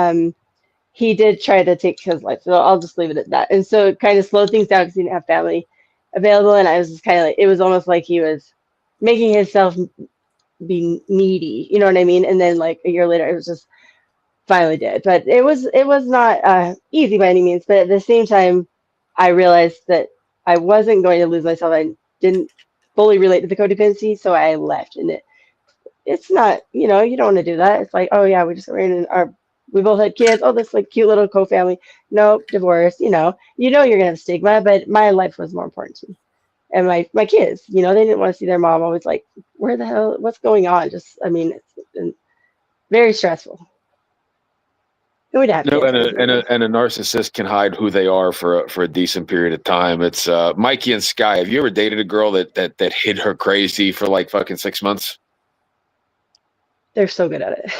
he did try to take his life. So I'll just leave it at that. And so it kind of slowed things down because he didn't have family available. And I was just kind of like, it was almost like he was making himself be needy. You know what I mean? And then like a year later, it was just finally dead. But it was not easy by any means. But at the same time, I realized that I wasn't going to lose myself. I didn't fully relate to the codependency, so I left. And it's not, you know, you don't want to do that. It's like, oh yeah, we both had kids. Oh, this like cute little co-family. No, divorce. You know you're gonna have stigma, but my life was more important to me, and my kids. You know, they didn't want to see their mom always like, where the hell? What's going on? Just, I mean, it's been very stressful. We'd have No, kids. and a narcissist can hide who they are for a decent period of time. It's Mikey and Sky. Have you ever dated a girl that hid her crazy for like fucking 6 months? They're so good at it.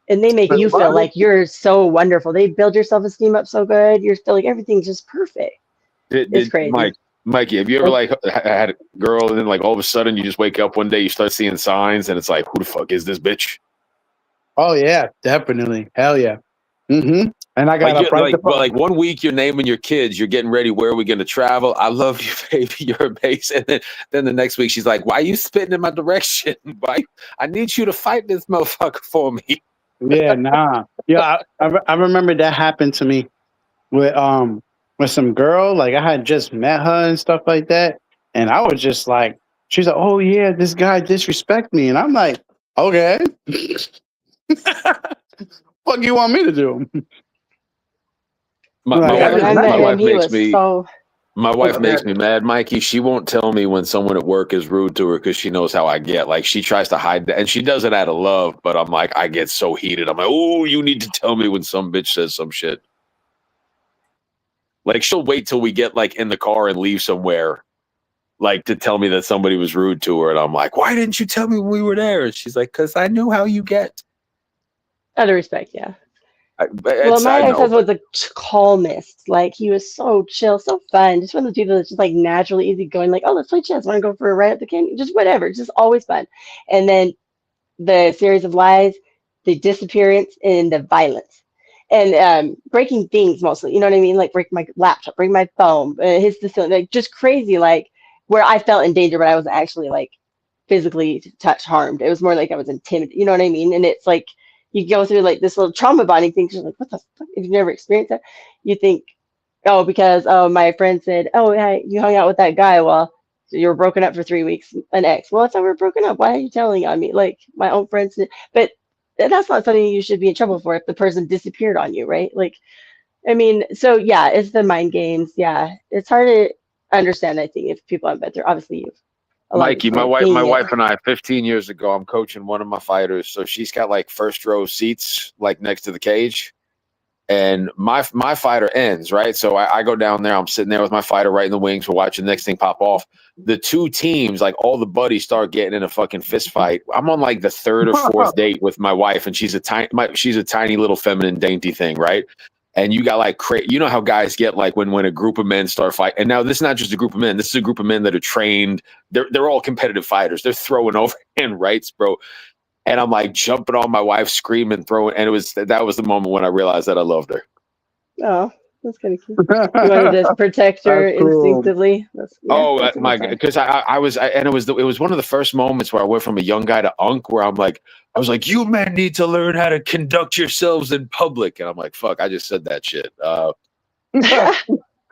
And they make you feel like you're so wonderful. They build your self-esteem up so good. You're still like, everything's just perfect. It's crazy. Mikey, have you ever like had a girl and then like all of a sudden you just wake up one day, you start seeing signs and it's like, who the fuck is this bitch? Oh yeah, definitely. Hell yeah. Mm-hmm. And I got like 1 week you're naming your kids, you're getting ready, where are we going to travel? I love you, baby, you're amazing. And then the next week she's like, why are you spitting in my direction? Why? I need you to fight this motherfucker for me. Yeah, nah. Yeah, I remember that happened to me with some girl. Like I had just met her and stuff like that, and I was just like, she's like, oh yeah, this guy disrespect me, and I'm like, okay. What you want me to do? My wife makes me mad, Mikey. She won't tell me when someone at work is rude to her because she knows how I get. Like she tries to hide that, and she does it out of love. But I'm like, I get so heated. I'm like, oh, you need to tell me when some bitch says some shit. Like she'll wait till we get like in the car and leave somewhere, like to tell me that somebody was rude to her. And I'm like, why didn't you tell me when we were there? And she's like, because I knew how you get. Out of respect, yeah. Well, my ex-husband was the calmest. Like he was so chill, so fun. Just one of the people that's just like naturally easygoing. Like, oh, let's play chess. Want to go for a ride at the canyon? Just whatever. Just always fun. And then the series of lies, the disappearance, and the violence, and breaking things mostly. You know what I mean? Like break my laptop, break my phone, his facility, like just crazy. Like where I felt in danger, but I was actually like physically harmed. It was more like I was intimidated. You know what I mean? And it's like, you go through like this little trauma bonding thing. You're like, what the fuck? If you've never experienced that, you think, oh, because my friend said, oh, hey, you hung out with that guy. Well, so you were broken up for 3 weeks, an ex. Well, I thought we were broken up. Why are you telling on me? Like my own friends. But that's not something you should be in trouble for if the person disappeared on you, right? Like, I mean, so yeah, it's the mind games. Yeah, it's hard to understand. I think if people haven't been through, obviously you've. Mikey, my wife and I, 15 years ago, I'm coaching one of my fighters. So she's got like first row seats, like next to the cage. And my fighter ends, right? So I go down there. I'm sitting there with my fighter right in the wings. We're watching the next thing pop off. The two teams, like all the buddies start getting in a fucking fist fight. I'm on like the third or fourth date with my wife, and she's a tiny little feminine dainty thing, right? And you got like you know how guys get like when a group of men start fighting. And now this is not just a group of men. This is a group of men that are trained. They're all competitive fighters. They're throwing overhand rights, bro. And I'm like jumping on my wife, screaming, throwing. And that was the moment when I realized that I loved her. Oh, that's kind of cute. You wanted to protect her instinctively. My God, because it was one of the first moments where I went from a young guy to unk, where I was like, you men need to learn how to conduct yourselves in public. And I'm like, fuck, I just said that shit. You're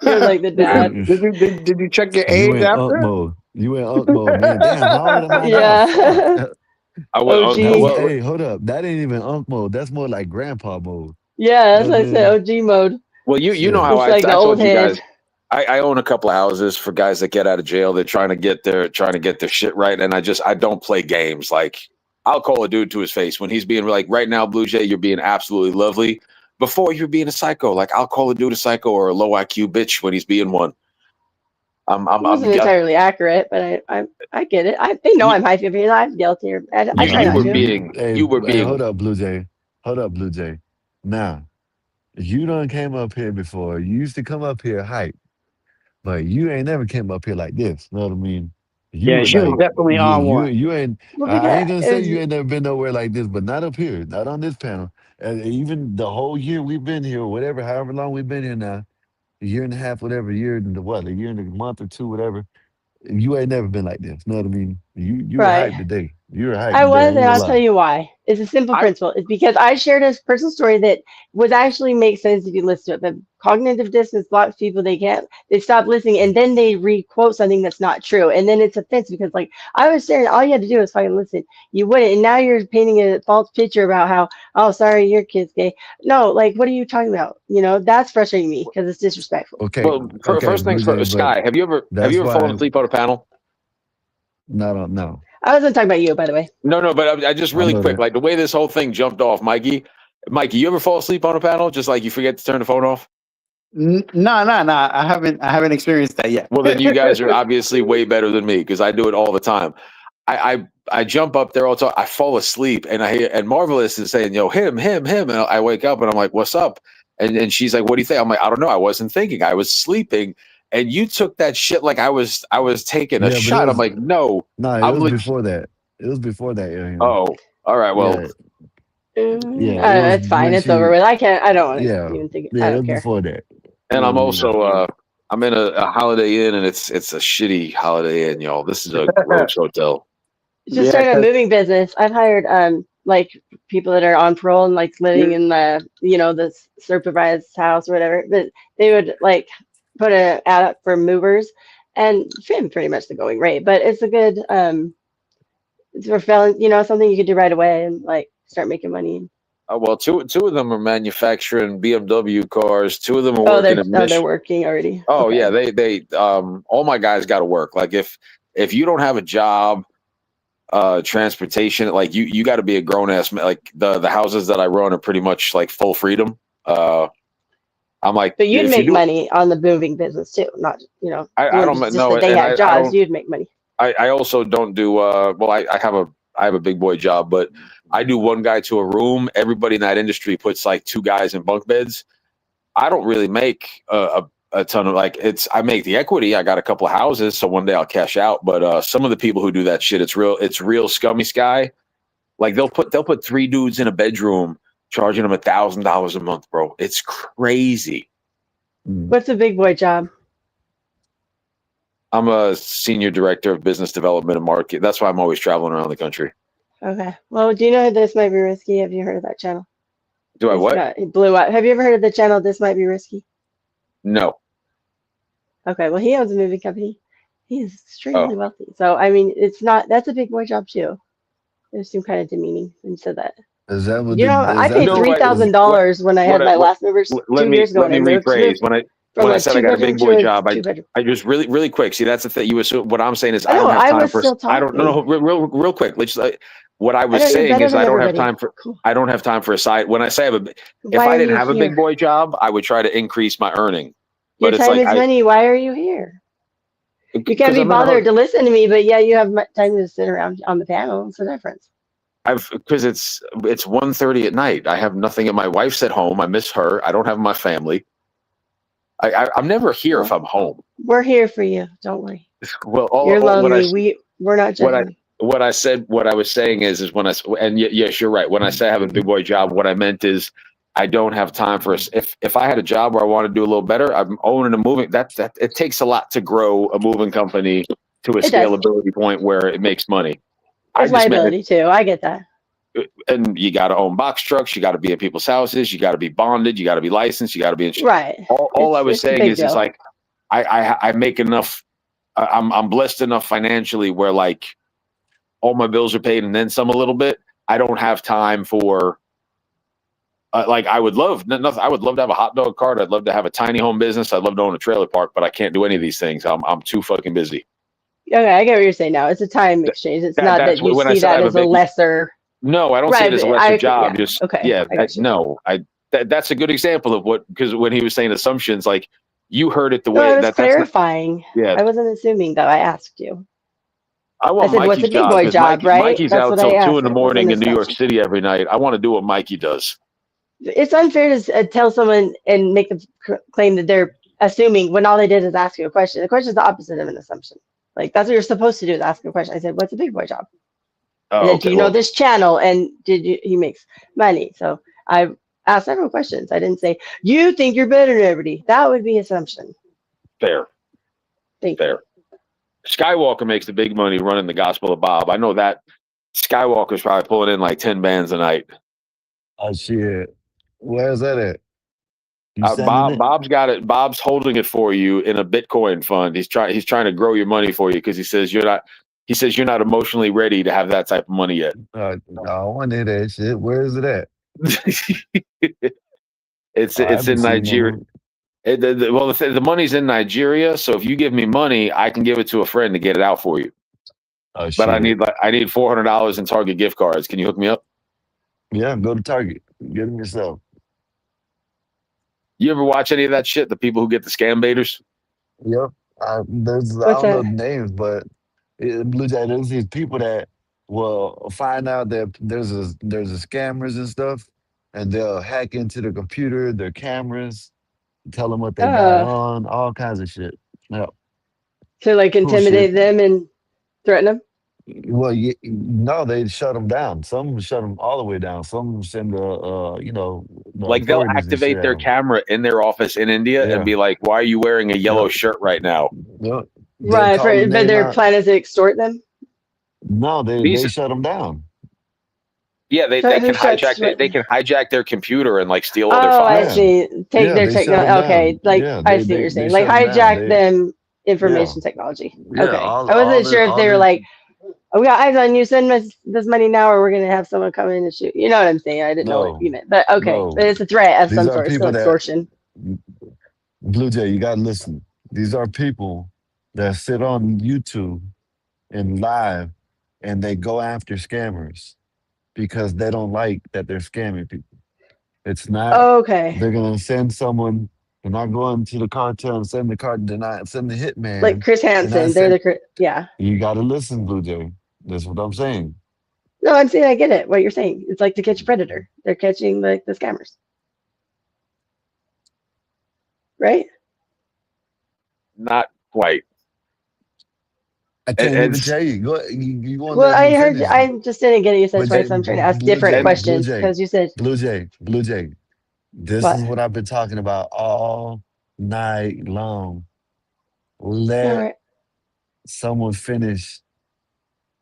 like the dad. Did you check your age after? You went unk mode, man. Damn, how old am I now? Yeah. I went unk mode. Hey, hold up. That ain't even unk mode. That's more like grandpa mode. Yeah, that's what I said. OG mode. Well, you know how I told you guys. I own a couple of houses for guys that get out of jail. They're trying to get their shit right, and I don't play games. Like I'll call a dude to his face when he's being like, right now, Blue Jay, you're being absolutely lovely. Before you're being a psycho, like I'll call a dude a psycho or a low IQ bitch when he's being one. It wasn't entirely accurate, but I get it. They know I'm high fever. I'm guilty. You were being. Hold up, Blue Jay. Hold up, Blue Jay. Now, you done came up here before. You used to come up here hype, but you ain't never came up here like this. Know what I mean? She was definitely on one. You ain't. I ain't gonna say you ain't never been nowhere like this, but not up here, not on this panel. And even the whole year we've been here, whatever, however long we've been here now, a year and a half, whatever, a year and a month or two, whatever. You ain't never been like this. You know what I mean? You were Right. hyped today. You were hyped I today. was, I and ain't I'll gonna tell lie. you why. It's a simple principle. It's because I shared a personal story that would actually make sense if you listen to it. But cognitive dissonance blocks people. They stop listening, and then they re-quote something that's not true. And then it's offensive because, like, I was saying, all you had to do was fucking listen. You wouldn't. And now you're painting a false picture about how, oh, sorry, your kid's gay. No, like, what are you talking about? You know, that's frustrating me because it's disrespectful. Okay. Well, Okay, first things Blue Jay, first, but Sky, have you ever that's fallen why asleep on a panel? no. I wasn't talking about you, by the way. No, but I just I really know quick, that. like the way this whole thing jumped off, Mikey, you ever fall asleep on a panel? Just like you forget to turn the phone off? No. I haven't experienced that yet. Well, then you guys are obviously way better than me because I do it all the time. I jump up there all the time. I fall asleep and I hear, and Marvelous is saying, yo, him. And I wake up and I'm like, what's up? And she's like, what do you think? I'm like, I don't know. I wasn't thinking. I was sleeping. And you took that shit like I was taking a Yeah, but it shot. I'm was like, no. it I'm was like, before that. It was before that, yeah. oh, all right. Well, Yeah, it was It's fine. when It's over with. I don't want to yeah, even think. yeah, I it don't was care. before that. and You I'm know what I mean? also I'm in a Holiday Inn, and it's a shitty Holiday Inn, y'all. This is a gross hotel. Just starting a moving business. I've hired like people that are on parole and like living in the the supervised house or whatever. But they would like put an ad up for movers, and pretty much the going rate. But it's a good it's for felon, something you could do right away and like start making money. Well, two of them are manufacturing BMW cars. Two of them are Oh, working in they're Michigan. working already. Oh Okay. yeah, they all my guys got to work. Like if you don't have a job, transportation, like you got to be a grown ass man. Like the houses that I run are pretty much like full freedom. I'm like, But you'd if you make do, money on the moving business too, not I doing don't just know, that they and have I jobs. don't. You'd make money. I also don't do well. I have a big boy job, but I do one guy to a room. Everybody in that industry puts like two guys in bunk beds. I don't really make a ton of I make the equity. I got a couple of houses, so one day I'll cash out. But some of the people who do that shit, it's real scummy, Sky. Like they'll put three dudes in a bedroom, charging them $1,000 a month, bro. It's crazy. What's a big boy job? I'm a senior director of business development and market. That's why I'm always traveling around the country. Okay. Well, do you know This Might Be Risky? Have you heard of that channel? Do I what? It blew up. Have you ever heard of the channel This Might Be Risky? No. Okay. Well, he owns a moving company. He's extremely wealthy. So, I mean, that's a big boy job too. It seemed kind of demeaning when you said that. Is that what I paid $3,000 when I had my last movers 2 years ago. Let me rephrase. When I said I got a big boy job, I just really quick. See, that's the thing. You assume what I'm saying is I don't have time for. I don't no real quick. Let's what I was saying is I don't have time for. I don't have time for a side. When I say if I didn't have a big boy job, I would try to increase my earning. Your But it's time like is money. Why are you here? You can't be bothered to listen to me, but yeah, you have time to sit around on the panel. What's the difference? Because it's 1:30 at night. I have nothing. My wife's at home. I miss her. I don't have my family. I'm never here if I'm home. We're here for you. Don't worry. Well, You're lonely. We're not judging. What I was saying is when yes, you're right. When I say I have a big boy job, what I meant is I don't have time for us. If I had a job where I want to do a little better, I'm owning a moving. That it takes a lot to grow a moving company to a scalability point where it makes money. There's liability too. I get that. And you got to own box trucks. You got to be at people's houses. You got to be bonded. You got to be licensed. You got to be insured. Right. All I was saying is, it's like I make enough. I'm blessed enough financially where like all my bills are paid and then some a little bit. I don't have time for. Like I would love nothing. I would love to have a hot dog cart. I'd love to have a tiny home business. I'd love to own a trailer park, but I can't do any of these things. I'm too fucking busy. Okay, I get what you're saying now. It's a time exchange. It's not that you see that as a lesser. No, I don't see it as a lesser job. Yeah. Just okay. Yeah, that's a good example of what, because when he was saying assumptions, like you heard it the way I was that's clarifying. Yeah, I wasn't assuming though. I asked you. I want said, Mikey's what's a big boy job, right? Mikey's That's out what I till asked. 2 It a.m. wasn't in New York assumption. City every night. I want to do what Mikey does. It's unfair to tell someone and make them claim that they're assuming when all they did is ask you a question. The question is the opposite of an assumption. Like that's what you're supposed to do is ask a question. I said, "What's a big boy job?" Oh, And then, okay, do you know this channel? And he makes money? So I asked several questions. I didn't say, you think you're better than everybody. That would be assumption. Fair. Thank Fair. Skywalker makes the big money running the Gospel of Bob. I know that Skywalker's probably pulling in like 10 bands a night. Oh shit. Where's that at? You sending Bob, it? Bob's got it. Bob's holding it for you in a Bitcoin fund. He's trying to grow your money for you because he says you're not emotionally ready to have that type of money yet. No, I want to hear that shit. Where is it at? It's I in haven't seen Nigeria. The money's in Nigeria. So if you give me money, I can give it to a friend to get it out for you. Oh, But I shit. need $400 in Target gift cards. Can you hook me up? Yeah, go to Target. Get them yourself. You ever watch any of that shit? The people who get the scam baiters? Yep. I What's don't know that? the names, but Blue Jay, there's these people that will find out that there's a scammers and stuff, and they'll hack into their computer, their cameras, tell them what they got on, all kinds of shit. Yep. To like Cool intimidate shit. them and threaten them? Well, no, they shut them down. Some shut them all the way down. Some send the Like they'll authorities and shit activate at their them. camera in their office in India Yeah. and be like, "Why are you wearing a yellow shirt right now?" Yep. They'll Right, call the but name their out. plan is to extort them? No, they These- shut them down. Yeah, they So can who shuts hijack what- they can hijack their computer and like steal all their Oh, I files. see. Take Yeah, their they shut technology. them Okay, down. like Yeah, I they- see what you're they saying. Like shut 'em down. hijack them information technology. Yeah, Okay, all- I wasn't all sure the- if they all were the- like, "Oh, we got eyes on you. Send us this money now, or we're gonna have someone come in and shoot." You know what I'm saying? I didn't know what No. you meant, but okay, No. but it's a threat of These some are sort. It's still people that- extortion. Blue Jay, you gotta listen. These are people that sit on YouTube and live, and they go after scammers because they don't like that they're scamming people. It's not. Okay. They're gonna send someone. They're not going to the cartel and send the they're not send the hitman. Like Chris They're not Hansen, they're send- the yeah. You gotta listen, Blue Jay. That's what I'm saying. No, I'm saying I get it. What you're saying? It's like to catch a predator. They're catching like the scammers, right? Not quite. I can't And- even and- tell you. Go, you want Well, I heard. I just didn't get it. You said Blue twice. Jay- So I'm trying to ask Blue different Jay- questions Blue Jay- because you said Blue Jay. This What? is what I've been talking about all night long. Let All right. someone finish.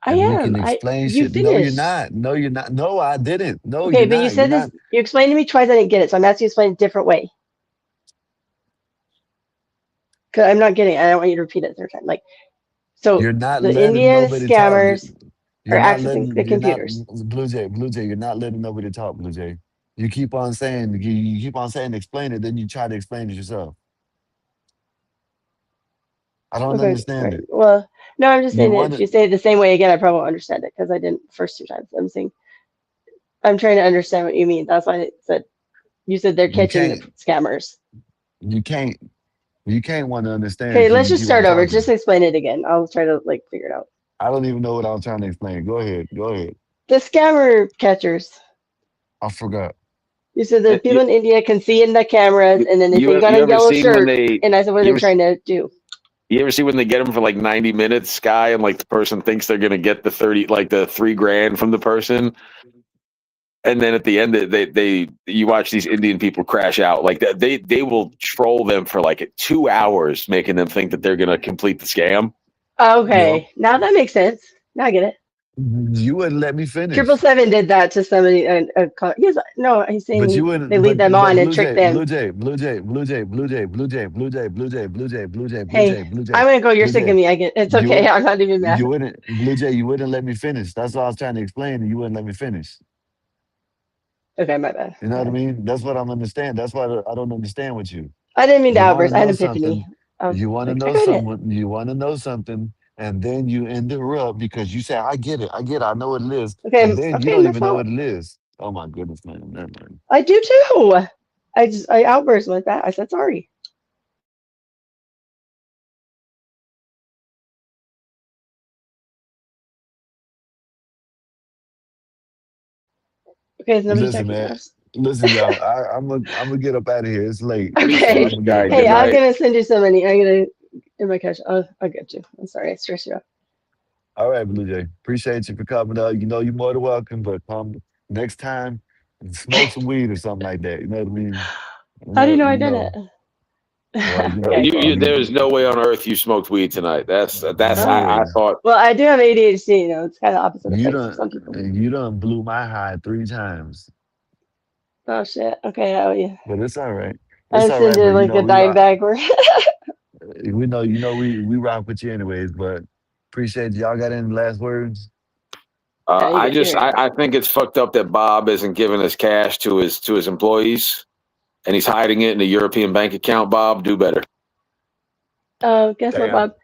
I and we am. can explain You shit. No, you're finished. not. No, you're not. No, I didn't. No, Okay, you're but not. you said You're this. You explained to me twice. I didn't get it, so I'm asking you to explain a different way. Because I'm not getting it. I don't want you to repeat it a third time. Like, so You're not the letting Indian nobody scammers talk. are accessing the you're not- computers. Blue Jay, you're not letting nobody talk, Blue Jay. You keep on saying, explain it, then you try to explain it yourself. I don't Okay, understand right. it. Well, no, I'm just You saying that wanna- if you say it the same way again, I probably won't understand it because I didn't first two times. I'm saying I'm trying to understand what you mean. That's why I said you said they're You catching the can't- scammers. You can't want to understand. Okay, if let's you just keep on start over. talking. Just explain it again. I'll try to like figure it out. I don't even know what I was trying to explain. Go ahead. The scammer catchers. I forgot. You said the people in India can see in the cameras, and then they you say you ever- got you a ever yellow seen when shirt. they- And I said, what are you they ever- trying to do? You ever see when they get them for like 90 minutes, Sky, and like the person thinks they're gonna get the 30, like the $3,000 from the person, and then at the end you watch these Indian people crash out like that. They will troll them for like 2 hours, making them think that they're gonna complete the scam. Okay, now that makes sense. Now I get it. You wouldn't let me finish. 777 did that to somebody. He's he's saying But you wouldn't. they lead but- them but on and Blue trick Jay, them. Blue Jay. Hey, I'm gonna go. You're sick of me. I get. It's You okay. would- I'm not even mad. You wouldn't, Blue Jay. You wouldn't let me finish. That's what I was trying to explain, and you wouldn't let me finish. Okay, my bad. You know what I mean? That's what I'm understand. That's why I don't understand with you. I didn't mean to You wanna outburst. I had know an epiphany. something, I was You want to like, I know got it. someone. You want to know something, and then you interrupt because you say, "I get it. I know what it is." Okay, and then okay, you don't my even know fault. what it is. Oh my goodness, man! Never mind. I do too. I outburst like that. I said sorry. Okay, is nobody Listen, checking man. us? Listen, y'all. I'm gonna get up out of here. It's late. Okay. I'm gonna get Hey, up I'm out. gonna send you so many. I'm gonna in my cash. I'll get you. I'm sorry, I stressed you out. All right, Blue Jay. Appreciate you for coming up. You know you're more than welcome, but come next time Smoke some weed or something like that. You know what I mean? How do you know I did it? Well, you know, Okay. There's no way on earth you smoked weed tonight. That's I thought. Well, I do have ADHD. You know, it's kind of opposite you effects for done some people. you done blew my high 3 times, Oh shit. Okay. Oh yeah. but it's all right. I It's just all didn't right. do But you like know, the we dime rock. backward. We know, we rock with you anyways. But appreciate y'all. Got any last words? I think it's fucked up that Bob isn't giving his cash to his employees, and he's hiding it in a European bank account. Bob, do better. Oh, guess what, Damn. Bob?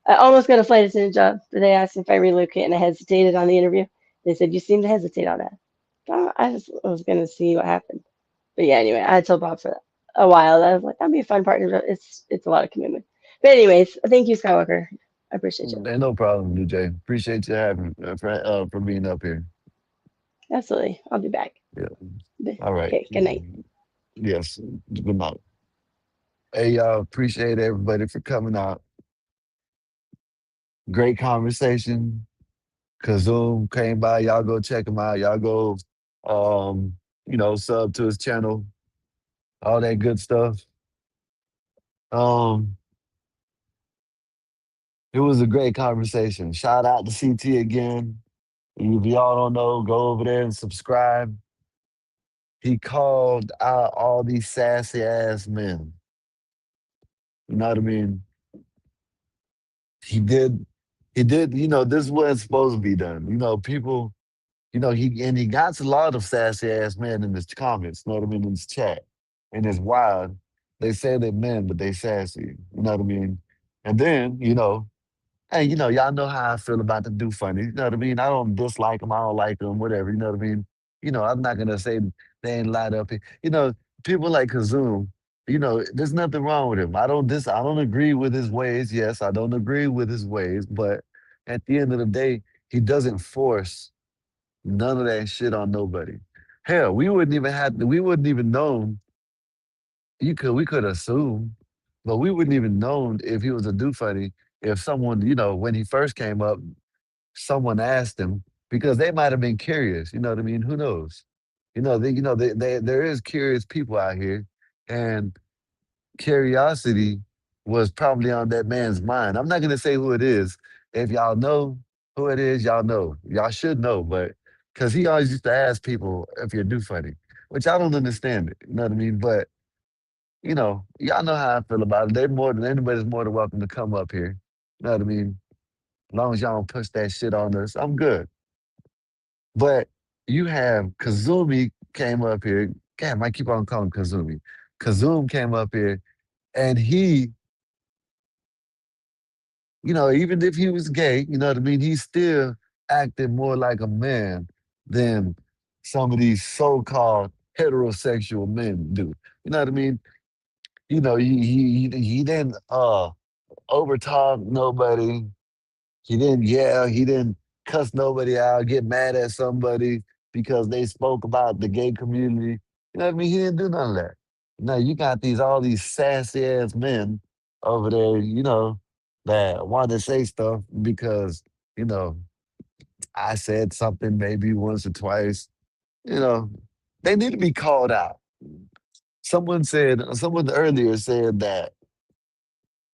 I almost got a flight attendant job. They asked if I relocate, and I hesitated on the interview. They said you seem to hesitate on that. I just was gonna see what happened. But yeah, anyway, I told Bob for a while. I was like, that'd be a fun partner. But it's a lot of commitment. But anyways, thank you, Skywalker. I appreciate you. Ain't no problem, Blue Jay. Appreciate you having for being up here. Absolutely. I'll be back. Yeah. All right. Okay, good night. Yes. Good night. Hey, y'all. Appreciate everybody for coming out. Great conversation. Kazoom came by. Y'all go check him out. Y'all go, sub to his channel. All that good stuff. It was a great conversation. Shout out to CT again. If y'all don't know, go over there and subscribe. He called out all these sassy ass men. You know what I mean? He did, this wasn't supposed to be done. People, he got a lot of sassy ass men in his comments, you know what I mean, in his chat. And it's wild. They say they're men, but they sassy. You know what I mean? And then, hey, y'all know how I feel about the do funny. You know what I mean? I don't dislike them. I don't like them, whatever. You know what I mean? I'm not going to say they ain't light up. People like Kazoom, there's nothing wrong with him. I don't agree with his ways. Yes, I don't agree with his ways. But at the end of the day, he doesn't force none of that shit on nobody. Hell, we wouldn't even known. We could assume, but we wouldn't even known if he was a do funny if someone, when he first came up, someone asked him because they might have been curious. You know what I mean? Who knows? There is curious people out here, and curiosity was probably on that man's mind. I'm not gonna say who it is. If y'all know who it is, y'all know. Y'all should know, but because he always used to ask people if you're do funny, which I don't understand it. You know what I mean? But y'all know how I feel about it. Anybody's more than welcome to come up here. You know what I mean? As long as y'all don't push that shit on us, I'm good. But you have Kazumi came up here. Damn, I keep on calling Kazumi. Kazoom came up here and he, even if he was gay, you know what I mean? He still acted more like a man than some of these so-called heterosexual men do. You know what I mean? He didn't overtalk nobody. He didn't yell. He didn't cuss nobody out, get mad at somebody because they spoke about the gay community. You know what I mean? He didn't do none of that. No, you got all these sassy ass men over there, that want to say stuff because, I said something maybe once or twice. They need to be called out. Someone earlier said that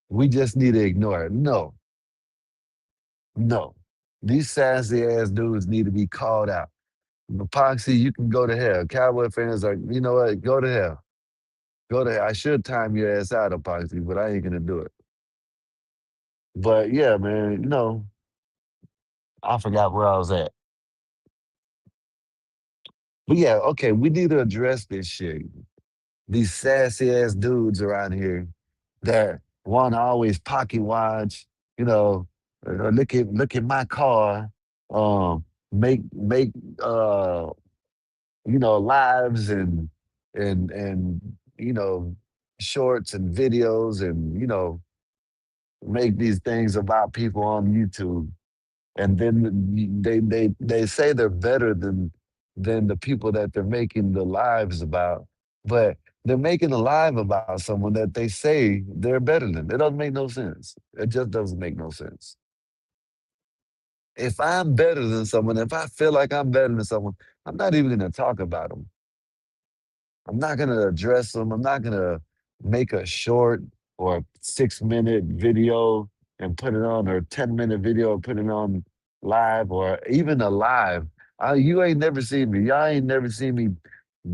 we just need to ignore it. No. These sassy ass dudes need to be called out. Epoxy, you can go to hell. Cowboy fans are, you know what? Go to hell. Go to hell. I should time your ass out, Epoxy, but I ain't gonna do it. But yeah, man, I forgot where I was at. But yeah, okay, we need to address this shit. These sassy ass dudes around here that want to always pocket watch, look at my car, make lives and shorts and videos and make these things about people on YouTube, and then they say they're better than the people that they're making the lives about, but they're making a live about someone that they say they're better than. It doesn't make no sense. It just doesn't make no sense. If I'm better than someone, if I feel like I'm better than someone, I'm not even going to talk about them. I'm not gonna address them. I'm not gonna make a short or 6-minute video and put it on, or 10-minute video and put it on live, or even a live. You ain't never seen me. Y'all ain't never seen me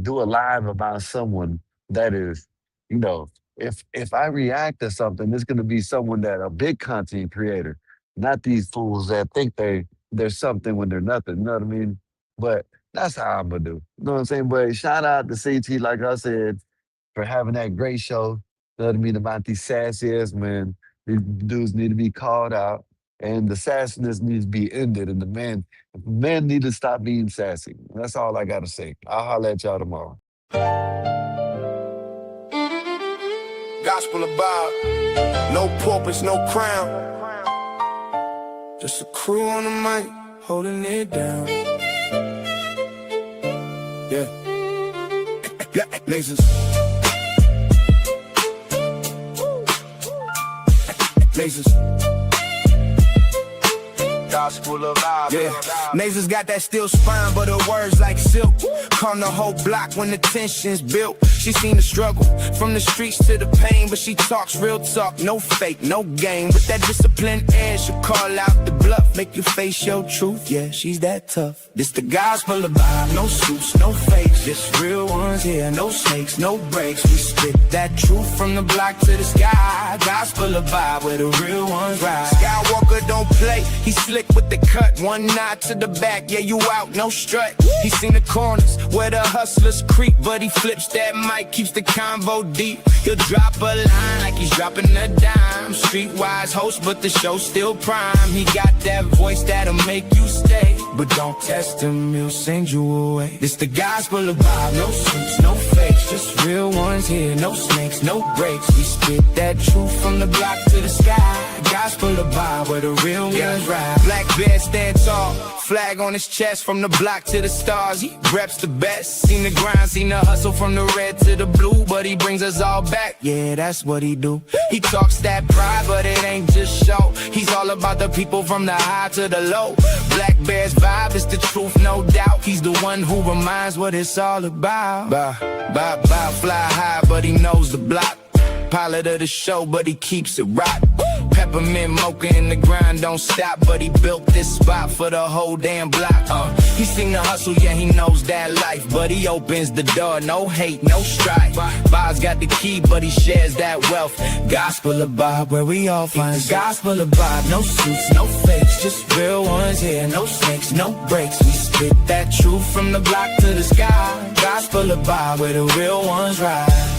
do a live about someone that is, if I react to something, it's gonna be someone that a big content creator, not these fools that think they're something when they're nothing. You know what I mean? But that's how I'm gonna do. You know what I'm saying? But shout out to CT, like I said, for having that great show. You know what I mean? About these sassy ass men. These dudes need to be called out, and the sassiness needs to be ended. And the men need to stop being sassy. That's all I gotta say. I'll holler at y'all tomorrow. Gospel about no purpose, no crown. Just a crew on the mic, holding it down. Yeah. Lasers. Lasers. Gospel of vibe. Yeah. Nasers got that steel spine, but her words like silk. Calm the whole block when the tension's built. She seen the struggle from the streets to the pain, but she talks real talk, no fake, no game. With that disciplined air, she'll call out the bluff, make you face your truth. Yeah, she's that tough. This the gospel of vibe, no suits, no fakes, just real ones here, no snakes, no breaks. We spit that truth from the block to the sky. Gospel of vibe, where the real ones ride. Skywalker don't play, he slick with the cut. One nod to the back, yeah, you out, no strut. He seen the corners where the hustlers creep, but he flips that mic, keeps the convo deep. He'll drop a line like he's dropping a dime. Streetwise host, but the show's still prime. He got that voice that'll make you stay, but don't test him, he'll send you away. This the gospel of vibe, no suits, no fakes, just real ones here, no snakes, no breaks. We spit that truth from the block to the sky. Gospel of vibe, where the real ones ride. Black bear stand tall, flag on his chest, from the block to the stars. He reps the best. Seen the grind, seen the hustle from the red to the blue, but he brings us all back. Yeah, that's what he do. He talks that pride, but it ain't just show. He's all about the people from the high to the low. Black Bear's vibe is the truth, no doubt. He's the one who reminds what it's all about. Fly high, but he knows the block. Pilot of the show, but he keeps it rock. Peppermint mocha in the grind, don't stop, but he built this spot for the whole damn block. He seen the hustle, yeah, he knows that life, but he opens the door, no hate, no strife. Bob's got the key, but he shares that wealth. Gospel of Bob, where we all find the gospel of Bob. No suits, no fakes, just real ones here, no snakes, no breaks. We spit that truth from the block to the sky. Gospel of Bob, where the real ones ride.